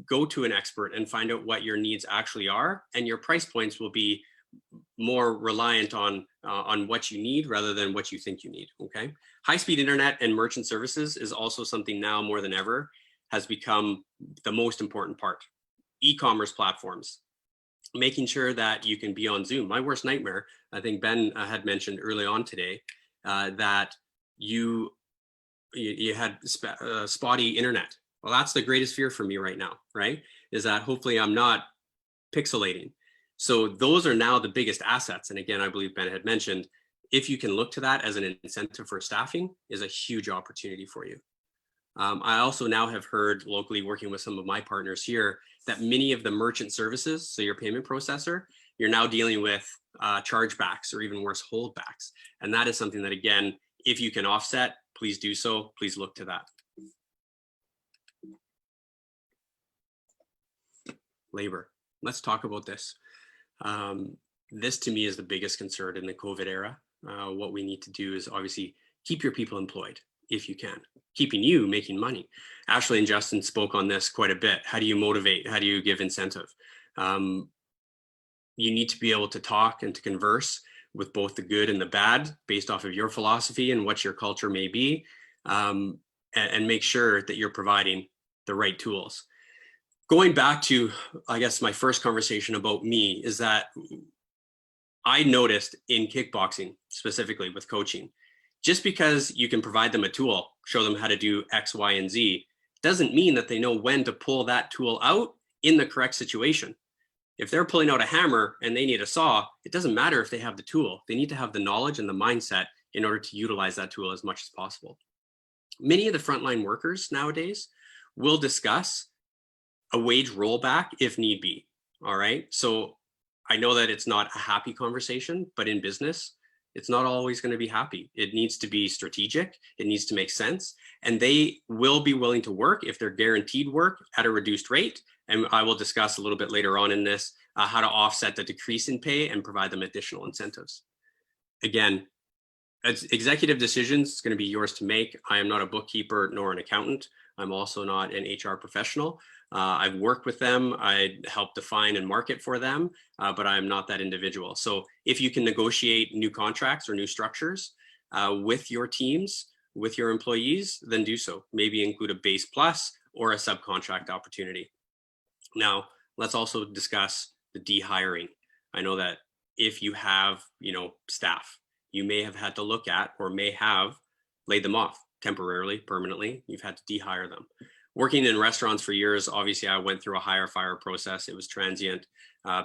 go to an expert and find out what your needs actually are, and your price points will be more reliant on what you need rather than what you think you need, okay? High-speed internet and merchant services is also something now more than ever has become the most important part. E-commerce platforms, making sure that you can be on Zoom. My worst nightmare, I think Ben had mentioned early on today, that you had spotty internet. Well, that's the greatest fear for me right now, right? Is that hopefully I'm not pixelating. So those are now the biggest assets. And again, I believe Ben had mentioned, if you can look to that as an incentive for staffing, is a huge opportunity for you. I also now have heard locally, working with some of my partners here, that many of the merchant services, so your payment processor, you're now dealing with chargebacks or even worse, holdbacks. And that is something that, again, if you can offset, please do so. Please look to that. Labor. Let's talk about this. This to me is the biggest concern in the COVID era. What we need to do is obviously keep your people employed if you can, keeping you making money. Ashley and Justin spoke on this quite a bit. How do you motivate? How do you give incentive? You need to be able to talk and to converse with both the good and the bad based off of your philosophy and what your culture may be, and make sure that you're providing the right tools. Going back to, I guess, my first conversation about me is that I noticed in kickboxing, specifically with coaching, just because you can provide them a tool, show them how to do X, Y, and Z, doesn't mean that they know when to pull that tool out in the correct situation. If they're pulling out a hammer and they need a saw, it doesn't matter if they have the tool. They need to have the knowledge and the mindset in order to utilize that tool as much as possible. Many of the frontline workers nowadays will discuss a wage rollback if need be, all right? So I know that it's not a happy conversation, but in business, It's not always going to be happy. It needs to be strategic. It needs to make sense. And they will be willing to work if they're guaranteed work at a reduced rate. And I will discuss a little bit later on in this how to offset the decrease in pay and provide them additional incentives. Again, executive decisions is going to be yours to make. I am not a bookkeeper nor an accountant. I'm also not an HR professional. I've worked with them. I help define and market for them, but I'm not that individual. So if you can negotiate new contracts or new structures with your teams, with your employees, then do so. Maybe include a base plus or a subcontract opportunity. Now, let's also discuss the dehiring. I know that if you have, staff, you may have had to look at or may have laid them off temporarily, permanently. You've had to dehire them. Working in restaurants for years, obviously I went through a hire fire process. It was transient.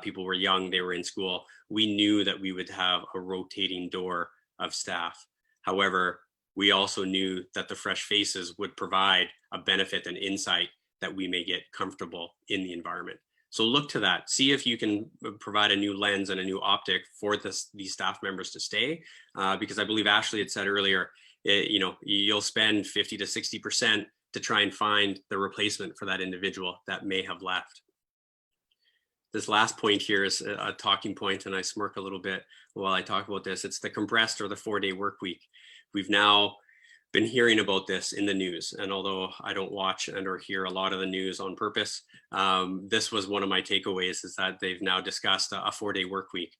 People were young, they were in school. We knew that we would have a rotating door of staff. However, we also knew that the fresh faces would provide a benefit and insight that we may get comfortable in the environment. So look to that. See if you can provide a new lens and a new optic for these staff members to stay, because I believe Ashley had said earlier, you'll spend 50 to 60% to try and find the replacement for that individual that may have left. This last point here is a talking point, and I smirk a little bit while I talk about this. It's the compressed or the 4-day work week. We've now been hearing about this in the news, and although I don't watch and or hear a lot of the news on purpose, this was one of my takeaways, is that they've now discussed a 4-day work week.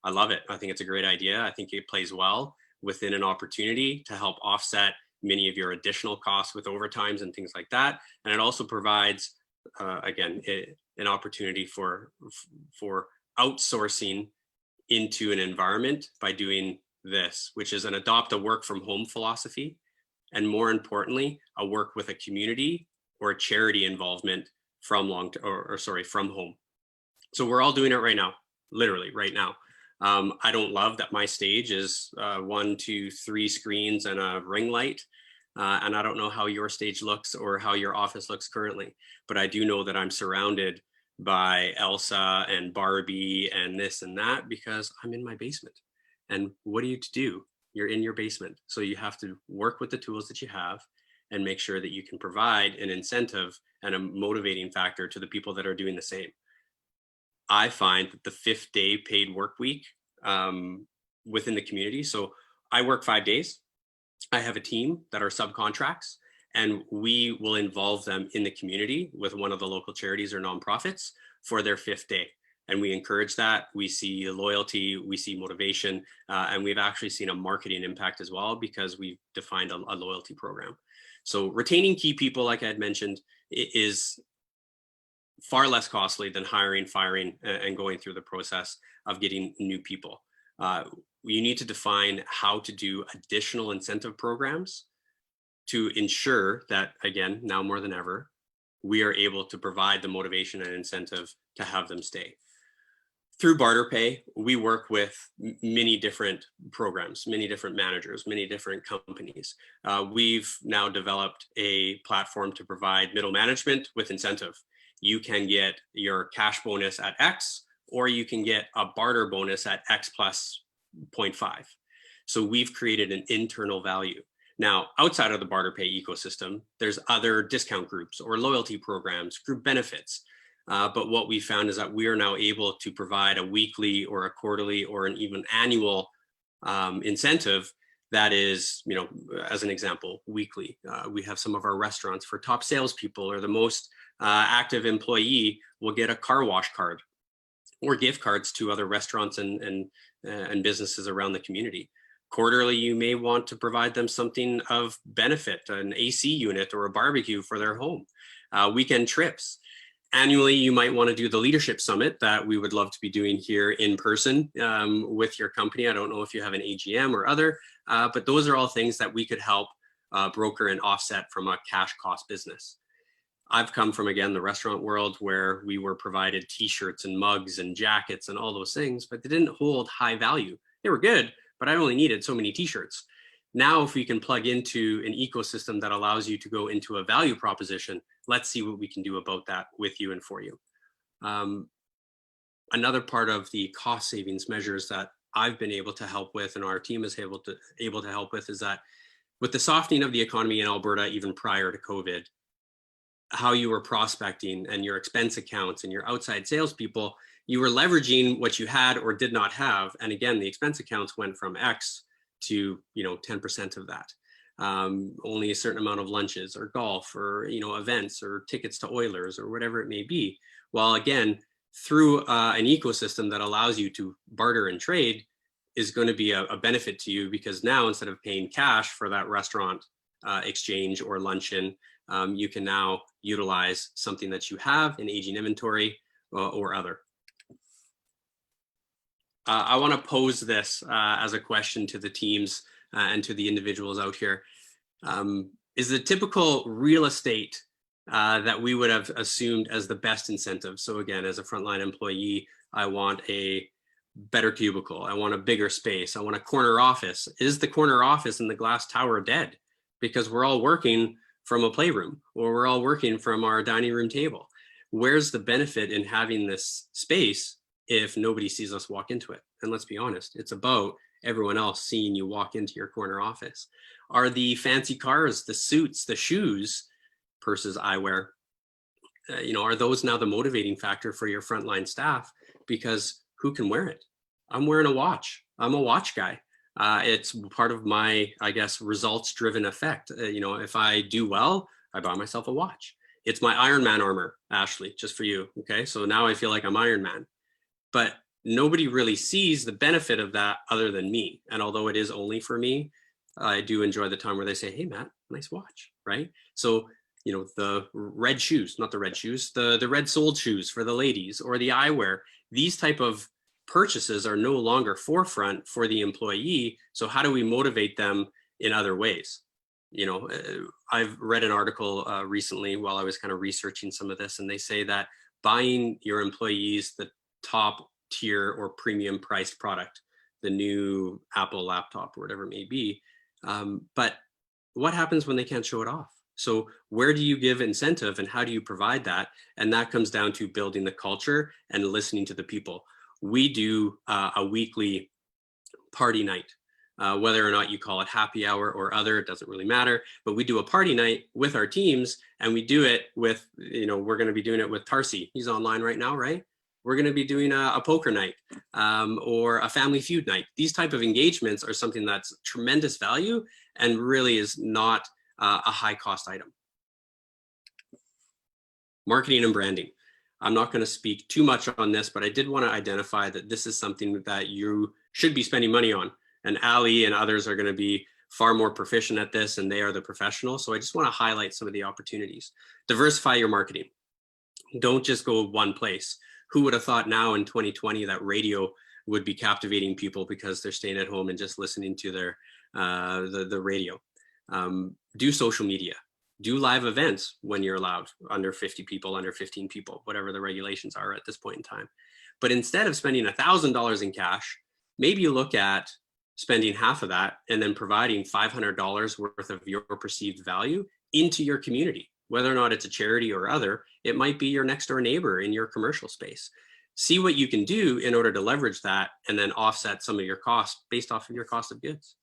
I love it. I think it's a great idea. I think it plays well within an opportunity to help offset many of your additional costs with overtimes and things like that. And it also provides, again, an opportunity for outsourcing into an environment by doing this, which is an adopt a work from home philosophy. And more importantly, a work with a community or a charity involvement from from home. So we're all doing it right now, literally right now. I don't love that my stage is 1, 2, 3 screens and a ring light. And I don't know how your stage looks or how your office looks currently, but I do know that I'm surrounded by Elsa and Barbie and this and that because I'm in my basement. And what are you to do? You're in your basement. So you have to work with the tools that you have and make sure that you can provide an incentive and a motivating factor to the people that are doing the same. I find that the 5th day paid work week within the community. So I work 5 days. I have a team that are subcontracts, and we will involve them in the community with one of the local charities or nonprofits for their 5th day. And we encourage that. We see loyalty, we see motivation, and we've actually seen a marketing impact as well because we've defined a loyalty program. So retaining key people, like I had mentioned, is far less costly than hiring, firing, and going through the process of getting new people. You need to define how to do additional incentive programs to ensure that, again, now more than ever, we are able to provide the motivation and incentive to have them stay. Through barter pay, we work with many different programs, many different managers, many different companies. We've now developed a platform to provide middle management with incentive. You can get your cash bonus at X, or you can get a barter bonus at X plus 0.5. So we've created an internal value. Now, outside of the barter pay ecosystem, there's other discount groups or loyalty programs, group benefits. But what we found is that we are now able to provide a weekly or a quarterly or an even annual incentive that is, as an example, weekly. We have some of our restaurants for top salespeople or the most active employee will get a car wash card or gift cards to other restaurants and businesses around the community. Quarterly, you may want to provide them something of benefit, an AC unit or a barbecue for their home. Weekend trips. Annually, you might want to do the leadership summit that we would love to be doing here in person with your company. I don't know if you have an AGM or other, but those are all things that we could help broker and offset from a cash cost business. I've come from, again, the restaurant world where we were provided t-shirts and mugs and jackets and all those things, but they didn't hold high value. They were good, but I only needed so many t-shirts. Now, if we can plug into an ecosystem that allows you to go into a value proposition, let's see what we can do about that with you and for you. Another part of the cost savings measures that I've been able to help with, and our team is able to help with, is that with the softening of the economy in Alberta, even prior to COVID, how you were prospecting and your expense accounts and your outside salespeople, you were leveraging what you had or did not have. And again, the expense accounts went from X to 10% of that. Only a certain amount of lunches or golf or events or tickets to Oilers or whatever it may be. While again, through an ecosystem that allows you to barter and trade is going to be a benefit to you, because now instead of paying cash for that restaurant exchange or luncheon, you can now utilize something that you have in aging inventory or other. I want to pose this as a question to the teams and to the individuals out here. Is the typical real estate that we would have assumed as the best incentive? So again, as a frontline employee, I want a better cubicle. I want a bigger space. I want a corner office. Is the corner office in the glass tower dead? Because we're all working from a playroom, or we're all working from our dining room table. Where's the benefit in having this space if nobody sees us walk into it? And let's be honest, it's about everyone else seeing you walk into your corner office. Are the fancy cars, the suits, the shoes, purses, eyewear, are those now the motivating factor for your frontline staff? Because who can wear it? I'm wearing a watch. I'm a watch guy. It's part of my, I guess, results-driven effect. If I do well, I buy myself a watch. It's my Iron Man armor, Ashley, just for you. Okay, so now I feel like I'm Iron Man. But nobody really sees the benefit of that other than me. And although it is only for me, I do enjoy the time where they say, "Hey, Matt, nice watch," right? So, the red shoes, not the red shoes, the red soled shoes for the ladies, or the eyewear, these type of purchases are no longer forefront for the employee. So how do we motivate them in other ways? I've read an article recently while I was kind of researching some of this, and they say that buying your employees the top tier or premium priced product, the new Apple laptop or whatever it may be, but what happens when they can't show it off? So where do you give incentive, and how do you provide that? And that comes down to building the culture and listening to the people. We do a weekly party night, whether or not you call it happy hour or other, it doesn't really matter, but we do a party night with our teams, and we do it with, we're going to be doing it with Tarsi. He's online right now, right? We're going to be doing a poker night or a family feud night. These type of engagements are something that's tremendous value and really is not a high cost item. Marketing and branding. I'm not going to speak too much on this, but I did want to identify that this is something that you should be spending money on. And Ali and others are going to be far more proficient at this, and they are the professionals. So I just want to highlight some of the opportunities. Diversify your marketing. Don't just go one place. Who would have thought now in 2020 that radio would be captivating people because they're staying at home and just listening to their the radio. Do social media. Do live events when you're allowed, under 50 people, under 15 people, whatever the regulations are at this point in time. But instead of spending $1,000 in cash, maybe you look at spending half of that and then providing $500 worth of your perceived value into your community. Whether or not it's a charity or other, it might be your next door neighbor in your commercial space. See what you can do in order to leverage that and then offset some of your costs based off of your cost of goods.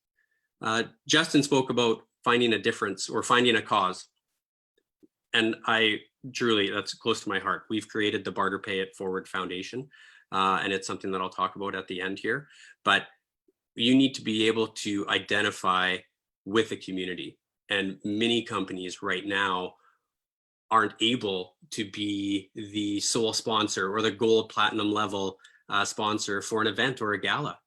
Justin spoke about finding a difference or finding a cause. And Julie, that's close to my heart. We've created the Barter Pay It Forward Foundation, and it's something that I'll talk about at the end here. But you need to be able to identify with the community. And many companies right now aren't able to be the sole sponsor or the gold, platinum level sponsor for an event or a gala.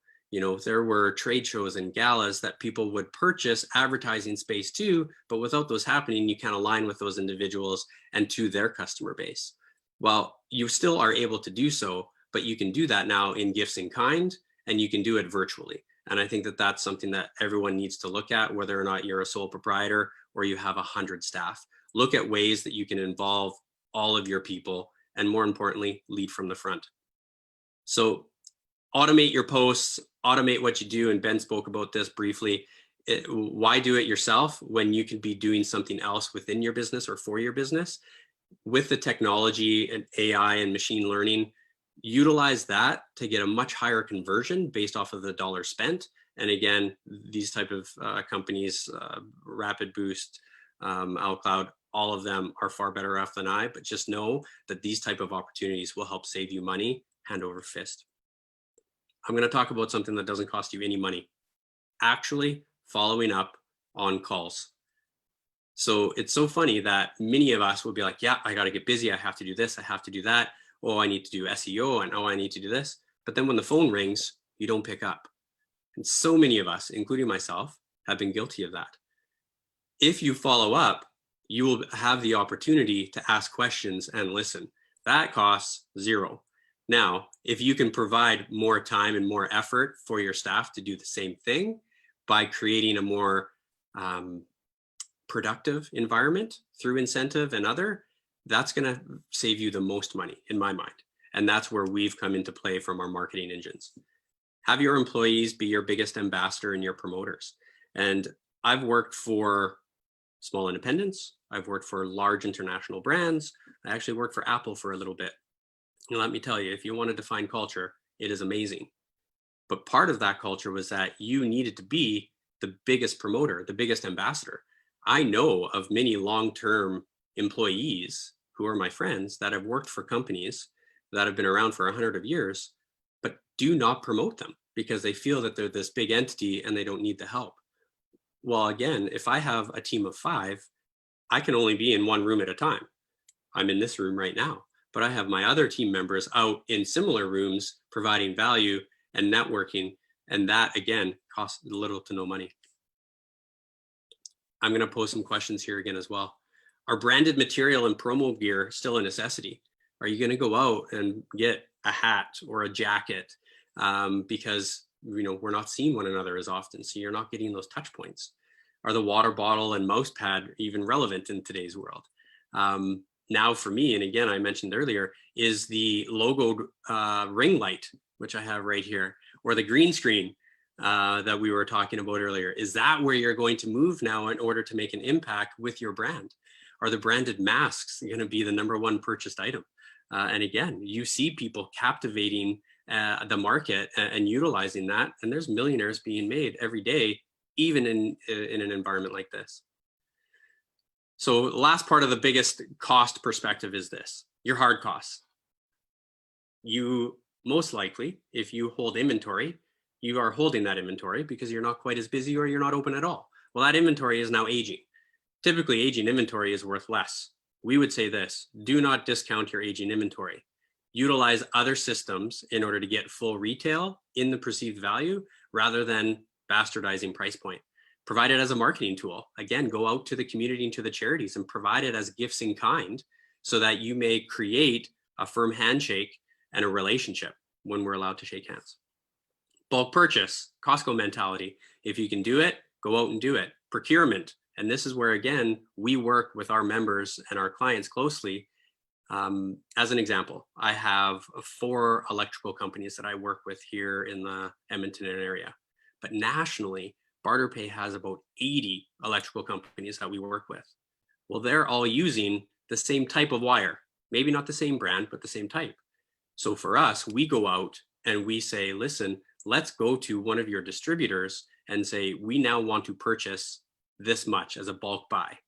There were trade shows and galas that people would purchase advertising space to, but without those happening, you can't align with those individuals and to their customer base. Well, you still are able to do so, but you can do that now in gifts in kind, and you can do it virtually. And I think that that's something that everyone needs to look at, whether or not you're a sole proprietor or you have 100 staff. Look at ways that you can involve all of your people, and more importantly, lead from the front. So automate your posts, automate what you do. And Ben spoke about this briefly. Why do it yourself when you could be doing something else within your business or for your business? With the technology and AI and machine learning, Utilize that to get a much higher conversion based off of the dollar spent. And again, these type of companies, Rapid Boost, OutCloud, all of them are far better off than I, but just know that these type of opportunities will help save you money hand over fist. I'm going to talk about something that doesn't cost you any money. Actually following up on calls. So it's so funny that many of us will be like, yeah, I got to get busy. I have to do this. I have to do that. Oh, I need to do SEO, and oh, I need to do this. But then when the phone rings, you don't pick up. And so many of us, including myself, have been guilty of that. If you follow up, you will have the opportunity to ask questions and listen. That costs zero. Now, if you can provide more time and more effort for your staff to do the same thing by creating a more productive environment through incentive and other, that's going to save you the most money in my mind. And that's where we've come into play from our marketing engines. Have your employees be your biggest ambassador and your promoters. And I've worked for small independents. I've worked for large international brands. I actually worked for Apple for a little bit. And let me tell you, if you want to define culture, it is amazing. But part of that culture was that you needed to be the biggest promoter, the biggest ambassador. I know of many long-term employees who are my friends that have worked for companies that have been around for 100 years, but do not promote them because they feel that they're this big entity and they don't need the help. Well, again, if I have a team of 5, I can only be in one room at a time. I'm in this room right now, but I have my other team members out in similar rooms providing value and networking. And that, again, costs little to no money. I'm going to pose some questions here again as well. Are branded material and promo gear still a necessity? Are you going to go out and get a hat or a jacket because we're not seeing one another as often, so you're not getting those touch points? Are the water bottle and mouse pad even relevant in today's world? Now for me, and again, I mentioned earlier, is the logoed ring light, which I have right here, or the green screen that we were talking about earlier. Is that where you're going to move now in order to make an impact with your brand? Are the branded masks going to be the #1 purchased item? And again, you see people captivating the market and utilizing that, and there's millionaires being made every day, even in an environment like this. So the last part of the biggest cost perspective is this: your hard costs. You most likely, if you hold inventory, you are holding that inventory because you're not quite as busy or you're not open at all. Well, that inventory is now aging. Typically, aging inventory is worth less. We would say this: do not discount your aging inventory. Utilize other systems in order to get full retail in the perceived value rather than bastardizing price point. Provide it as a marketing tool. Again, go out to the community and to the charities and provide it as gifts in kind so that you may create a firm handshake and a relationship when we're allowed to shake hands. Bulk purchase, Costco mentality. If you can do it, go out and do it. Procurement. And this is where, again, we work with our members and our clients closely. As an example, I have 4 electrical companies that I work with here in the Edmonton area. But nationally, BarterPay has about 80 electrical companies that we work with. Well, they're all using the same type of wire. Maybe not the same brand, but the same type. So for us, we go out and we say, listen, let's go to one of your distributors and say, we now want to purchase this much as a bulk buy.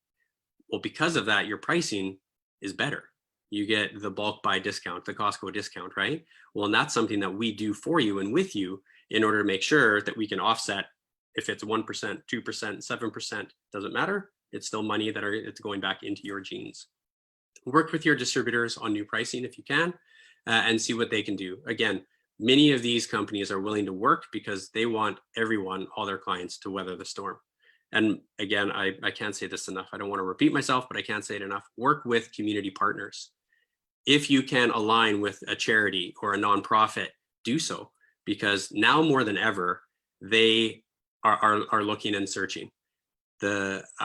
Well, because of that, your pricing is better. You get the bulk buy discount, the Costco discount, right? Well, and that's something that we do for you and with you in order to make sure that we can offset. If it's 1%, 2%, 7%, doesn't matter. It's still money that it's going back into your jeans. Work with your distributors on new pricing if you can, and see what they can do. Again, many of these companies are willing to work because they want everyone, all their clients, to weather the storm. And again, I can't say this enough. I don't want to repeat myself, but I can't say it enough. Work with community partners. If you can align with a charity or a nonprofit, do so, because now more than ever, they are looking and searching.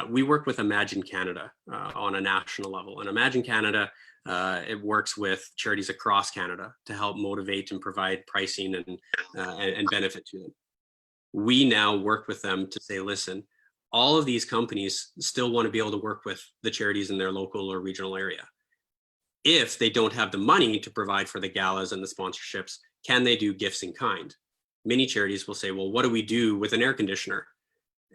We work with Imagine Canada on a national level, and Imagine Canada, it works with charities across Canada to help motivate and provide pricing and benefit to them. We now work with them to say, listen, all of these companies still want to be able to work with the charities in their local or regional area. if they don't have the money to provide for the galas and the sponsorships, can they do gifts in kind? Many charities will say, well, what do we do with an air conditioner?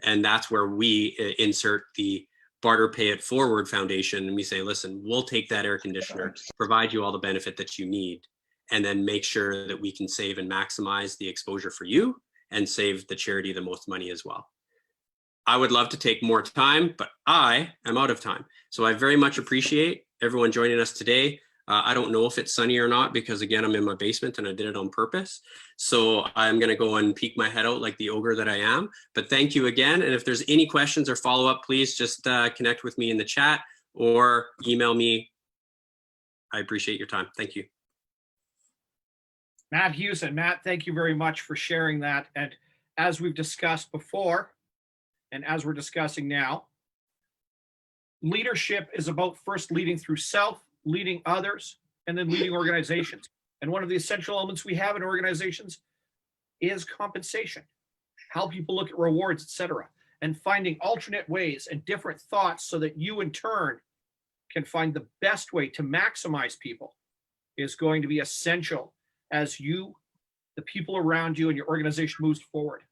And that's where we insert the Barter Pay It Forward Foundation. And we say, listen, we'll take that air conditioner, provide you all the benefit that you need, and then make sure that we can save and maximize the exposure for you and save the charity the most money as well. I would love to take more time, but I am out of time. So I very much appreciate everyone joining us today. I don't know if it's sunny or not, because again, I'm in my basement and I did it on purpose. So I'm gonna go and peek my head out like the ogre that I am. But thank you again. And if there's any questions or follow up, please just connect with me in the chat or email me. I appreciate your time. Thank you. Matt Hewson. Matt, thank you very much for sharing that. And as we've discussed before, and as we're discussing now, leadership is about first leading through self, leading others, and then leading organizations. And one of the essential elements we have in organizations is compensation, how people look at rewards, etc., and finding alternate ways and different thoughts so that you in turn can find the best way to maximize people is going to be essential as you, the people around you, and your organization moves forward.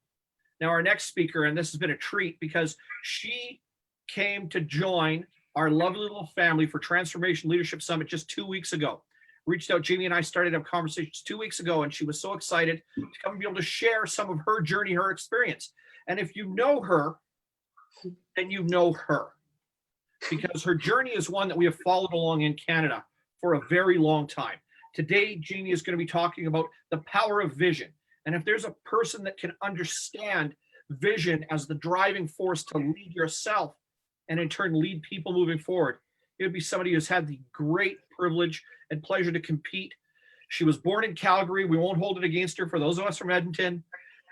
Now, our next speaker, and this has been a treat because she came to join our lovely little family for Transformation Leadership Summit just 2 weeks ago. Reached out, Jamie and I started up conversations 2 weeks ago, and she was so excited to come and be able to share some of her journey, her experience. And if you know her, then you know her, because her journey is one that we have followed along in Canada for a very long time. Today, Jamie is going to be talking about the power of vision. And if there's a person that can understand vision as the driving force to lead yourself and in turn lead people moving forward, it would be somebody who's had the great privilege and pleasure to compete. She was born in Calgary. We won't hold it against her. For those of us from Edmonton,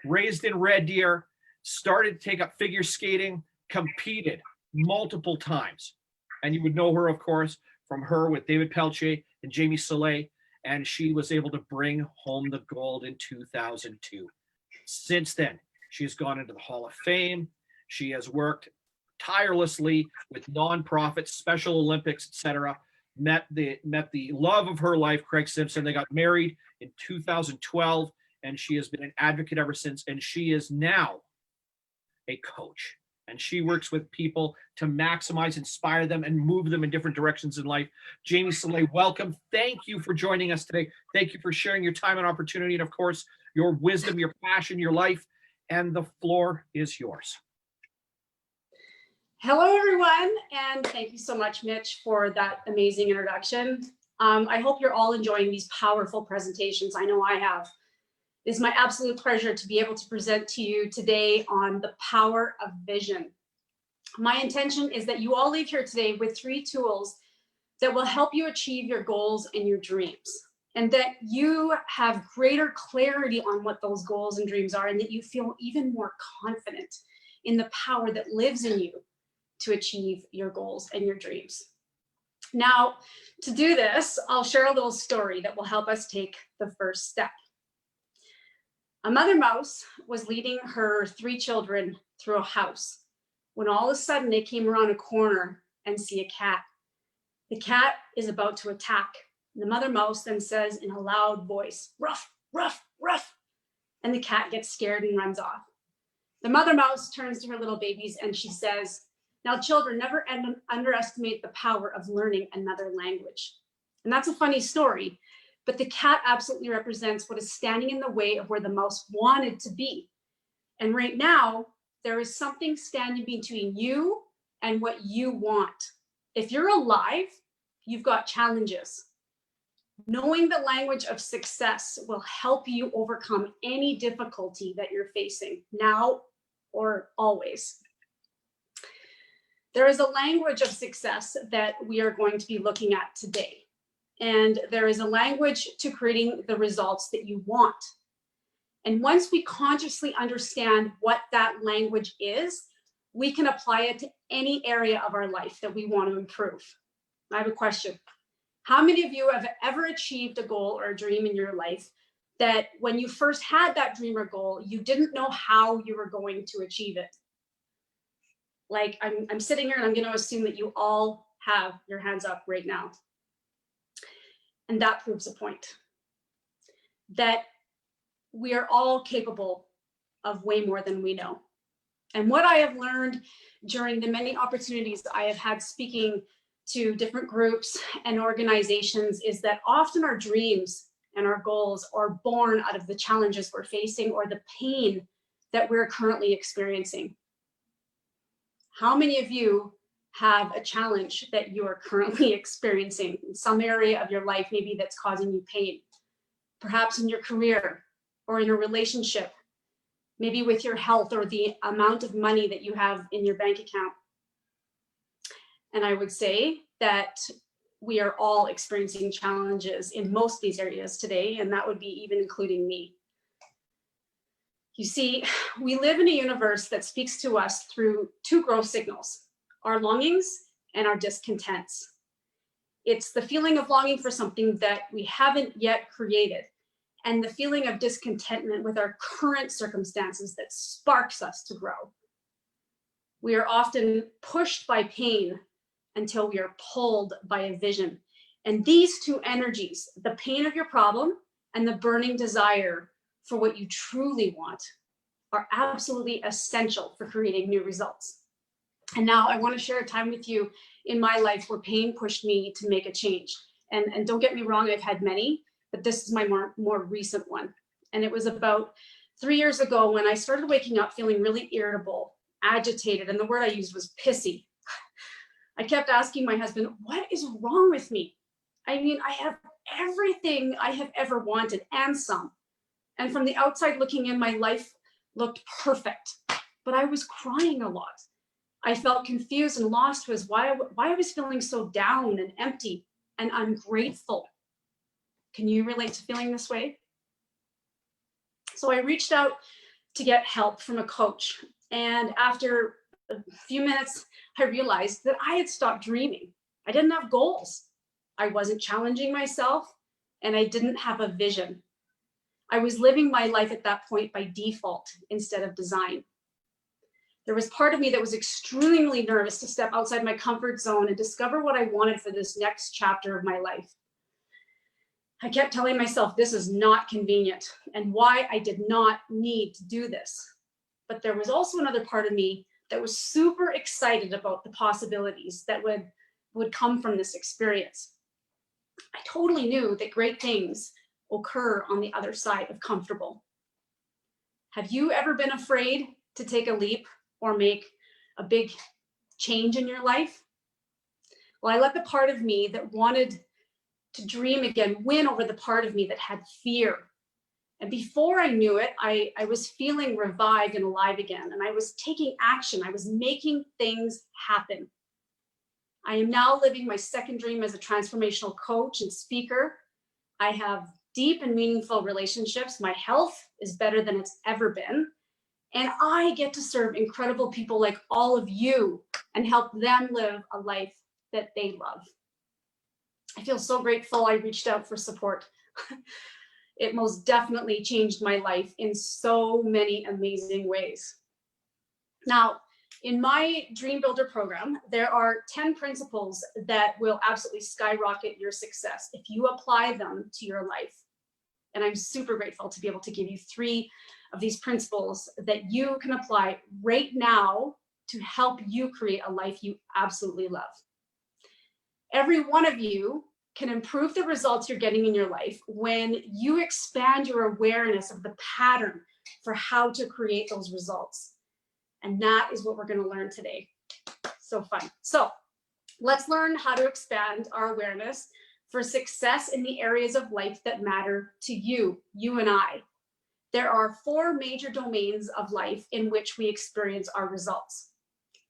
raised in Red Deer, started to take up figure skating, competed multiple times. And you would know her, of course, from her with David Peltier and Jamie Soleil. And she was able to bring home the gold in 2002. Since then, she has gone into the Hall of Fame. She has worked tirelessly with nonprofits, Special Olympics, etc. Met the love of her life, Craig Simpson. They got married in 2012, and she has been an advocate ever since. And she is now a coach. And she works with people to maximize, inspire them, and move them in different directions in life. Jamie Soleil, welcome. Thank you for joining us today. Thank you for sharing your time and opportunity, and of course, your wisdom, your passion, your life, and the floor is yours. Hello, everyone, and thank you so much, Mitch, for that amazing introduction. I hope you're all enjoying these powerful presentations. I know I have. It is my absolute pleasure to be able to present to you today on the power of vision. My intention is that you all leave here today with 3 tools that will help you achieve your goals and your dreams, and that you have greater clarity on what those goals and dreams are, and that you feel even more confident in the power that lives in you to achieve your goals and your dreams. Now, to do this, I'll share a little story that will help us take the first step. A mother mouse was leading her 3 children through a house when all of a sudden they came around a corner and see a cat. The cat is about to attack. The mother mouse then says in a loud voice, "Ruff, ruff, ruff," and the cat gets scared and runs off. The mother mouse turns to her little babies and she says, "Now children, never underestimate the power of learning another language." And that's a funny story, but the cat absolutely represents what is standing in the way of where the mouse wanted to be. And right now, there is something standing between you and what you want. If you're alive, you've got challenges. Knowing the language of success will help you overcome any difficulty that you're facing now or always. There is a language of success that we are going to be looking at today. And there is a language to creating the results that you want. And once we consciously understand what that language is, we can apply it to any area of our life that we want to improve. I have a question. How many of you have ever achieved a goal or a dream in your life that when you first had that dream or goal, you didn't know how you were going to achieve it? Like I'm sitting here and I'm going to assume that you all have your hands up right now. And that proves a point that we are all capable of way more than we know. And what I have learned during the many opportunities I have had speaking to different groups and organizations is that often our dreams and our goals are born out of the challenges we're facing or the pain that we're currently experiencing. How many of you have a challenge that you are currently experiencing in some area of your life, maybe that's causing you pain, perhaps in your career or in a relationship, maybe with your health or the amount of money that you have in your bank account? And I would say that we are all experiencing challenges in most of these areas today, and that would be even including me. You see, we live in a universe that speaks to us through two growth signals, our longings and our discontents. It's the feeling of longing for something that we haven't yet created, and the feeling of discontentment with our current circumstances that sparks us to grow. We are often pushed by pain until we are pulled by a vision. And these two energies, the pain of your problem and the burning desire for what you truly want, are absolutely essential for creating new results. And now I want to share a time with you in my life where pain pushed me to make a change. And don't get me wrong, I've had many, but this is my more recent one. And it was about 3 years ago when I started waking up feeling really irritable, agitated, and the word I used was pissy. I kept asking my husband, what is wrong with me? I mean, I have everything I have ever wanted and some. And from the outside looking in, my life looked perfect, but I was crying a lot. I felt confused and lost was why I was feeling so down and empty and ungrateful. Can you relate to feeling this way? So I reached out to get help from a coach. And after a few minutes, I realized that I had stopped dreaming. I didn't have goals. I wasn't challenging myself, and I didn't have a vision. I was living my life at that point by default instead of design. There was part of me that was extremely nervous to step outside my comfort zone and discover what I wanted for this next chapter of my life. I kept telling myself this is not convenient and why I did not need to do this. But there was also another part of me that was super excited about the possibilities that would come from this experience. I totally knew that great things occur on the other side of comfortable. Have you ever been afraid to take a leap or make a big change in your life? Well, I let the part of me that wanted to dream again win over the part of me that had fear. And before I knew it, I was feeling revived and alive again, and I was taking action. I was making things happen. I am now living my second dream as a transformational coach and speaker. I have deep and meaningful relationships. My health is better than it's ever been. And I get to serve incredible people like all of you and help them live a life that they love. I feel so grateful I reached out for support. It most definitely changed my life in so many amazing ways. Now, in my Dream Builder program, there are 10 principles that will absolutely skyrocket your success if you apply them to your life. And I'm super grateful to be able to give you 3 of these principles that you can apply right now to help you create a life you absolutely love. Every one of you can improve the results you're getting in your life when you expand your awareness of the pattern for how to create those results. And that is what we're going to learn today. So fun. So let's learn how to expand our awareness for success in the areas of life that matter to you and I. There are 4 major domains of life in which we experience our results.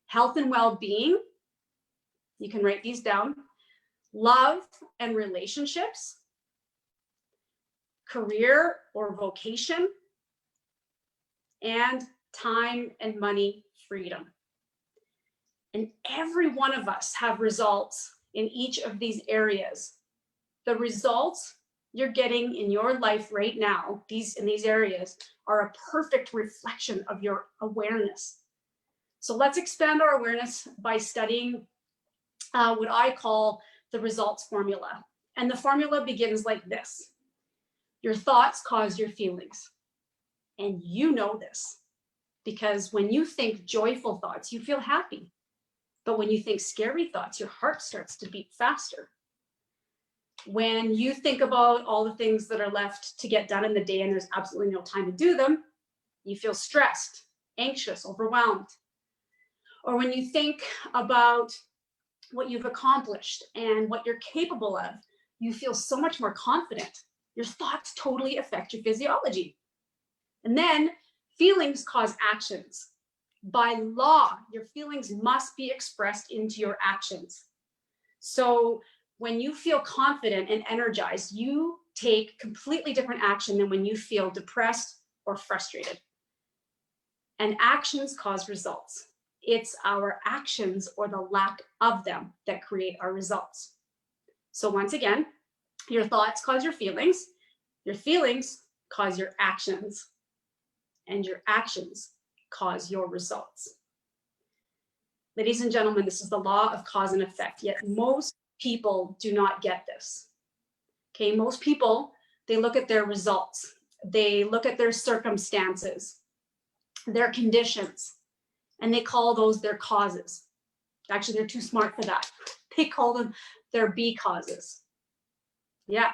Health and well-being. You can write these down. Love and relationships, career or vocation, and time and money freedom. And every one of us have results in each of these areas. The results you're getting in your life right now, in these areas, are a perfect reflection of your awareness. So let's expand our awareness by studying what I call the results formula. And the formula begins like this. Your thoughts cause your feelings. And you know this because when you think joyful thoughts, you feel happy. But when you think scary thoughts, your heart starts to beat faster. When you think about all the things that are left to get done in the day and there's absolutely no time to do them, you feel stressed, anxious, overwhelmed. Or when you think about what you've accomplished and what you're capable of, you feel so much more confident. Your thoughts totally affect your physiology. And then feelings cause actions. By law, your feelings must be expressed into your actions. So when you feel confident and energized, you take completely different action than when you feel depressed or frustrated. And actions cause results. It's our actions or the lack of them that create our results. So once again, your thoughts cause your feelings cause your actions, and your actions cause your results. Ladies and gentlemen, this is the law of cause and effect, yet most people do not get this. Okay, most people, they look at their results, they look at their circumstances, their conditions, and they call those their causes. Actually, they're too smart for that. They call them their B causes. Yeah,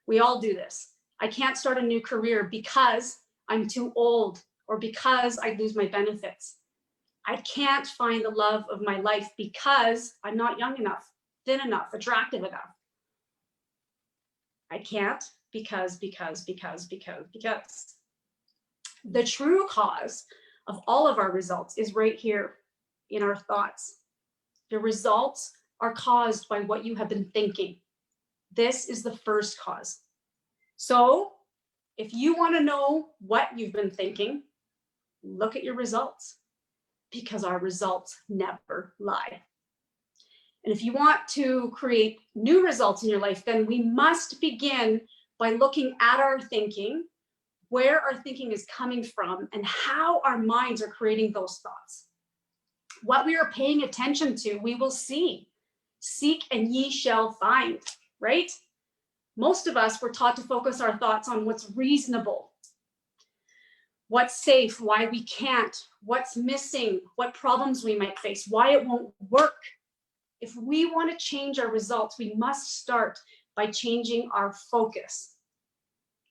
we all do this. I can't start a new career because I'm too old or because I lose my benefits. I can't find the love of my life because I'm not young enough, thin enough, attractive enough. I can't because. The true cause of all of our results is right here in our thoughts. Your results are caused by what you have been thinking. This is the first cause. So if you want to know what you've been thinking, look at your results, because our results never lie. And if you want to create new results in your life, then we must begin by looking at our thinking, where our thinking is coming from, and how our minds are creating those thoughts. What we are paying attention to, we will see. Seek and ye shall find, right? Most of us were taught to focus our thoughts on what's reasonable, what's safe, why we can't, what's missing, what problems we might face, why it won't work. If we want to change our results, we must start by changing our focus.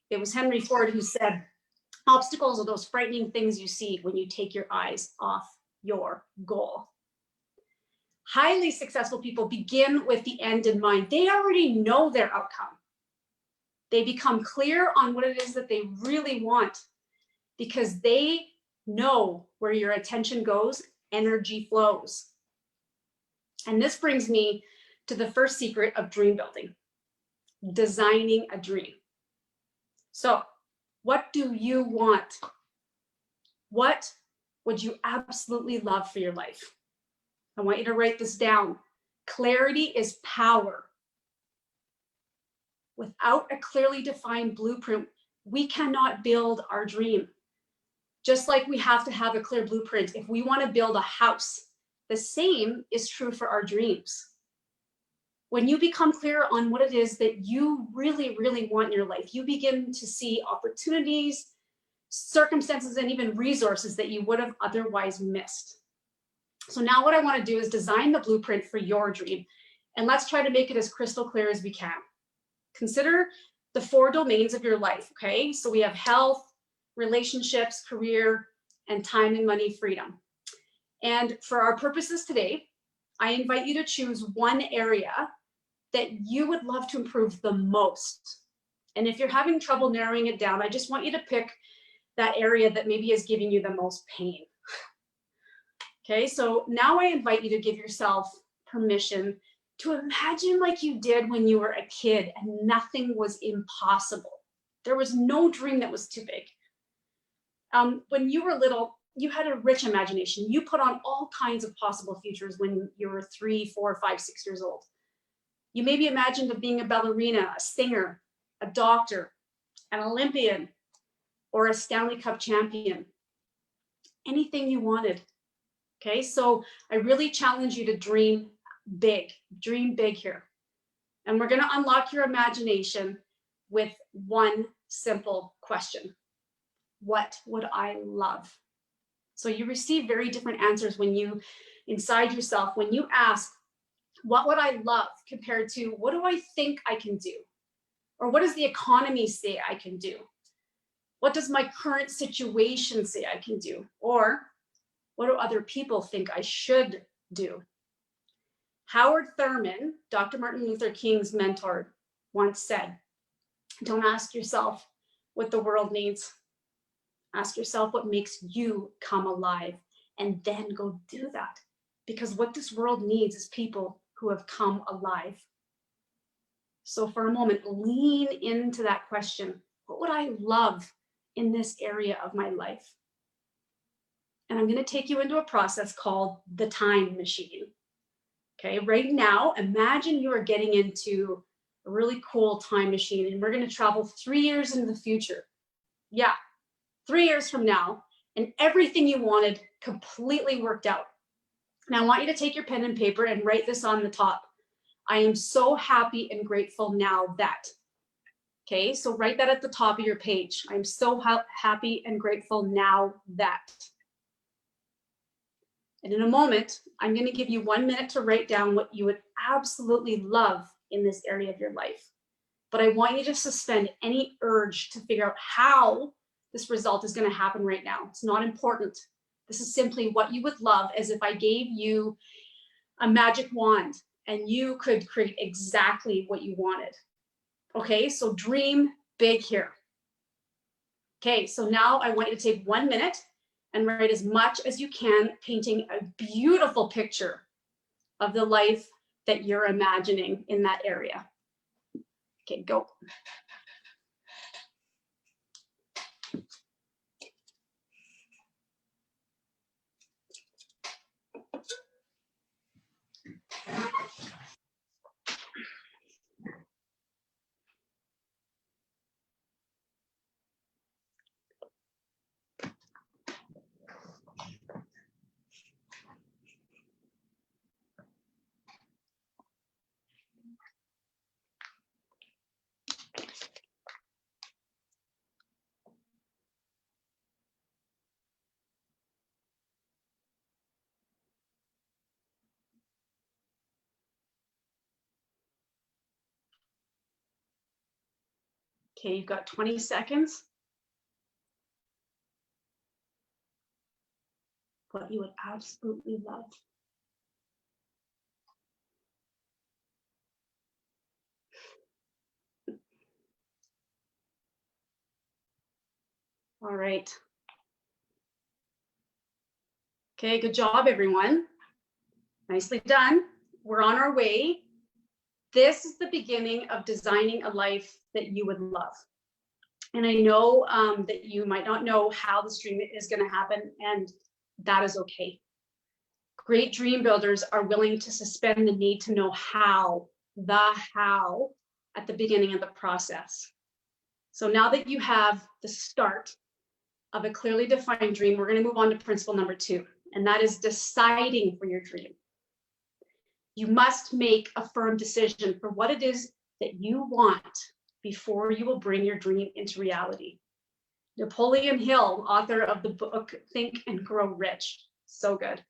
It was Henry Ford who said, obstacles are those frightening things you see when you take your eyes off your goal. Highly successful people begin with the end in mind. They already know their outcome. They become clear on what it is that they really want because they know where your attention goes, energy flows. And this brings me to the first secret of dream building, designing a dream. So, what do you want? What would you absolutely love for your life? I want you to write this down. Clarity is power. Without a clearly defined blueprint, we cannot build our dream. Just like we have to have a clear blueprint if we want to build a house, the same is true for our dreams. When you become clear on what it is that you really, really want in your life, you begin to see opportunities, circumstances, and even resources that you would have otherwise missed. So now what I want to do is design the blueprint for your dream. And let's try to make it as crystal clear as we can. Consider the 4 domains of your life, okay? So we have health, relationships, career, and time and money freedom. And for our purposes today, I invite you to choose one area that you would love to improve the most. And if you're having trouble narrowing it down, I just want you to pick that area that maybe is giving you the most pain. Okay, so now I invite you to give yourself permission to imagine like you did when you were a kid and nothing was impossible. There was no dream that was too big. When you were little, you had a rich imagination. You put on all kinds of possible futures when you were 3, 4, 5, 6 years old. You maybe imagined of being a ballerina, a singer, a doctor, an Olympian, or a Stanley Cup champion. Anything you wanted. Okay, so I really challenge you to dream big here. And we're going to unlock your imagination with one simple question. What would I love? So you receive very different answers when you, inside yourself, when you ask, what would I love compared to what do I think I can do? Or what does the economy say I can do? What does my current situation say I can do? Or what do other people think I should do? Howard Thurman, Dr. Martin Luther King's mentor, once said, don't ask yourself what the world needs. Ask yourself what makes you come alive, and then go do that. Because what this world needs is people who have come alive. So for a moment, lean into that question. What would I love in this area of my life? And I'm going to take you into a process called the time machine. Okay, right now, imagine you are getting into a really cool time machine, and we're going to travel 3 years into the future. Yeah, 3 years from now, and everything you wanted completely worked out. Now I want you to take your pen and paper and write this on the top. I am so happy and grateful now that. Okay, so write that at the top of your page. I'm so happy and grateful now that. And in a moment, I'm going to give you 1 minute to write down what you would absolutely love in this area of your life. But I want you to suspend any urge to figure out how this result is going to happen right now. It's not important. This is simply what you would love, as if I gave you a magic wand and you could create exactly what you wanted. Okay, so dream big here. Okay, so now I want you to take 1 minute and write as much as you can, painting a beautiful picture of the life that you're imagining in that area. Okay, go. Okay, you've got 20 seconds. What you would absolutely love. All right. Okay, good job, everyone. Nicely done. We're on our way. This is the beginning of designing a life that you would love. And I know that you might not know how this dream is going to happen, and that is okay. Great dream builders are willing to suspend the need to know how, at the beginning of the process. So now that you have the start of a clearly defined dream, we're going to move on to principle number 2, and that is deciding for your dream. You must make a firm decision for what it is that you want before you will bring your dream into reality. Napoleon Hill, author of the book Think and Grow Rich, so good,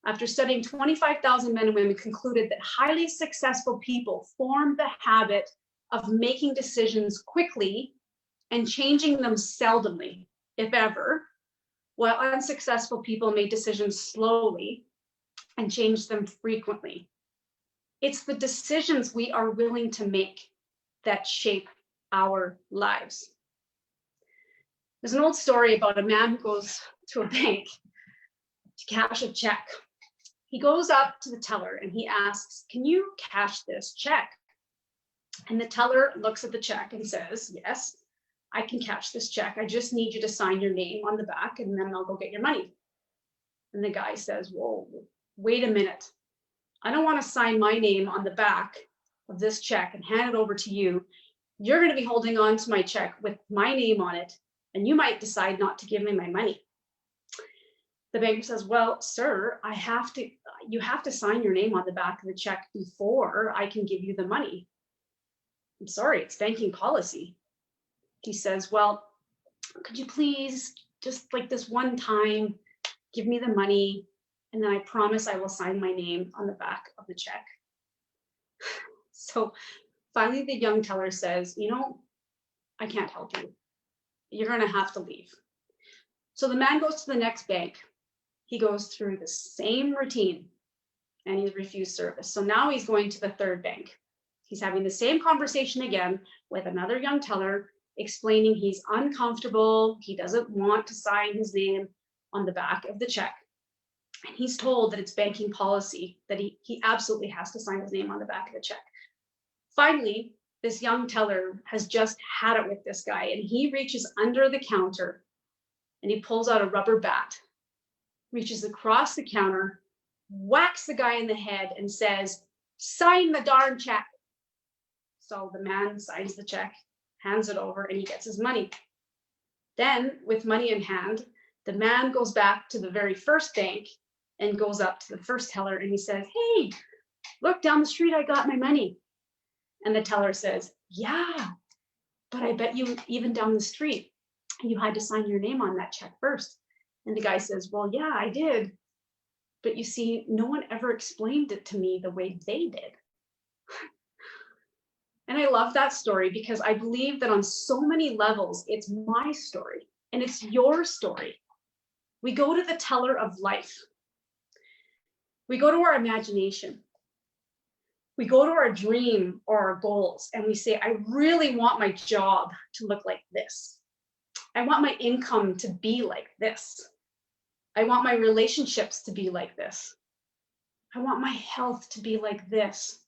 after studying 25,000 men and women, concluded that highly successful people form the habit of making decisions quickly and changing them seldomly, if ever, while unsuccessful people made decisions slowly and changed them frequently. It's the decisions we are willing to make that shape our lives. There's an old story about a man who goes to a bank to cash a check. He goes up to the teller and he asks, "Can you cash this check?" And the teller looks at the check and says, "Yes, I can cash this check. I just need you to sign your name on the back and then I'll go get your money." And the guy says, "Whoa, wait a minute. I don't want to sign my name on the back of this check and hand it over to you. You're going to be holding on to my check with my name on it, and you might decide not to give me my money." The banker says, "Well, sir, you have to sign your name on the back of the check before I can give you the money." I'm sorry, it's banking policy. He says, well, could you please just like this one time, give me the money, and then I promise I will sign my name on the back of the check. So finally, the young teller says, you know, I can't help you. You're going to have to leave. So the man goes to the next bank. He goes through the same routine and he's refused service. So now he's going to the third bank. He's having the same conversation again with another young teller, explaining he's uncomfortable. He doesn't want to sign his name on the back of the check. And he's told that it's banking policy that he absolutely has to sign his name on the back of the check. Finally, this young teller has just had it with this guy, and he reaches under the counter and he pulls out a rubber bat, reaches across the counter, whacks the guy in the head and says, sign the darn check. So the man signs the check, hands it over, and he gets his money. Then, with money in hand, the man goes back to the very first bank and goes up to the first teller and he says, hey, look, down the street, I got my money. And the teller says, yeah, but I bet you even down the street, you had to sign your name on that check first. And the guy says, well, yeah, I did. But you see, no one ever explained it to me the way they did. And I love that story because I believe that on so many levels, it's my story and it's your story. We go to the teller of life. We go to our imagination. We go to our dream or our goals and we say, I really want my job to look like this. I want my income to be like this. I want my relationships to be like this. I want my health to be like this.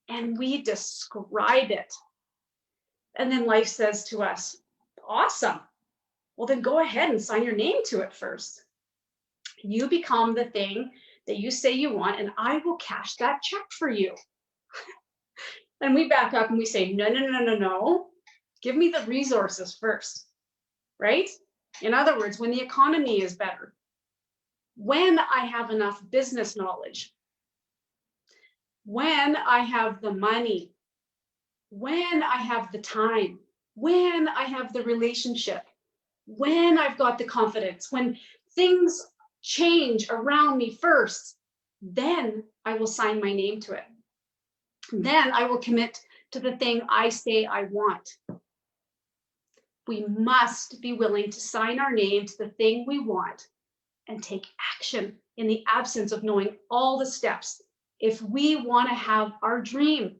And we describe it. And then life says to us, awesome. Well, then go ahead and sign your name to it first. You become the thing that you say you want, and I will cash that check for you. And we back up and we say, no, no, no, no, no. Give me the resources first, right? In other words, when the economy is better, when I have enough business knowledge, when I have the money, when I have the time, when I have the relationship, when I've got the confidence, when things change around me first, then I will sign my name to it. Then I will commit to the thing I say I want. We must be willing to sign our name to the thing we want and take action in the absence of knowing all the steps. If we want to have our dream,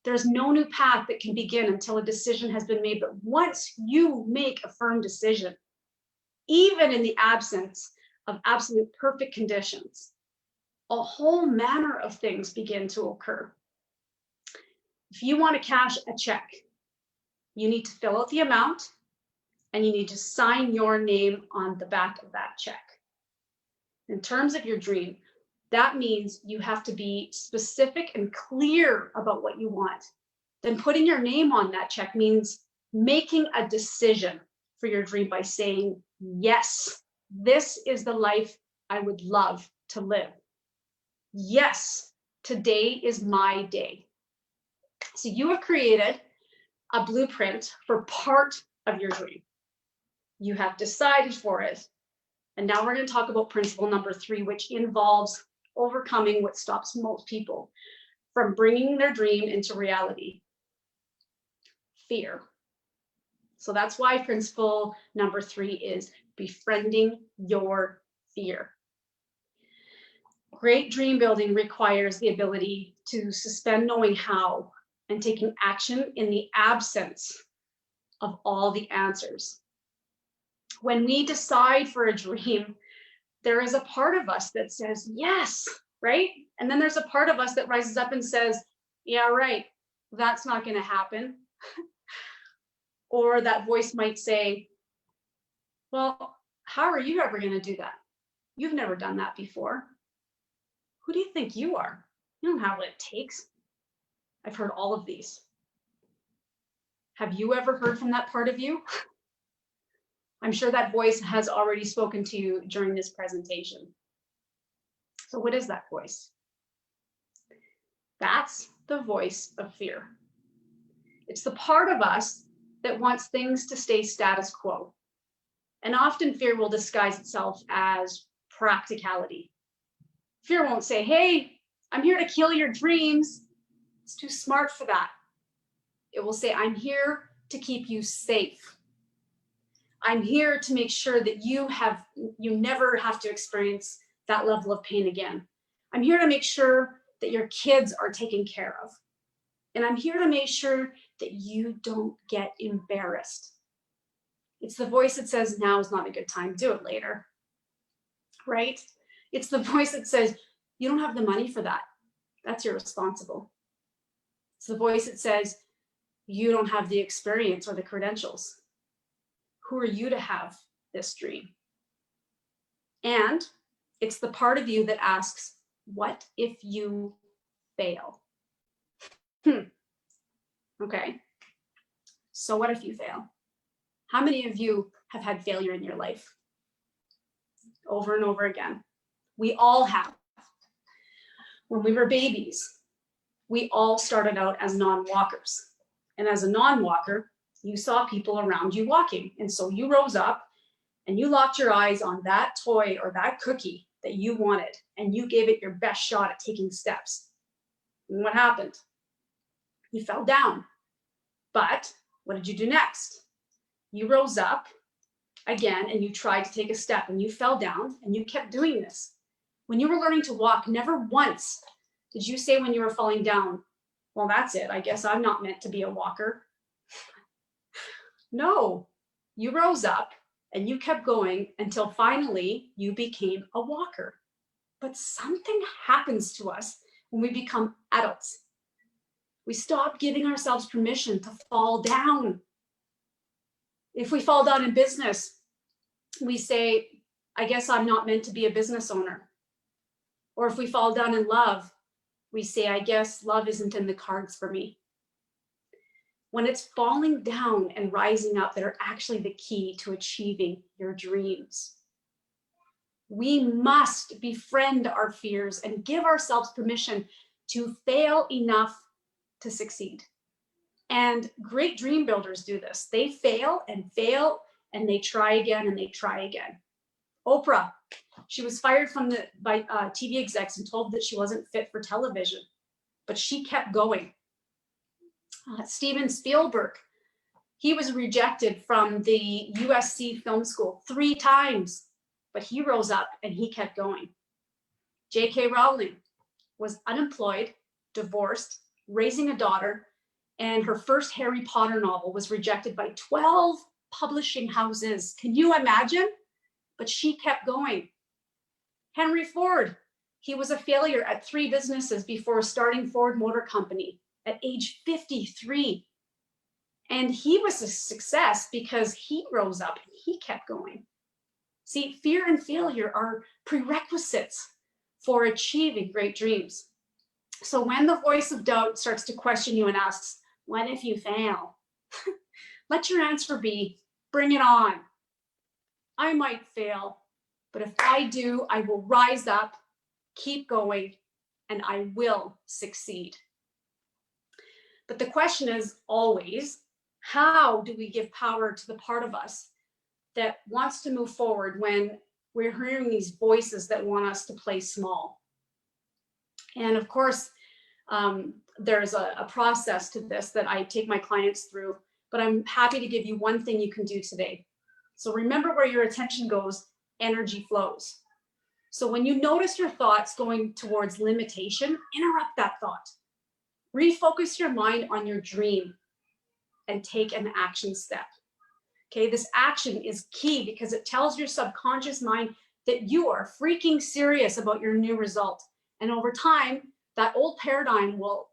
there's no new path that can begin until a decision has been made. But once you make a firm decision, even in the absence of absolute perfect conditions, a whole manner of things begin to occur. If you want to cash a check, you need to fill out the amount and you need to sign your name on the back of that check. In terms of your dream, that means you have to be specific and clear about what you want. Then putting your name on that check means making a decision for your dream by saying, yes, this is the life I would love to live. Yes, today is my day. So you have created a blueprint for part of your dream. You have decided for it. And now we're going to talk about principle number 3, which involves overcoming what stops most people from bringing their dream into reality: fear. So that's why principle number 3 is befriending your fear. Great dream building requires the ability to suspend knowing how and taking action in the absence of all the answers. When we decide for a dream, there is a part of us that says, yes, right? And then there's a part of us that rises up and says, yeah, right, that's not going to happen. Or that voice might say, well, how are you ever going to do that? You've never done that before. Who do you think you are? You don't have what it takes. I've heard all of these. Have you ever heard from that part of you? I'm sure that voice has already spoken to you during this presentation. So what is that voice? That's the voice of fear. It's the part of us that wants things to stay status quo. And often fear will disguise itself as practicality. Fear won't say, hey, I'm here to kill your dreams. It's too smart for that. It will say, I'm here to keep you safe. I'm here to make sure that you never have to experience that level of pain again. I'm here to make sure that your kids are taken care of. And I'm here to make sure that you don't get embarrassed. It's the voice that says, now is not a good time, do it later, right? It's the voice that says, you don't have the money for that. That's irresponsible. It's the voice that says, you don't have the experience or the credentials. Who are you to have this dream? And it's the part of you that asks, what if you fail? Okay. So what if you fail? How many of you have had failure in your life? Over and over again. We all have. When we were babies, we all started out as non-walkers. And as a non-walker, you saw people around you walking. And so you rose up and you locked your eyes on that toy or that cookie that you wanted, and you gave it your best shot at taking steps. And what happened? You fell down. But what did you do next? You rose up again and you tried to take a step, and you fell down, and you kept doing this. When you were learning to walk, never once did you say when you were falling down, well, that's it. I guess I'm not meant to be a walker. No, you rose up and you kept going until finally you became a walker. But something happens to us when we become adults. We stop giving ourselves permission to fall down. If we fall down in business, we say, I guess I'm not meant to be a business owner. Or if we fall down in love, we say, I guess love isn't in the cards for me. When it's falling down and rising up that are actually the key to achieving your dreams. We must befriend our fears and give ourselves permission to fail enough to succeed. And great dream builders do this. They fail and they try again and they try again. Oprah, she was fired by TV execs and told that she wasn't fit for television, but she kept going. Steven Spielberg, he was rejected from the USC Film School 3 times, but he rose up and he kept going. J.K. Rowling was unemployed, divorced, raising a daughter, and her first Harry Potter novel was rejected by 12 publishing houses. Can you imagine? But she kept going. Henry Ford, he was a failure at 3 businesses before starting Ford Motor Company at age 53. And he was a success because he rose up and he kept going. See, fear and failure are prerequisites for achieving great dreams. So when the voice of doubt starts to question you and asks, what if you fail? Let your answer be, bring it on. I might fail, but if I do, I will rise up, keep going, and I will succeed. But the question is always, how do we give power to the part of us that wants to move forward when we're hearing these voices that want us to play small? And of course, there's a process to this that I take my clients through, but I'm happy to give you one thing you can do today. So remember, where your attention goes, energy flows. So when you notice your thoughts going towards limitation, interrupt that thought. Refocus your mind on your dream and take an action step. Okay, this action is key because it tells your subconscious mind that you are freaking serious about your new result. And over time, that old paradigm will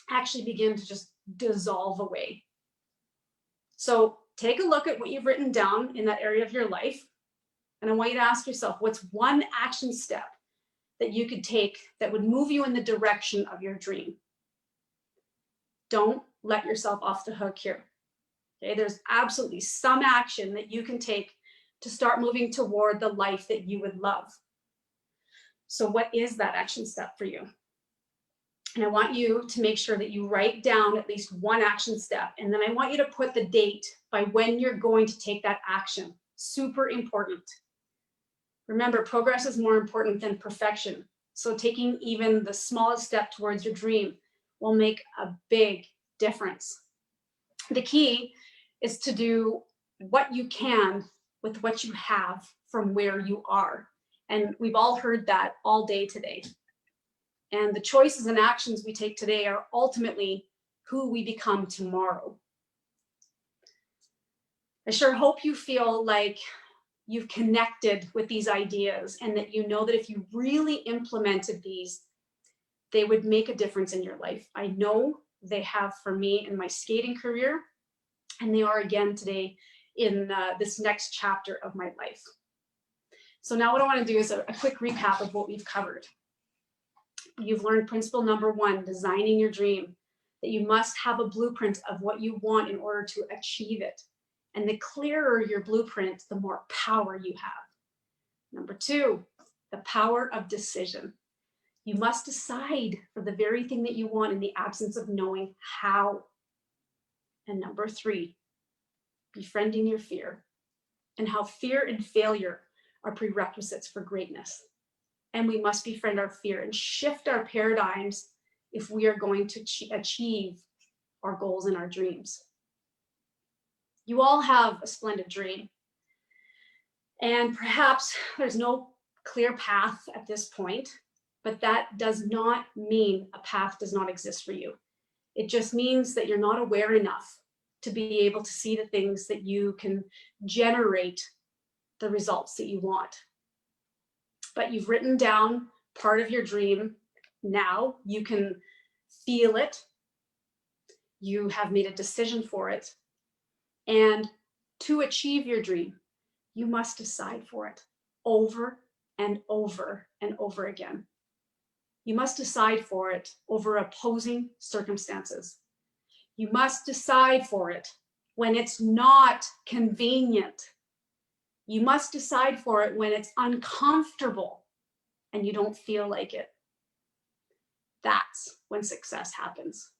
actually begin to just dissolve away. So take a look at what you've written down in that area of your life. And I want you to ask yourself, what's one action step that you could take that would move you in the direction of your dream? Don't let yourself off the hook here. Okay, there's absolutely some action that you can take to start moving toward the life that you would love. So what is that action step for you? And I want you to make sure that you write down at least one action step. And then I want you to put the date by when you're going to take that action. Super important. Remember, progress is more important than perfection. So taking even the smallest step towards your dream will make a big difference. The key is to do what you can with what you have from where you are. And we've all heard that all day today. And the choices and actions we take today are ultimately who we become tomorrow. I sure hope you feel like you've connected with these ideas and that you know that if you really implemented these, they would make a difference in your life. I know they have for me in my skating career, and they are again today in this next chapter of my life. So now what I want to do is a quick recap of what we've covered. You've learned principle number 1, designing your dream, that you must have a blueprint of what you want in order to achieve it. And the clearer your blueprint, the more power you have. Number 2, the power of decision. You must decide for the very thing that you want in the absence of knowing how. And number 3, befriending your fear, and how fear and failure are prerequisites for greatness. And we must befriend our fear and shift our paradigms if we are going to achieve our goals and our dreams. You all have a splendid dream. And perhaps there's no clear path at this point, but that does not mean a path does not exist for you. It just means that you're not aware enough to be able to see the things that you can generate the results that you want. But you've written down part of your dream. Now you can feel it. You have made a decision for it. And to achieve your dream, you must decide for it over and over and over again. You must decide for it over opposing circumstances. You must decide for it when it's not convenient. You must decide for it when it's uncomfortable and you don't feel like it. That's when success happens.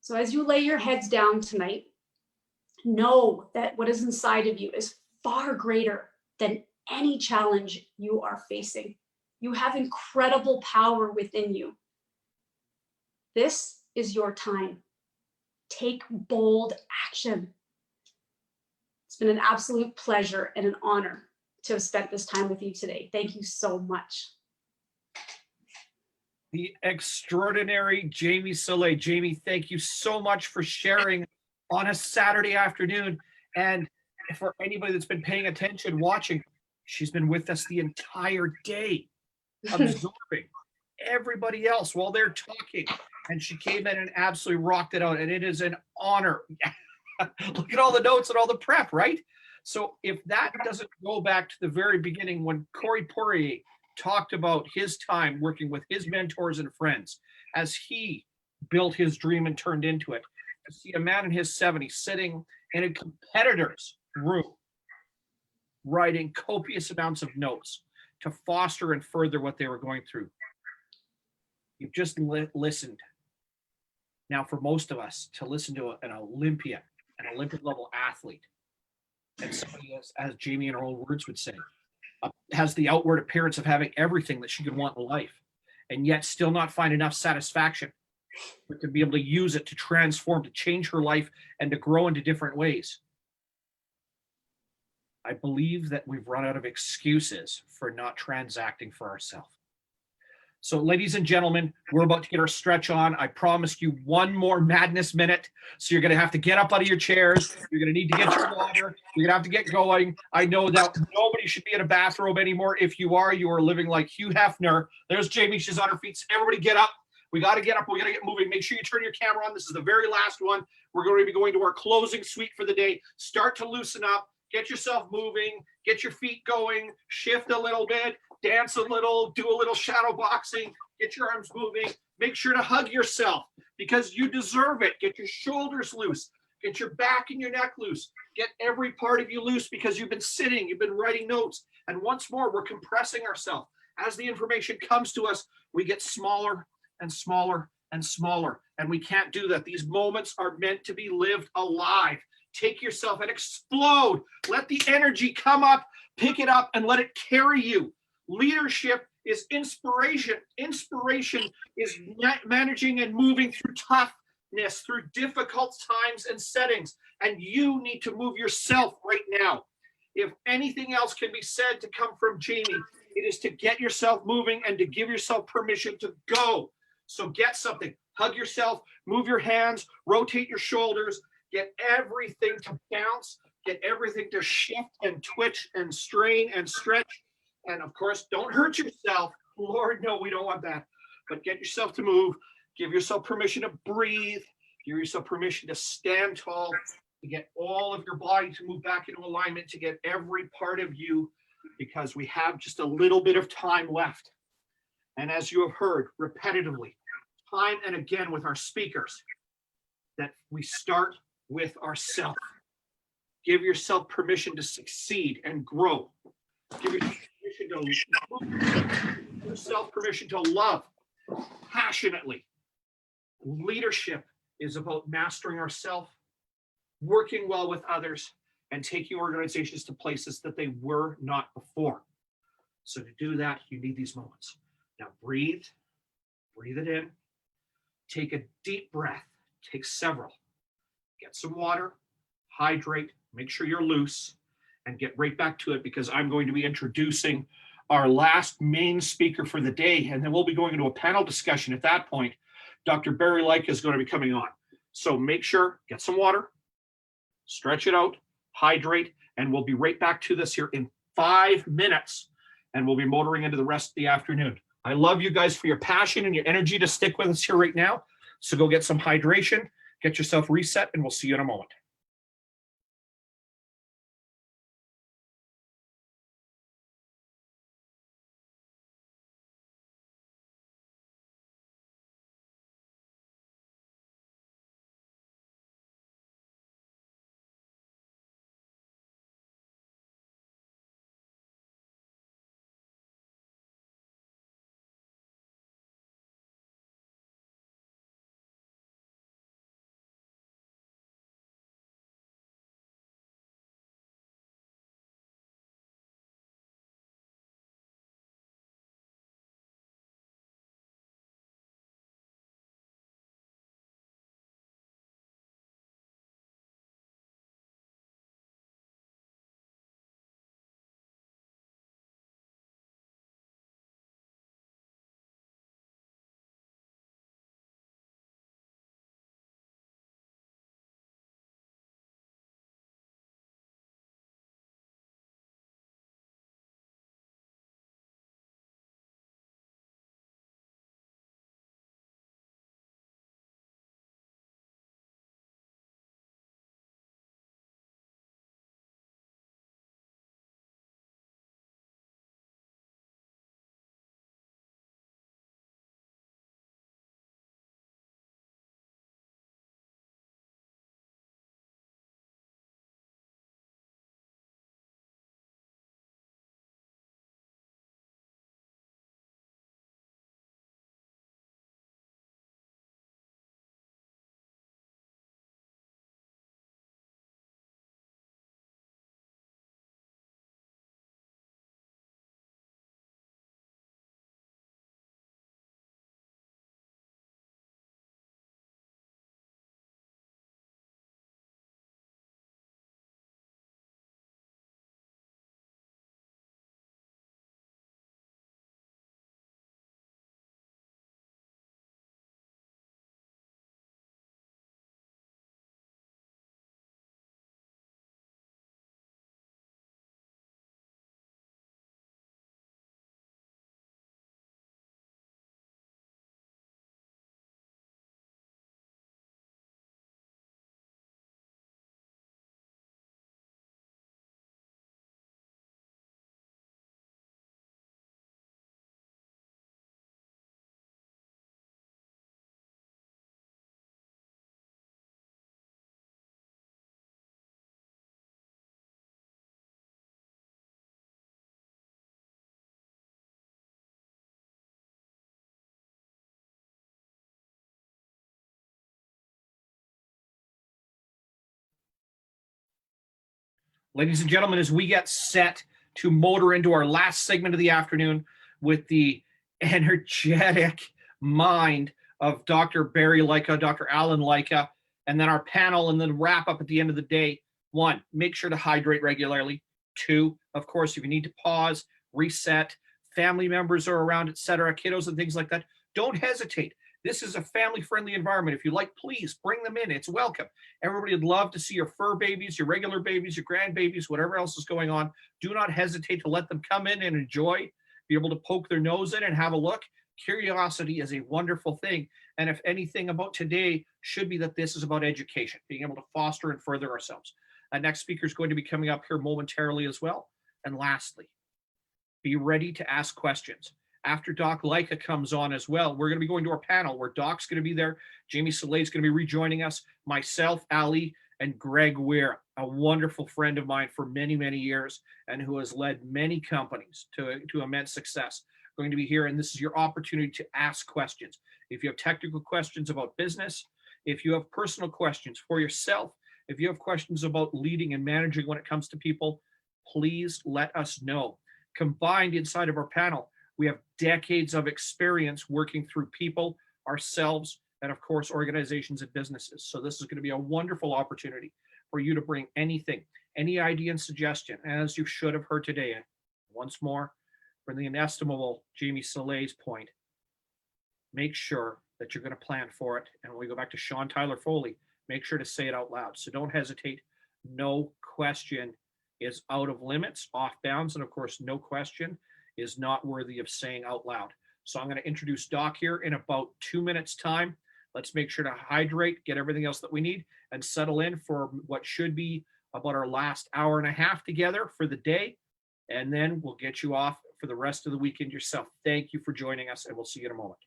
So as you lay your heads down tonight, know that what is inside of you is far greater than any challenge you are facing. You have incredible power within you. This is your time. Take bold action. It's been an absolute pleasure and an honor to have spent this time with you today. Thank you so much. The extraordinary Jamie Soleil. Jamie, thank you so much for sharing on a Saturday afternoon. And for anybody that's been paying attention, watching, she's been with us the entire day, absorbing everybody else while they're talking. And she came in and absolutely rocked it out. And it is an honor. Look at all the notes and all the prep, right? So if that doesn't go back to the very beginning when Corey Poirier talked about his time working with his mentors and friends as he built his dream and turned into it, to see a man in his 70s sitting in a competitor's room, writing copious amounts of notes to foster and further what they were going through. You've just listened. Now, for most of us, to listen to an Olympian, an Olympic level athlete, and somebody, as Jamie in her own words would say, has the outward appearance of having everything that she could want in life, and yet still not find enough satisfaction, but to be able to use it to transform, to change her life, and to grow into different ways. I believe that we've run out of excuses for not transacting for ourselves. So, ladies and gentlemen, we're about to get our stretch on. I promised you one more madness minute. So you're going to have to get up out of your chairs. You're going to need to get your water. You're going to have to get going. I know that nobody should be in a bathrobe anymore. If you are living like Hugh Hefner. There's Jamie. She's on her feet. Everybody get up. We got to get up. We got to get moving. Make sure you turn your camera on. This is the very last one. We're going to be going to our closing suite for the day. Start to loosen up. Get yourself moving. Get your feet going. Shift a little bit. Dance a little, do a little shadow boxing, get your arms moving, make sure to hug yourself because you deserve it. Get your shoulders loose, get your back and your neck loose, get every part of you loose because you've been sitting, you've been writing notes. And once more, we're compressing ourselves. As the information comes to us, we get smaller and smaller and smaller. And we can't do that. These moments are meant to be lived alive. Take yourself and explode. Let the energy come up, pick it up, and let it carry you. Leadership is inspiration. Inspiration is managing and moving through toughness, through difficult times and settings. And you need to move yourself right now. If anything else can be said to come from Jamie, it is to get yourself moving and to give yourself permission to go. So get something, hug yourself, move your hands, rotate your shoulders, get everything to bounce, get everything to shift and twitch and strain and stretch. And of course, don't hurt yourself. Lord, no, we don't want that. But get yourself to move, give yourself permission to breathe, give yourself permission to stand tall, to get all of your body to move back into alignment, to get every part of you, because we have just a little bit of time left. And as you have heard repetitively, time and again with our speakers, that we start with ourselves. Give yourself permission to succeed and grow. Give yourself permission to love passionately. Leadership is about mastering ourselves, working well with others, and taking organizations to places that they were not before. So to do that, you need these moments. Now breathe it in, take a deep breath, take several, get some water, hydrate, make sure you're loose, and get right back to it, because I'm going to be introducing our last main speaker for the day, and then we'll be going into a panel discussion at that point. Dr. Barry Leica is going to be coming on. So make sure, get some water, stretch it out, hydrate, and we'll be right back to this here in 5 minutes, and we'll be motoring into the rest of the afternoon. I love you guys for your passion and your energy to stick with us here right now. So go get some hydration, get yourself reset, and we'll see you in a moment. Ladies and gentlemen, as we get set to motor into our last segment of the afternoon with the energetic mind of Dr. Barry Leica, Dr. Alan Leica, and then our panel, and then wrap up at the end of the day. 1, make sure to hydrate regularly. 2, of course, if you need to pause, reset, family members are around, etc., kiddos and things like that, don't hesitate. This is a family-friendly environment. If you like, please bring them in. It's welcome. Everybody would love to see your fur babies, your regular babies, your grandbabies, whatever else is going on. Do not hesitate to let them come in and enjoy, be able to poke their nose in and have a look. Curiosity is a wonderful thing. And if anything about today should be that this is about education, being able to foster and further ourselves. Our next speaker is going to be coming up here momentarily as well. And lastly, be ready to ask questions. After Doc Leica comes on as well, we're going to be going to our panel where Doc's going to be there. Jamie Soleil is going to be rejoining us, myself, Ali, and Greg Weir, a wonderful friend of mine for many, many years and who has led many companies to immense success. Going to be here, and this is your opportunity to ask questions. If you have technical questions about business, if you have personal questions for yourself, if you have questions about leading and managing when it comes to people, please let us know. Combined inside of our panel, we have decades of experience working through people, ourselves, and of course, organizations and businesses. So this is going to be a wonderful opportunity for you to bring anything, any idea and suggestion, as you should have heard today. And once more, for the inestimable Jamie Soleil's point, make sure that you're going to plan for it. And when we go back to Sean Tyler Foley, make sure to say it out loud. So don't hesitate. No question is out of limits, off bounds, and of course, no question is not worthy of saying out loud. So I'm going to introduce Doc here in about 2 minutes time. Let's make sure to hydrate, get everything else that we need, and settle in for what should be about our last hour and a half together for the day. And then we'll get you off for the rest of the weekend yourself. Thank you for joining us, and we'll see you in a moment.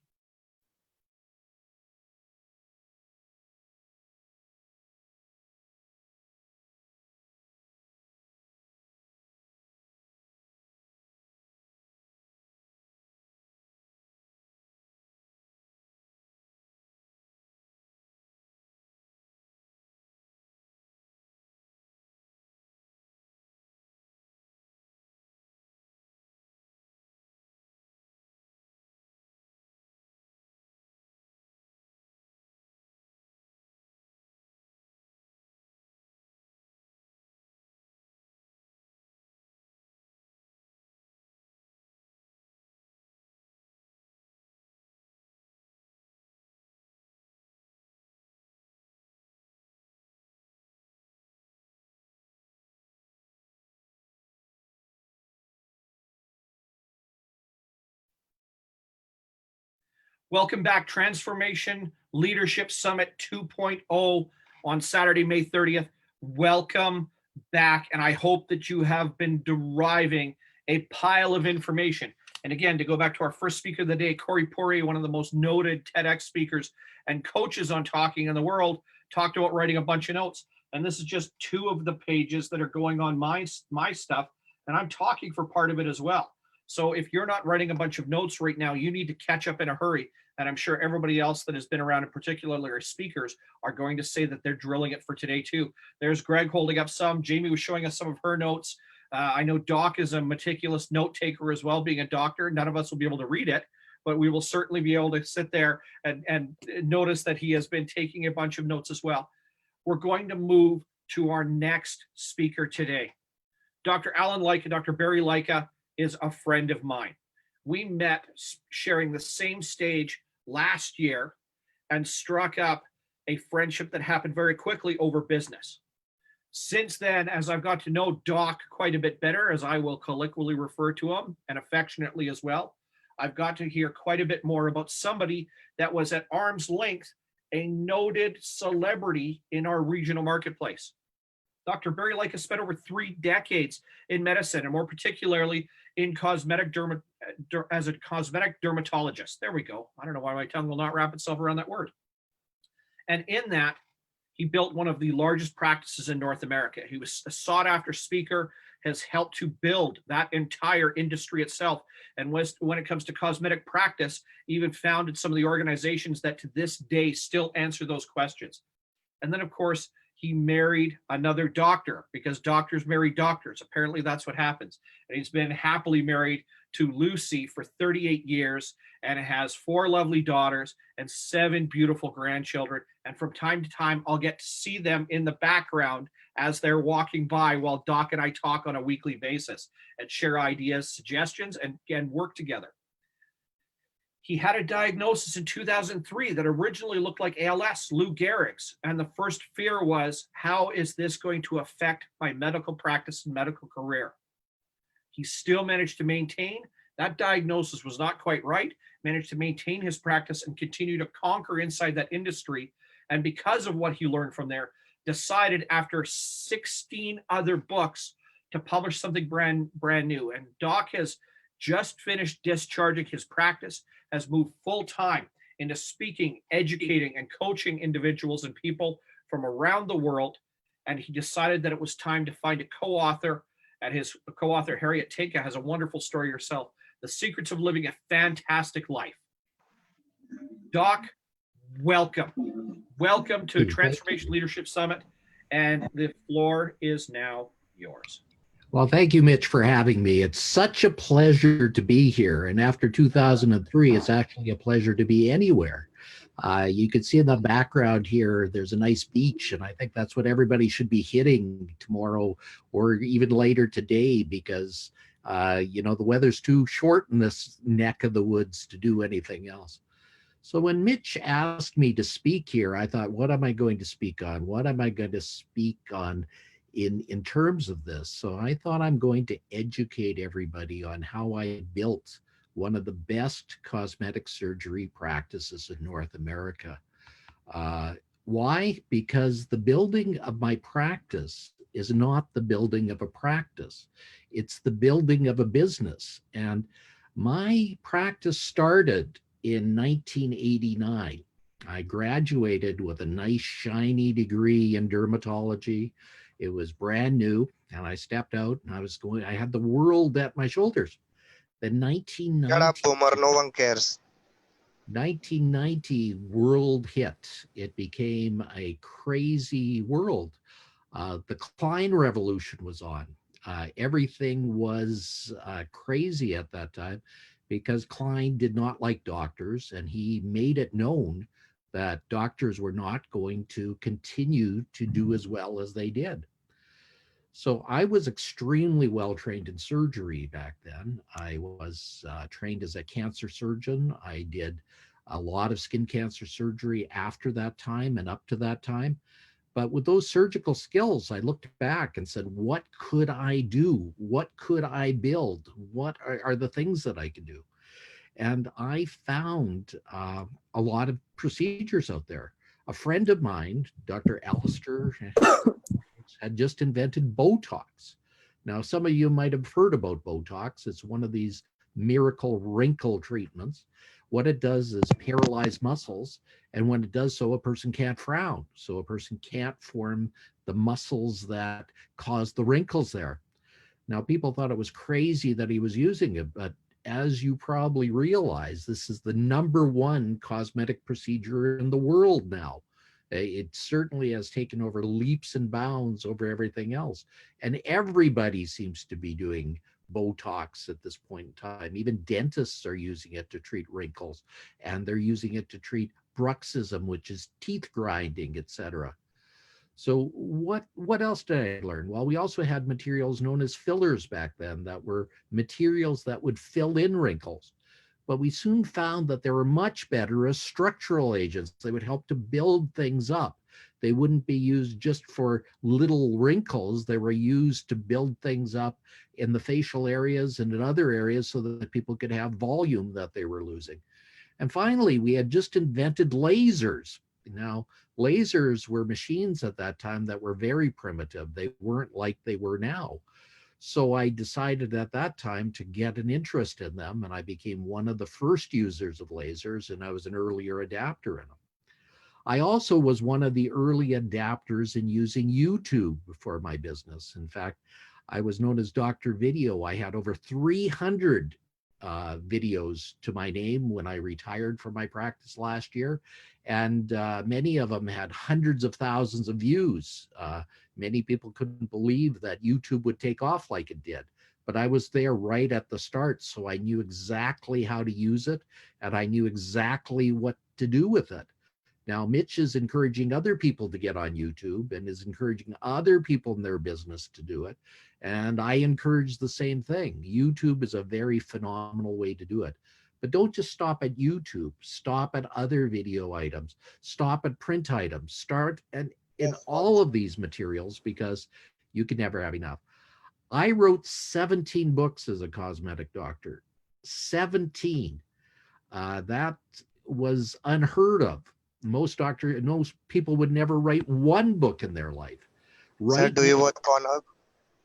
Welcome back, Transformation Leadership Summit 2.0 on Saturday, May 30th. Welcome back, and I hope that you have been deriving a pile of information. And again, to go back to our first speaker of the day, Corey Poirier, one of the most noted TEDx speakers and coaches on talking in the world, talked about writing a bunch of notes. And this is just 2 of the pages that are going on my stuff, and I'm talking for part of it as well. So if you're not writing a bunch of notes right now, you need to catch up in a hurry. And I'm sure everybody else that has been around, and particularly our speakers, are going to say that they're drilling it for today too. There's Greg holding up some. Jamie was showing us some of her notes. I know Doc is a meticulous note taker as well, being a doctor. None of us will be able to read it, but we will certainly be able to sit there and notice that he has been taking a bunch of notes as well. We're going to move to our next speaker today. Dr. Alan Leica, Dr. Barry Leica, is a friend of mine. We met sharing the same stage last year and struck up a friendship that happened very quickly over business. Since then, as I've got to know Doc quite a bit better, as I will colloquially refer to him, and affectionately as well, I've got to hear quite a bit more about somebody that was at arm's length, a noted celebrity in our regional marketplace. Dr. Barry Leica spent over 3 decades in medicine, and more particularly in as a cosmetic dermatologist. There we go. I don't know why my tongue will not wrap itself around that word. And in that, he built one of the largest practices in North America. He was a sought-after speaker, has helped to build that entire industry itself. And when it comes to cosmetic practice, even founded some of the organizations that to this day still answer those questions. And then, of course, he married another doctor because doctors marry doctors. Apparently that's what happens. And he's been happily married to Lucy for 38 years and has 4 lovely daughters and 7 beautiful grandchildren. And from time to time, I'll get to see them in the background as they're walking by while Doc and I talk on a weekly basis and share ideas, suggestions, and work together. He had a diagnosis in 2003 that originally looked like ALS, Lou Gehrig's. And the first fear was, how is this going to affect my medical practice and medical career? He still managed to maintain. That diagnosis was not quite right, managed to maintain his practice and continue to conquer inside that industry. And because of what he learned from there, decided after 16 other books to publish something brand new. And Doc has just finished discharging his practice, has moved full-time into speaking, educating, and coaching individuals and people from around the world. And he decided that it was time to find a co-author, and his co-author, Harriet Tinka, has a wonderful story herself, The Secrets of Living a Fantastic Life. Doc, welcome. Welcome to Transformation Leadership Summit, and the floor is now yours. Well, thank you, Mitch, for having me. It's such a pleasure to be here. And after 2003, it's actually a pleasure to be anywhere. You can see in the background here, there's a nice beach. And I think that's what everybody should be hitting tomorrow or even later today, because, you know, the weather's too short in this neck of the woods to do anything else. So when Mitch asked me to speak here, I thought, what am I going to speak on? What am I going to speak on in terms of this? So I thought I'm going to educate everybody on how I built one of the best cosmetic surgery practices in North America. Why? Because the building of my practice is not the building of a practice. It's the building of a business. And my practice started in 1989. I graduated with a nice shiny degree in dermatology. It was brand new, and I stepped out and I had the world at my shoulders. The 1990 world hit. It became a crazy world. The Klein revolution was on. Everything was crazy at that time because Klein did not like doctors, and he made it known that doctors were not going to continue to do as well as they did. So I was extremely well trained in surgery back then. I was trained as a cancer surgeon. I did a lot of skin cancer surgery after that time and up to that time. But with those surgical skills, I looked back and said, what could I do? What could I build? What are the things that I can do? And I found a lot of procedures out there. A friend of mine, Dr. Alistair, had just invented Botox. Now, some of you might have heard about Botox. It's one of these miracle wrinkle treatments. What it does is paralyze muscles. And when it does so, a person can't frown. So a person can't form the muscles that cause the wrinkles there. Now, people thought it was crazy that he was using it, but as you probably realize, this is the #1 cosmetic procedure in the world now. It certainly has taken over leaps and bounds over everything else. And everybody seems to be doing Botox at this point in time. Even dentists are using it to treat wrinkles, and they're using it to treat bruxism, which is teeth grinding, etc. So what else did I learn? Well, we also had materials known as fillers back then that were materials that would fill in wrinkles. But we soon found that they were much better as structural agents. They would help to build things up. They wouldn't be used just for little wrinkles. They were used to build things up in the facial areas and in other areas so that people could have volume that they were losing. And finally, we had just invented lasers. Now, lasers were machines at that time that were very primitive. They weren't like they were now. So I decided at that time to get an interest in them, and I became one of the first users of lasers, and I was an earlier adapter in them. I also was one of the early adapters in using YouTube for my business. In fact, I was known as Dr. Video. I had over 300 videos to my name when I retired from my practice last year. And many of them had hundreds of thousands of views. Many people couldn't believe that YouTube would take off like it did. But I was there right at the start, so I knew exactly how to use it, and I knew exactly what to do with it. Now, Mitch is encouraging other people to get on YouTube and is encouraging other people in their business to do it. And I encourage the same thing. YouTube is a very phenomenal way to do it. But don't just stop at YouTube. Stop at other video items. Stop at print items. Start in all of these materials, because you can never have enough. I wrote 17 books as a cosmetic doctor. 17. That was unheard of. Most people would never write one book in their life. Sir, do you watch Pornhub?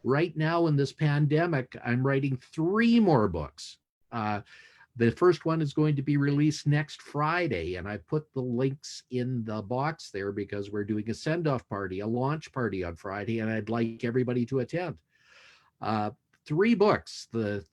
Right now in this pandemic, I'm writing 3 more books. The first one is going to be released next Friday, and I put the links in the box there because we're doing a send-off party, a launch party on Friday, and I'd like everybody to attend. 3 books. The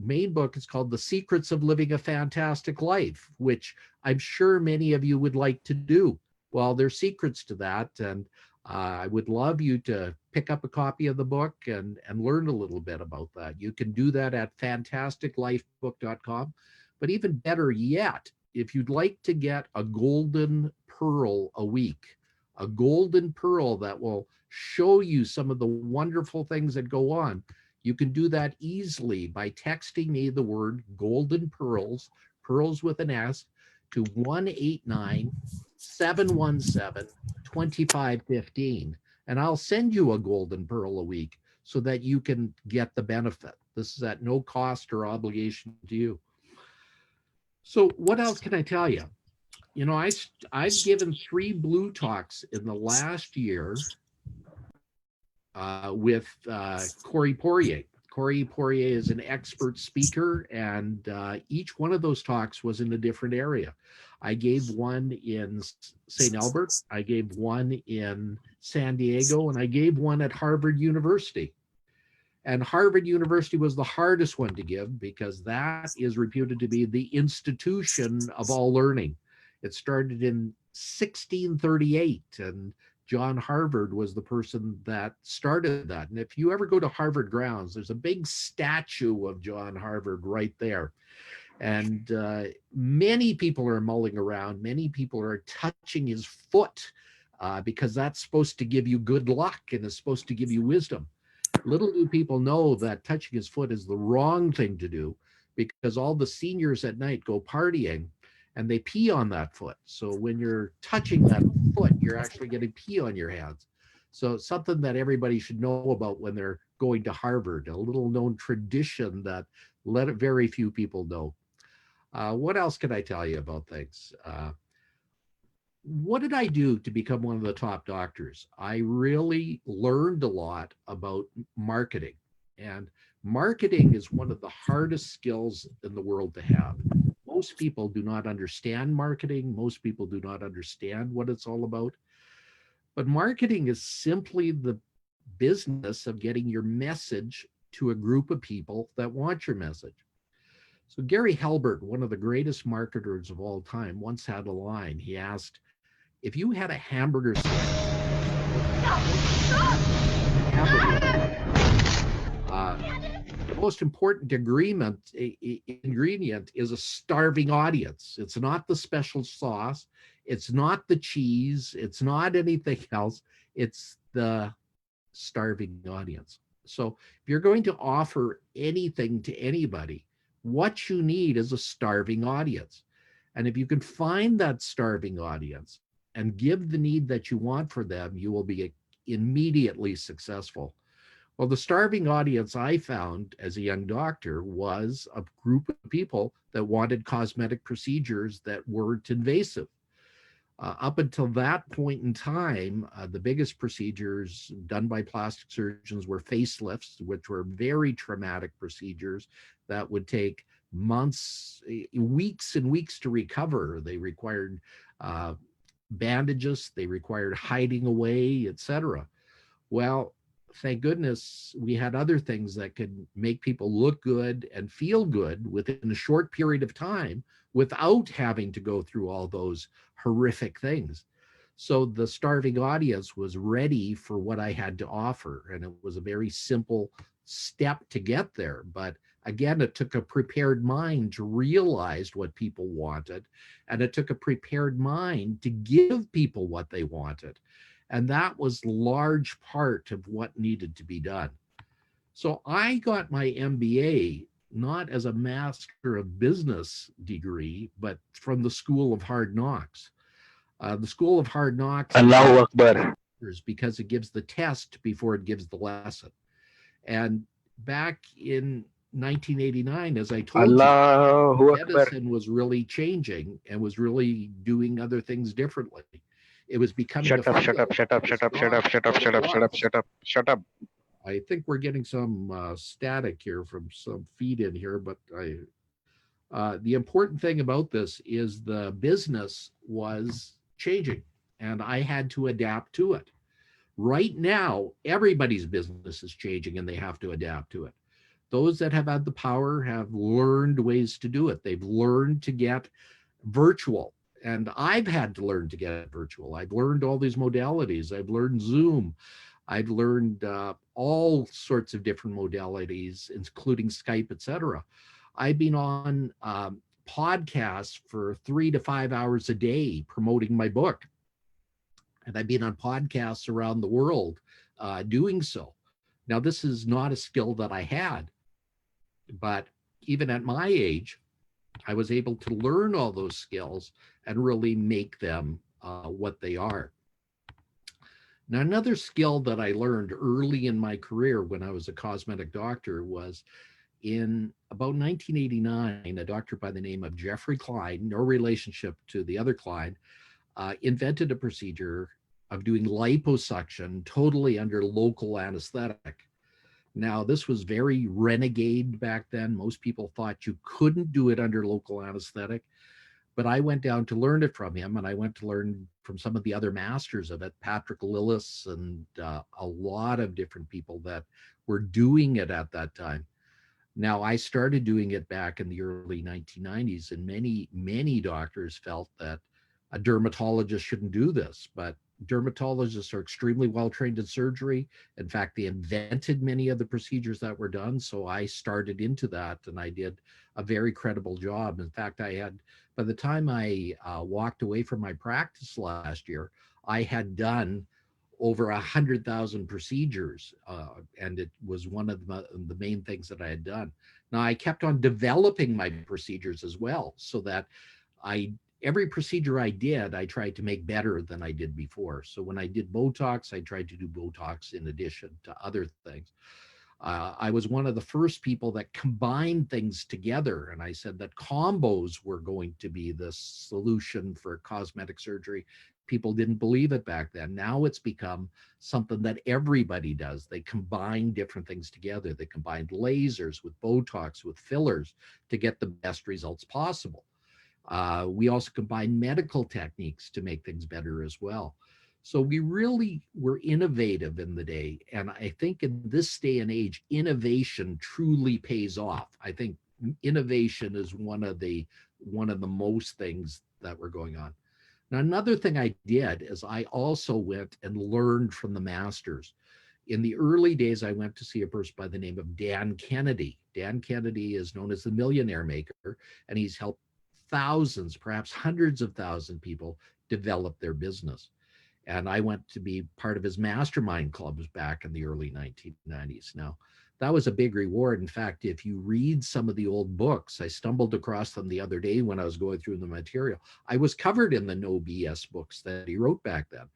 main book is called The Secrets of Living a Fantastic Life, which I'm sure many of you would like to do. Well, there's secrets to that, and I would love you to pick up a copy of the book and learn a little bit about that. You can do that at fantasticlifebook.com. But even better yet, if you'd like to get a golden pearl a week, a golden pearl that will show you some of the wonderful things that go on, you can do that easily by texting me the word golden pearls, pearls with an S, to 1-899-717-2515. And I'll send you a golden pearl a week so that you can get the benefit. This is at no cost or obligation to you. So what else can I tell you? You know, I've given 3 Blue Talks in the last year with Corey Poirier. Corey Poirier is an expert speaker, and each one of those talks was in a different area. I gave one in St. Albert, I gave one in San Diego, and I gave one at Harvard University. And Harvard University was the hardest one to give because that is reputed to be the institution of all learning. It started in 1638, and John Harvard was the person that started that. And if you ever go to Harvard grounds, there's a big statue of John Harvard right there. And many people are mulling around. Many people are touching his foot because that's supposed to give you good luck and is supposed to give you wisdom. Little do people know that touching his foot is the wrong thing to do, because all the seniors at night go partying and they pee on that foot. So when you're touching that foot, you're actually getting pee on your hands. So it's something that everybody should know about when they're going to Harvard, a little known tradition that very few people know. What else can I tell you about things? What did I do to become one of the top doctors? I really learned a lot about marketing. And marketing is one of the hardest skills in the world to have. Most people do not understand marketing. Most people do not understand what it's all about. But marketing is simply the business of getting your message to a group of people that want your message. So Gary Halbert, one of the greatest marketers of all time, once had a line. He asked, if you had a hamburger the most important ingredient is a starving audience. It's not the special sauce. It's not the cheese. It's not anything else. It's the starving audience. So if you're going to offer anything to anybody, what you need is a starving audience. And if you can find that starving audience and give the need that you want for them, you will be immediately successful. Well, the starving audience I found as a young doctor was a group of people that wanted cosmetic procedures that weren't invasive. Up until that point in time, the biggest procedures done by plastic surgeons were facelifts, which were very traumatic procedures that would take months, weeks and weeks to recover. They required bandages, they required hiding away, etc. Well, thank goodness we had other things that could make people look good and feel good within a short period of time without having to go through all those horrific things. So the starving audience was ready for what I had to offer. And it was a very simple step to get there. But again, it took a prepared mind to realize what people wanted. And it took a prepared mind to give people what they wanted. And that was large part of what needed to be done. So I got my MBA not as a Master of Business degree, but from the School of Hard Knocks. The School of Hard Knocks Allahu Akbar. because it gives the test before it gives the lesson. And back in 1989, as I told Allahu you, Akbar. medicine was really changing and was really doing other things differently. It was becoming Shut up, shut up, shut up, shut up, shut up, shut up, shut up, shut up, shut up, shut up. I think we're getting some static here from some feed in here, but the important thing about this is the business was changing and I had to adapt to it. Right now, everybody's business is changing and they have to adapt to it. Those that have had the power have learned ways to do it. They've learned to get virtual. And I've had to learn to get virtual. I've learned all these modalities. I've learned Zoom. I've learned all sorts of different modalities, including Skype, etc. I've been on podcasts for 3 to 5 hours a day promoting my book. And I've been on podcasts around the world doing so. Now, this is not a skill that I had, but even at my age, I was able to learn all those skills and really make them what they are. Now, another skill that I learned early in my career when I was a cosmetic doctor was in about 1989, a doctor by the name of Jeffrey Klein, no relationship to the other Klein, invented a procedure of doing liposuction totally under local anesthetic. Now, this was very renegade back then. Most people thought you couldn't do it under local anesthetic, but I went down to learn it from him, and I went to learn from some of the other masters of it, Patrick Lillis and a lot of different people that were doing it at that time. Now, I started doing it back in the early 1990s, and many doctors felt that a dermatologist shouldn't do this, but dermatologists are extremely well trained in surgery. In fact, they invented many of the procedures that were done. So I started into that and I did a very credible job. In fact, by the time I walked away from my practice last year, I had done over 100,000 procedures. And it was one of the main things that I had done. Now, I kept on developing my procedures as well, so that every procedure I did, I tried to make better than I did before. So when I did Botox, I tried to do Botox in addition to other things. I was one of the first people that combined things together. And I said that combos were going to be the solution for cosmetic surgery. People didn't believe it back then. Now it's become something that everybody does. They combine different things together. They combine lasers with Botox, with fillers to get the best results possible. We also combine medical techniques to make things better as well. So we really were innovative in the day. And I think in this day and age, innovation truly pays off. I think innovation is one of the most things that were going on. Now, another thing I did is I also went and learned from the masters. In the early days, I went to see a person by the name of Dan Kennedy. Dan Kennedy is known as the Millionaire Maker, and he's helped thousands, perhaps hundreds of thousands of people develop their business. And I went to be part of his mastermind clubs back in the early 1990s. Now, that was a big reward. In fact, if you read some of the old books, I stumbled across them the other day when I was going through the material. I was covered in the No BS books that he wrote back then.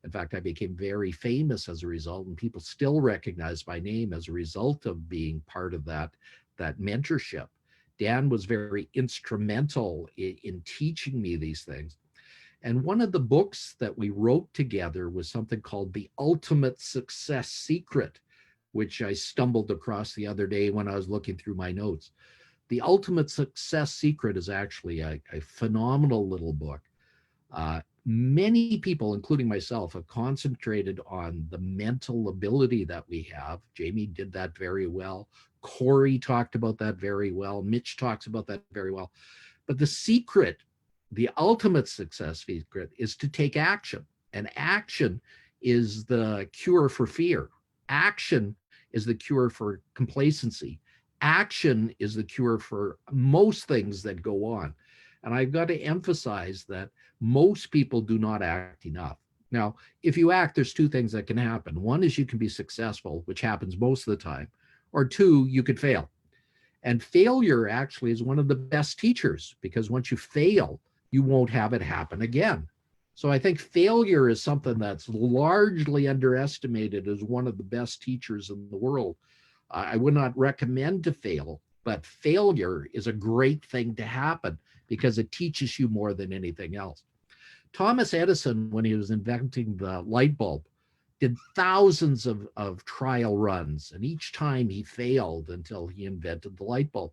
In fact, I became very famous as a result, and people still recognize my name as a result of being part of that mentorship. Dan was very instrumental in teaching me these things. And one of the books that we wrote together was something called The Ultimate Success Secret, which I stumbled across the other day when I was looking through my notes. The Ultimate Success Secret is actually a phenomenal little book. many people, including myself, have concentrated on the mental ability that we have. Jamie did that very well. Corey talked about that very well. Mitch talks about that very well. But the secret, the ultimate success secret, is to take action. And action is the cure for fear. Action is the cure for complacency. Action is the cure for most things that go on. And I've got to emphasize that most people do not act enough. Now, if you act, there's two things that can happen. One is you can be successful, which happens most of the time, or two, you could fail. And failure actually is one of the best teachers, because once you fail, you won't have it happen again. So I think failure is something that's largely underestimated as one of the best teachers in the world. I would not recommend to fail, but failure is a great thing to happen because it teaches you more than anything else. Thomas Edison, when he was inventing the light bulb, did thousands of trial runs, and each time he failed until he invented the light bulb.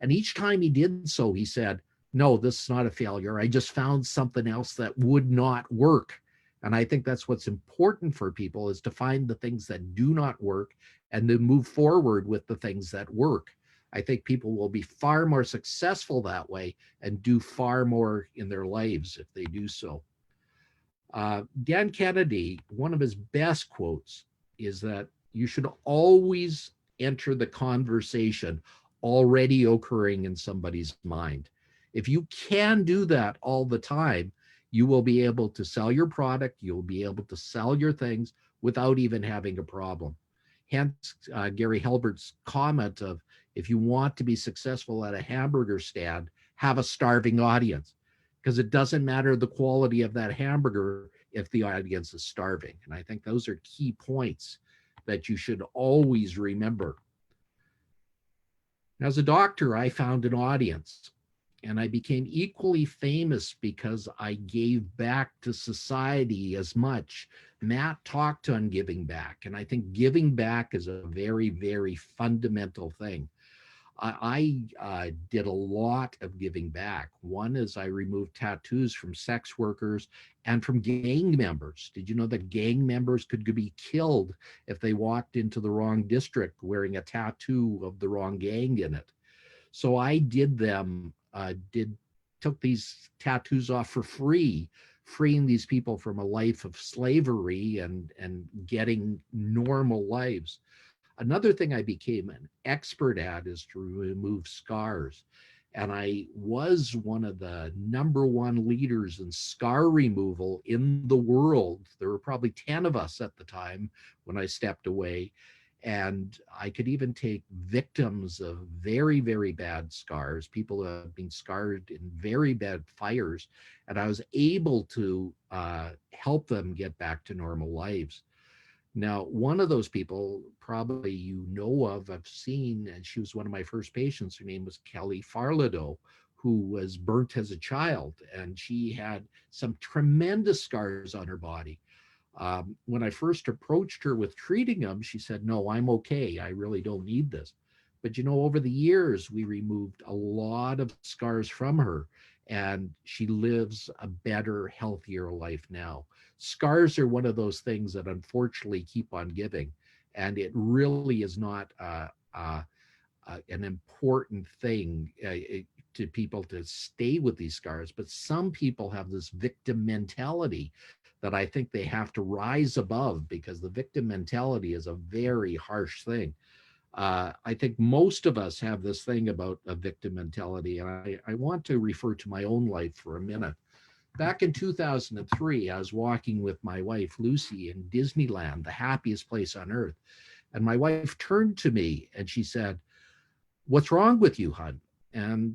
And each time he did so, he said, no, this is not a failure. I just found something else that would not work. And I think that's what's important for people, is to find the things that do not work and then move forward with the things that work. I think people will be far more successful that way and do far more in their lives if they do so. Dan Kennedy, one of his best quotes is that you should always enter the conversation already occurring in somebody's mind. If you can do that all the time, you will be able to sell your product, you'll be able to sell your things without even having a problem. Hence, Gary Halbert's comment of, if you want to be successful at a hamburger stand, have a starving audience, because it doesn't matter the quality of that hamburger if the audience is starving. And I think those are key points that you should always remember. As a doctor, I found an audience, and I became equally famous because I gave back to society as much. Matt talked on giving back, and I think giving back is a very, very fundamental thing. I did a lot of giving back. One is I removed tattoos from sex workers and from gang members. Did you know that gang members could be killed if they walked into the wrong district wearing a tattoo of the wrong gang in it? So I did them, took these tattoos off for free, freeing these people from a life of slavery and getting normal lives. Another thing I became an expert at is to remove scars. And I was one of the #1 leaders in scar removal in the world. There were probably 10 of us at the time when I stepped away. And I could even take victims of very, very bad scars, people who have been scarred in very bad fires, and I was able to help them get back to normal lives. Now, one of those people, probably you know of, I've seen, and she was one of my first patients. Her name was Kelly Farladoe, who was burnt as a child, and she had some tremendous scars on her body. When I first approached her with treating them, she said, no, I'm okay. I really don't need this. But you know, over the years, we removed a lot of scars from her, and she lives a better, healthier life now. Scars are one of those things that unfortunately keep on giving, and it really is not an important thing to people to stay with these scars. But some people have this victim mentality that I think they have to rise above, because the victim mentality is a very harsh thing. I think most of us have this thing about a victim mentality, and I want to refer to my own life for a minute. Back in 2003, I was walking with my wife, Lucy, in Disneyland, the happiest place on earth. And my wife turned to me and she said, what's wrong with you, hon? And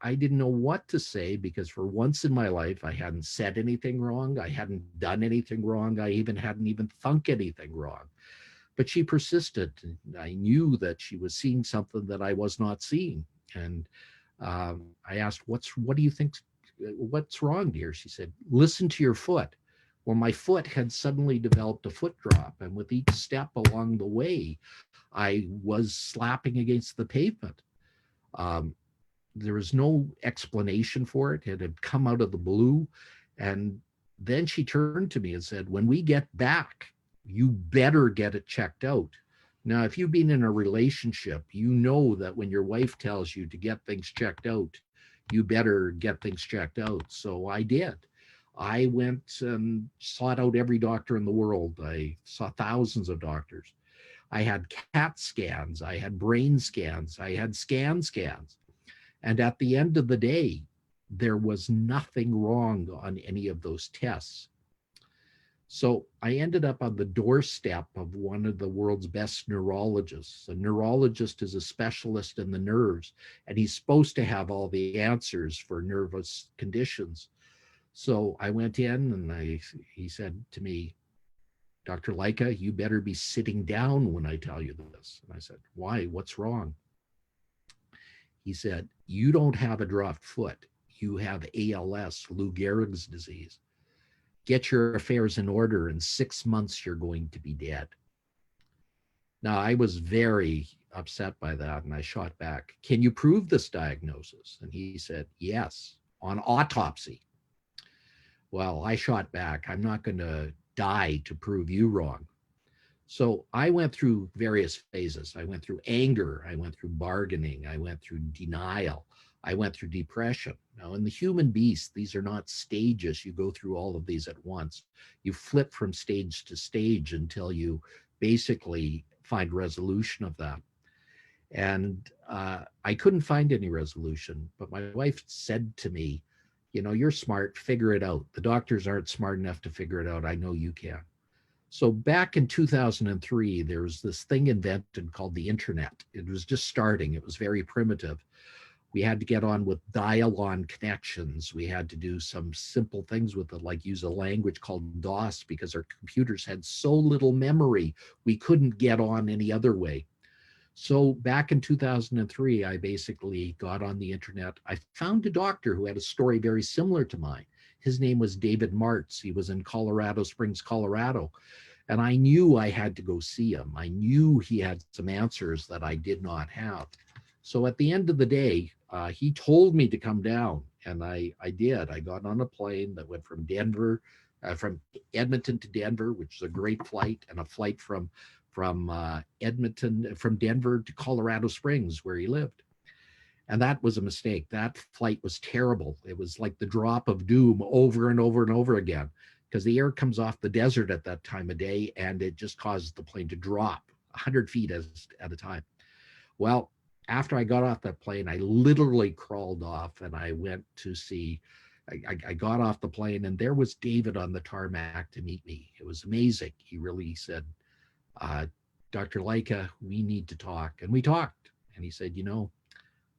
I didn't know what to say, because for once in my life, I hadn't said anything wrong. I hadn't done anything wrong. I hadn't even thunk anything wrong. But she persisted. I knew that she was seeing something that I was not seeing. And I asked, what do you think? What's wrong, dear? She said, listen to your foot. Well, my foot had suddenly developed a foot drop. And with each step along the way, I was slapping against the pavement. There was no explanation for it. It had come out of the blue. And then she turned to me and said, when we get back, you better get it checked out. Now, if you've been in a relationship, you know that when your wife tells you to get things checked out, you better get things checked out. So I did. I went and sought out every doctor in the world. I saw thousands of doctors. I had CAT scans, I had brain scans, I had scans. And at the end of the day, there was nothing wrong on any of those tests. So I ended up on the doorstep of one of the world's best neurologists. A neurologist is a specialist in the nerves, and he's supposed to have all the answers for nervous conditions. So I went in and he said to me, Dr. Leica, you better be sitting down when I tell you this. And I said, why? What's wrong? He said, you don't have a dropped foot. You have ALS, Lou Gehrig's disease. Get your affairs in order. In 6 months, you're going to be dead. Now, I was very upset by that, and I shot back, can you prove this diagnosis? And he said, yes, on autopsy. Well, I shot back, I'm not going to die to prove you wrong. So I went through various phases. I went through anger, I went through bargaining, I went through denial, I went through depression. Now, in the human beast, these are not stages. You go through all of these at once. You flip from stage to stage until you basically find resolution of that. And I couldn't find any resolution, but my wife said to me, you know, you're smart, figure it out. The doctors aren't smart enough to figure it out. I know you can. So back in 2003, there was this thing invented called the internet. It was just starting. It was very primitive. We had to get on with dial-on connections. We had to do some simple things with it, like use a language called DOS, because our computers had so little memory, we couldn't get on any other way. So back in 2003, I basically got on the internet. I found a doctor who had a story very similar to mine. His name was David Martz. He was in Colorado Springs, Colorado. And I knew I had to go see him. I knew he had some answers that I did not have. So at the end of the day, he told me to come down, and I did. I got on a plane that went from from Edmonton to Denver, which is a great flight, and a flight from Denver to Colorado Springs, where he lived. And that was a mistake. That flight was terrible. It was like the drop of doom over and over and over again, because the air comes off the desert at that time of day, and it just causes the plane to drop 100 feet at a time. Well, after I got off that plane, I literally crawled off, and I went to see, I got off the plane, and there was David on the tarmac to meet me. It was amazing. He really said, Dr. Leica, we need to talk. And we talked. And he said, you know,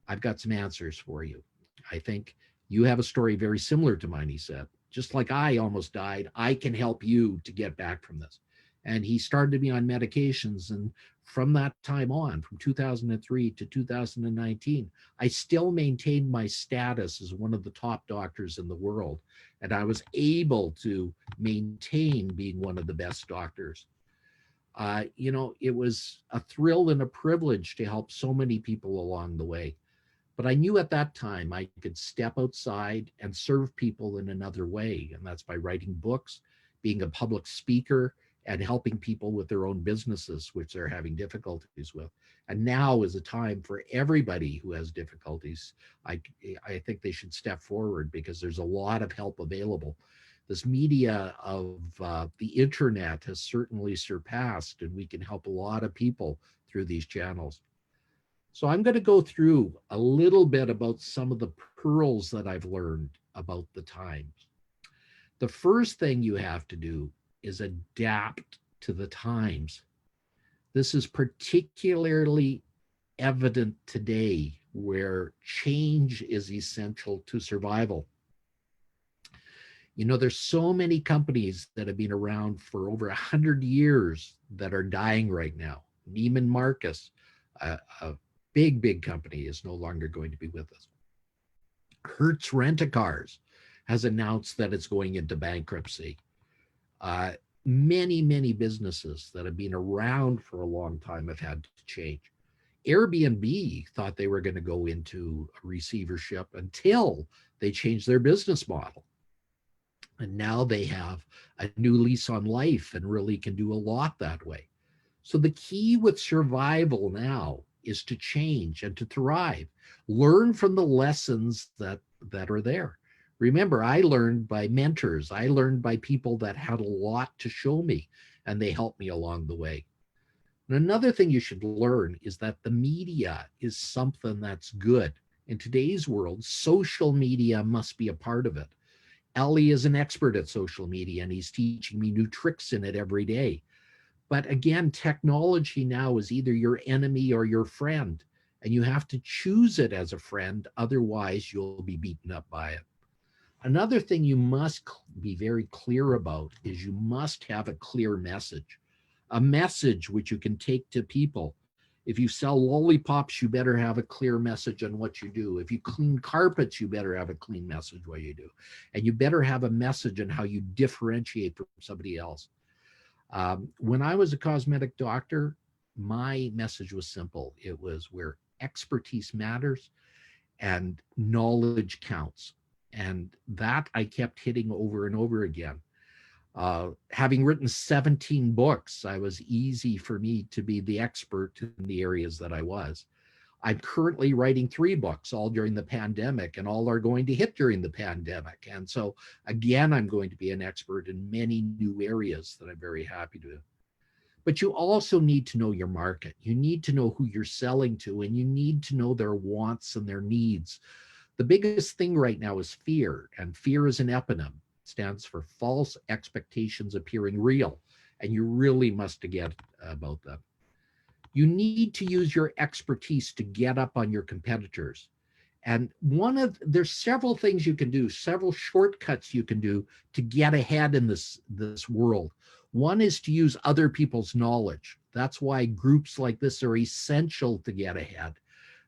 I've got some answers for you. I think you have a story very similar to mine, he said. Just like I almost died, I can help you to get back from this. And he started me on medications. And from that time on, from 2003 to 2019, I still maintained my status as one of the top doctors in the world. And I was able to maintain being one of the best doctors. You know, it was a thrill and a privilege to help so many people along the way. But I knew at that time I could step outside and serve people in another way. And that's by writing books, being a public speaker, and helping people with their own businesses, which they're having difficulties with. And now is a time for everybody who has difficulties. I think they should step forward, because there's a lot of help available. This media of the internet has certainly surpassed, and we can help a lot of people through these channels. So I'm going to go through a little bit about some of the pearls that I've learned about the times. The first thing you have to do is adapt to the times. This is particularly evident today, where change is essential to survival. You know, there's so many companies that have been around for over 100 years that are dying right now. Neiman Marcus, a big company, is no longer going to be with us. Hertz Rent-A-Cars has announced that it's going into bankruptcy. Many businesses that have been around for a long time have had to change. Airbnb thought they were going to go into a receivership until they changed their business model. And now they have a new lease on life and really can do a lot that way. So the key with survival now is to change and to thrive. Learn from the lessons that are there. Remember, I learned by mentors. I learned by people that had a lot to show me, and they helped me along the way. And another thing you should learn is that the media is something that's good. In today's world, social media must be a part of it. Ellie is an expert at social media, and he's teaching me new tricks in it every day. But again, technology now is either your enemy or your friend, and you have to choose it as a friend. Otherwise, you'll be beaten up by it. Another thing you must be very clear about is you must have a clear message, a message which you can take to people. If you sell lollipops, you better have a clear message on what you do. If you clean carpets, you better have a clean message what you do. And you better have a message on how you differentiate from somebody else. When I was a cosmetic doctor, my message was simple. It was where expertise matters and knowledge counts. And that I kept hitting over and over again. Having written 17 books, it was easy for me to be the expert in the areas that I was. I'm currently writing 3 books, all during the pandemic, and all are going to hit during the pandemic. And so, again, I'm going to be an expert in many new areas that I'm very happy to. But you also need to know your market. You need to know who you're selling to, and you need to know their wants and their needs. The biggest thing right now is fear, and fear is an eponym. It stands for false expectations appearing real, and you really must get about them. You need to use your expertise to get up on your competitors. And there's several things you can do, several shortcuts you can do to get ahead in this world. One is to use other people's knowledge. That's why groups like this are essential to get ahead.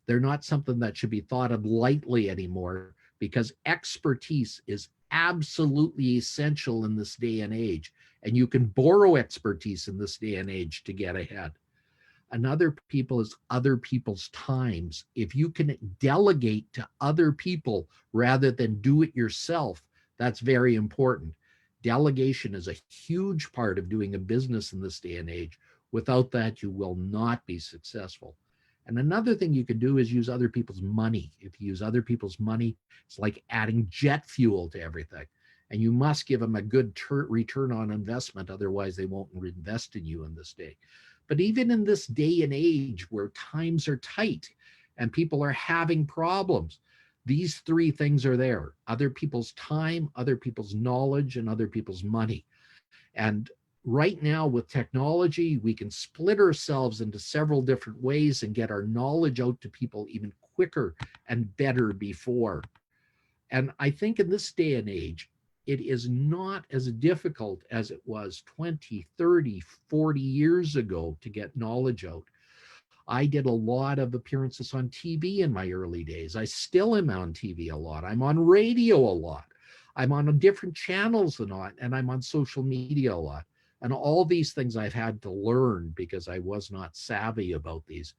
They're not something that should be thought of lightly anymore, because expertise is absolutely essential in this day and age. And you can borrow expertise in this day and age to get ahead. Another people is other people's times. If you can delegate to other people rather than do it yourself, that's very important. Delegation is a huge part of doing a business in this day and age. Without that, you will not be successful. And another thing you can do is use other people's money. If you use other people's money, it's like adding jet fuel to everything. And you must give them a good return on investment. Otherwise, they won't invest in you in this day. But even in this day and age where times are tight and people are having problems, these 3 things are there: other people's time, other people's knowledge, and other people's money. And right now with technology, we can split ourselves into several different ways and get our knowledge out to people even quicker and better before. And I think in this day and age, it is not as difficult as it was 20, 30, 40 years ago to get knowledge out. I did a lot of appearances on TV in my early days. I still am on TV a lot. I'm on radio a lot. I'm on different channels a lot, and I'm on social media a lot. And all these things I've had to learn because I was not savvy about these.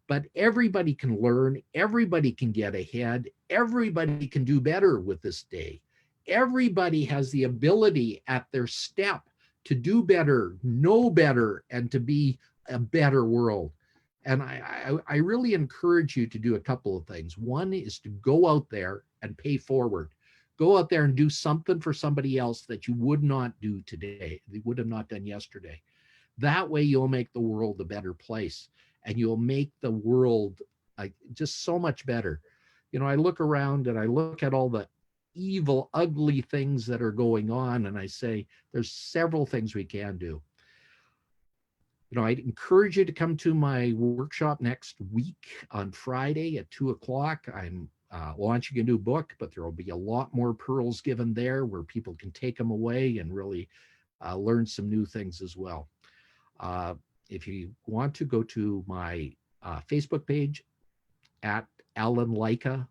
But everybody can learn, everybody can get ahead, everybody can do better with this day. Everybody has the ability at their step to do better, know better, and to be a better world. And I really encourage you to do a couple of things. One is to go out there and pay forward. Go out there and do something for somebody else that you would not do today, you would have not done yesterday. That way you'll make the world a better place, and you'll make the world just so much better. You know, I look around and I look at all the evil, ugly things that are going on, and I say, there's several things we can do. You know, I'd encourage you to come to my workshop next week on Friday at 2:00. I'm launching a new book, but there will be a lot more pearls given there where people can take them away and really learn some new things as well. If you want to, go to my Facebook page at Alan Leica,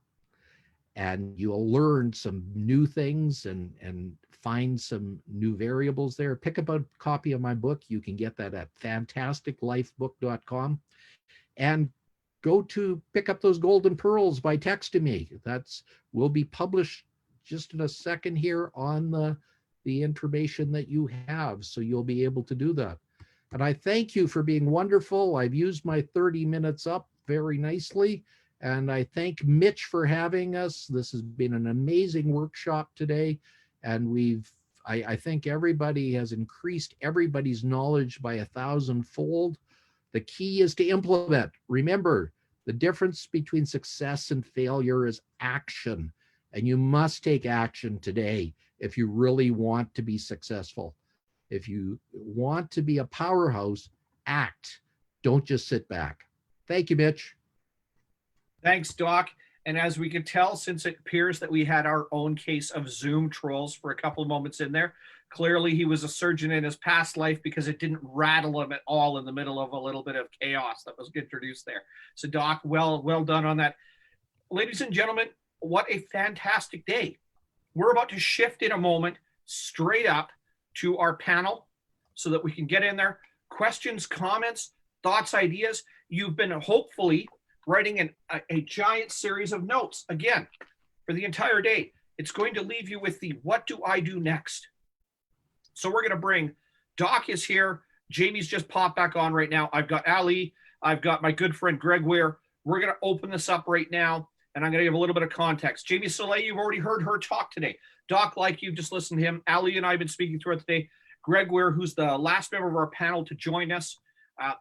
and you'll learn some new things and find some new variables there. Pick up a copy of my book. You can get that at fantasticlifebook.com. And go to pick up those golden pearls by texting me. Will be published just in a second here on the the information that you have, so you'll be able to do that. And I thank you for being wonderful. I've used my 30 minutes up very nicely. And I thank Mitch for having us. This has been an amazing workshop today. And I think everybody has increased everybody's knowledge by 1,000-fold. The key is to implement. Remember, the difference between success and failure is action. And you must take action today if you really want to be successful. If you want to be a powerhouse, act. Don't just sit back. Thank you, Mitch. Thanks, Doc. And as we could tell, since it appears that we had our own case of Zoom trolls for a couple of moments in there, clearly he was a surgeon in his past life because it didn't rattle him at all in the middle of a little bit of chaos that was introduced there. So Doc, well done on that. Ladies and gentlemen, what a fantastic day. We're about to shift in a moment straight up to our panel so that we can get in there. Questions, comments, thoughts, ideas. You've been hopefully writing a giant series of notes, again, for the entire day. It's going to leave you with the what do I do next? So we're going to bring, Doc is here. Jamie's just popped back on right now. I've got Ali. I've got my good friend Greg Weir. We're going to open this up right now, and I'm going to give a little bit of context. Jamie Soleil, you've already heard her talk today. Doc, like you've just listened to him. Ali and I have been speaking throughout the day. Greg Weir, who's the last member of our panel to join us,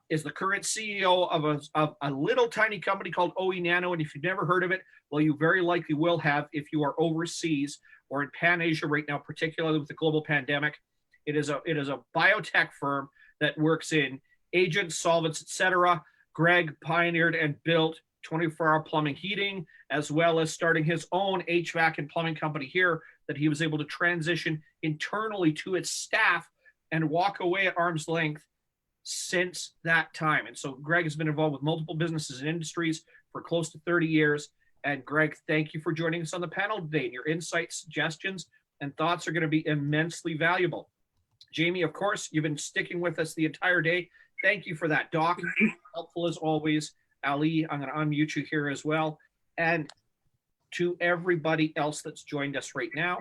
is the current CEO of a little tiny company called OE Nano. And if you've never heard of it, well, you very likely will have if you are overseas or in Pan Asia right now, particularly with the global pandemic. It is a biotech firm that works in agents, solvents, etc. Greg pioneered and built 24-hour plumbing heating, as well as starting his own HVAC and plumbing company here that he was able to transition internally to its staff and walk away at arm's length since that time. And so Greg has been involved with multiple businesses and industries for close to 30 years. And Greg, thank you for joining us on the panel today. And your insights, suggestions, and thoughts are going to be immensely valuable. Jamie, of course, you've been sticking with us the entire day. Thank you for that. Doc, helpful as always. Ali, I'm going to unmute you here as well. And to everybody else that's joined us right now,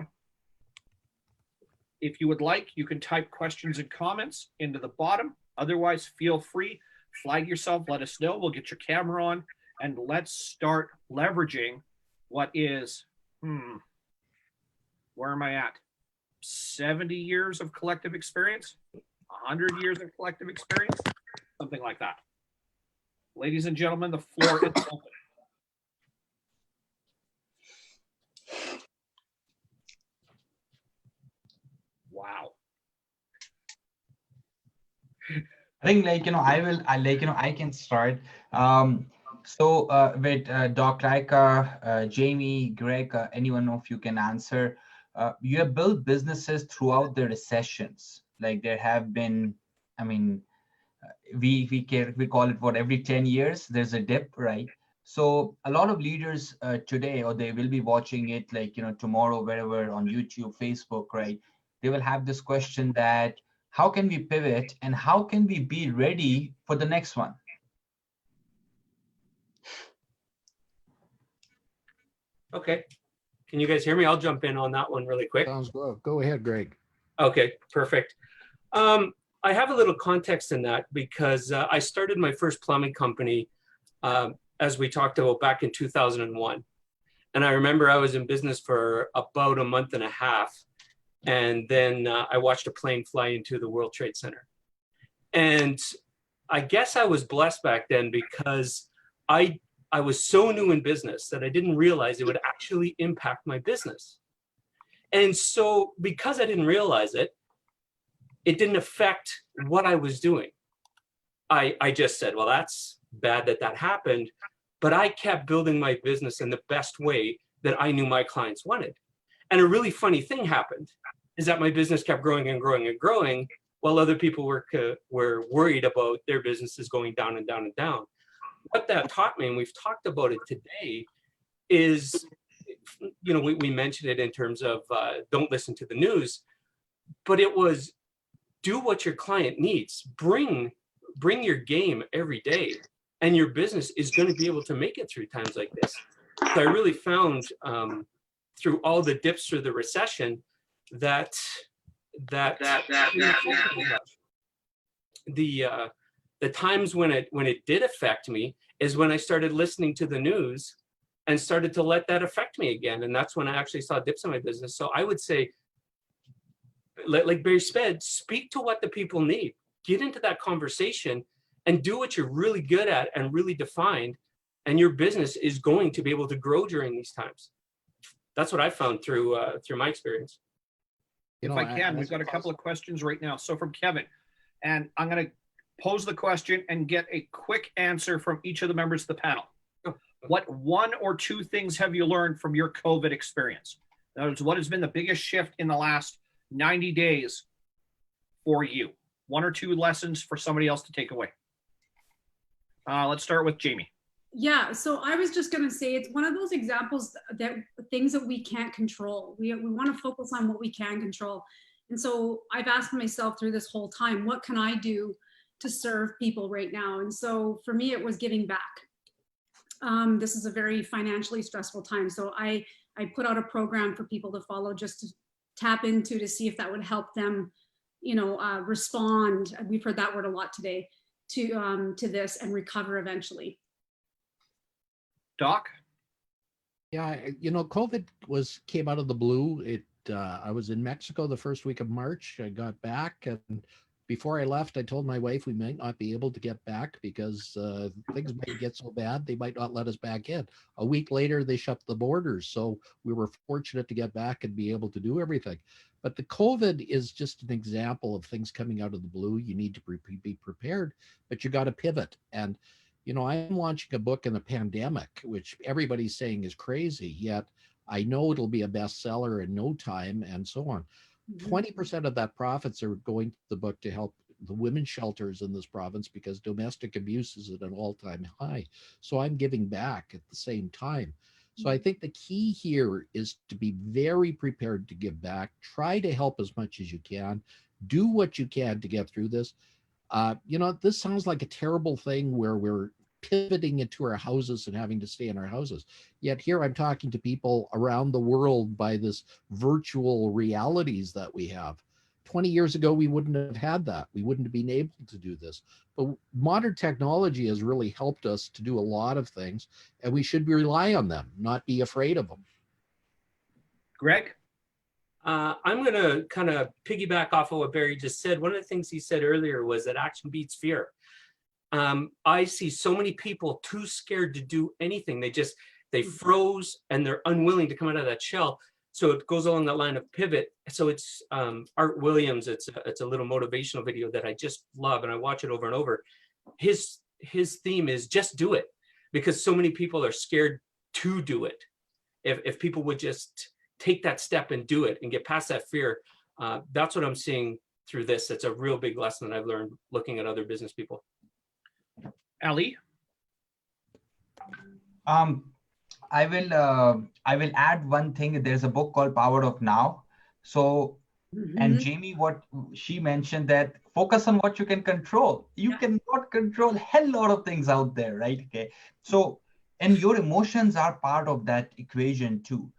if you would like, you can type questions and comments into the bottom. Otherwise, feel free, flag yourself, let us know. We'll get your camera on, and let's start leveraging what is, where am I at? 70 years of collective experience, 100 years of collective experience, something like that. Ladies and gentlemen, the floor is open. Wow. I think I can start. With Doc Laika, Jamie, Greg, anyone of you can answer. You have built businesses throughout the recessions. Like there have been, I mean, we call it what, every 10 years there's a dip, right? So a lot of leaders today, or they will be watching it like, tomorrow, wherever, on YouTube, Facebook, right? They will have this question that, how can we pivot and how can we be ready for the next one? Okay. Can you guys hear me? I'll jump in on that one really quick. Sounds good. Go ahead, Greg. Okay, perfect. I have a little context in that because I started my first plumbing company, as we talked about, back in 2001. And I remember I was in business for about a month and a half. And then I watched a plane fly into the World Trade Center. And I guess I was blessed back then because I was so new in business that I didn't realize it would actually impact my business. And so because I didn't realize it, it didn't affect what I was doing. I just said, well, that's bad that happened. But I kept building my business in the best way that I knew my clients wanted. And a really funny thing happened is that my business kept growing and growing and growing while other people were worried about their businesses going down and down and down. What that taught me, and we've talked about it today, is, we mentioned it in terms of don't listen to the news, but it was do what your client needs. Bring your game every day, and your business is going to be able to make it through times like this. So I really found through all the dips through the recession that that the times when it did affect me is when I started listening to the news and started to let that affect me again. And that's when I actually saw dips in my business. So I would say, like Barry said, speak to what the people need, get into that conversation and do what you're really good at and really defined. And your business is going to be able to grow during these times. That's what I found through my experience. If I can, we've got a couple of questions right now. So from Kevin, and I'm going to pose the question and get a quick answer from each of the members of the panel. What one or two things have you learned from your COVID experience? In other words, what has been the biggest shift in the last 90 days for you? One or two lessons for somebody else to take away. Let's start with Jamie. Yeah, so I was just going to say it's one of those examples that things that we can't control. We want to focus on what we can control. And so I've asked myself through this whole time, what can I do to serve people right now? And so for me, it was giving back. This is a very financially stressful time. So I put out a program for people to follow just to tap into to see if that would help them, you know, respond. We've heard that word a lot today to this and recover eventually. Doc? Yeah, you know, COVID came out of the blue. I was in Mexico the first week of March. I got back, and before I left, I told my wife we might not be able to get back because things might get so bad they might not let us back in. A week later, they shut the borders, so we were fortunate to get back and be able to do everything. But the COVID is just an example of things coming out of the blue. You need to be prepared, but you got to pivot. And you know, I'm launching a book in a pandemic, which everybody's saying is crazy, yet I know it'll be a bestseller in no time and so on. 20% of that profits are going to the book to help the women's shelters in this province because domestic abuse is at an all-time high. So I'm giving back at the same time. So I think the key here is to be very prepared to give back, try to help as much as you can, do what you can to get through this. You know, this sounds like a terrible thing where we're pivoting into our houses and having to stay in our houses. Yet here I'm talking to people around the world by this virtual realities that we have. 20 years ago, we wouldn't have had that. We wouldn't have been able to do this. But modern technology has really helped us to do a lot of things, and we should rely on them, not be afraid of them. Greg? I'm going to kind of piggyback off of what Barry just said. One of the things he said earlier was that action beats fear. I see so many people too scared to do anything. They froze and they're unwilling to come out of that shell. So it goes along the line of pivot. So it's Art Williams. It's a little motivational video that I just love, and I watch it over and over. His theme is just do it, because so many people are scared to do it. If people would just take that step and do it and get past that fear, that's what I'm seeing through this. It's a real big lesson that I've learned looking at other business people. Ali? I will add one thing. There's a book called Power of Now. So, and Jamie, what she mentioned, that focus on what you can control. You cannot control a hell lot of things out there, right? Okay. So, and your emotions are part of that equation too.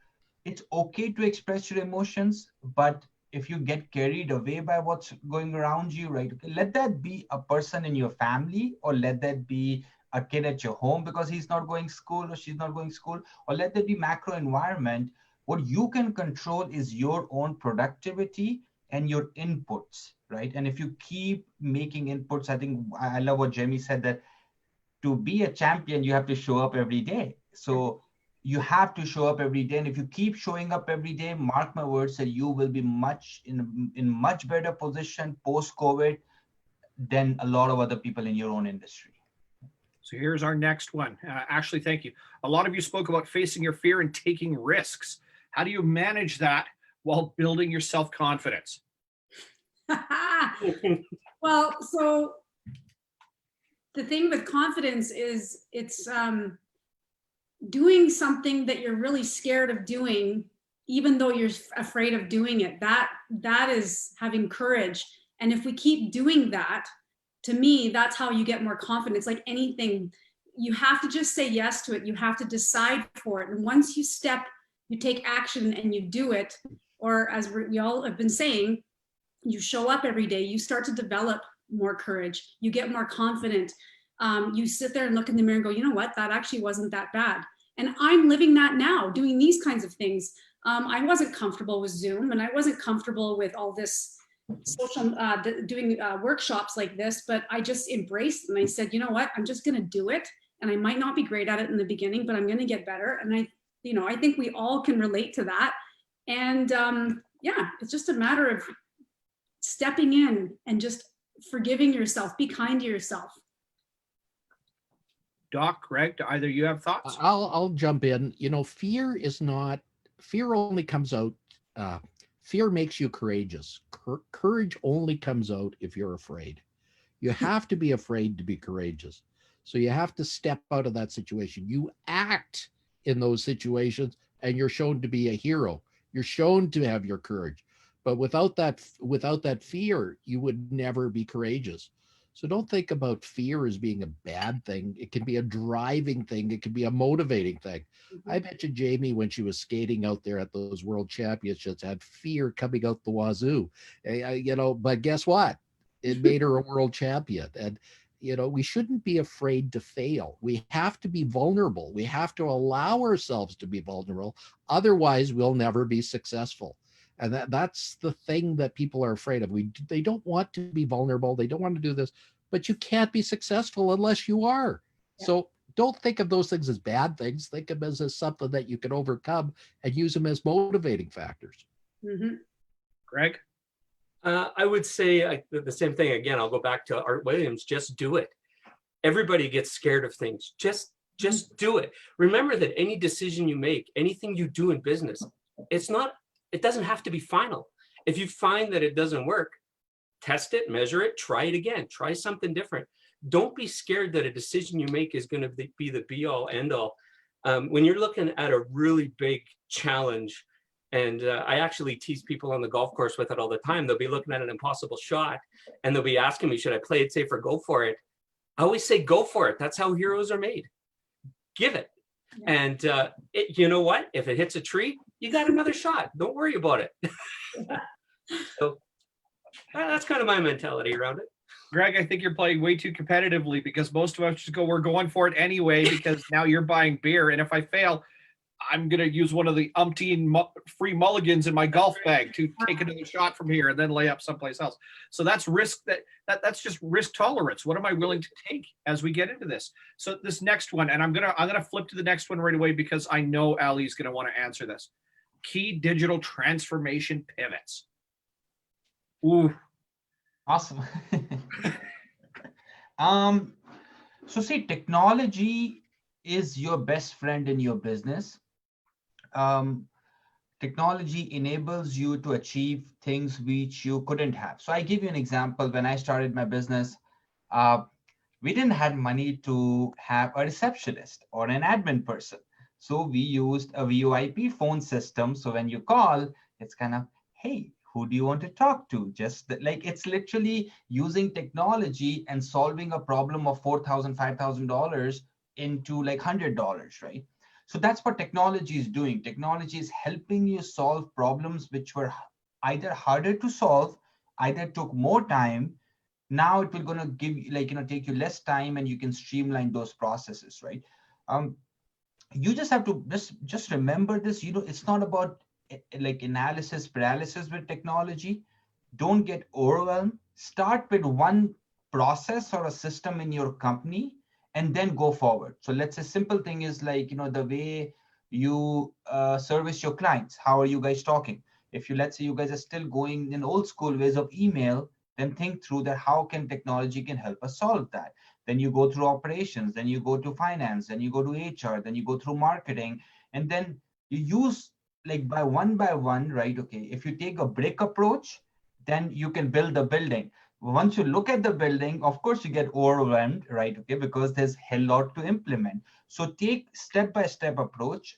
It's okay to express your emotions, but if you get carried away by what's going around you, right? Okay, let that be a person in your family, or let that be a kid at your home because he's not going school or she's not going school, or let that be macro environment. What you can control is your own productivity and your inputs, right? And if you keep making inputs, I think I love what Jamie said, that to be a champion, you have to show up every day. So you have to show up every day. And if you keep showing up every day, mark my words, that you will be in much better position post-COVID than a lot of other people in your own industry. So here's our next one. Ashley, thank you. A lot of you spoke about facing your fear and taking risks. How do you manage that while building your self-confidence? Well, so the thing with confidence is it's doing something that you're really scared of doing, even though you're afraid of doing it. That is having courage. And if we keep doing that, to me, that's how you get more confidence. Like anything, you have to just say yes to it. You have to decide for it. And once you take action and you do it, or as we all have been saying, you show up every day, you start to develop more courage, you get more confident. You sit there and look in the mirror and go, you know what, that actually wasn't that bad. And I'm living that now, doing these kinds of things. I wasn't comfortable with Zoom, and I wasn't comfortable with all this social, doing workshops like this, but I just embraced and I said, you know what, I'm just gonna do it. And I might not be great at it in the beginning, but I'm gonna get better. And I think we all can relate to that. And yeah, it's just a matter of stepping in and just forgiving yourself, be kind to yourself. Doc, Greg, do either you have thoughts? I'll jump in. Fear only comes out, fear makes you courageous. Courage only comes out if you're afraid. You have to be afraid to be courageous. So you have to step out of that situation. You act in those situations and you're shown to be a hero. You're shown to have your courage. But without that fear, you would never be courageous. So don't think about fear as being a bad thing. It can be a driving thing. It can be a motivating thing. I bet you Jamie, when she was skating out there at those world championships, had fear coming out the wazoo. But guess what? It made her a world champion. And, we shouldn't be afraid to fail. We have to be vulnerable. We have to allow ourselves to be vulnerable. Otherwise, we'll never be successful. And that's the thing that people are afraid of. They don't want to be vulnerable. They don't want to do this, but you can't be successful unless you are. Yeah. So don't think of those things as bad things. Think of them as something that you can overcome and use them as motivating factors. Mm-hmm. Greg? I would say the same thing again. I'll go back to Art Williams. Just do it. Everybody gets scared of things. Just do it. Remember that any decision you make, anything you do in business, it doesn't have to be final. If you find that it doesn't work, test it, measure it, try it again, try something different. Don't be scared that a decision you make is going to be the be all end all. When you're looking at a really big challenge, and I actually tease people on the golf course with it all the time, they'll be looking at an impossible shot and they'll be asking me, should I play it safe or go for it? I always say, go for it. That's how heroes are made. Give it. Yeah. And you know what? If it hits a tree, you got another shot. Don't worry about it. So that's kind of my mentality around it. Greg, I think you're playing way too competitively, because most of us just go, we're going for it anyway, because now you're buying beer. And if I fail, I'm going to use one of the umpteen free mulligans in my golf bag to take another shot from here and then lay up someplace else. So that's risk. That's just risk tolerance. What am I willing to take as we get into this? So this next one, and I'm gonna flip to the next one right away, because I know Ali's going to want to answer this. Key digital transformation pivots. Ooh, awesome. So see, technology is your best friend in your business. Technology enables you to achieve things which you couldn't have. So I give you an example. When I started my business, we didn't have money to have a receptionist or an admin person. So we used a VoIP phone system. So when you call, it's kind of, hey, who do you want to talk to? Just like, it's literally using technology and solving a problem of $4,000, $5,000 into like $100, right? So that's what technology is doing. Technology is helping you solve problems which were either harder to solve, either took more time. Now it will gonna give you, take you less time, and you can streamline those processes, right? You just have to just remember this. It's not about like analysis paralysis with technology. Don't get overwhelmed. Start with one process or a system in your company, and then go forward. So let's say simple thing is like, the way you service your clients. How are you guys talking? If let's say you guys are still going in old school ways of email, then think through that. How can technology can help us solve that? Then you go through operations, then you go to finance, then you go to HR, then you go through marketing, and then you use like by one, right? Okay. If you take a brick approach, then you can build a building. Once you look at the building, of course you get overwhelmed, right? Okay, because there's a hell lot to implement. So take step-by-step approach.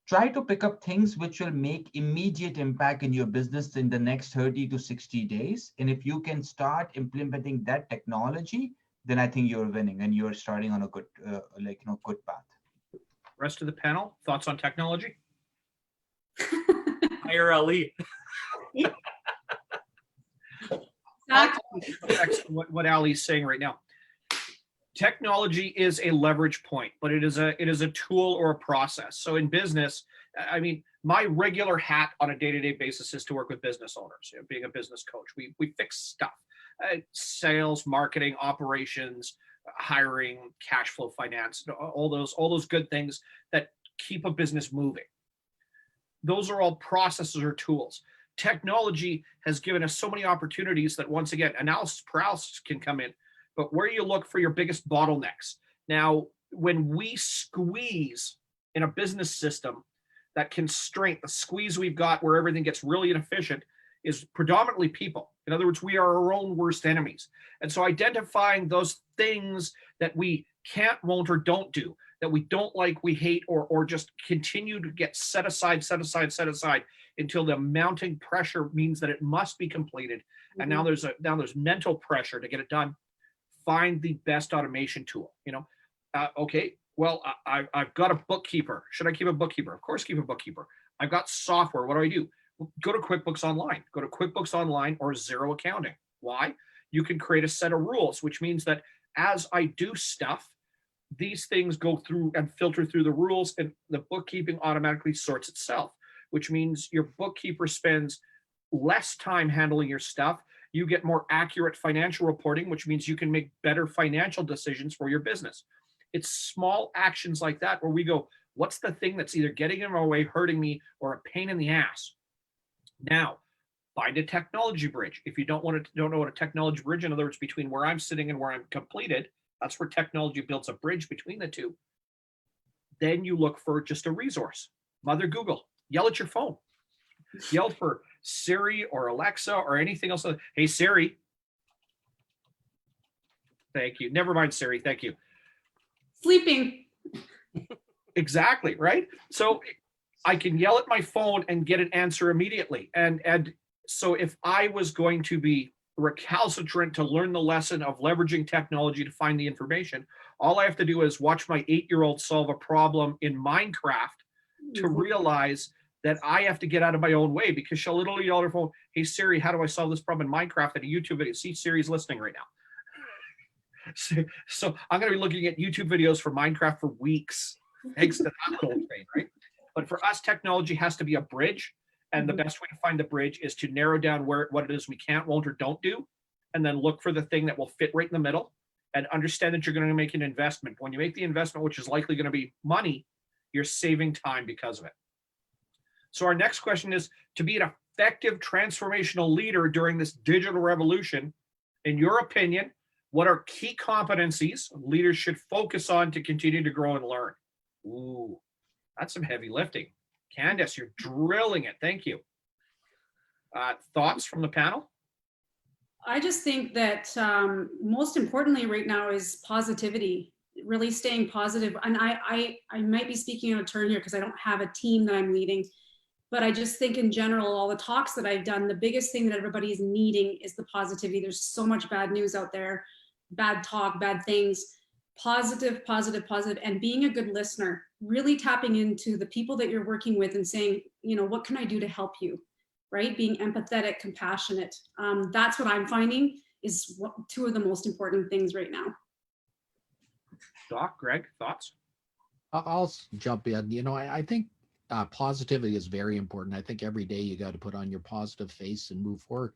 Try to pick up things which will make immediate impact in your business in the next 30 to 60 days. And if you can start implementing that technology, then I think you're winning and you're starting on a good, good path. Rest of the panel, thoughts on technology? IRLE. affects what Ali's saying right now. Technology is a leverage point, but it is a tool or a process. So in business, I mean, my regular hat on a day-to-day basis is to work with business owners. You know, being a business coach, we fix stuff, sales, marketing, operations, hiring, cash flow, finance, all those good things that keep a business moving. Those are all processes or tools. Technology has given us so many opportunities that, once again, analysis paralysis can come in, but where you look for your biggest bottlenecks. Now, when we squeeze in a business system, that constraint, the squeeze we've got where everything gets really inefficient, is predominantly people. In other words, we are our own worst enemies. And so identifying those things that we can't, won't, or don't do, that we don't like, we hate, or just continue to get set aside until the mounting pressure means that it must be completed. And now there's mental pressure to get it done. Find the best automation tool. You know, okay, well, I've got a bookkeeper. Should I keep a bookkeeper? Of course, keep a bookkeeper. I've got software. What do? Well, go to QuickBooks Online. Go to QuickBooks Online or Zero Accounting. Why? You can create a set of rules, which means that as I do stuff, these things go through and filter through the rules, and the bookkeeping automatically sorts itself, which means your bookkeeper spends less time handling your stuff. You get more accurate financial reporting, which means you can make better financial decisions for your business. It's small actions like that where we go, what's the thing that's either getting in my way, hurting me, or a pain in the ass? Now, find a technology bridge. If you don't know what a technology bridge, in other words, between where I'm sitting and where I'm completed, that's where technology builds a bridge between the two. Then you look for just a resource. Mother Google, yell at your phone. Yell for Siri or Alexa or anything else. Hey, Siri. Thank you. Never mind, Siri. Thank you. Sleeping. Exactly, right? So I can yell at my phone and get an answer immediately. And so if I was going to be recalcitrant to learn the lesson of leveraging technology to find the information, all I have to do is watch my 8-year-old solve a problem in Minecraft to realize that I have to get out of my own way, because she'll literally yell at her phone, hey Siri, how do I solve this problem in Minecraft? And a YouTube video. See, Siri's listening right now. So I'm going to be looking at YouTube videos for Minecraft for weeks, thanks to that little thing, right? But for us, technology has to be a bridge. And the best way to find the bridge is to narrow down what it is we can't, won't, or don't do, and then look for the thing that will fit right in the middle, and understand that you're going to make an investment. When you make the investment, which is likely going to be money, you're saving time because of it. So our next question is, to be an effective transformational leader during this digital revolution, in your opinion, what are key competencies leaders should focus on to continue to grow and learn? Ooh, that's some heavy lifting. Candace, you're drilling it. Thank you. Thoughts from the panel? I just think that most importantly right now is positivity, really staying positive. And I might be speaking out of turn here because I don't have a team that I'm leading, but I just think in general, all the talks that I've done, the biggest thing that everybody is needing is the positivity. There's so much bad news out there, bad talk, bad things. Positive, and being a good listener, really tapping into the people that you're working with and saying, you know, what can I do to help you, right? Being empathetic, compassionate. That's what I'm finding is two of the most important things right now. Doc, Greg, thoughts? I'll jump in. You know, I think positivity is very important. I think every day you got to put on your positive face and move forward.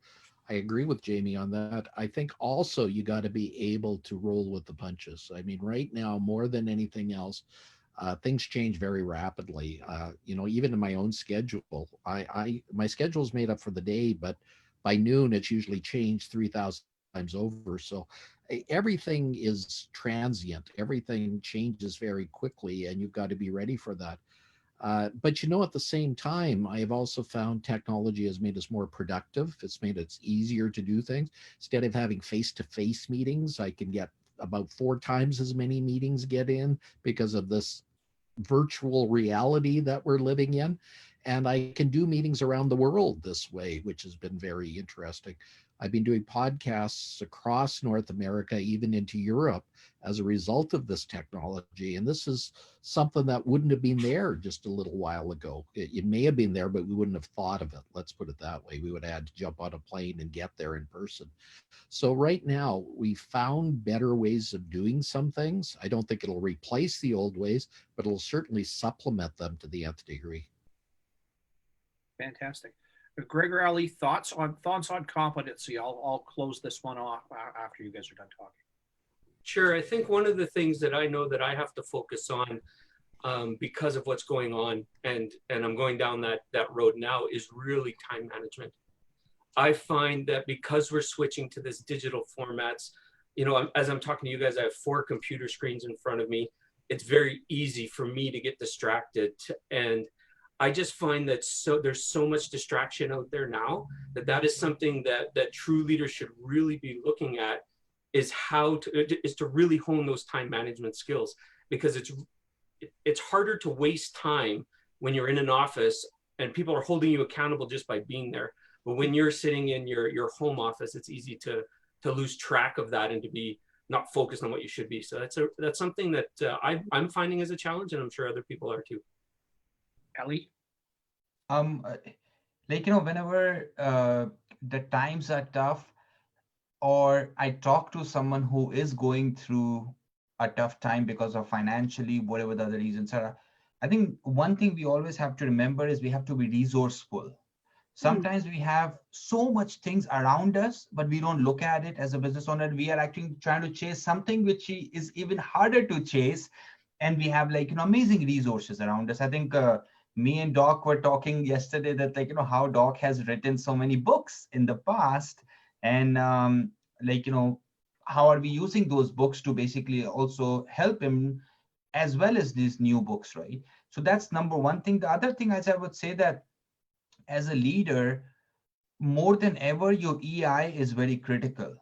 I agree with Jamie on that. I think also you got to be able to roll with the punches. I mean, right now, more than anything else, things change very rapidly. You know, even in my own schedule, my schedule is made up for the day, but by noon, it's usually changed 3,000 times over. So everything is transient. Everything changes very quickly, and you've got to be ready for that. But you know, at the same time, I have also found technology has made us more productive. It's made it easier to do things. Instead of having face-to-face meetings, I can get about 4 times as many meetings get in because of this virtual reality that we're living in. And I can do meetings around the world this way, which has been very interesting. I've been doing podcasts across North America, even into Europe, as a result of this technology. And this is something that wouldn't have been there just a little while ago. It may have been there, but we wouldn't have thought of it. Let's put it that way. We would have had to jump on a plane and get there in person. So right now, we found better ways of doing some things. I don't think it'll replace the old ways, but it'll certainly supplement them to the nth degree. Fantastic. Gregor Ali, thoughts on competency? I'll close this one off after you guys are done talking. Sure. I think one of the things that I know that I have to focus on because of what's going on, and I'm going down that road now, is really time management. I find that because we're switching to this digital formats, you know, as I'm talking to you guys, I have 4 computer screens in front of me. It's very easy for me to get distracted, and I just find that there's so much distraction out there now that is something that true leaders should really be looking at, is to really hone those time management skills, because it's harder to waste time when you're in an office and people are holding you accountable just by being there. But when you're sitting in your home office, it's easy to lose track of that and to be not focused on what you should be. So that's something that I'm finding as a challenge, and I'm sure other people are too. Ellie? Like, you know, whenever the times are tough, or I talk to someone who is going through a tough time because of financially, whatever the other reasons are, I think one thing we always have to remember is we have to be resourceful. Sometimes we have so much things around us, but we don't look at it as a business owner. We are actually trying to chase something which is even harder to chase. And we have, like, you know, amazing resources around us. I think me and Doc were talking yesterday that, like, you know, how Doc has written so many books in the past. And like, you know, how are we using those books to basically also help him, as well as these new books, right? So that's number one thing. The other thing is, I would say that as a leader, more than ever, your EI is very critical.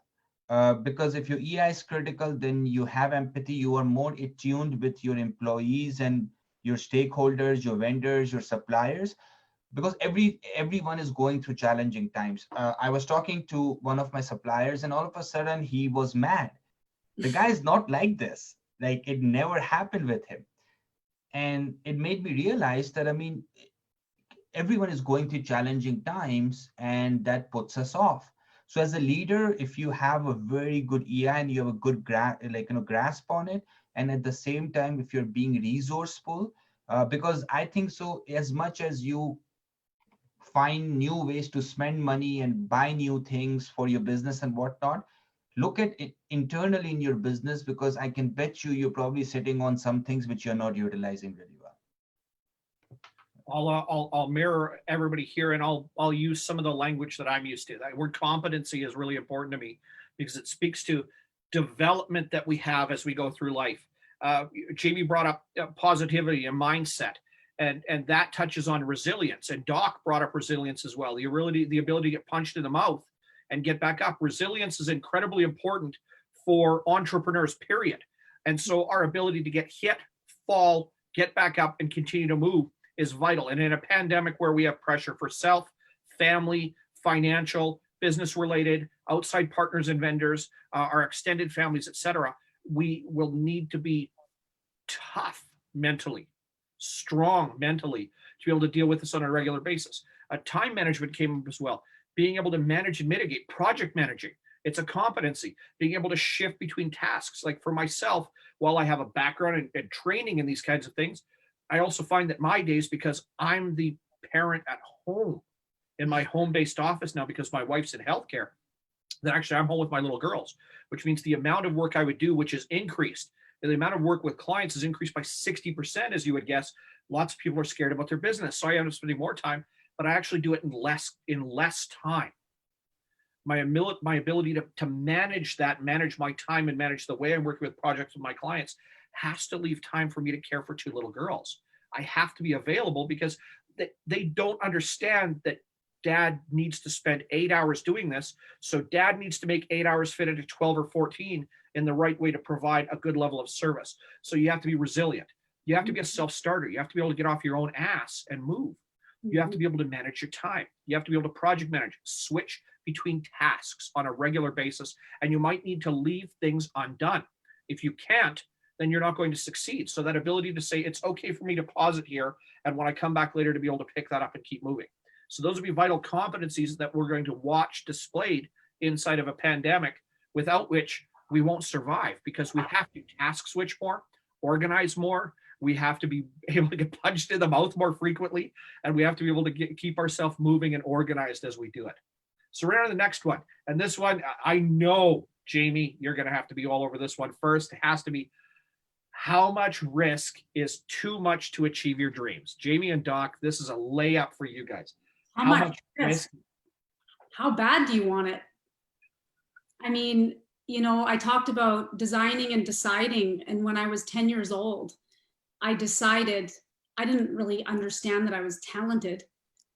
Because if your EI is critical, then you have empathy, you are more attuned with your employees and your stakeholders, your vendors, your suppliers, because everyone is going through challenging times. I was talking to one of my suppliers, and all of a sudden he was mad. The guy is not like this. Like, it never happened with him. And it made me realize that, I mean, everyone is going through challenging times, and that puts us off. So as a leader, if you have a very good EI and you have a good grasp on it, and at the same time, if you're being resourceful, because I think so, as much as you find new ways to spend money and buy new things for your business and whatnot, look at it internally in your business, because I can bet you're probably sitting on some things which you're not utilizing really well. I'll mirror everybody here, and I'll use some of the language that I'm used to. That word competency is really important to me, because it speaks to development that we have as we go through life. Jamie brought up positivity and mindset, and that touches on resilience. And Doc brought up resilience as well. The ability to get punched in the mouth and get back up. Resilience is incredibly important for entrepreneurs, period. And so our ability to get hit, fall, get back up, and continue to move is vital. And in a pandemic where we have pressure for self, family, financial, business related, outside partners and vendors, our extended families, etc., we will need to be tough mentally, strong mentally, to be able to deal with this on a regular basis. Time management came up as well. Being able to manage and mitigate, project managing. It's a competency. Being able to shift between tasks. Like for myself, while I have a background and training in these kinds of things, I also find that my days, because I'm the parent at home in my home-based office now, because my wife's in healthcare, that actually I'm home with my little girls, which means the amount of work I would do, which is increased, and the amount of work with clients is increased by 60%, as you would guess. Lots of people are scared about their business, so I end up spending more time, but I actually do it in less time. My ability to manage my time and manage the way I'm working with projects with my clients has to leave time for me to care for 2 little girls. I have to be available, because they don't understand that dad needs to spend 8 hours doing this. So dad needs to make 8 hours fit into 12 or 14 in the right way to provide a good level of service. So you have to be resilient. You have to be a self-starter. You have to be able to get off your own ass and move. You have to be able to manage your time. You have to be able to project manage, switch between tasks on a regular basis, and you might need to leave things undone. If you can't, then you're not going to succeed. So that ability to say, it's okay for me to pause it here, and when I come back later to be able to pick that up and keep moving. So those would be vital competencies that we're going to watch displayed inside of a pandemic, without which we won't survive, because we have to task switch more, organize more. We have to be able to get punched in the mouth more frequently, and we have to be able to keep ourselves moving and organized as we do it. So we're on to the next one. And this one, I know, Jamie, you're going to have to be all over this one first. It has to be, how much risk is too much to achieve your dreams? Jamie and Doc, this is a layup for you guys. How much risk? How bad do you want it? I mean, you know, I talked about designing and deciding, and when I was 10 years old, I decided, I didn't really understand that I was talented,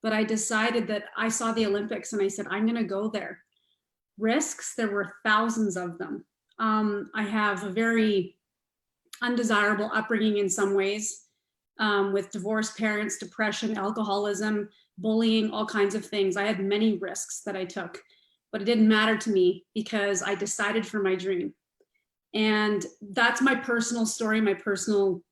but I decided that I saw the Olympics and I said, I'm gonna go there. Risks, there were thousands of them. I have a very undesirable upbringing in some ways, with divorced parents, depression, alcoholism, bullying, all kinds of things. I had many risks that I took, but it didn't matter to me because I decided for my dream. And that's my personal story, my personal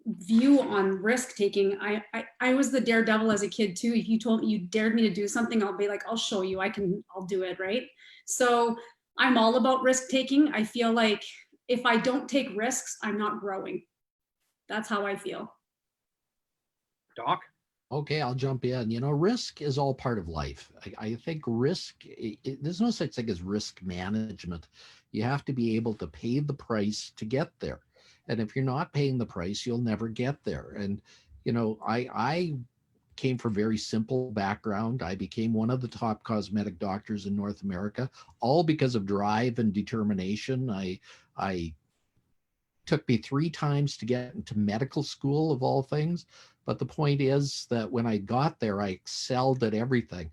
view on risk taking. I was the daredevil as a kid too. If you told me, you dared me to do something, I'll be like, I'll show you, I'll do it, right? So I'm all about risk taking. I feel like if I don't take risks, I'm not growing. That's how I feel. Doc? Okay, I'll jump in. You know, risk is all part of life. I think risk, there's no such thing as risk management. You have to be able to pay the price to get there. And if you're not paying the price, you'll never get there. And, you know, I came from a very simple background. I became one of the top cosmetic doctors in North America, all because of drive and determination. I took me 3 times to get into medical school, of all things. But the point is that when I got there, I excelled at everything.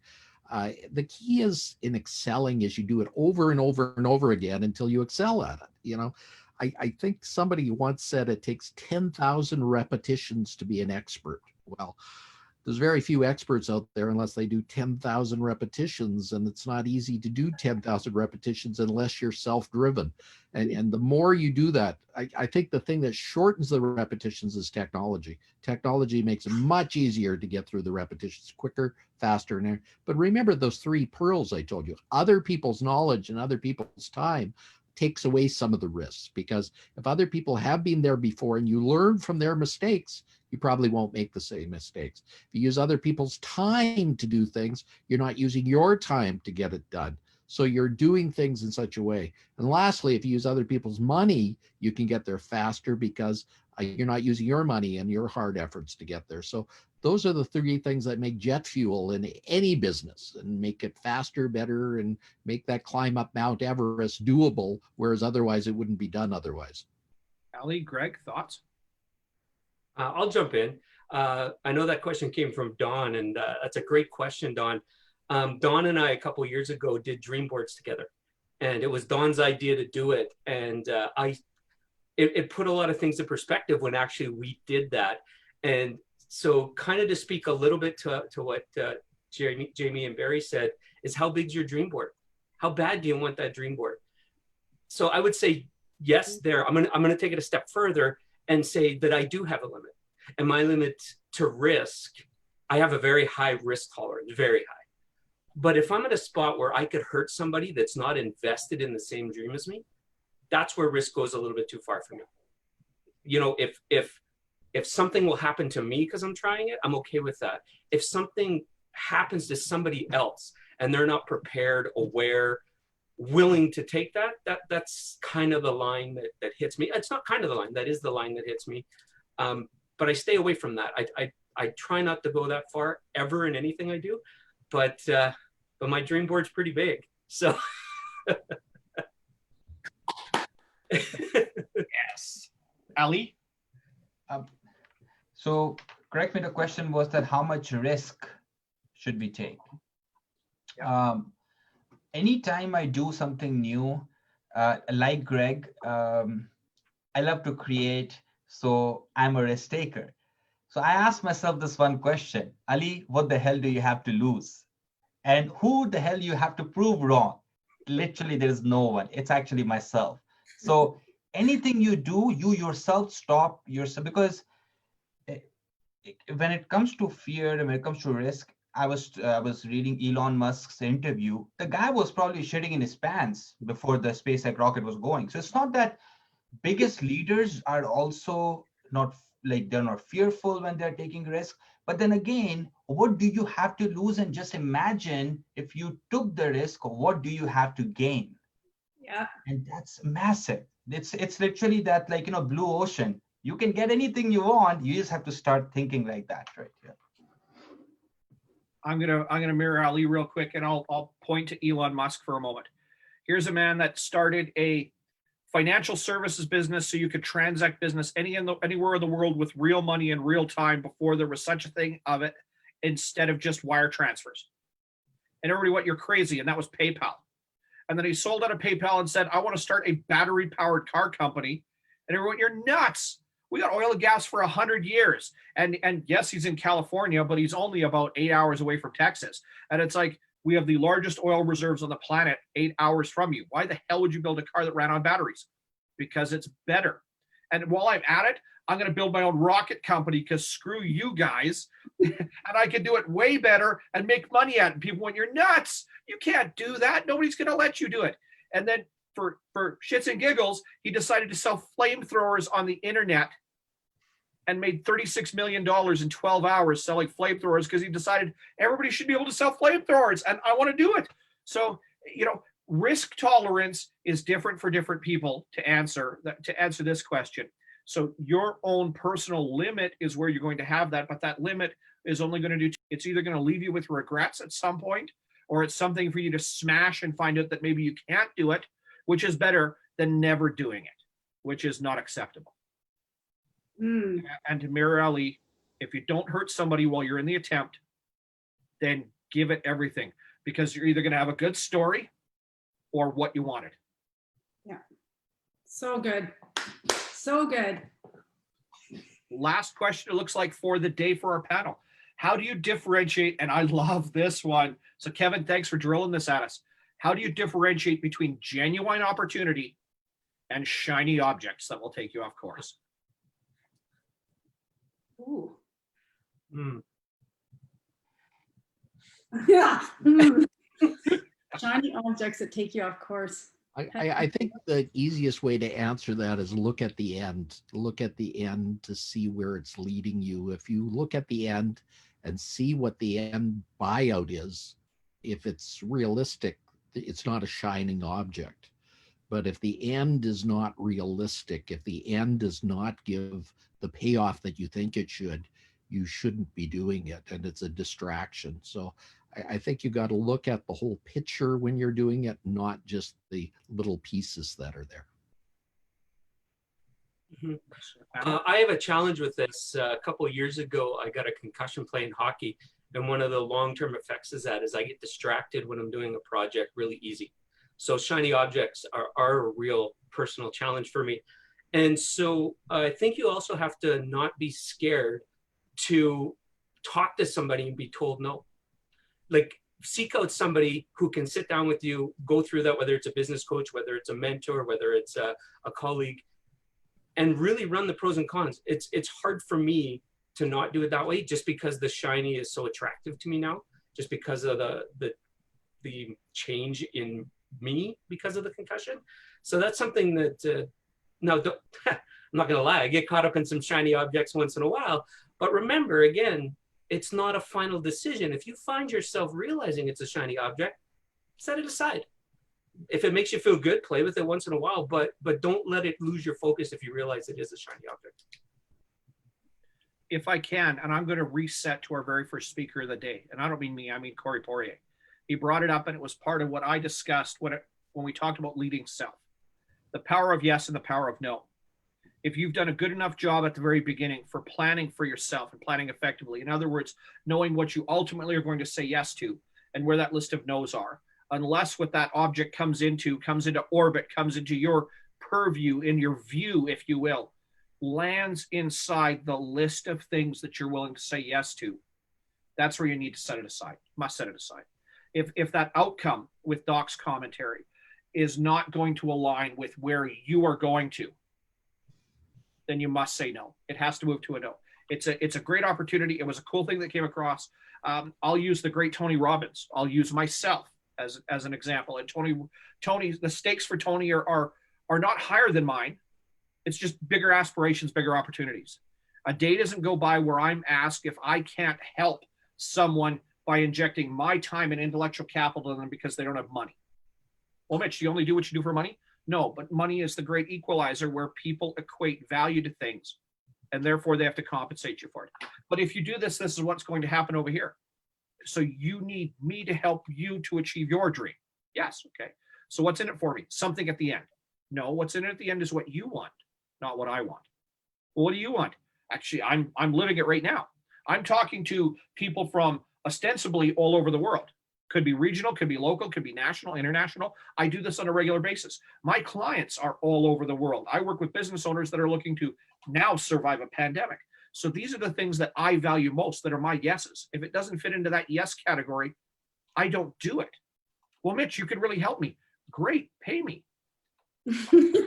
The key is in excelling is you do it over and over and over again until you excel at it. You know, I think somebody once said it takes 10,000 repetitions to be an expert. Well, there's very few experts out there unless they do 10,000 repetitions, and it's not easy to do 10,000 repetitions unless you're self-driven. And the more you do that, I think the thing that shortens the repetitions is technology. Technology makes it much easier to get through the repetitions quicker, faster. But remember those 3 pearls I told you. Other people's knowledge and other people's time takes away some of the risks, because if other people have been there before and you learn from their mistakes, you probably won't make the same mistakes. If you use other people's time to do things, you're not using your time to get it done. So you're doing things in such a way. And lastly, if you use other people's money, you can get there faster because you're not using your money and your hard efforts to get there. So those are the 3 things that make jet fuel in any business and make it faster, better, and make that climb up Mount Everest doable, whereas otherwise it wouldn't be done otherwise. Ali, Greg, thoughts? I'll jump in. I know that question came from Don, and that's a great question, Don. Don and I, a couple of years ago, did dream boards together, and it was Don's idea to do it. And it put a lot of things in perspective when actually we did that. And so kind of to speak a little bit to what Jamie and Barry said is, how big's your dream board? How bad do you want that dream board? So I would say, yes, there. I'm gonna take it a step further and say that I do have a limit. And my limit to risk, I have a very high risk tolerance, very high. But if I'm at a spot where I could hurt somebody that's not invested in the same dream as me, that's where risk goes a little bit too far for me. You know, if something will happen to me because I'm trying it, I'm okay with that. If something happens to somebody else and they're not prepared, aware, willing to take that's kind of the line that hits me. It's not kind of the line, that is the line that hits me. But I stay away from that. I try not to go that far ever in anything I do, but my dream board's pretty big. So yes. Ali? So correct me, the question was that how much risk should we take? Anytime I do something new, like Greg, I love to create, so I'm a risk taker. So I asked myself this one question, Ali, what the hell do you have to lose? And who the hell you have to prove wrong? Literally, there is no one. It's actually myself. So anything you do, you yourself stop yourself, because when it comes to fear and when it comes to risk, I was reading Elon Musk's interview. The guy was probably shitting in his pants before the SpaceX rocket was going. So it's not that biggest leaders are also not like they're not fearful when they're taking risks. But then again, what do you have to lose? And just imagine if you took the risk, what do you have to gain? Yeah. And that's massive. It's literally that, like, blue ocean. You can get anything you want. You just have to start thinking like that, right? Yeah. I'm gonna mirror Ali real quick, and I'll point to Elon Musk for a moment. Here's a man that started a financial services business so you could transact business anywhere in the world with real money in real time before there was such a thing of it, instead of just wire transfers. And everybody went, "You're crazy," and that was PayPal. And then he sold out of PayPal and said, "I want to start a battery-powered car company." And everyone, "You're nuts. We got oil and gas for 100 years. And yes, he's in California, but he's only about 8 hours away from Texas. And it's like, we have the largest oil reserves on the planet 8 hours from you. Why the hell would you build a car that ran on batteries? Because it's better. And while I'm at it, I'm going to build my own rocket company, because screw you guys. And I can do it way better and make money at it. And people went, "You're nuts. You can't do that. Nobody's going to let you do it." And then for shits and giggles, he decided to sell flamethrowers on the internet and made $36 million in 12 hours selling flamethrowers, because he decided everybody should be able to sell flamethrowers, and I want to do it. So, risk tolerance is different for different people to answer this question. So your own personal limit is where you're going to have that, but that limit is only going to do, it's either going to leave you with regrets at some point, or it's something for you to smash and find out that maybe you can't do it, which is better than never doing it, which is not acceptable. And to mirror Ali, if you don't hurt somebody while you're in the attempt, then give it everything, because you're either going to have a good story or what you wanted. Yeah. So good. So good. Last question, it looks like, for the day for our panel. How do you differentiate, and I love this one. So Kevin, thanks for drilling this at us. How do you differentiate between genuine opportunity and shiny objects that will take you off course? Ooh. Yeah. Shiny objects that take you off course. I think the easiest way to answer that is look at the end. Look at the end to see where it's leading you. If you look at the end and see what the end buyout is, if it's realistic, it's not a shining object. But if the end is not realistic, if the end does not give the payoff that you think it should, you shouldn't be doing it, and it's a distraction. So I think you got to look at the whole picture when you're doing it, not just the little pieces that are there. I have a challenge with this. A couple of years ago, I got a concussion playing hockey, and one of the long-term effects of that is I get distracted when I'm doing a project really easy. So shiny objects are a real personal challenge for me. And so I think you also have to not be scared to talk to somebody and be told no. Like, seek out somebody who can sit down with you, go through that, whether it's a business coach, whether it's a mentor, whether it's a colleague, and really run the pros and cons. It's hard for me to not do it that way, just because the shiny is so attractive to me now, just because of the change in me because of the concussion. So that's something that, now, I'm not gonna lie, I get caught up in some shiny objects once in a while, but remember, again, it's not a final decision. If you find yourself realizing it's a shiny object, set it aside. If it makes you feel good, play with it once in a while, but don't let it lose your focus if you realize it is a shiny object. If I can, and I'm going to reset to our very first speaker of the day, and I don't mean me, I mean Corey Poirier. He brought it up, and it was part of what I discussed when we talked about leading self. The power of yes and the power of no. If you've done a good enough job at the very beginning for planning for yourself and planning effectively, in other words, knowing what you ultimately are going to say yes to and where that list of no's are, unless what that object comes into orbit, comes into your purview, in your view, if you will, lands inside the list of things that you're willing to say yes to, that's where you need to set it aside, must set it aside. If that outcome with Doc's commentary is not going to align with where you are going to, then you must say no. It has to move to a no. It's a great opportunity. It was a cool thing that came across. I'll use the great Tony Robbins. I'll use myself as an example. And Tony, the stakes for Tony are not higher than mine. It's just bigger aspirations, bigger opportunities. A day doesn't go by where I'm asked if I can't help someone by injecting my time and intellectual capital in them because they don't have money. Well, Mitch, do you only do what you do for money? No, but money is the great equalizer where people equate value to things, and therefore they have to compensate you for it. But if you do this, this is what's going to happen over here. So you need me to help you to achieve your dream. Yes, okay. So what's in it for me? Something at the end. No, what's in it at the end is what you want, not what I want. Well, what do you want? Actually, I'm living it right now. I'm talking to people from ostensibly all over the world. Could be regional, could be local, could be national, international. I do this on a regular basis. My clients are all over the world. I work with business owners that are looking to now survive a pandemic. So these are the things that I value most that are my yeses. If it doesn't fit into that yes category, I don't do it. Well, Mitch, you could really help me. Great, pay me.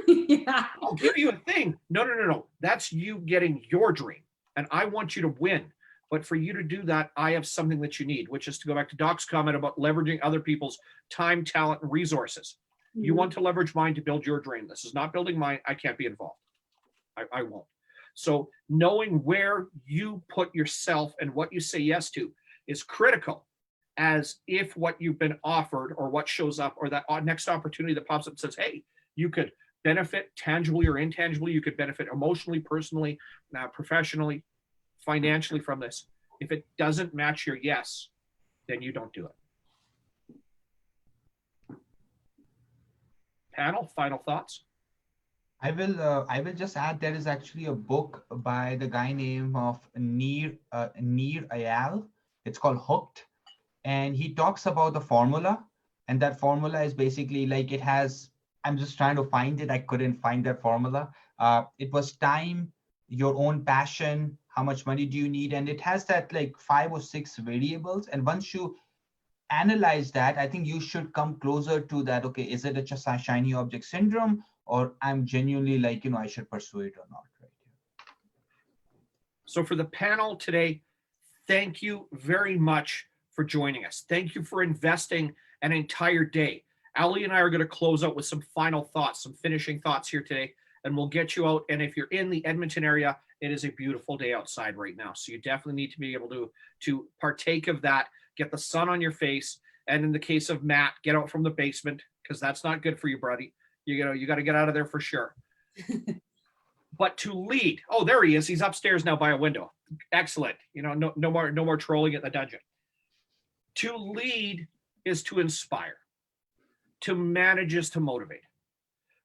Yeah. I'll give you a thing. No. That's you getting your dream. And I want you to win. But for you to do that, I have something that you need, which is to go back to Doc's comment about leveraging other people's time, talent, and resources. Mm-hmm. You want to leverage mine to build your dream. This is not building mine. I can't be involved. I won't. So knowing where you put yourself and what you say yes to is critical, as if what you've been offered or what shows up or that next opportunity that pops up and says, hey, you could benefit tangibly or intangibly. You could benefit emotionally, personally, professionally, financially from this. If it doesn't match your yes, then you don't do it. Panel, final thoughts? I will just add, there is actually a book by the guy named of Nir Eyal. It's called Hooked. And he talks about the formula. And that formula is basically like it has, I'm just trying to find it. I couldn't find that formula. It was time, your own passion, how much money do you need? And it has that like 5 or 6 variables. And once you analyze that, I think you should come closer to that. Okay, is it a shiny object syndrome? Or I'm genuinely like, I should pursue it or not. Right? So for the panel today, thank you very much for joining us. Thank you for investing an entire day. Ali and I are going to close out with some final thoughts, some finishing thoughts here today, and we'll get you out. And if you're in the Edmonton area, it is a beautiful day outside right now. So you definitely need to be able to partake of that, get the sun on your face. And in the case of Matt, get out from the basement, because that's not good for you, buddy. You got to get out of there for sure. But to lead, oh, there he is. He's upstairs now by a window. Excellent. No more trolling at the dungeon. To lead is to inspire. To manage is to motivate.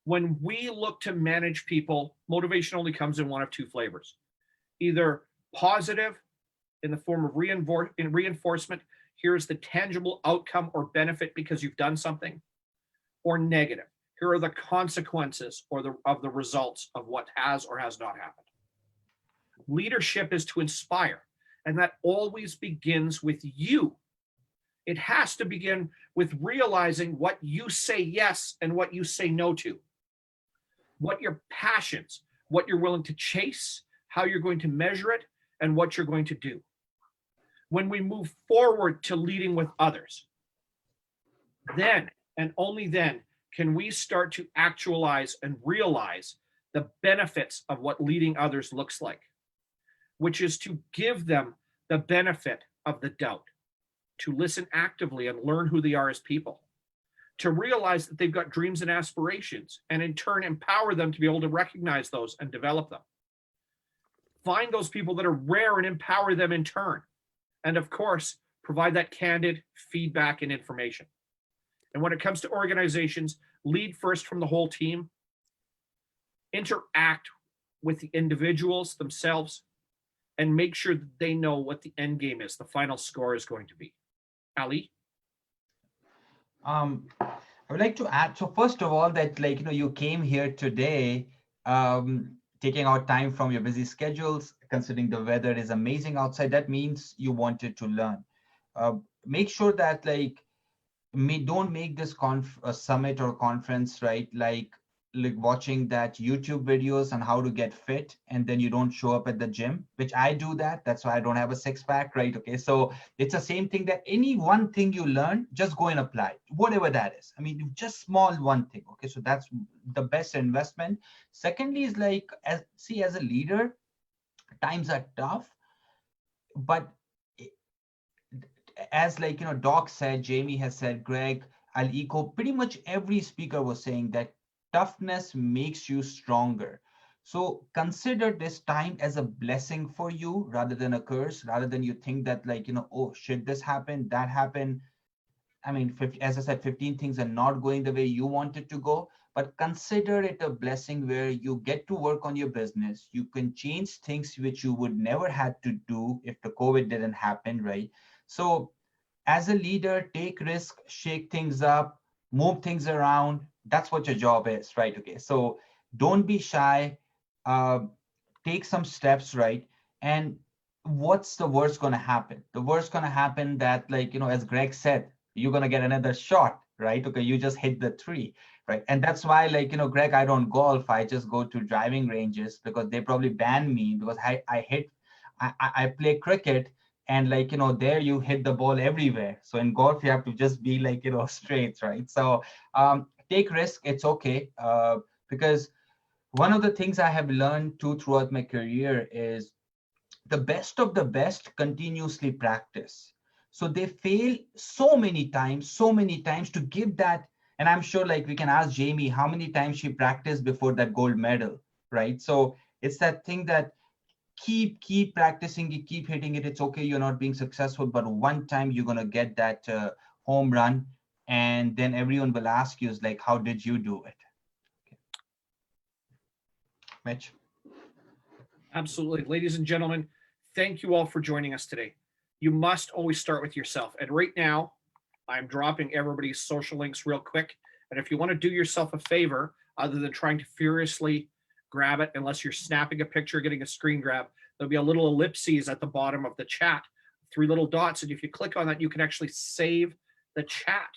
When we look to manage people, motivation only comes in one of 2 flavors. Either positive in the form of reinforcement, here's the tangible outcome or benefit because you've done something, or negative. Here are the consequences of the results of what has or has not happened. Leadership is to inspire, and that always begins with you. It has to begin with realizing what you say yes and what you say no to. What your passions, what you're willing to chase, how you're going to measure it, and what you're going to do. When we move forward to leading with others, then and only then can we start to actualize and realize the benefits of what leading others looks like, which is to give them the benefit of the doubt, to listen actively and learn who they are as people, to realize that they've got dreams and aspirations, and in turn empower them to be able to recognize those and develop them. Find those people that are rare and empower them in turn. And of course, provide that candid feedback and information. And when it comes to organizations, lead first from the whole team, interact with the individuals themselves, and make sure that they know what the end game is, the final score is going to be. Ali? I would like to add, so first of all, that you came here today, taking out time from your busy schedules, considering the weather is amazing outside. That means you wanted to learn. Make sure that don't make this summit or conference, right? Like watching that YouTube videos on how to get fit, and then you don't show up at the gym, which I do that. That's why I don't have a six pack, right? Okay. So it's the same thing, that any one thing you learn, just go and apply it, whatever that is. I mean, just small one thing. Okay. So that's the best investment. Secondly is like, as a leader, times are tough, but as like, Doc said, Jamie has said, Greg, I'll echo pretty much every speaker was saying that toughness makes you stronger. So consider this time as a blessing for you rather than a curse, rather than you think that like, oh shit, this happened, that happened. I mean, as I said, 15 things are not going the way you want it to go, but consider it a blessing where you get to work on your business. You can change things which you would never had to do if the COVID didn't happen, right? So as a leader, take risk, shake things up, move things around. That's what your job is, right? Okay. So don't be shy. Take some steps, right? And what's the worst going to happen? The worst going to happen that, like, as Greg said, you're going to get another shot, right? Okay. You just hit the tree, right? And that's why, like, Greg, I don't golf. I just go to driving ranges because they probably ban me because I play cricket, and like, there you hit the ball everywhere. So in golf, you have to just be like, straight, right? So take risk. It's okay. Because one of the things I have learned too throughout my career is the best of the best continuously practice. So they fail so many times to give that. And I'm sure like we can ask Jamie how many times she practiced before that gold medal, right? So it's that thing that keep practicing, you keep hitting it. It's okay, you're not being successful, but one time you're going to get that home run, and then everyone will ask you is like, how did you do it? Okay. Mitch. Absolutely. Ladies and gentlemen, thank you all for joining us today. You must always start with yourself. And right now, I'm dropping everybody's social links real quick. And if you want to do yourself a favor, other than trying to furiously grab it, unless you're snapping a picture, getting a screen grab, there'll be a little ellipses at the bottom of the chat, 3 little dots. And if you click on that, you can actually save the chat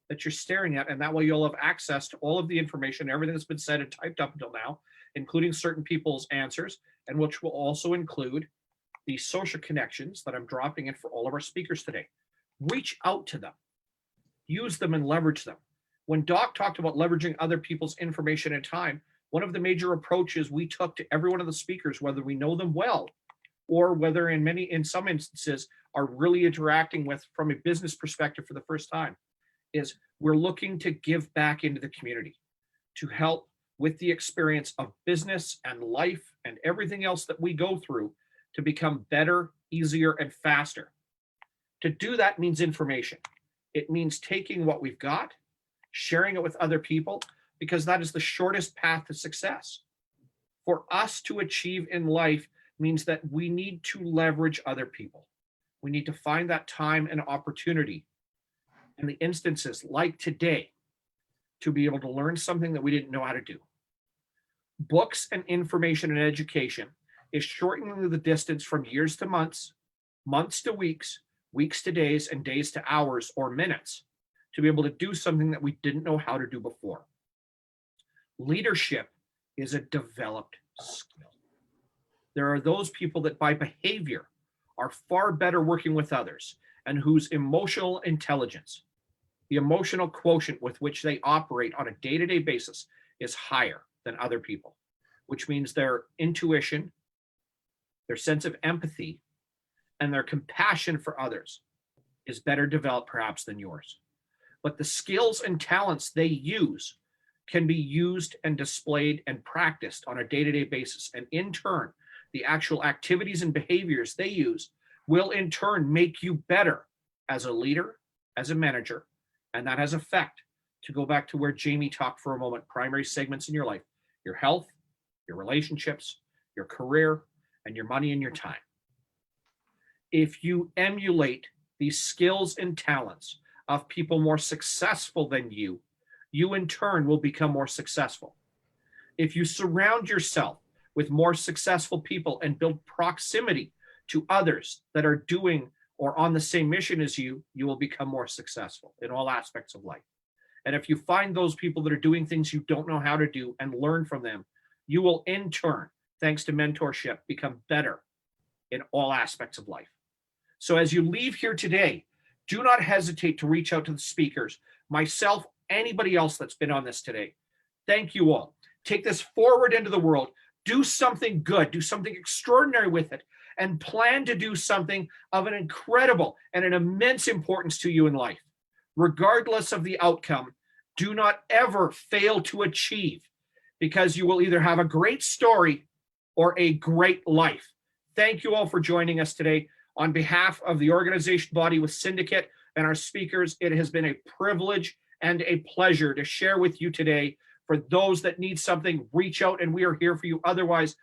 that you're staring at. And that way you'll have access to all of the information, everything that's been said and typed up until now, including certain people's answers, and which will also include the social connections that I'm dropping in for all of our speakers today. Reach out to them, use them and leverage them. When Doc talked about leveraging other people's information and time, one of the major approaches we took to every one of the speakers, whether we know them well or whether in some instances are really interacting with from a business perspective for the first time, is we're looking to give back into the community to help with the experience of business and life and everything else that we go through to become better, easier, and faster. To do that means information. It means taking what we've got, sharing it with other people, because that is the shortest path to success. For us to achieve in life means that we need to leverage other people. We need to find that time and opportunity in the instances like today to be able to learn something that we didn't know how to do. Books and information and education is shortening the distance from years to months, months to weeks, weeks to days, and days to hours or minutes to be able to do something that we didn't know how to do before. Leadership is a developed skill. There are those people that by behavior are far better working with others and whose emotional intelligence, the emotional quotient with which they operate on a day-to-day basis is higher than other people, which means their intuition, their sense of empathy, and their compassion for others is better developed perhaps than yours. But the skills and talents they use can be used and displayed and practiced on a day-to-day basis. And in turn, the actual activities and behaviors they use will in turn make you better as a leader, as a manager, and that has effect. To go back to where Jamie talked for a moment, primary segments in your life, your health, your relationships, your career, and your money and your time. If you emulate these skills and talents of people more successful than you, you in turn will become more successful. If you surround yourself with more successful people and build proximity to others that are doing or on the same mission as you, you will become more successful in all aspects of life. And if you find those people that are doing things you don't know how to do and learn from them, you will in turn, thanks to mentorship, become better in all aspects of life. So as you leave here today, do not hesitate to reach out to the speakers, myself, anybody else that's been on this today. Thank you all. Take this forward into the world. Do something good, do something extraordinary with it, and plan to do something of an incredible and an immense importance to you in life. Regardless of the outcome, do not ever fail to achieve, because you will either have a great story or a great life. Thank you all for joining us today. On behalf of the organization body with Syndicate and our speakers, it has been a privilege and a pleasure to share with you today. For those that need something, reach out and we are here for you. Otherwise,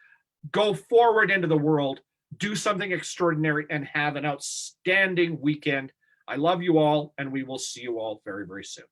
go forward into the world, do something extraordinary, and have an outstanding weekend. I love you all, and we will see you all very, very soon.